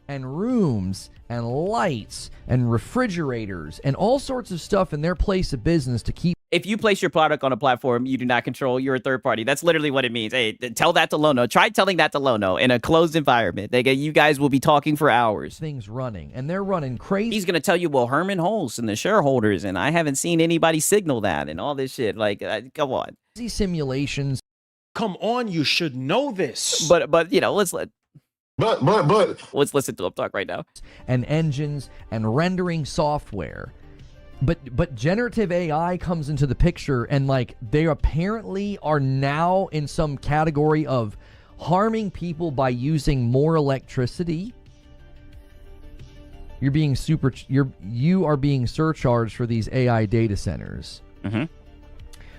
And rooms and lights and refrigerators and all sorts of stuff in their place of business to keep. If you place your product on a platform you do not control, you're a third party. That's literally what it means. Hey, tell that to Lono. Try telling that to Lono in a closed environment. You guys will be talking for hours. Things running, and they're running crazy. He's going to tell you, well, Herman Holst and the shareholders, and I haven't seen anybody signal that and all this shit. Like, come on. These simulations. Come on, you should know this. But you know, let's listen to him talk right now. And engines and rendering software. But generative AI comes into the picture, and like they apparently are now in some category of harming people by using more electricity. You are being surcharged for these AI data centers. Mm-hmm.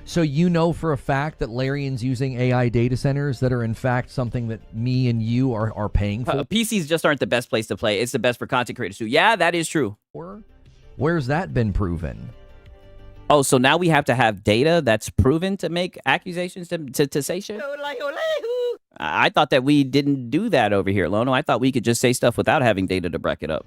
So you know for a fact that Larian's using AI data centers that are in fact something that me and you are paying for. PCs just aren't the best place to play. It's the best for content creators too. Yeah, that is true. Where's that been proven? Oh, so now we have to have data that's proven to make accusations to say shit? I thought that we didn't do that over here, Lono. I thought we could just say stuff without having data to back it up.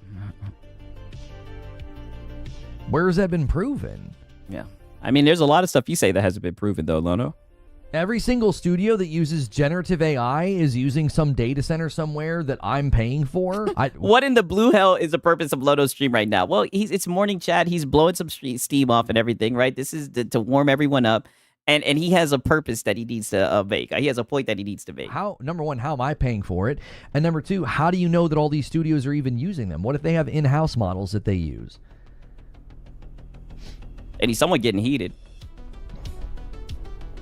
Where's that been proven? Yeah. I mean, there's a lot of stuff you say that hasn't been proven, though, Lono. Every single studio that uses generative AI is using some data center somewhere that I'm paying for. What in the blue hell is the purpose of Lono's stream right now? Well, it's morning chat. He's blowing some steam off and everything, right? This is to warm everyone up. And he has a purpose that he needs to make. He has a point that he needs to make. Number one, how am I paying for it? And number two, how do you know that all these studios are even using them? What if they have in-house models that they use? And he's somewhat getting heated.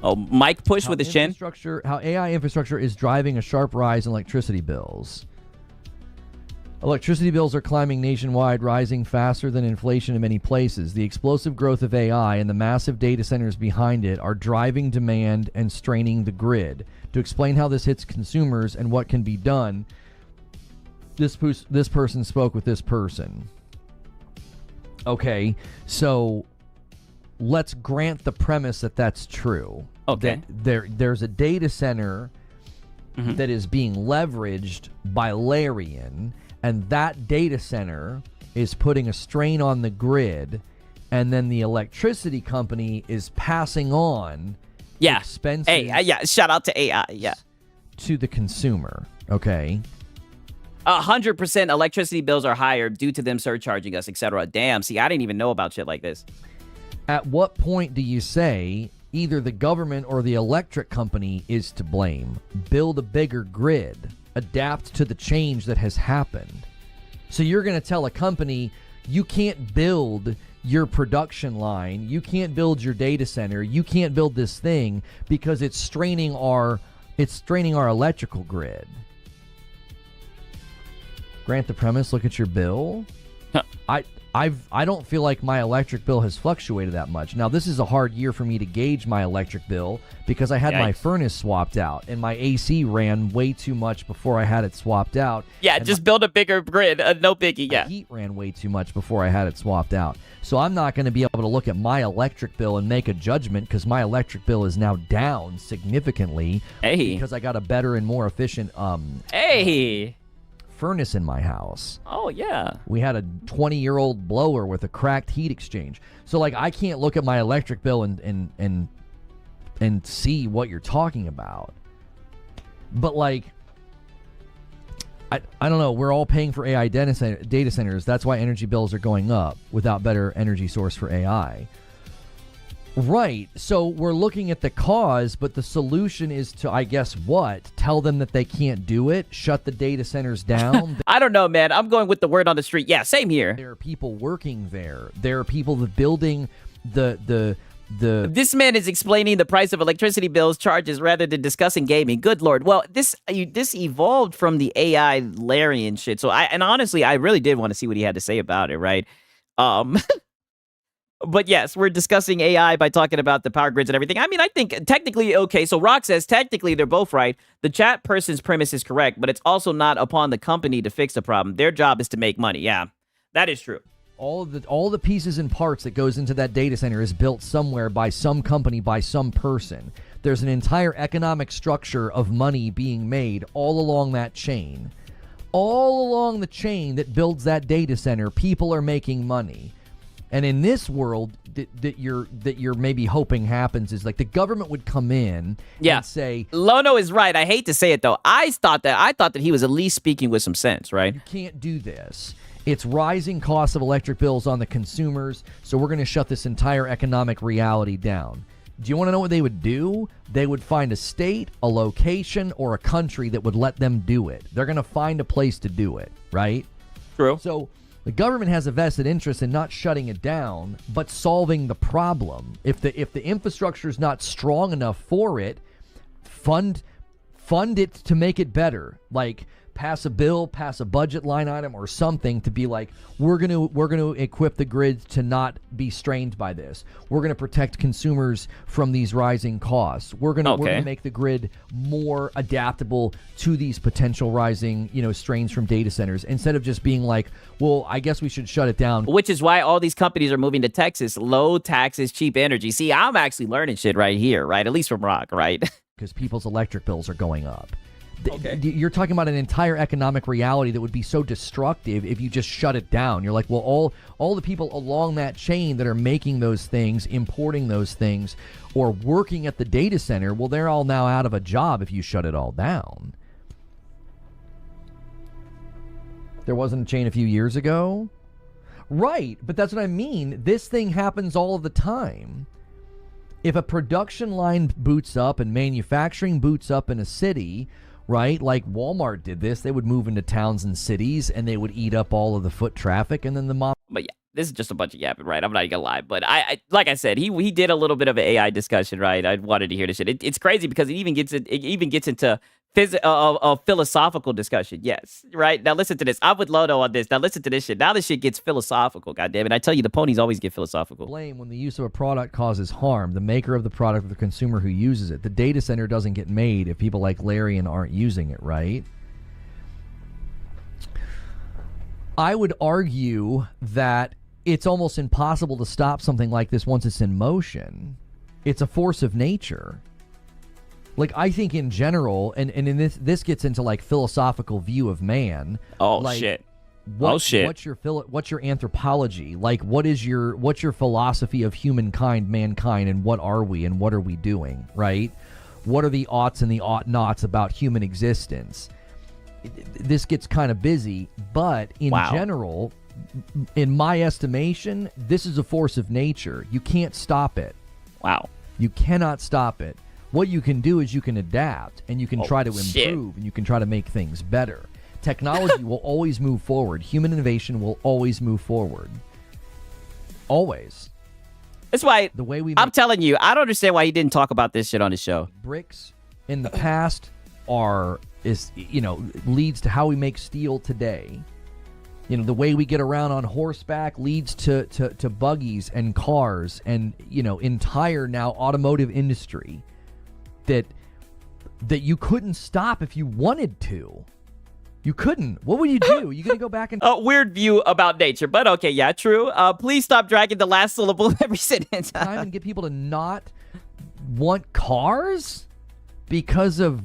Oh, Mike push with his chin. How AI infrastructure is driving a sharp rise in electricity bills. Electricity bills are climbing nationwide, rising faster than inflation in many places. The explosive growth of AI and the massive data centers behind it are driving demand and straining the grid. To explain how this hits consumers and what can be done, this person spoke with this person. Okay, so let's grant the premise that that's true. Okay. That there's a data center that is being leveraged by Larian, and that data center is putting a strain on the grid, and then the electricity company is passing on expenses. Yeah, shout out to AI, yeah. To the consumer, okay? 100% electricity bills are higher due to them surcharging us, etc. Damn, see, I didn't even know about shit like this. At what point do you say either the government or the electric company is to blame? Build a bigger grid. Adapt to the change that has happened. So you're going to tell a company, you can't build your production line, you can't build your data center, you can't build this thing because it's straining our electrical grid. Grant the premise, look at your bill. I don't feel like my electric bill has fluctuated that much. Now, this is a hard year for me to gauge my electric bill because I had my furnace swapped out and my AC ran way too much before I had it swapped out. Yeah, just build a bigger grid. No biggie, yeah. My heat ran way too much before I had it swapped out. So I'm not going to be able to look at my electric bill and make a judgment because my electric bill is now down significantly because I got a better and more efficient furnace in my house. Oh, yeah. We had a 20-year-old blower with a cracked heat exchange. So, like, I can't look at my electric bill and see what you're talking about. But, like, I don't know. We're all paying for AI data centers. That's why energy bills are going up without better energy source for AI. Right. So we're looking at the cause, but the solution is to, I guess, what? Tell them that they can't do it? Shut the data centers down? I don't know, man. I'm going with the word on the street. Yeah, same here. There are people working there. There are people that building the This man is explaining the price of electricity bills charges rather than discussing gaming. Good Lord. Well, this evolved from the AI Larian shit. So honestly, I really did want to see what he had to say about it, right? But yes, we're discussing AI by talking about the power grids and everything. I mean, I think technically, okay, so Rock says technically they're both right. The chat person's premise is correct, but it's also not upon the company to fix the problem. Their job is to make money. Yeah, that is true. All the pieces and parts that goes into that data center is built somewhere by some company, by some person. There's an entire economic structure of money being made all along that chain. All along the chain that builds that data center, people are making money. And in this world that you're maybe hoping happens is like the government would come in and say, Lono is right. I hate to say it though. I thought that he was at least speaking with some sense, right? You can't do this. It's rising costs of electric bills on the consumers, so we're going to shut this entire economic reality down. Do you want to know what they would do? They would find a state, a location, or a country that would let them do it. They're going to find a place to do it, right? True. So the government has a vested interest in not shutting it down, but solving the problem. If the infrastructure is not strong enough for it, fund it to make it better. Like pass a bill, pass a budget line item or something to be like, we're gonna equip the grids to not be strained by this. We're gonna protect consumers from these rising costs. We're gonna make the grid more adaptable to these potential rising, strains from data centers, instead of just being like, well, I guess we should shut it down. Which is why all these companies are moving to Texas. Low taxes, cheap energy. See, I'm actually learning shit right here, right? At least from Rock, right? Because people's electric bills are going up. You're talking about an entire economic reality that would be so destructive if you just shut it down. You're like, well, all the people along that chain that are making those things, importing those things, or working at the data center, well, they're all now out of a job if you shut it all down. There wasn't a chain a few years ago? Right, but that's what I mean. This thing happens all of the time. If a production line boots up and manufacturing boots up in a city, right, like Walmart did this, they would move into towns and cities and they would eat up all of the foot traffic, and then But yeah, this is just a bunch of yapping, right? I'm not gonna lie, but I like I said, he did a little bit of an AI discussion, right? I wanted to hear this shit. It's crazy because it even gets into a philosophical discussion. Yes, right. Now listen to this. I'm with Lodo on this. Now listen to this shit. Now this shit gets philosophical. God damn it! I tell you, the ponies always get philosophical. Blame when the use of a product causes harm. The maker of the product or the consumer who uses it. The data center doesn't get made if people like Larian aren't using it, right? I would argue that it's almost impossible to stop something like this once it's in motion. It's a force of nature. Like, I think in general, and in this gets into like philosophical view of man. Oh, like, shit. What's your anthropology? Like, what's your philosophy of humankind, mankind, and what are we and what are we doing, right? What are the oughts and the ought-nots about human existence? This gets kind of busy, but in general, in my estimation, this is a force of nature. You can't stop it. Wow. You cannot stop it. What you can do is you can adapt and you can try to improve and you can try to make things better. Technology will always move forward. Human innovation will always move forward. Always. That's why the way I'm telling you, I don't understand why he didn't talk about this shit on his show. Bricks in the past leads to how we make steel today. The way we get around on horseback leads to buggies and cars and, entire now automotive industry that you couldn't stop if you wanted to. You couldn't. What would you do? You gonna go back and weird view about nature, but okay, yeah, true. Please stop dragging the last syllable of every sentence. Time and get people to not want cars because of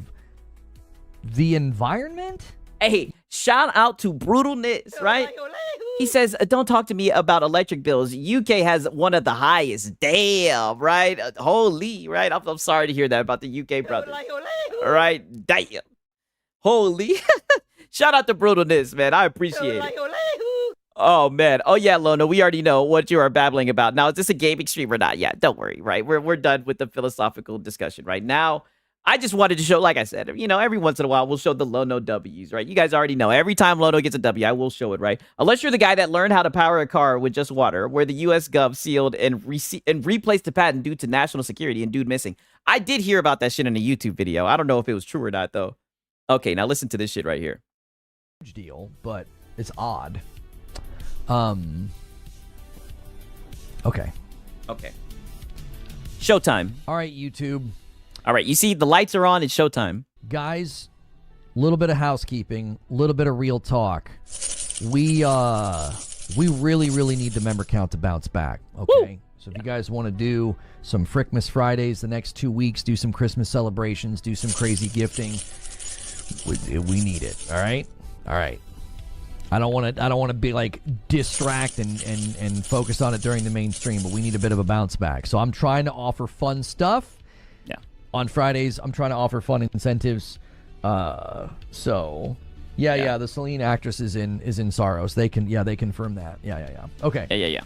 the environment? Hey, shout out to Brutalness, right? He says, don't talk to me about electric bills. UK has one of the highest. Damn, right? Holy, right? I'm sorry to hear that about the UK brothers. All right, damn. Holy. Shout out to Brutalness, man. I appreciate it. Oh, man. Oh, yeah, Lona, we already know what you are babbling about. Now, is this a gaming stream or not? Yeah, don't worry, right? We're done with the philosophical discussion right now. I just wanted to show, like I said, every once in a while, we'll show the Lono W's, right? You guys already know. Every time Lono gets a W, I will show it, right? Unless you're the guy that learned how to power a car with just water, where the U.S. Gov sealed and replaced the patent due to national security and dude missing. I did hear about that shit in a YouTube video. I don't know if it was true or not, though. Okay, now listen to this shit right here. Deal, but it's odd. Okay. Showtime. All right, YouTube. All right, you see the lights are on. It's showtime. Guys, a little bit of housekeeping, a little bit of real talk. We really, really need the member count to bounce back, okay? Woo! So if you guys want to do some Frickmas Fridays the next 2 weeks, do some Christmas celebrations, do some crazy gifting, we need it, all right? All right. I don't want to be like distract and focus on it during the mainstream, but we need a bit of a bounce back. So I'm trying to offer fun stuff. Yeah. On Fridays, I'm trying to offer fun incentives. The Celine actress is in Saros. They confirm that. Yeah. Okay. Yeah.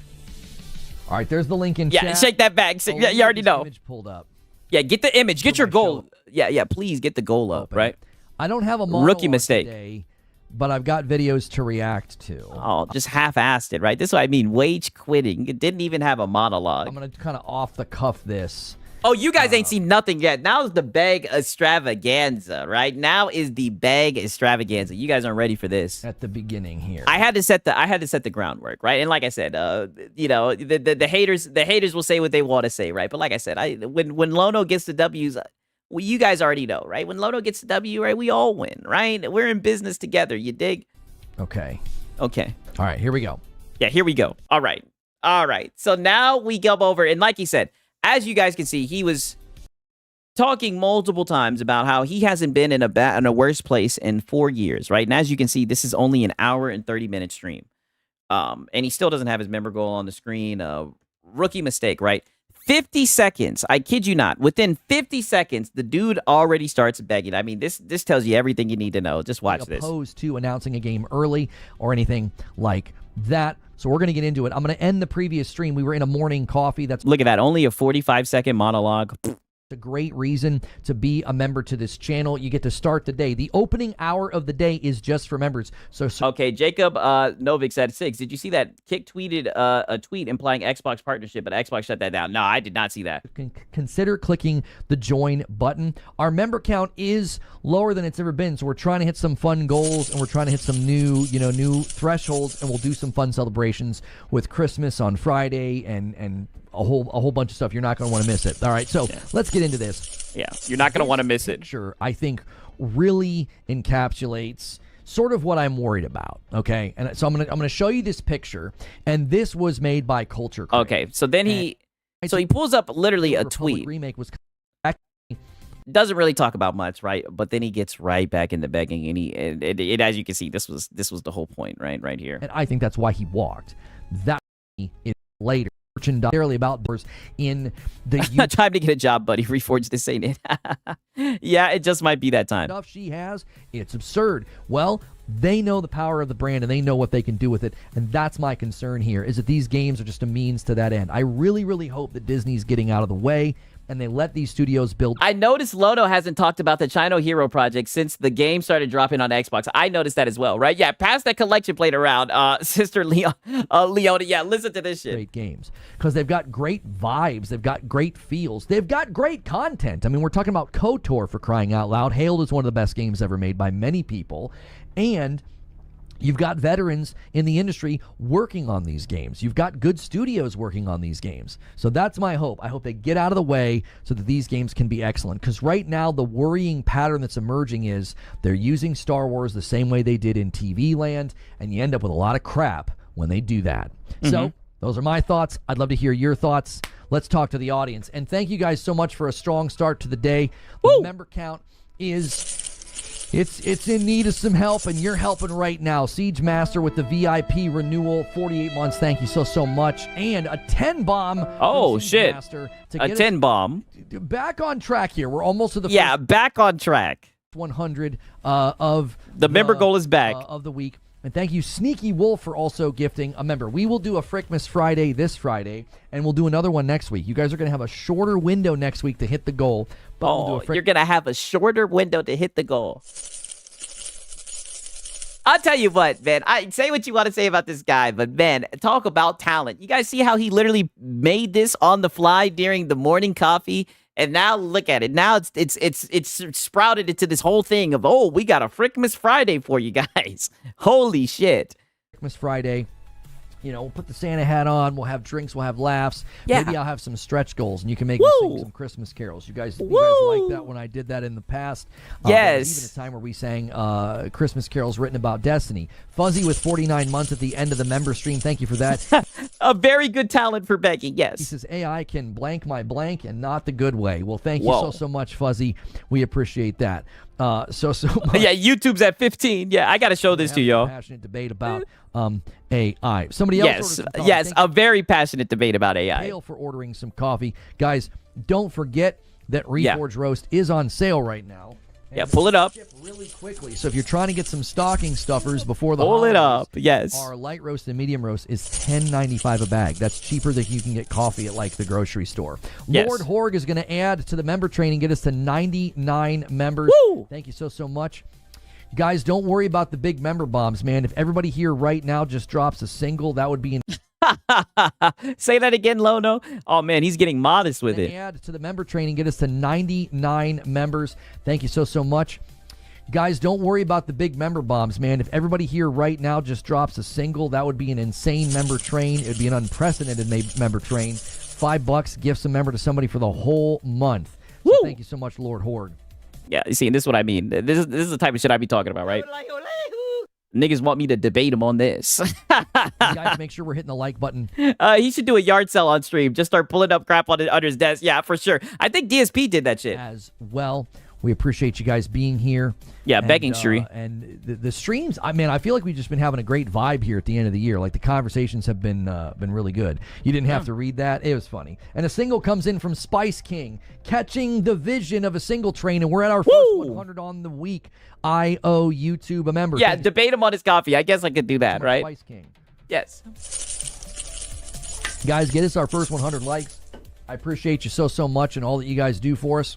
All right, there's the link in chat. Yeah, shake that back. You already know. Image pulled up. Yeah, get the image. Get your goal. Yeah, please get the goal up, right? I don't have a monologue rookie mistake today, but I've got videos to react to. Oh, just half-assed it, right? This is what I mean. Wage quitting. It didn't even have a monologue. I'm going to kind of off the cuff this. Oh, you guys ain't seen nothing yet. Now is the bag extravaganza, right? Now is the bag extravaganza. You guys aren't ready for this. At the beginning here. I had to set the groundwork, right? And like I said, the haters will say what they want to say, right? But like I said, when Lono gets the W's, well, you guys already know, right? When Lono gets the W, right, we all win, right? We're in business together. You dig? Okay. All right, here we go. Yeah, here we go. All right. So now we go over, and like he said, as you guys can see, he was talking multiple times about how he hasn't been in a worse place in 4 years, right? And as you can see, this is only an hour and 30-minute stream. And he still doesn't have his member goal on the screen. Rookie mistake, right? 50 seconds. I kid you not. Within 50 seconds, the dude already starts begging. I mean, this tells you everything you need to know. Just watch this. Opposed to announcing a game early or anything like that. So we're going to get into it. I'm going to end the previous stream. We were in a morning coffee. Look at that. Only a 45-second monologue. A great reason to be a member to this channel. You get to start the day. The opening hour of the day is just for members. So okay, Jacob Novik said 6. Did you see that? Kick tweeted a tweet implying Xbox partnership, but Xbox shut that down. No, I did not see that. Consider clicking the join button. Our member count is lower than it's ever been, so we're trying to hit some fun goals and we're trying to hit some new thresholds, and we'll do some fun celebrations with Christmas on Friday and a whole bunch of stuff. You're not going to want to miss it. All right, so let's get into this. Yeah, you're not going to want to miss it. Sure, I think really encapsulates sort of what I'm worried about. Okay, and so I'm gonna show you this picture, and this was made by Culture Crate. Okay, so then he pulls up literally a tweet. Remake was doesn't really talk about much, right? But then he gets right back into begging, and it as you can see, this was the whole point, right here. And I think that's why he walked. That is later. About doors in the time to get a job, buddy. Reforged this ain't it. Yeah, it just might be that time. Stuff she has, it's absurd. Well, they know the power of the brand and they know what they can do with it, and that's my concern here, is that these games are just a means to that end. I really, really hope that Disney's getting out of the way and they let these studios build. I noticed Lono hasn't talked about the Chino Hero project since the game started dropping on Xbox. I noticed that as well, right? Yeah, pass that collection plate around, Sister Leona. Yeah, listen to this shit. Great games, because they've got great vibes, they've got great feels, they've got great content. I mean, we're talking about KOTOR, for crying out loud. Hailed as one of the best games ever made by many people, and you've got veterans in the industry working on these games. You've got good studios working on these games. So that's my hope. I hope they get out of the way so that these games can be excellent. Because right now, the worrying pattern that's emerging is they're using Star Wars the same way they did in TV land, and you end up with a lot of crap when they do that. So those are my thoughts. I'd love to hear your thoughts. Let's talk to the audience. And thank you guys so much for a strong start to the day. The member count is It's in need of some help, and you're helping right now. Siege Master with the VIP renewal, 48 months. Thank you so much. And a 10 bomb. Oh, Siege shit. Master A 10 bomb. Back on track here. We're almost to the first back on track. 100 of the member goal is back of the week. And thank you, Sneaky Wolf, for also gifting a member. We will do a Frickmas Friday this Friday, and we'll do another one next week. You guys are going to have a shorter window next week to hit the goal. But we'll do a you're going to have a shorter window to hit the goal. I'll tell you what, man. I say what you want to say about this guy, but man, talk about talent. You guys see how he literally made this on the fly during the morning coffee? And now look at it. Now it's sprouted into this whole thing of, oh, we got a Frickmas Friday for you guys. Holy shit. Frickmas Friday. You know, we'll put the Santa hat on. We'll have drinks. We'll have laughs. Yeah. Maybe I'll have some stretch goals, and you can make me sing some Christmas carols. You guys like that when I did that in the past? Yes. Even a time where we sang Christmas carols written about Destiny. Fuzzy with 49 months at the end of the member stream. Thank you for that. A very good talent for begging, yes. He says, AI can blank my blank and not the good way. Well, thank you so much, Fuzzy. We appreciate that. So much. Yeah, YouTube's at 15. Yeah, I got to show this to y'all. Passionate debate about AI. Somebody else Yes, a very passionate debate about AI. Hail for ordering some coffee. Guys, don't forget that Reforge Roast is on sale right now. Yeah, pull it up. Really quickly. So if you're trying to get some stocking stuffers before the pull holidays, it up. Yes. Our light roast and medium roast is $10.95 a bag. That's cheaper than you can get coffee at like the grocery store. Yes. Lord Horg is going to add to the member training, get us to 99 members. Woo! Thank you so much. Guys, don't worry about the big member bombs, man. If everybody here right now just drops a single, that would be Say that again, Lono. Oh, man, he's getting modest with it. Add to the member training, get us to 99 members. Thank you so much. Guys, don't worry about the big member bombs, man. If everybody here right now just drops a single, that would be an insane member train. It would be an unprecedented member train. $5 gifts a member to somebody for the whole month. So thank you so much, Lord Horde. Yeah, you see, and this is what I mean. This is the type of shit I be talking about, right? Niggas want me to debate him on this. Guys, make sure we're hitting the like button. He should do a yard sale on stream. Just start pulling up crap under his desk. Yeah, for sure. I think DSP did that shit. As well. We appreciate you guys being here. Yeah, begging Shri. And the streams, I feel like we've just been having a great vibe here at the end of the year. Like the conversations have been really good. You didn't have to read that. It was funny. And a single comes in from Spice King, catching the vision of a single train, and we're at our first 100 on the week. I owe YouTube a member. Yeah, debate him on his coffee. I guess I could do that, right? Spice King. Yes. Guys, get us our first 100 likes. I appreciate you so much and all that you guys do for us.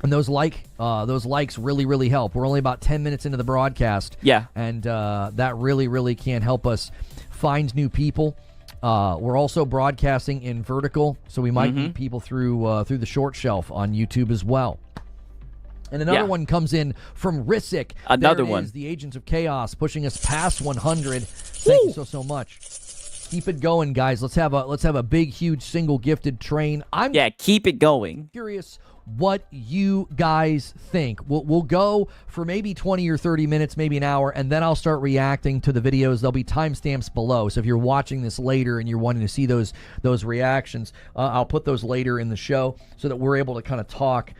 And those likes really help. We're only about 10 minutes into the broadcast. Yeah. And that really can help us find new people. We're also broadcasting in vertical, so we might meet people through the short shelf on YouTube as well. And another one comes in from Rissick. Another one. The Agents of Chaos pushing us past 100. Thank you so much. Keep it going, guys. Let's have a big, huge, single gifted train. Keep it going. Curious what you guys think. We'll go for maybe 20 or 30 minutes, maybe an hour, and then I'll start reacting to the videos. There'll be timestamps below, so if you're watching this later and you're wanting to see those reactions, I'll put those later in the show so that we're able to kind of talk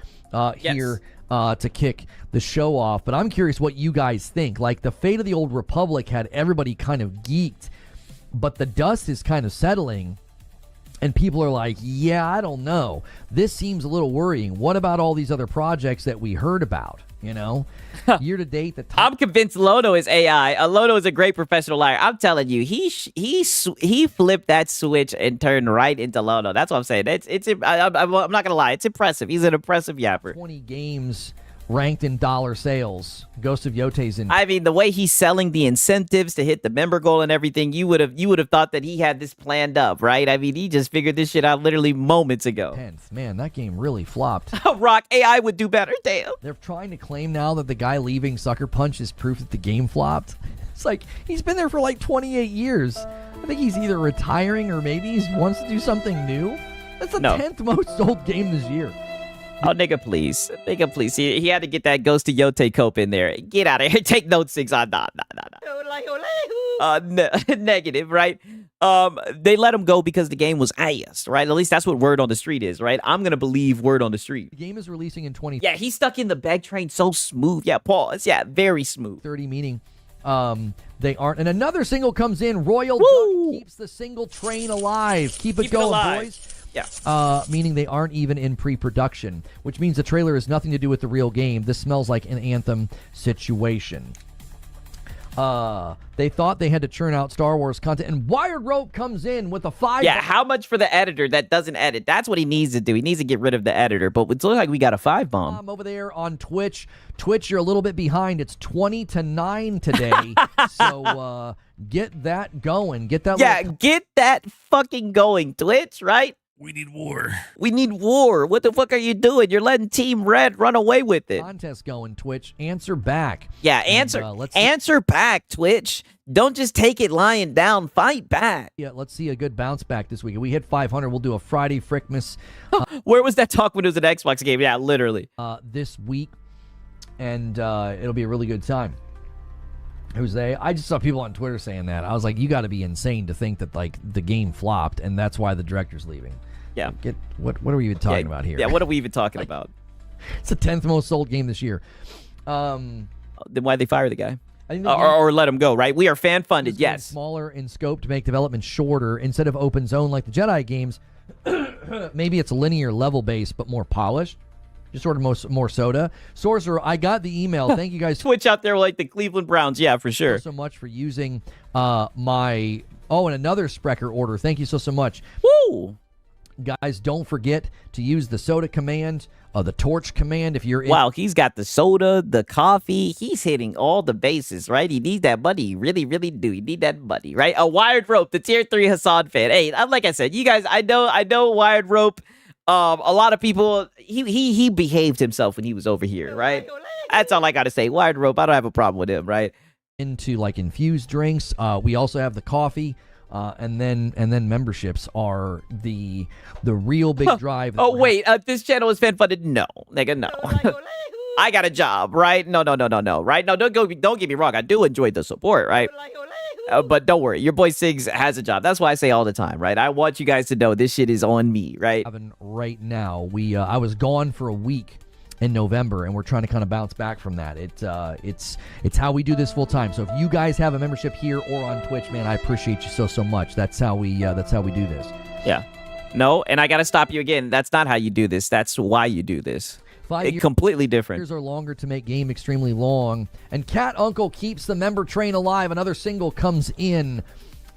here to kick the show off. But I'm curious what you guys think. Like, the Fate of the Old Republic had everybody kind of geeked, but the dust is kind of settling. And people are like, yeah, I don't know. This seems a little worrying. What about all these other projects that we heard about? You know, year to date, I'm convinced Lono is AI. Lono is a great professional liar. I'm telling you, he flipped that switch and turned right into Lono. That's what I'm saying. I'm not gonna lie, it's impressive. He's an impressive yapper. 20 games ranked in dollar sales. Ghost of Yote's in. I mean, the way he's selling the incentives to hit the member goal and everything, you would have thought that he had this planned up, right? I mean, he just figured this shit out literally moments ago. 10th. Man, that game really flopped. Rock, AI would do better, damn. They're trying to claim now that the guy leaving Sucker Punch is proof that the game flopped. It's like, he's been there for like 28 years. I think he's either retiring or maybe he wants to do something new. That's the 10th most sold game this year. Oh, nigga, please. Nigga, please. He had to get that Ghost of Yote cope in there. Get out of here. Take note 6 on. Nah. Negative, right? They let him go because the game was ass, right? At least that's what word on the street is, right? I'm gonna believe word on the street. The game is releasing in 2030. Yeah, he stuck in the bag train so smooth. Yeah, pause. Yeah, very smooth. Meaning they aren't. And another single comes in. Royal Duck keeps the single train alive. Keep it going, boys. Yeah. Meaning they aren't even in pre-production, which means the trailer has nothing to do with the real game. This smells like an Anthem situation. They thought they had to churn out Star Wars content, and Wired Rope comes in with a 5. Yeah, how much for the editor that doesn't edit? That's what he needs to do. He needs to get rid of the editor, but it looks like we got a 5 bomb. Over there on Twitch. Twitch, you're a little bit behind. It's 20-9 today. So get that going. Get that. Yeah, get that fucking going, Twitch, right? We need war. We need war. What the fuck are you doing? You're letting Team Red run away with it. Contest going, Twitch. Answer back. Yeah, answer back, Twitch. Don't just take it lying down. Fight back. Yeah, let's see a good bounce back this week. If we hit 500, we'll do a Friday Frickmas. Where was that talk when it was an Xbox game? Yeah, literally. This week, and it'll be a really good time. Jose, I just saw people on Twitter saying that. I was like, you got to be insane to think that like the game flopped, and that's why the director's leaving. Yeah. What are we even talking about here? Yeah, what are we even talking about? It's the 10th most sold game this year. Then why'd they fire the guy? I think or let him go, right? We are fan funded, yes. Smaller in scope to make development shorter instead of open zone like the Jedi games. Maybe it's linear level based, but more polished. Just sort of more soda. Sorcerer, I got the email. Thank you guys. Twitch out there like the Cleveland Browns. Yeah, for sure. So much for using my... Oh, and another Sprecher order. Thank you so much. Woo! Guys, don't forget to use the soda command, the torch command if you're in... Wow, he's got the soda, the coffee. He's hitting all the bases, right? He needs that money. He really, really do. He need that money, right? A Wired Rope, the Tier 3 Hassan fan. Hey, like I said, you guys, I know Wired Rope. A lot of people, he behaved himself when he was over here, right? That's all I got to say. Wired Rope, I don't have a problem with him, right? Into like infused drinks. We also have the coffee. And then memberships are the real big drive. Oh wait, this channel is fan funded. No, nigga, no. I got a job, right? No, right? No, don't get me wrong. I do enjoy the support, right? But don't worry, your boy Siggs has a job. That's why I say all the time, right? I want you guys to know this shit is on me, right? Right now, I was gone for a week in November, and we're trying to kind of bounce back from that. It's how we do this full time. So if you guys have a membership here or on Twitch, man, I appreciate you so much. That's how we do this. Yeah. No, and I got to stop you again. That's not how you do this. That's why you do this. 5 years, completely different. Years are longer to make game extremely long. And Cat Uncle keeps the member train alive. Another single comes in.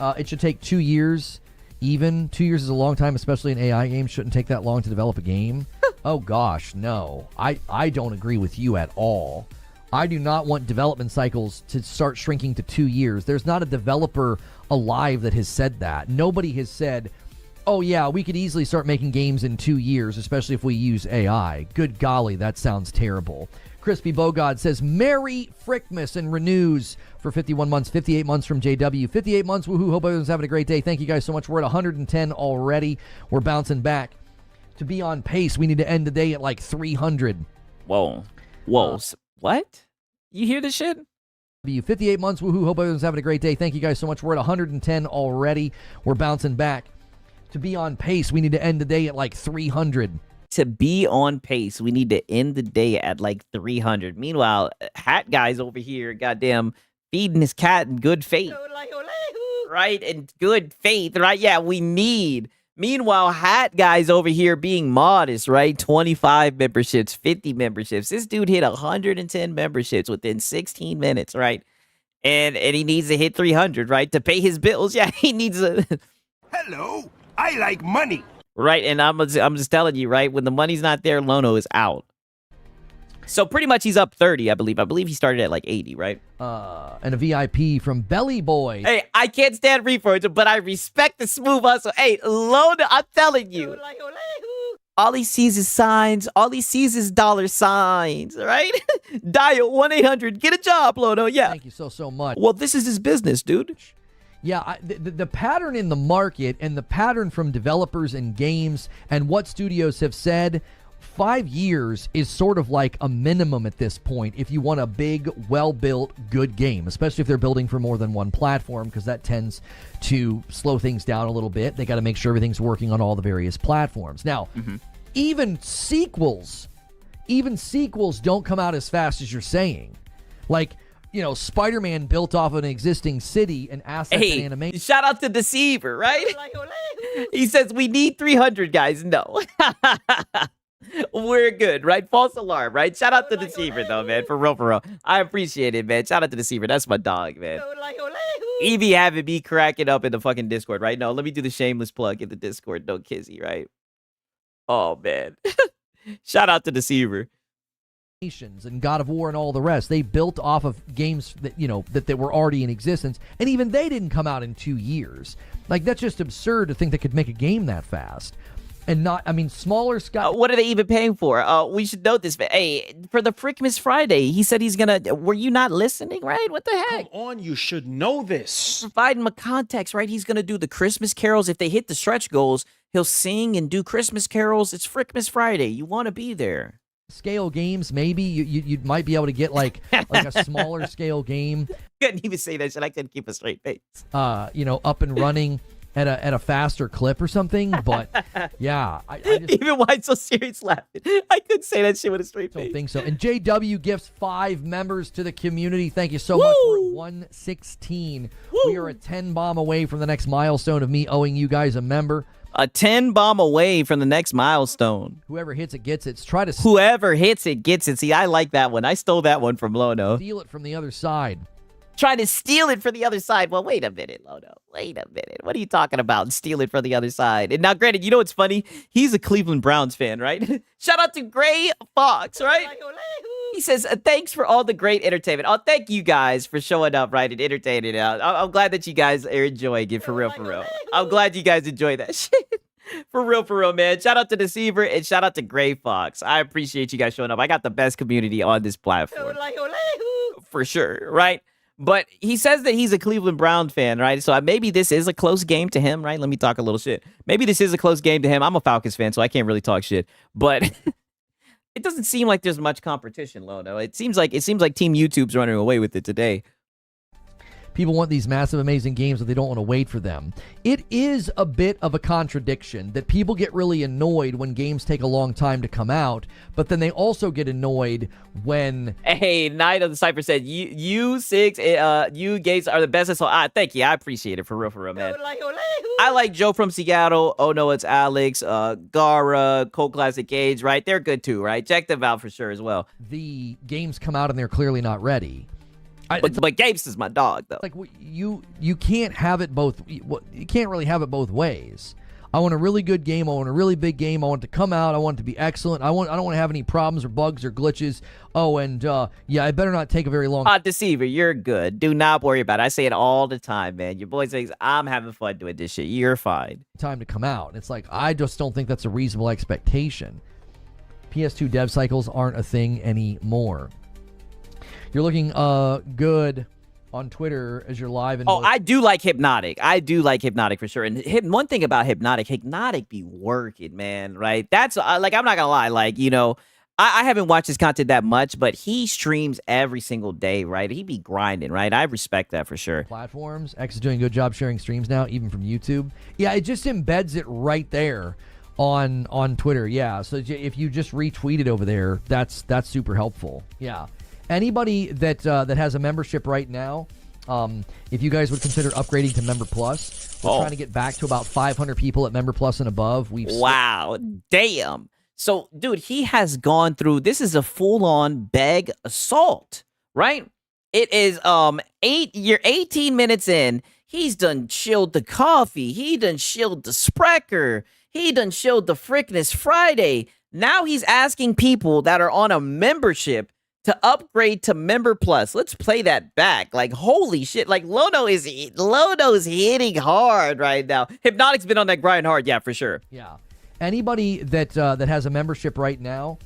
It should take 2 years. Even 2 years is a long time, especially in AI games. Shouldn't take that long to develop a game. Oh gosh, no. I don't agree with you at all. I do not want development cycles to start shrinking to 2 years. There's not a developer alive that has said that. Nobody has said, oh yeah, we could easily start making games in 2 years, especially if we use AI. Good golly, that sounds terrible. Crispy Bogod says, Merry Frickmas, and renews for 51 months, 58 months from JW. 58 months, woohoo, hope everyone's having a great day. Thank you guys so much. We're at 110 already. We're bouncing back. To be on pace, we need to end the day at like 300. Whoa. What? You hear this shit? 58 months, woohoo, hope everyone's having a great day. Thank you guys so much. We're at 110 already. We're bouncing back. To be on pace, we need to end the day at like 300. To be on pace, we need to end the day at like 300. Meanwhile, Hat Guy's over here, goddamn, feeding his cat in good faith. Right? In good faith, right? Yeah, we need. Meanwhile, Hat Guy's over here being modest, right? 25 memberships, 50 memberships. This dude hit 110 memberships within 16 minutes, right? And he needs to hit 300, right? To pay his bills. Yeah, he needs a... Hello, I like money. Right, and I'm just telling you, right? When the money's not there, Lono is out. So pretty much he's up 30, I believe. I believe he started at like 80, right? And a VIP from Belly Boy. Hey, I can't stand refunds, but I respect the smooth hustle. Hey, Lono, I'm telling you. All he sees is signs. All he sees is dollar signs, right? Dial 1-800. Get a job, Lono. Yeah. Thank you so much. Well, this is his business, dude. Yeah, the pattern in the market and the pattern from developers and games and what studios have said 5 years is sort of like a minimum at this point if you want a big, well-built, good game, especially if they're building for more than one platform, because that tends to slow things down a little bit. They got to make sure everything's working on all the various platforms. Now, even sequels don't come out as fast as you're saying. Like, Spider-Man built off of an existing city and assets and animation. Shout out to Deceiver, right? He says, we need 300, guys. No. We're good, right? False alarm, right? Shout out to Deceiver, though, man. For real. I appreciate it, man. Shout out to Deceiver. That's my dog, man. Evie having me cracking up in the fucking Discord, right? No, let me do the shameless plug in the Discord. No kizzy, right? Oh, man. Shout out to Deceiver. And God of War and all the rest. They built off of games that, that were already in existence, and even they didn't come out in 2 years. Like, that's just absurd to think they could make a game that fast. And smaller scale. What are they even paying for? We should note this. Hey, for the Frickmas Friday, he said he's gonna. Were you not listening, right? What the heck? Come on, you should know this. Provide him a context, right? He's gonna do the Christmas carols. If they hit the stretch goals, he'll sing and do Christmas carols. It's Frickmas Friday. You want to be there. Scale games, maybe you might be able to get like a smaller scale game. Couldn't even say that shit. I couldn't keep a straight face. Up and running at a faster clip or something. But yeah, I just, even why it's so serious laughing. I couldn't say that shit with a straight face. Don't think so. And JW gifts 5 members to the community. Thank you so much. We're at 116. We are a 10 bomb away from the next milestone of me owing you guys a member. A 10 bomb away from the next milestone. Whoever hits it gets it. Whoever hits it gets it. See, I like that one. I stole that one from Lono. Steal it from the other side. Trying to steal it from the other side. Well, wait a minute, Lono. Wait a minute. What are you talking about? Steal it from the other side. And now, granted, you know what's funny? He's a Cleveland Browns fan, right? Shout out to Gray Fox, right? He says, thanks for all the great entertainment. Oh, thank you guys for showing up, right, and entertaining out. I'm glad that you guys are enjoying it, for real. I'm glad you guys enjoy that shit. For real, man. Shout out to Deceiver and shout out to Gray Fox. I appreciate you guys showing up. I got the best community on this platform. For sure, right? But he says that he's a Cleveland Brown fan, right? So maybe this is a close game to him, right? Let me talk a little shit. Maybe this is a close game to him. I'm a Falcons fan, so I can't really talk shit. But it doesn't seem like there's much competition, Lono. It seems like Team YouTube's running away with it today. People want these massive, amazing games, but they don't want to wait for them. It is a bit of a contradiction that people get really annoyed when games take a long time to come out, but then they also get annoyed when... Hey, Knight of the Cypher said, you gays are the best. So, thank you. I appreciate it. For real, man. I like Joe from Seattle. Oh, no, it's Alex. Gara, Cold Classic Cage, right? They're good, too, right? Check them out for sure as well. The games come out and they're clearly not ready. But Gapes is my dog, though. Like you can't have it both. You can't really have it both ways. I want a really good game. I want a really big game. I want it to come out. I want it to be excellent. I don't want to have any problems or bugs or glitches. Oh, and I better not take a very long. Deceiver, you're good. Do not worry about it. I say it all the time, man. Your boy says I'm having fun doing this shit. You're fine. Time to come out. It's like I just don't think that's a reasonable expectation. PS2 dev cycles aren't a thing anymore. You're looking good on Twitter as you're live. And I do like Hypnotic. I do like Hypnotic for sure. And one thing about Hypnotic be working, man, right? That's I'm not going to lie. Like, I haven't watched his content that much, but he streams every single day, right? He be grinding, right? I respect that for sure. Platforms. X is doing a good job sharing streams now, even from YouTube. Yeah, it just embeds it right there on Twitter. Yeah, so if you just retweet it over there, that's super helpful. Yeah. Anybody that has a membership right now, if you guys would consider upgrading to Member Plus, we're trying to get back to about 500 people at Member Plus and above. Wow, damn. So, dude, he has gone through. This is a full-on bag assault, right? It is you're 18 minutes in. He's done chilled the coffee. He done chilled the Sprecher. He done chilled the Frickness Friday. Now he's asking people that are on a membership to upgrade to Member Plus. Let's play that back. Like, holy shit. Like, Lono's hitting hard right now. Hypnotic's been on that grind hard. Yeah, for sure. Yeah. Anybody that has a membership right now,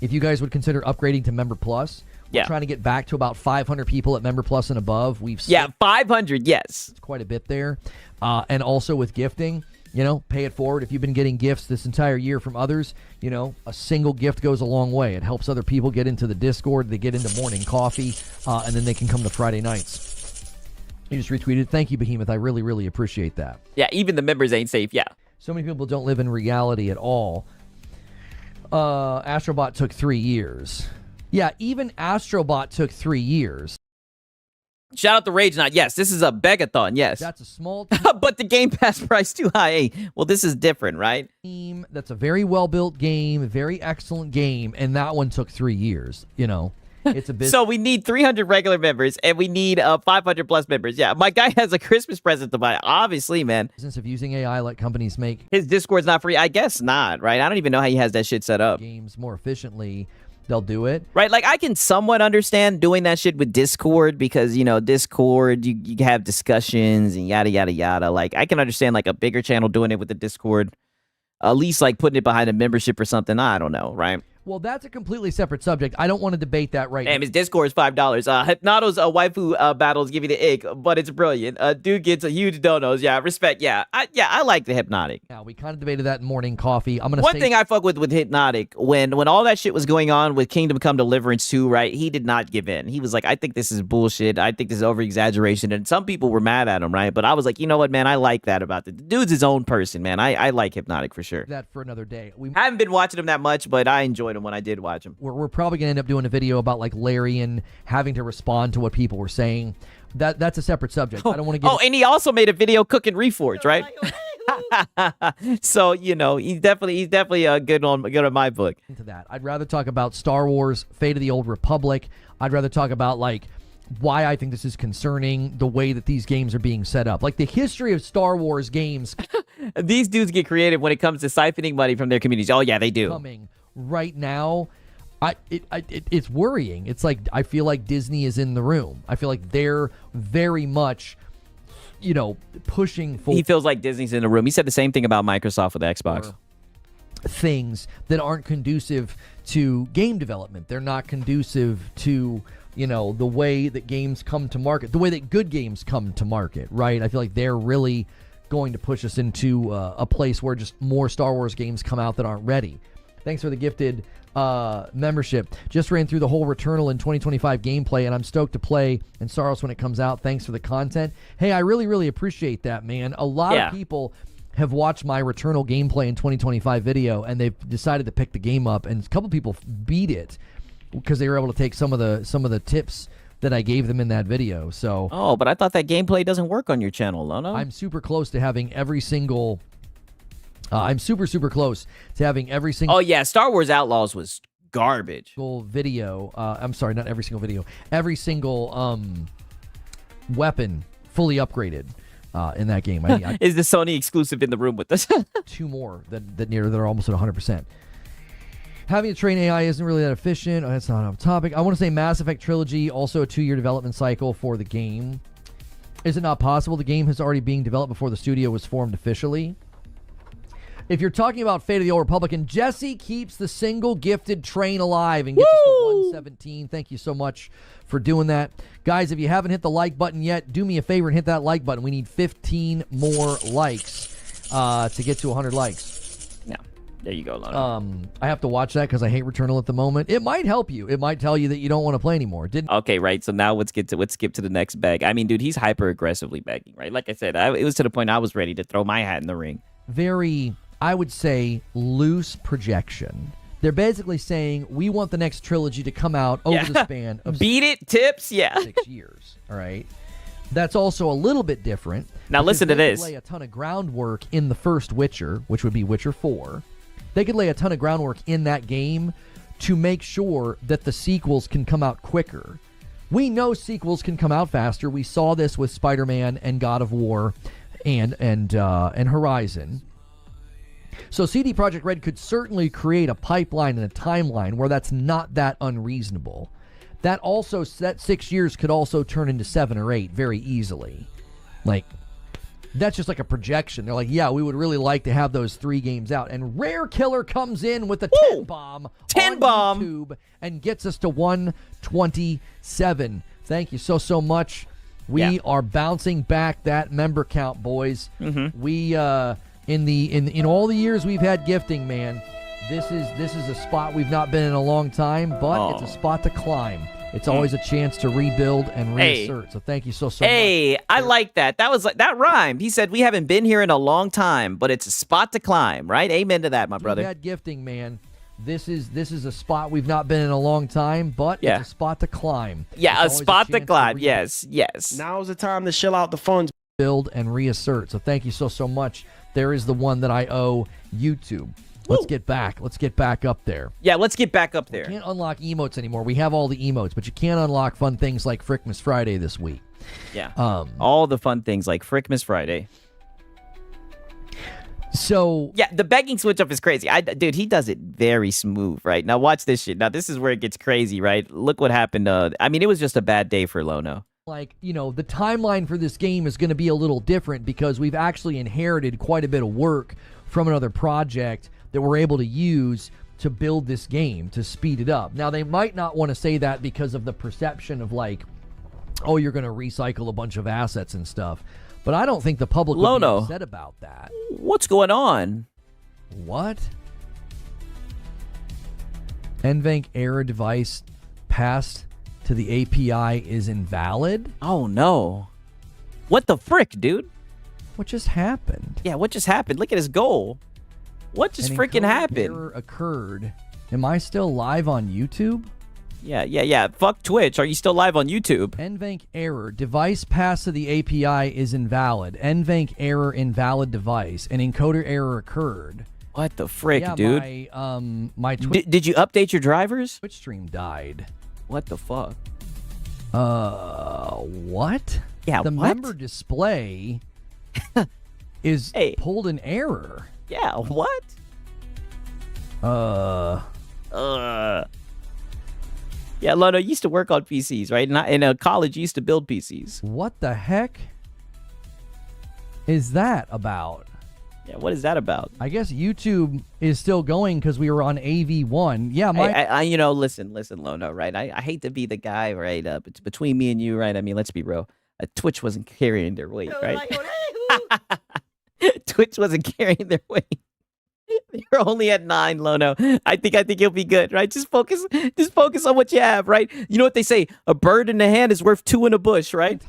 if you guys would consider upgrading to Member Plus, we're trying to get back to about 500 people at Member Plus and above. 500, yes. It's quite a bit there. And also with gifting. Pay it forward. If you've been getting gifts this entire year from others, a single gift goes a long way. It helps other people get into the Discord. They get into morning coffee, and then they can come to Friday nights. You just retweeted. Thank you, Behemoth. I really, really appreciate that. Yeah, even the members ain't safe. Yeah. So many people don't live in reality at all. Astrobot took 3 years. Yeah, even Astrobot took 3 years. Shout out to Rage Not. Yes, this is a begathon. Yes. That's a small but the Game Pass price too high. Hey, well, this is different, right? Team that's a very well-built game, very excellent game, and that one took 3 years. It's a business. So we need 300 regular members, and we need 500 plus members. Yeah, my guy has a Christmas present to buy. Obviously, man. Business of using AI let companies make his Discord's not free. I guess not, right? I don't even know how he has that shit set up. Games more efficiently. They'll do it. Right, like I can somewhat understand doing that shit with Discord because, Discord, you have discussions and yada, yada, yada. Like, I can understand, like, a bigger channel doing it with the Discord. At least, like, putting it behind a membership or something. I don't know, right? Well, that's a completely separate subject. I don't want to debate that right now. Damn, his Discord is $5. Hypnoto's waifu battles give you the ick, but it's brilliant. Dude gets a huge donos. Yeah, respect. Yeah, I like the Hypnotic. Yeah, we kind of debated that in morning coffee. One thing I fuck with Hypnotic, when all that shit was going on with Kingdom Come Deliverance 2, right, he did not give in. He was like, I think this is bullshit. I think this is over-exaggeration. And some people were mad at him, right? But I was like, you know what, man? I like that about it. The dude's his own person, man. I like Hypnotic for sure. That for another day. We haven't been watching him that much, but I enjoyed him when I did watch him. We're probably going to end up doing a video about, like, Larian having to respond to what people were saying. That's a separate subject. I don't want to get... Oh, and he also made a video cooking Reforged, right? So, he's definitely good on my book. Into that. I'd rather talk about Star Wars, Fate of the Old Republic. I'd rather talk about, like, why I think this is concerning, the way that these games are being set up. Like, the history of Star Wars games. These dudes get creative when it comes to siphoning money from their communities. Oh, yeah, they do. Coming right now... It's worrying. It's like I feel like Disney is in the room. I feel like they're very much, pushing for. He feels like Disney's in the room. He said the same thing about Microsoft with Xbox. Things that aren't conducive to game development. They're not conducive to, the way that games come to market, the way that good games come to market, right? I feel like they're really going to push us into a place where just more Star Wars games come out that aren't ready. Thanks for the gifted membership. Just ran through the whole Returnal in 2025 gameplay, and I'm stoked to play and Saros when it comes out. Thanks for the content. Hey, I really, really appreciate that, man. A lot of people have watched my Returnal gameplay in 2025 video, and they've decided to pick the game up, and a couple people beat it because they were able to take some of the tips that I gave them in that video. So, oh, but I thought that gameplay doesn't work on your channel, no? I'm super close to having every single. I'm super, super close to having every single... Oh, yeah. Star Wars Outlaws was garbage. Video. I'm sorry, not every single video. Every single weapon fully upgraded in that game. Is the Sony exclusive in the room with us? 2 more that are almost at 100%. Having a train AI isn't really that efficient. Oh, that's not on topic. I want to say Mass Effect Trilogy, also a 2-year development cycle for the game. Is it not possible the game is already being developed before the studio was formed officially? If you're talking about Fate of the Old Republic, and Jesse keeps the single gifted train alive and gets us to 117. Thank you so much for doing that. Guys, if you haven't hit the like button yet, do me a favor and hit that like button. We need 15 more likes to get to 100 likes. Yeah, there you go, Lana. I have to watch that because I hate Returnal at the moment. It might help you. It might tell you that you don't want to play anymore. Okay, right. So now let's skip to the next bag. I mean, dude, he's hyper aggressively begging, right? Like I said, it was to the point I was ready to throw my hat in the ring. Very... I would say loose projection. They're basically saying we want the next trilogy to come out over the span of beat it tips, 6 years. All right. That's also a little bit different. Now listen to this. They could lay a ton of groundwork in the first Witcher, which would be Witcher 4. They could lay a ton of groundwork in that game to make sure that the sequels can come out quicker. We know sequels can come out faster. We saw this with Spider-Man and God of War and Horizon. So CD Projekt Red could certainly create a pipeline and a timeline where that's not that unreasonable. That 6 years could also turn into 7 or 8 very easily. Like, that's just like a projection. They're like, yeah, we would really like to have those 3 games out. And Rare Killer comes in with a 10 bomb on YouTube and gets us to 127. Thank you so much. We are bouncing back that member count, boys. Mm-hmm. In all the years we've had gifting, man, this is a spot we've not been in a long time, but it's a spot to climb. It's always a chance to rebuild and reassert. So thank you so much. Hey, I like that. That rhymed. He said we haven't been here in a long time, but it's a spot to climb, right? Amen to that, my brother. We've had gifting, man. This is a spot we've not been in a long time, but it's a spot to climb. Yeah, It's a always spot to chance climb. rebuild. Yes. Now's the time to chill out the funds. Build and reassert. So thank you so much. There is the one that I owe YouTube. Let's get back. Let's get back up there. Yeah, let's get back up there. We can't unlock emotes anymore. We have all the emotes, but you can't unlock fun things like Frickmas Friday this week. Yeah. All the fun things like Frickmas Friday. So yeah, the begging switch up is crazy. Dude, he does it very smooth, right? Now watch this shit. Now this is where it gets crazy, right? Look what happened. I mean, it was just a bad day for Lono. Like, you know, the timeline for this game is going to be a little different because we've actually inherited quite a bit of work from another project that we're able to use to build this game, to speed it up. Now, they might not want to say that because of the perception of like, oh, you're going to recycle a bunch of assets and stuff. But I don't think the public would be upset about that. What's going on? What? NVENC error device passed to the API is invalid? Oh, no. What the frick, dude? What just happened? Yeah, what just happened? Look at his goal. What just freaking happened? Error occurred. Am I still live on YouTube? Yeah. Fuck Twitch. Are you still live on YouTube? NVENC error. Device pass to the API is invalid. NVENC error, invalid device. An encoder error occurred. What the frick, yeah, dude? My Twitch. Did you update your drivers? Twitch stream died. What the fuck? What? Yeah, the what? member display is pulled an error. Yeah, what? Yeah, Lono, you used to work on PCs, right? In college, you used to build PCs. What the heck is that about? Yeah, what is that about? I guess YouTube is still going because we were on AV1. Yeah, listen, Lono, right? I hate to be the guy, right? It's between me and you, right? I mean, let's be real. Twitch wasn't carrying their weight, right? Twitch wasn't carrying their weight. You're only at 9, Lono. I think you'll be good, right? Just focus on what you have, right? You know what they say? A bird in the hand is worth 2 in a bush, right?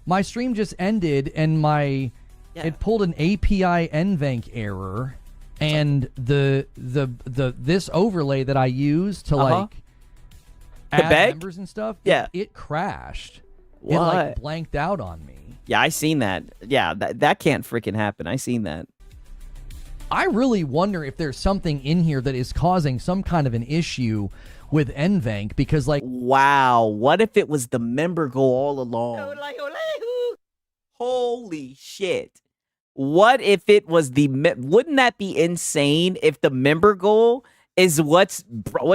My stream just ended and it pulled an API NVENC error, and this overlay that I use to like add members and stuff, it crashed. What? It like blanked out on me. Yeah, I seen that. Yeah, that can't freaking happen. I seen that. I really wonder if there's something in here that is causing some kind of an issue with NVENC because like, wow, what if it was the member goal all along? Holy shit. What if it was wouldn't that be insane if the member goal is what's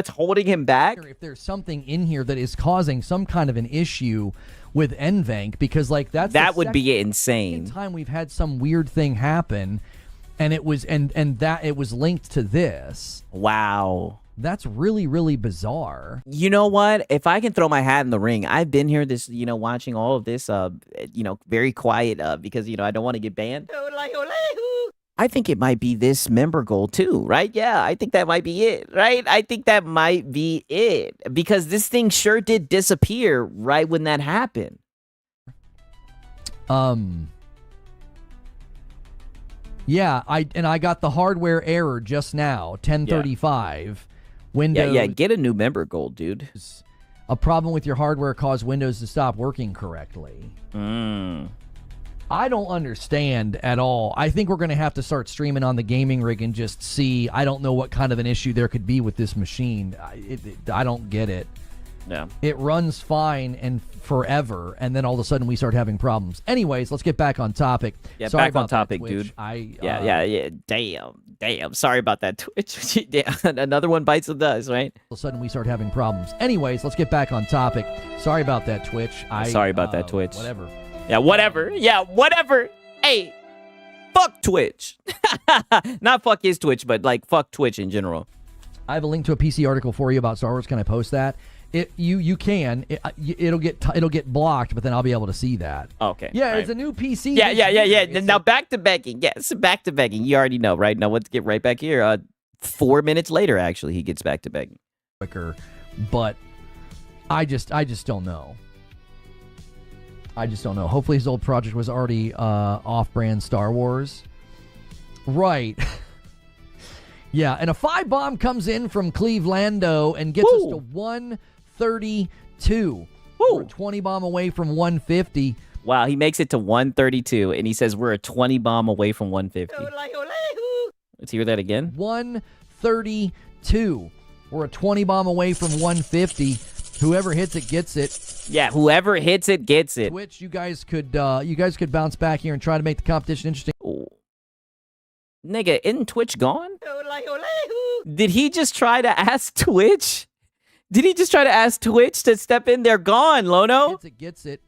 holding him back? If there's something in here that is causing some kind of an issue with NVENC because like that would be insane. Time we've had some weird thing happen and it was that it was linked to this. Wow. That's really, really bizarre. You know what? If I can throw my hat in the ring, I've been here watching all of this very quiet because I don't want to get banned. I think it might be this member goal too, right? Yeah, I think that might be it, right? I think that might be it because this thing sure did disappear right when that happened. Yeah, I got the hardware error just now, 1035. Windows. Yeah, get a new member goal, dude. A problem with your hardware caused Windows to stop working correctly. I don't understand at all. I think we're going to have to start streaming on the gaming rig and just see. I don't know what kind of an issue there could be with this machine. I don't get it. Yeah. It runs fine and forever, and then all of a sudden we start having problems. Anyways, let's get back on topic. Yeah, Sorry back about on topic, that, Twitch. dude. Yeah. Damn. Sorry about that, Twitch. Another one bites the dust, right? All of a sudden we start having problems. Anyways, let's get back on topic. Sorry about that, Twitch. Sorry about that, Twitch. Whatever. Yeah, whatever. Hey, fuck Twitch. Not fuck his Twitch, but like fuck Twitch in general. I have a link to a PC article for you about Star Wars. Can I post that? You can. It'll get blocked, but then I'll be able to see that. Okay. Yeah, right. It's a new PC. Yeah. Now back to begging. Yes, back to begging. You already know, right? Now let's get right back here. 4 minutes later, actually, he gets back to begging. Quicker, but I just don't know. I just don't know. Hopefully his old project was already off-brand Star Wars. Right. Yeah, and a 5-bomb comes in from Clevelando and gets us to 132. We're a 20 bomb away from 150. Wow, he makes it to 132, and he says we're a 20 bomb away from 150. Let's hear that again. 132. We're a 20 bomb away from 150. Whoever hits it gets it. Yeah, whoever hits it gets it. Twitch, you guys could bounce back here and try to make the competition interesting. Nigga, isn't Twitch gone? Did he just try to ask Twitch? Did he just try to ask Twitch to step in? They're gone, Lono. Gets it.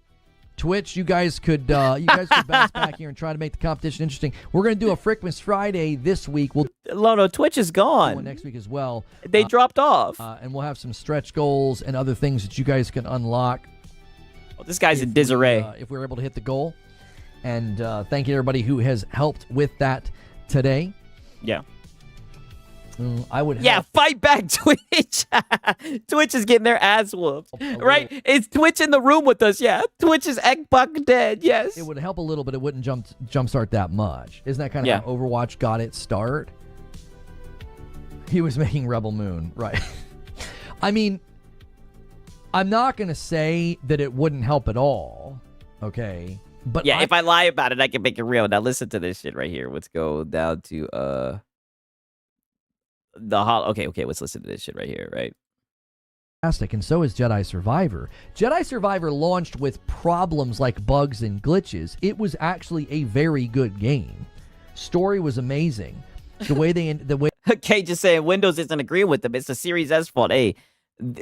Twitch, you guys could bounce back here and try to make the competition interesting. We're going to do a Frickmas Friday this week. Lono, Twitch is gone. Next week as well. They dropped off. And we'll have some stretch goals and other things that you guys can unlock. Oh, this guy's in disarray. If we're able to hit the goal. And thank you to everybody who has helped with that today. Yeah. I would. Yeah, fight back, Twitch. Twitch is getting their ass whooped. Right? Is Twitch in the room with us? Yeah. Twitch is Ekbuck dead. Yes. It would help a little, but it wouldn't jumpstart that much. Isn't that kind of how Overwatch got its start? He was making Rebel Moon, right? I mean, I'm not going to say that it wouldn't help at all. Okay. But yeah, if I lie about it, I can make it real. Now listen to this shit right here. Let's go down to okay, let's listen to this shit right here, right? Fantastic, and so is Jedi Survivor. Jedi Survivor launched with problems like bugs and glitches. It was actually a very good game. Story was amazing. The way Okay, just saying Windows isn't agreeing with them. It's the Series S fault. Hey,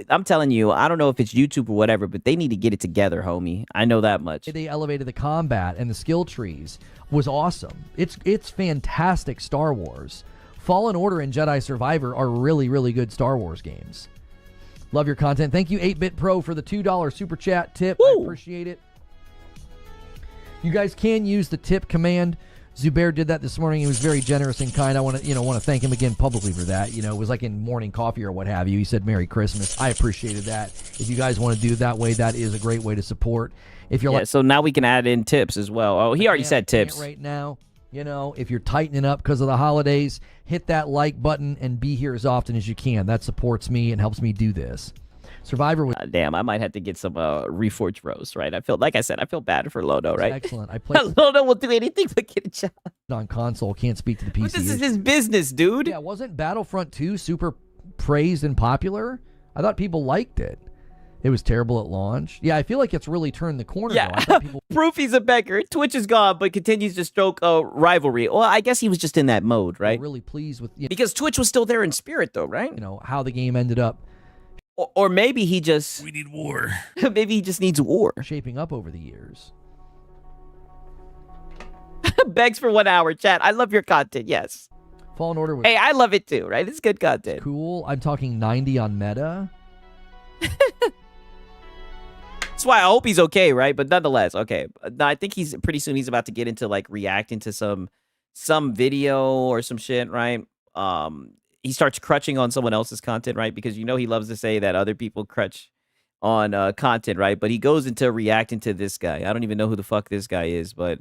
I'm telling you, I don't know if it's YouTube or whatever, but they need to get it together, homie. I know that much. They elevated the combat and the skill trees was awesome. It's fantastic Star Wars. Fallen Order and Jedi Survivor are really, really good Star Wars games. Love your content. Thank you, 8-Bit Pro, for the $2 super chat tip. I appreciate it. You guys can use the tip command. Zubair did that this morning. He was very generous and kind. I want to thank him again publicly for that. It was like in morning coffee or what have you. He said Merry Christmas. I appreciated that. If you guys want to do it that way, that is a great way to support. If you're so now we can add in tips as well. Oh, he already said tips right now. If you're tightening up because of the holidays, hit that like button and be here as often as you can. That supports me and helps me do this. Survivor was damn, I might have to get some Reforged roast, right? I feel bad for Lono, right? Excellent. I played Lono will do anything but get a job on console. Can't speak to the PC. But this is his business, dude. Yeah, wasn't Battlefront 2 super praised and popular? I thought people liked it. It was terrible at launch. Yeah, I feel like it's really turned the corner. Yeah, though. Proof he's a beggar. Twitch is gone, but continues to stroke rivalry. Well, I guess he was just in that mode, right? Really pleased with because Twitch was still there in spirit, though, right? How the game ended up. Or maybe he just... We need war. Maybe he just needs war. Shaping up over the years. Begs for 1 hour, chat. I love your content, yes. Fallen Order was... Hey, I love it too, right? It's good content. Cool. I'm talking 90 on meta. That's why I hope he's okay, right? But nonetheless, okay. No, I think pretty soon he's about to get into like reacting to some video or some shit, right? He starts crutching on someone else's content, right? Because he loves to say that other people crutch on content, right? But he goes into reacting to this guy. I don't even know who the fuck this guy is, but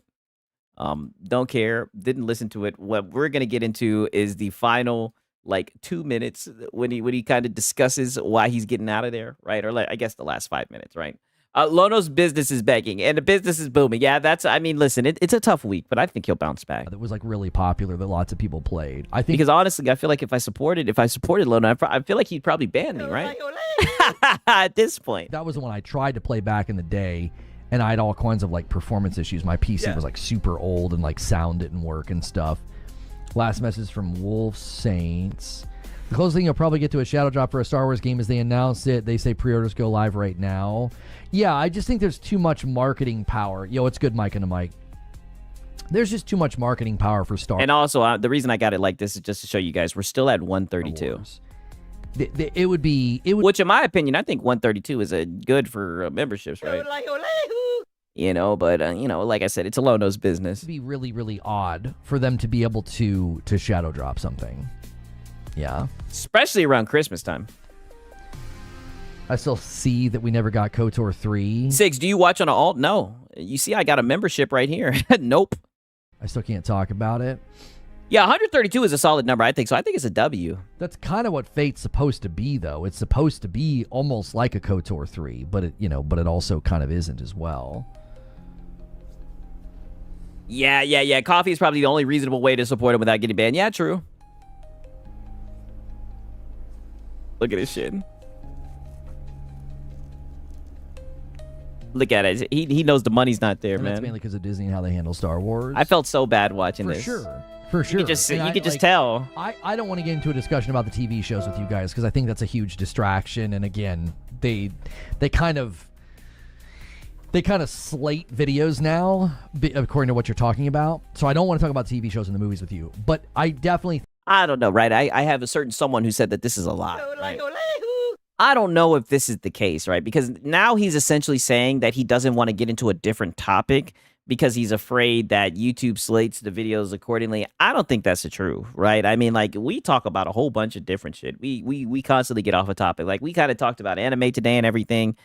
don't care. Didn't listen to it. What we're gonna get into is the final 2 minutes when he kind of discusses why he's getting out of there, right? Or I guess the last 5 minutes, right? Lono's business is begging, and the business is booming. Yeah, listen, it's a tough week, but I think he'll bounce back. That was really popular that lots of people played. I think because honestly, I feel like if I supported Lono, I feel like he'd probably ban me, right? At this point, that was the one I tried to play back in the day, and I had all kinds of performance issues. My PC was super old and sound didn't work and stuff. Last message from Wolf Saints. The closest thing you'll probably get to a shadow drop for a Star Wars game is they announce it. They say pre-orders go live right now. Yeah, I just think there's too much marketing power. Yo, it's good, Mike and the Mike. There's just too much marketing power for Star Wars. And also, the reason I got it like this is just to show you guys we're still at 132. it would be which in my opinion, I think 132 is a good for memberships, right? You know, but you know, like I said, it's Alono's business. It'd be really, really odd for them to be able to shadow drop something. Yeah. Especially around Christmas time. I still see that we never got KOTOR 3. Six, do you watch on an alt? No. You see, I got a membership right here. Nope. I still can't talk about it. Yeah, 132 is a solid number, I think. So I think it's a W. That's kind of what Fate's supposed to be, though. It's supposed to be almost like a KOTOR 3, but it also kind of isn't as well. Yeah. Coffee is probably the only reasonable way to support him without getting banned. Yeah, true. Look at this shit. Look at it. He knows the money's not there, And man. that's mainly because of Disney and how they handle Star Wars. I felt so bad watching For this. sure. For sure. You could just tell. I don't want to get into a discussion about the TV shows with you guys because I think that's a huge distraction. And again, they kind of slate videos now according to what you're talking about. So I don't want to talk about TV shows and the movies with you. But I definitely... I don't know, right? I have a certain someone who said that this is a lot. Right? I don't know if this is the case, right? Because now he's essentially saying that he doesn't want to get into a different topic because he's afraid that YouTube slates the videos accordingly. I don't think that's the truth, right? I mean, like, we talk about a whole bunch of different shit. We constantly get off a topic. Like, we kind of talked about anime today and everything.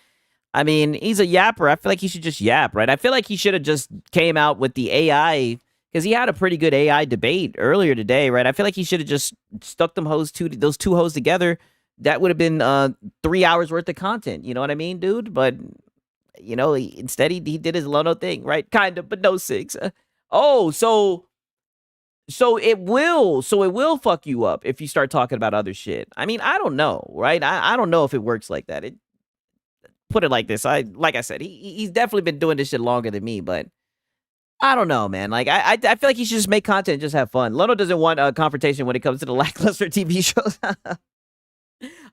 I mean, he's a yapper. I feel like he should just yap, right? I feel like he should have just came out with the AI, because he had a pretty good AI debate earlier today, right? I feel like he should have just stuck those two hoes together. That would have been 3 hours worth of content. You know what I mean, dude? But, you know, instead he did his Lono thing, right? Kind of, but no, Six. So it will fuck you up if you start talking about other shit. I mean, I don't know, right? I don't know if it works like that. Put it like this. Like I said, he's definitely been doing this shit longer than me, but I don't know, man. Like, I feel like he should just make content and just have fun. Lono doesn't want a confrontation when it comes to the lackluster TV shows.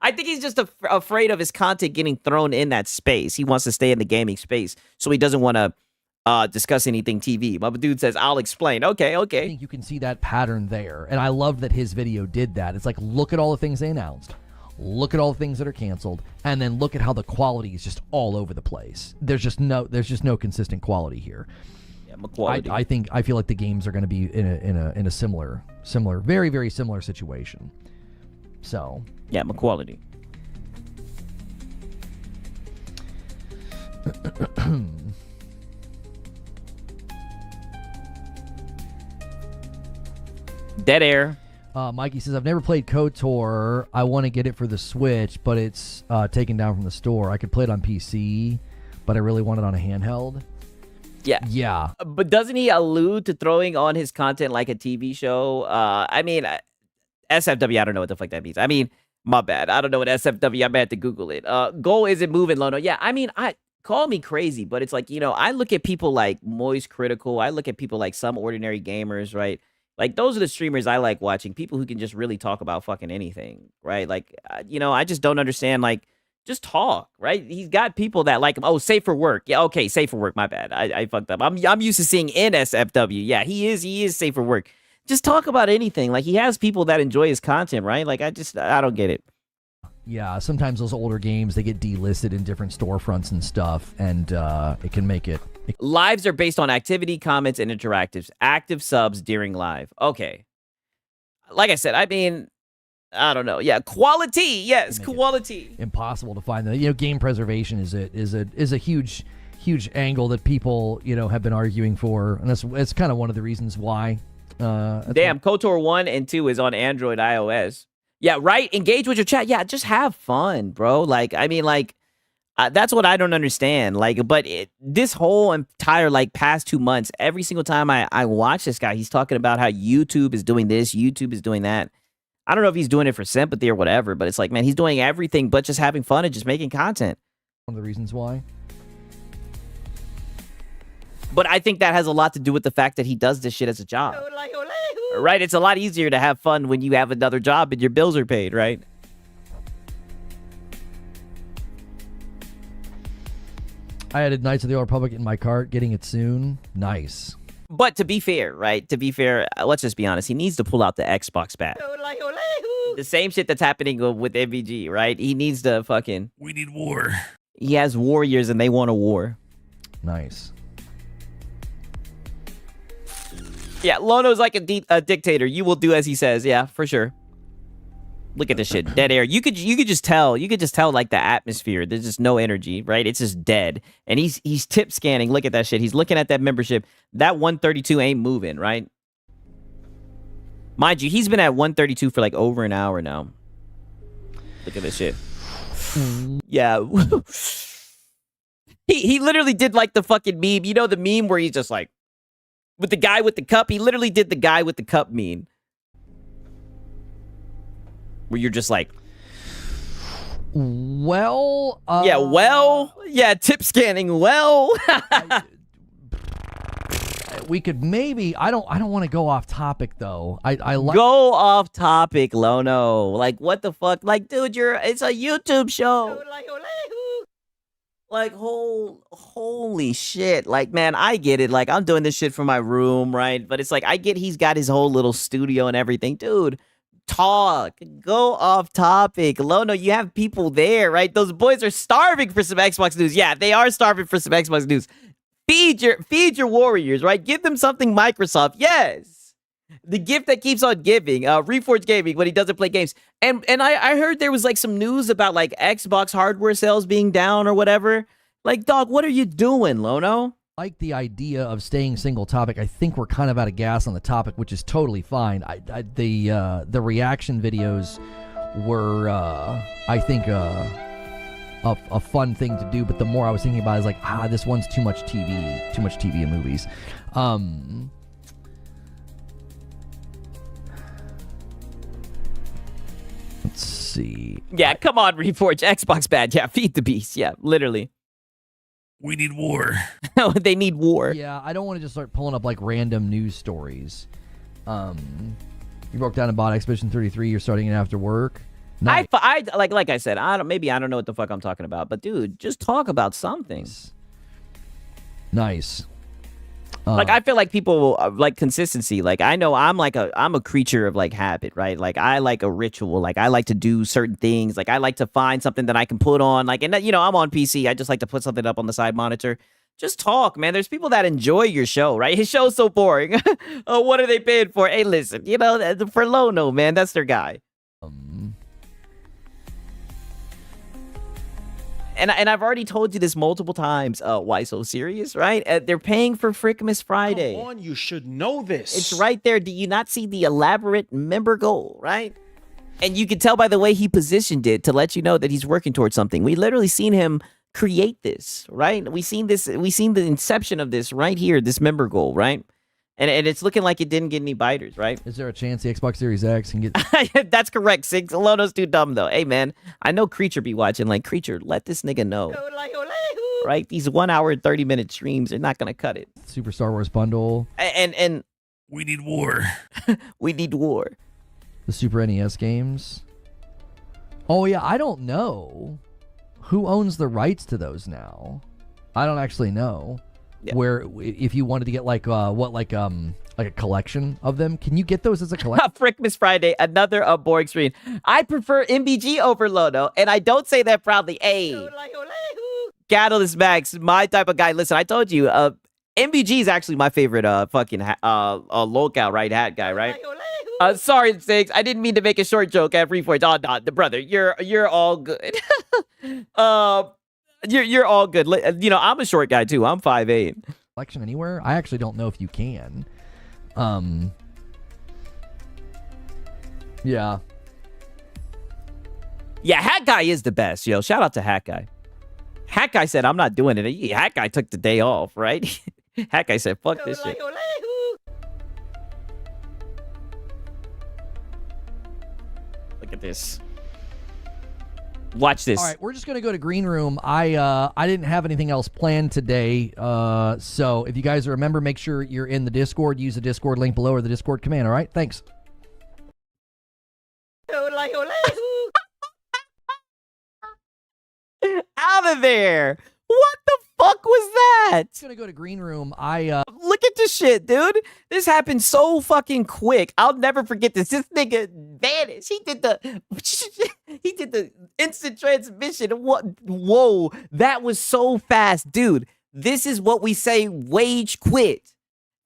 I think he's just afraid of his content getting thrown in that space. He wants to stay in the gaming space, so he doesn't want to discuss anything TV. My dude says, I'll explain. Okay. I think you can see that pattern there. And I love that his video did that. It's like, look at all the things they announced. Look at all the things that are canceled. And then look at how the quality is just all over the place. There's just no consistent quality here. I feel like the games are going to be in a similar, very, very similar situation. So yeah, McQuality. Dead air. Mikey says, I've never played KOTOR. I want to get it for the Switch, but it's taken down from the store. I could play it on PC, but I really want it on a handheld. Yeah. But doesn't he allude to throwing on his content like a TV show? I mean, SFW, I don't know what the fuck that means. I mean, my bad. I don't know what SFW, I'm had to Google it. Goal isn't moving, Lono. Yeah, I mean, call me crazy, but it's like, you know, I look at people like Moist Critical. I look at people like Some Ordinary Gamers, right? Like, those are the streamers I like watching. People who can just really talk about fucking anything, right? Like, you know, I just don't understand, like, just talk, right? He's got people that like him. Oh, Safe for Work. Yeah, okay, Safe for Work. My bad. I fucked up. I'm used to seeing NSFW. Yeah, he is Safe for Work. Just talk about anything. Like, he has people that enjoy his content, right? Like, I don't get it. Yeah, sometimes those older games, they get delisted in different storefronts and stuff, and it can make it... Lives are based on activity, comments, and interactives. Active subs during live. Okay. Like I said, I mean, I don't know. Yeah, quality. Yes, quality. Impossible to find that. You know, game preservation is a huge angle that people, you know, have been arguing for, and it's kind of one of the reasons why. Damn, KOTOR 1 and 2 is on Android, iOS. Yeah, right? Engage with your chat. Yeah, just have fun, bro. Like, I mean, like, that's what I don't understand. Like, but this whole entire, like, past 2 months, every single time I watch this guy, he's talking about how YouTube is doing this, YouTube is doing that. I don't know if he's doing it for sympathy or whatever, but it's like, man, he's doing everything but just having fun and just making content. One of the reasons why. But I think that has a lot to do with the fact that he does this shit as a job. Right? It's a lot easier to have fun when you have another job and your bills are paid, right? I added Knights of the Old Republic in my cart, getting it soon. Nice. But to be fair, right? To be fair, let's just be honest. He needs to pull out the Xbox bat. The same shit that's happening with MVG, right? He needs to fucking. We need war. He has warriors and they want a war. Nice. Yeah, Lono's like a dictator. You will do as he says. Yeah, for sure. Look at this shit. Dead air. You could just tell. You could just tell like the atmosphere. There's just no energy, right? It's just dead. And he's tip scanning. Look at that shit. He's looking at that membership. That 132 ain't moving, right? Mind you, he's been at 132 for like over an hour now. Look at this shit. Yeah. He literally did like the fucking meme. You know the meme where he's just like with the guy with the cup? He literally did the guy with the cup meme. Where you're just like, well, yeah, tip scanning. Well, we could maybe. I don't want to go off topic though. I like go off topic, Lono. Like what the fuck? Like, dude, it's a YouTube show. Like, holy shit. Like, man, I get it. Like, I'm doing this shit from my room, right? But it's like, I get he's got his whole little studio and everything, dude. Talk, go off topic. Lono, you have people there, right? Those boys are starving for some Xbox news. Yeah, they are starving for some Xbox news. Feed your warriors, right? Give them something Microsoft. Yes. The gift that keeps on giving. Reforge Gaming when he doesn't play games. And I heard there was like some news about like Xbox hardware sales being down or whatever. Like, dog, what are you doing, Lono? Like the idea of staying single topic. I think we're kind of out of gas on the topic, which is totally fine. The reaction videos were, I think, a fun thing to do. But the more I was thinking about it, I was like, this one's too much TV and movies. Let's see. Yeah, come on, Reforge. Xbox bad. Yeah, feed the beast. Yeah, literally. We need war. They need war. Yeah, I don't want to just start pulling up like random news stories. You broke down and bought Expedition 33. You're starting it after work. Nice. I like I said, I don't know what the fuck I'm talking about, but dude, just talk about something. Nice. Like I feel like people like consistency. Like I know I'm a creature of like habit, right? Like I like a ritual. Like I like to do certain things. Like I like to find something that I can put on. Like, and you know, I'm on PC. I just like to put something up on the side monitor. Just talk, man. There's people that enjoy your show, right? His show's so boring. Oh, what are they paying for? Hey, listen, you know, for Lono, man, that's their guy. And I've already told you this multiple times. Why so serious, right? They're paying for Frickmas Friday. Come on, you should know this. It's right there. Do you not see the elaborate member goal, right? And you can tell by the way he positioned it to let you know that he's working towards something. We literally seen him create this, right? We seen the inception of this right here, this member goal, right? And it's looking like it didn't get any biters, right? Is there a chance the Xbox Series X can get... That's correct, Six. Lono's too dumb, though. Hey, man, I know Creature be watching. Like, Creature, let this nigga know. Right? These 1 hour and 30-minute streams are not going to cut it. Super Star Wars bundle. And we need war. We need war. The Super NES games. Oh, yeah, I don't know. Who owns the rights to those now? I don't actually know. Yeah. Where if you wanted to get like a collection of them, can you get those as a collection? Frickmas Friday, another boring screen. I prefer MBG over Lono, and I don't say that proudly. Hey, Catalyst Max, my type of guy. Listen, I told you, MBG is actually my favorite fucking lolcow right hat guy, right? Sorry, Six, I didn't mean to make a short joke at Reforge. Oh, no, the brother, you're all good. You're all good. You know, I'm a short guy too. I'm 5'8". Collection anywhere? I actually don't know if you can. Yeah. Yeah, Hat Guy is the best, yo. Shout out to Hat Guy. Hat Guy said, I'm not doing it. Hat Guy took the day off, right? Hat Guy said, fuck this shit. Look at this. Watch this. All right, we're just gonna go to Green Room. I didn't have anything else planned today, so if you guys remember, make sure you're in the Discord. Use the Discord link below or the Discord command. All right, thanks. Out of there! What the fuck was that? I'm gonna go to green room. I Look at this shit, dude. This happened so fucking quick. I'll never forget this. This nigga vanished. He did the instant transmission. What? Whoa, that was so fast, dude. This is what we say wage quit.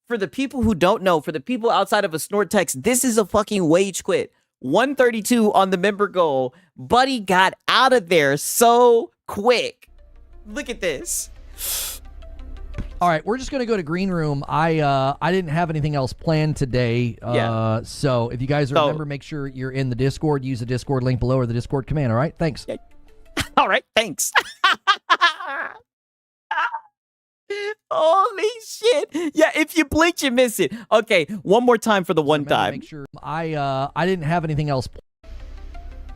For the people who don't know, for the people outside of a snort text, this is a fucking wage quit. 132 on the member goal. Buddy got out of there so quick. Look at this. All right, we're just gonna go to green room. I didn't have anything else planned today. So if you guys remember, make sure you're in the Discord. Use the Discord link below or the Discord command. All right, thanks. All right, thanks. Holy shit. Yeah, if you blink, you miss it. Okay, one more time for the one time. Make sure I didn't have anything else.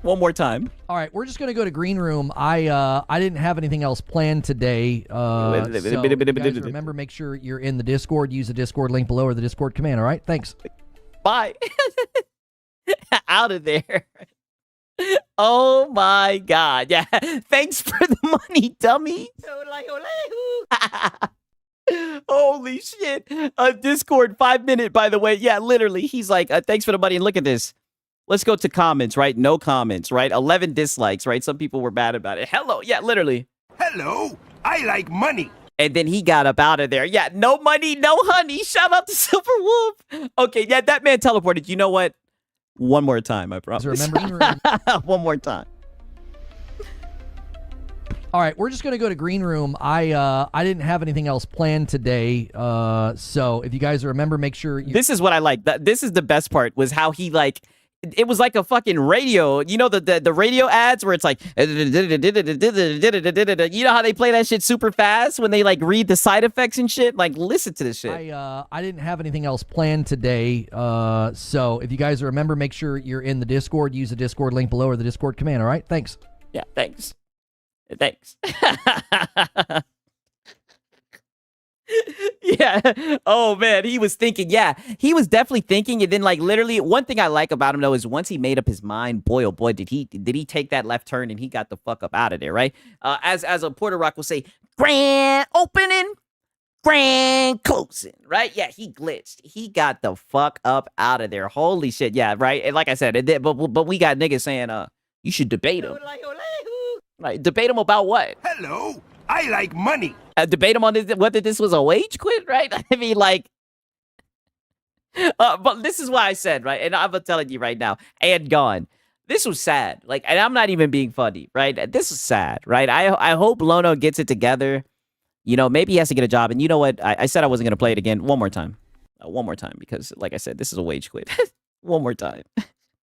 One more time. All right, we're just gonna go to green room. I didn't have anything else planned today. So if you guys remember, make sure you're in the Discord. Use the Discord link below or the Discord command. All right, thanks. Bye. Out of there. Oh my god. Yeah. Thanks for the money, dummy. Holy shit. Discord 5 minute, by the way. Yeah, literally. He's like, thanks for the money. And look at this. Let's go to comments, right? No comments, right? 11 dislikes, right? Some people were bad about it. Hello. Yeah, literally. Hello. I like money. And then he got up out of there. Yeah, no money, no honey. Shout out to Silver Wolf. Okay, yeah, that man teleported. You know what? One more time, I promise. Remember, one more time. All right, we're just gonna go to green room. I didn't have anything else planned today. So if you guys remember, make sure you. This is what I like. This is the best part. Was how he like. It was like a fucking radio. You know the radio ads where it's like. You know how they play that shit super fast when they like read the side effects and shit. Like listen to this shit. I didn't have anything else planned today. So if you guys remember, make sure you're in the Discord. Use the Discord link below or the Discord command. All right, thanks. Yeah, thanks. Thanks. Yeah. Oh man, he was thinking. Yeah, he was definitely thinking. And then, like, literally, one thing I like about him though is once he made up his mind, boy, oh boy, did he take that left turn and he got the fuck up out of there, right? As a Puerto Rock will say, grand opening, grand closing, right? Yeah, he glitched. He got the fuck up out of there. Holy shit. Yeah, right. And like I said, but we got niggas saying, you should debate him. Right, debate him about what? Hello, I like money. Debate him on whether this was a wage quit, right? I mean, like, but this is why I said, right, and I'm telling you right now, and gone. This was sad, like, and I'm not even being funny, right? This is sad, right? I hope Lono gets it together. You know, maybe he has to get a job. And you know what? I said I wasn't gonna play it again. One more time, because, like I said, this is a wage quit. One more time.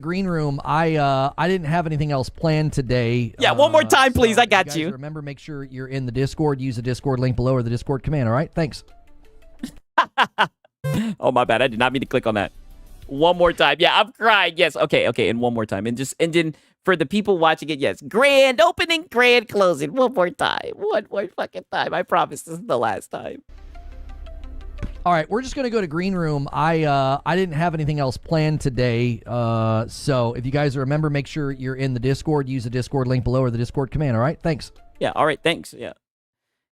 Green room. I didn't have anything else planned today. Yeah, one more time, please. I got you. Remember, make sure you're in the Discord. Use the Discord link below or the Discord command. All right, thanks. Oh my bad. I did not mean to click on that. One more time. Yeah, I'm crying. Yes. Okay. And one more time. And then for the people watching it, yes. Grand opening, grand closing. One more time. One more fucking time. I promise this is the last time. All right, we're just gonna go to green room. I didn't have anything else planned today. So if you guys remember, make sure you're in the Discord. Use the Discord link below or the Discord command. All right, thanks. Yeah. All right. Thanks. Yeah.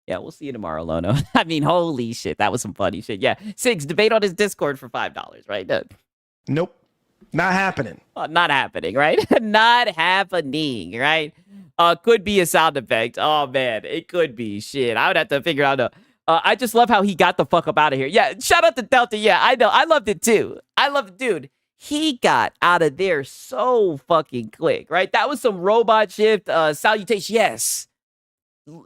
Yeah. We'll see you tomorrow, Lono. I mean, holy shit, that was some funny shit. Yeah. Sigs, debate on his Discord for $5, right? Nope. Not happening. Not happening, right? Not happening, right? Could be a sound effect. Oh man, it could be. Shit, I would have to figure out. I just love how he got the fuck up out of here. Yeah, shout out to Delta. Yeah, I know. I loved it too. I love it, dude. He got out of there so fucking quick, right? That was some robot shift salutation. Yes.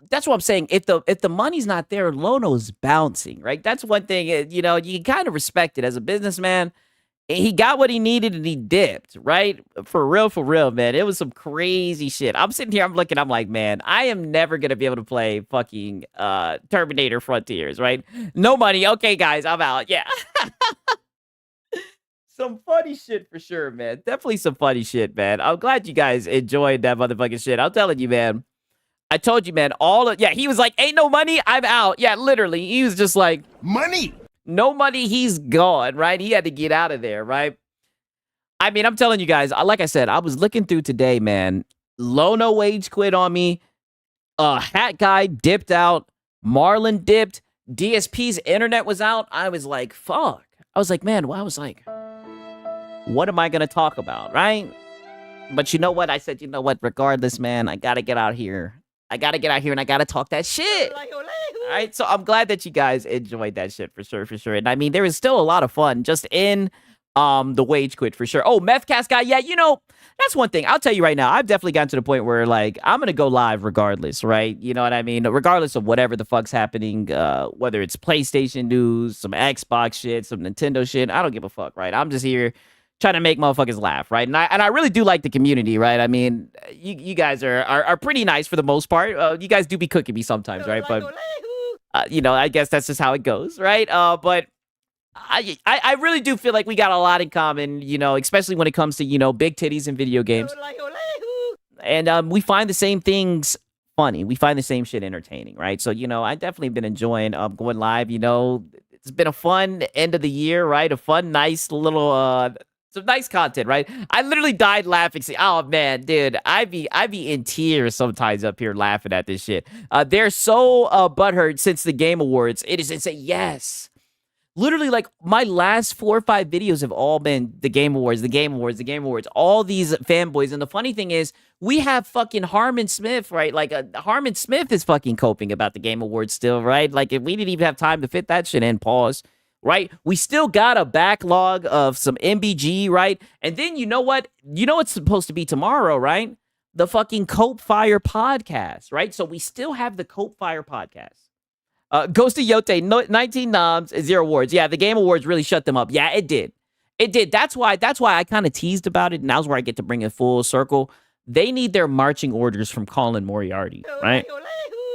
That's what I'm saying. If the money's not there, Lono's bouncing, right? That's one thing, you know, you kind of respect it as a businessman. He got what he needed and he dipped, right? For real, man. It was some crazy shit. I'm sitting here, I'm looking, I'm like, man, I am never going to be able to play fucking Terminator Frontiers, right? No money. Okay, guys, I'm out. Yeah. Some funny shit for sure, man. Definitely some funny shit, man. I'm glad you guys enjoyed that motherfucking shit. I'm telling you, man. I told you, man, he was like, ain't no money, I'm out. Yeah, literally. He was just like, money. No money, he's gone, right? He had to get out of there, right? I mean, I'm telling you guys, like I said, I was looking through today, man. Lono wage quit on me. Hat guy dipped out. Marlon dipped. DSP's internet was out. I was like, fuck. I was like, man, what am I going to talk about, right? But you know what? I said, you know what? Regardless, man, I got to get out here. I got to get out here and I got to talk that shit. All right, so I'm glad that you guys enjoyed that shit for sure. And I mean, there was still a lot of fun just in the wage quit for sure. Oh, Methcast guy, yeah, you know, that's one thing. I'll tell you right now, I've definitely gotten to the point where, like, I'm going to go live regardless, right? You know what I mean? Regardless of whatever the fuck's happening, whether it's PlayStation news, some Xbox shit, some Nintendo shit, I don't give a fuck, right? I'm just here trying to make motherfuckers laugh, right? And I really do like the community, right? I mean, you guys are pretty nice for the most part. You guys do be cooking me sometimes, right? But, you know, I guess that's just how it goes, right? But I really do feel like we got a lot in common, you know, especially when it comes to, you know, big titties and video games. And we find the same things funny. We find the same shit entertaining, right? So, you know, I definitely been enjoying going live. You know, it's been a fun end of the year, right? A fun, nice little some nice content, right? I literally died laughing. Oh man, dude, I be in tears sometimes up here laughing at this shit. They're so butthurt since the Game Awards. It is insane. Yes. Literally, like, my last 4 or 5 videos have all been the Game Awards, all these fanboys. And the funny thing is, we have fucking Harmon Smith, right? Like, Harmon Smith is fucking coping about the Game Awards still, right? Like, if we didn't even have time to fit that shit in, pause, right? We still got a backlog of some MBG, right? And then you know what? You know what's supposed to be tomorrow, right? The fucking Cope Fire podcast, right? So we still have the Cope Fire podcast. Ghost of Yote, 19 noms, 0 awards. Yeah, the Game Awards really shut them up. Yeah, it did. It did. That's why I kind of teased about it, and now's where I get to bring it full circle. They need their marching orders from Colin Moriarty, right?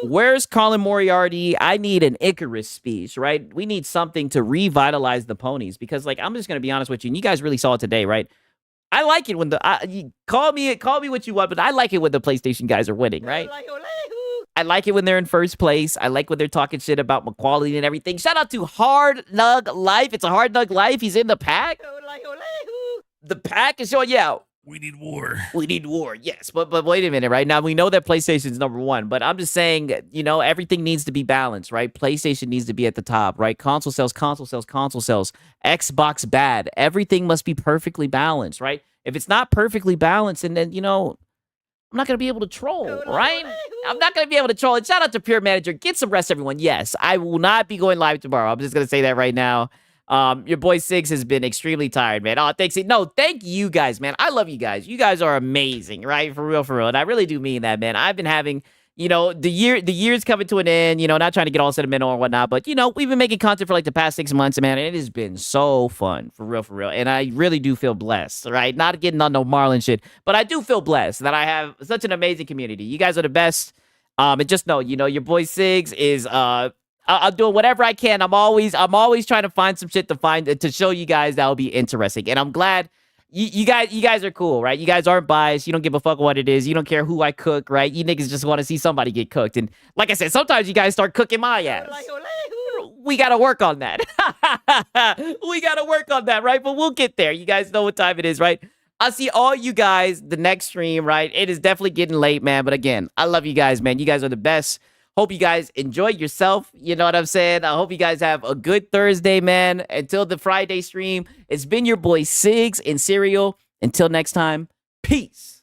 Where's Colin Moriarty? I need an Icarus speech, right? We need something to revitalize the ponies because, like, I'm just going to be honest with you, and you guys really saw it today, right? I like it when you call me what you want, but I like it when the PlayStation guys are winning, right? I like it when they're in first place. I like when they're talking shit about equality and everything. Shout out to Hard Nug Life. It's a Hard Nug Life. He's in the pack. The pack is showing, yeah. We need war. We need war, yes. But wait a minute, right? Now, we know that PlayStation's number one, but I'm just saying, you know, everything needs to be balanced, right? PlayStation needs to be at the top, right? Console sales. Xbox bad. Everything must be perfectly balanced, right? If it's not perfectly balanced, and then, you know, I'm not going to be able to troll, right? I'm not going to be able to troll. And shout out to Pure Manager. Get some rest, everyone. Yes, I will not be going live tomorrow. I'm just going to say that right now. Your boy Six has been extremely tired, man. Oh, thanks. No, thank you guys, man. I love you guys. You guys are amazing, right? For real. And I really do mean that, man. I've been having, you know, the year's coming to an end, you know, not trying to get all sentimental or whatnot, but, you know, we've been making content for like the past 6 months, man, and it has been so fun, for real. And I really do feel blessed, right? Not getting on no Marlon shit, but I do feel blessed that I have such an amazing community. You guys are the best. And just know, you know, your boy Sigs is, I'm doing whatever I can. I'm always trying to find some shit to show you guys that will be interesting. And I'm glad you guys are cool, right? You guys aren't biased. You don't give a fuck what it is. You don't care who I cook, right? You niggas just want to see somebody get cooked. And like I said, sometimes you guys start cooking my ass. We got to work on that. We got to work on that, right? But we'll get there. You guys know what time it is, right? I'll see all you guys the next stream, right? It is definitely getting late, man. But again, I love you guys, man. You guys are the best. Hope you guys enjoy yourself. You know what I'm saying? I hope you guys have a good Thursday, man. Until the Friday stream, it's been your boy Sigs and Serial. Until next time, peace.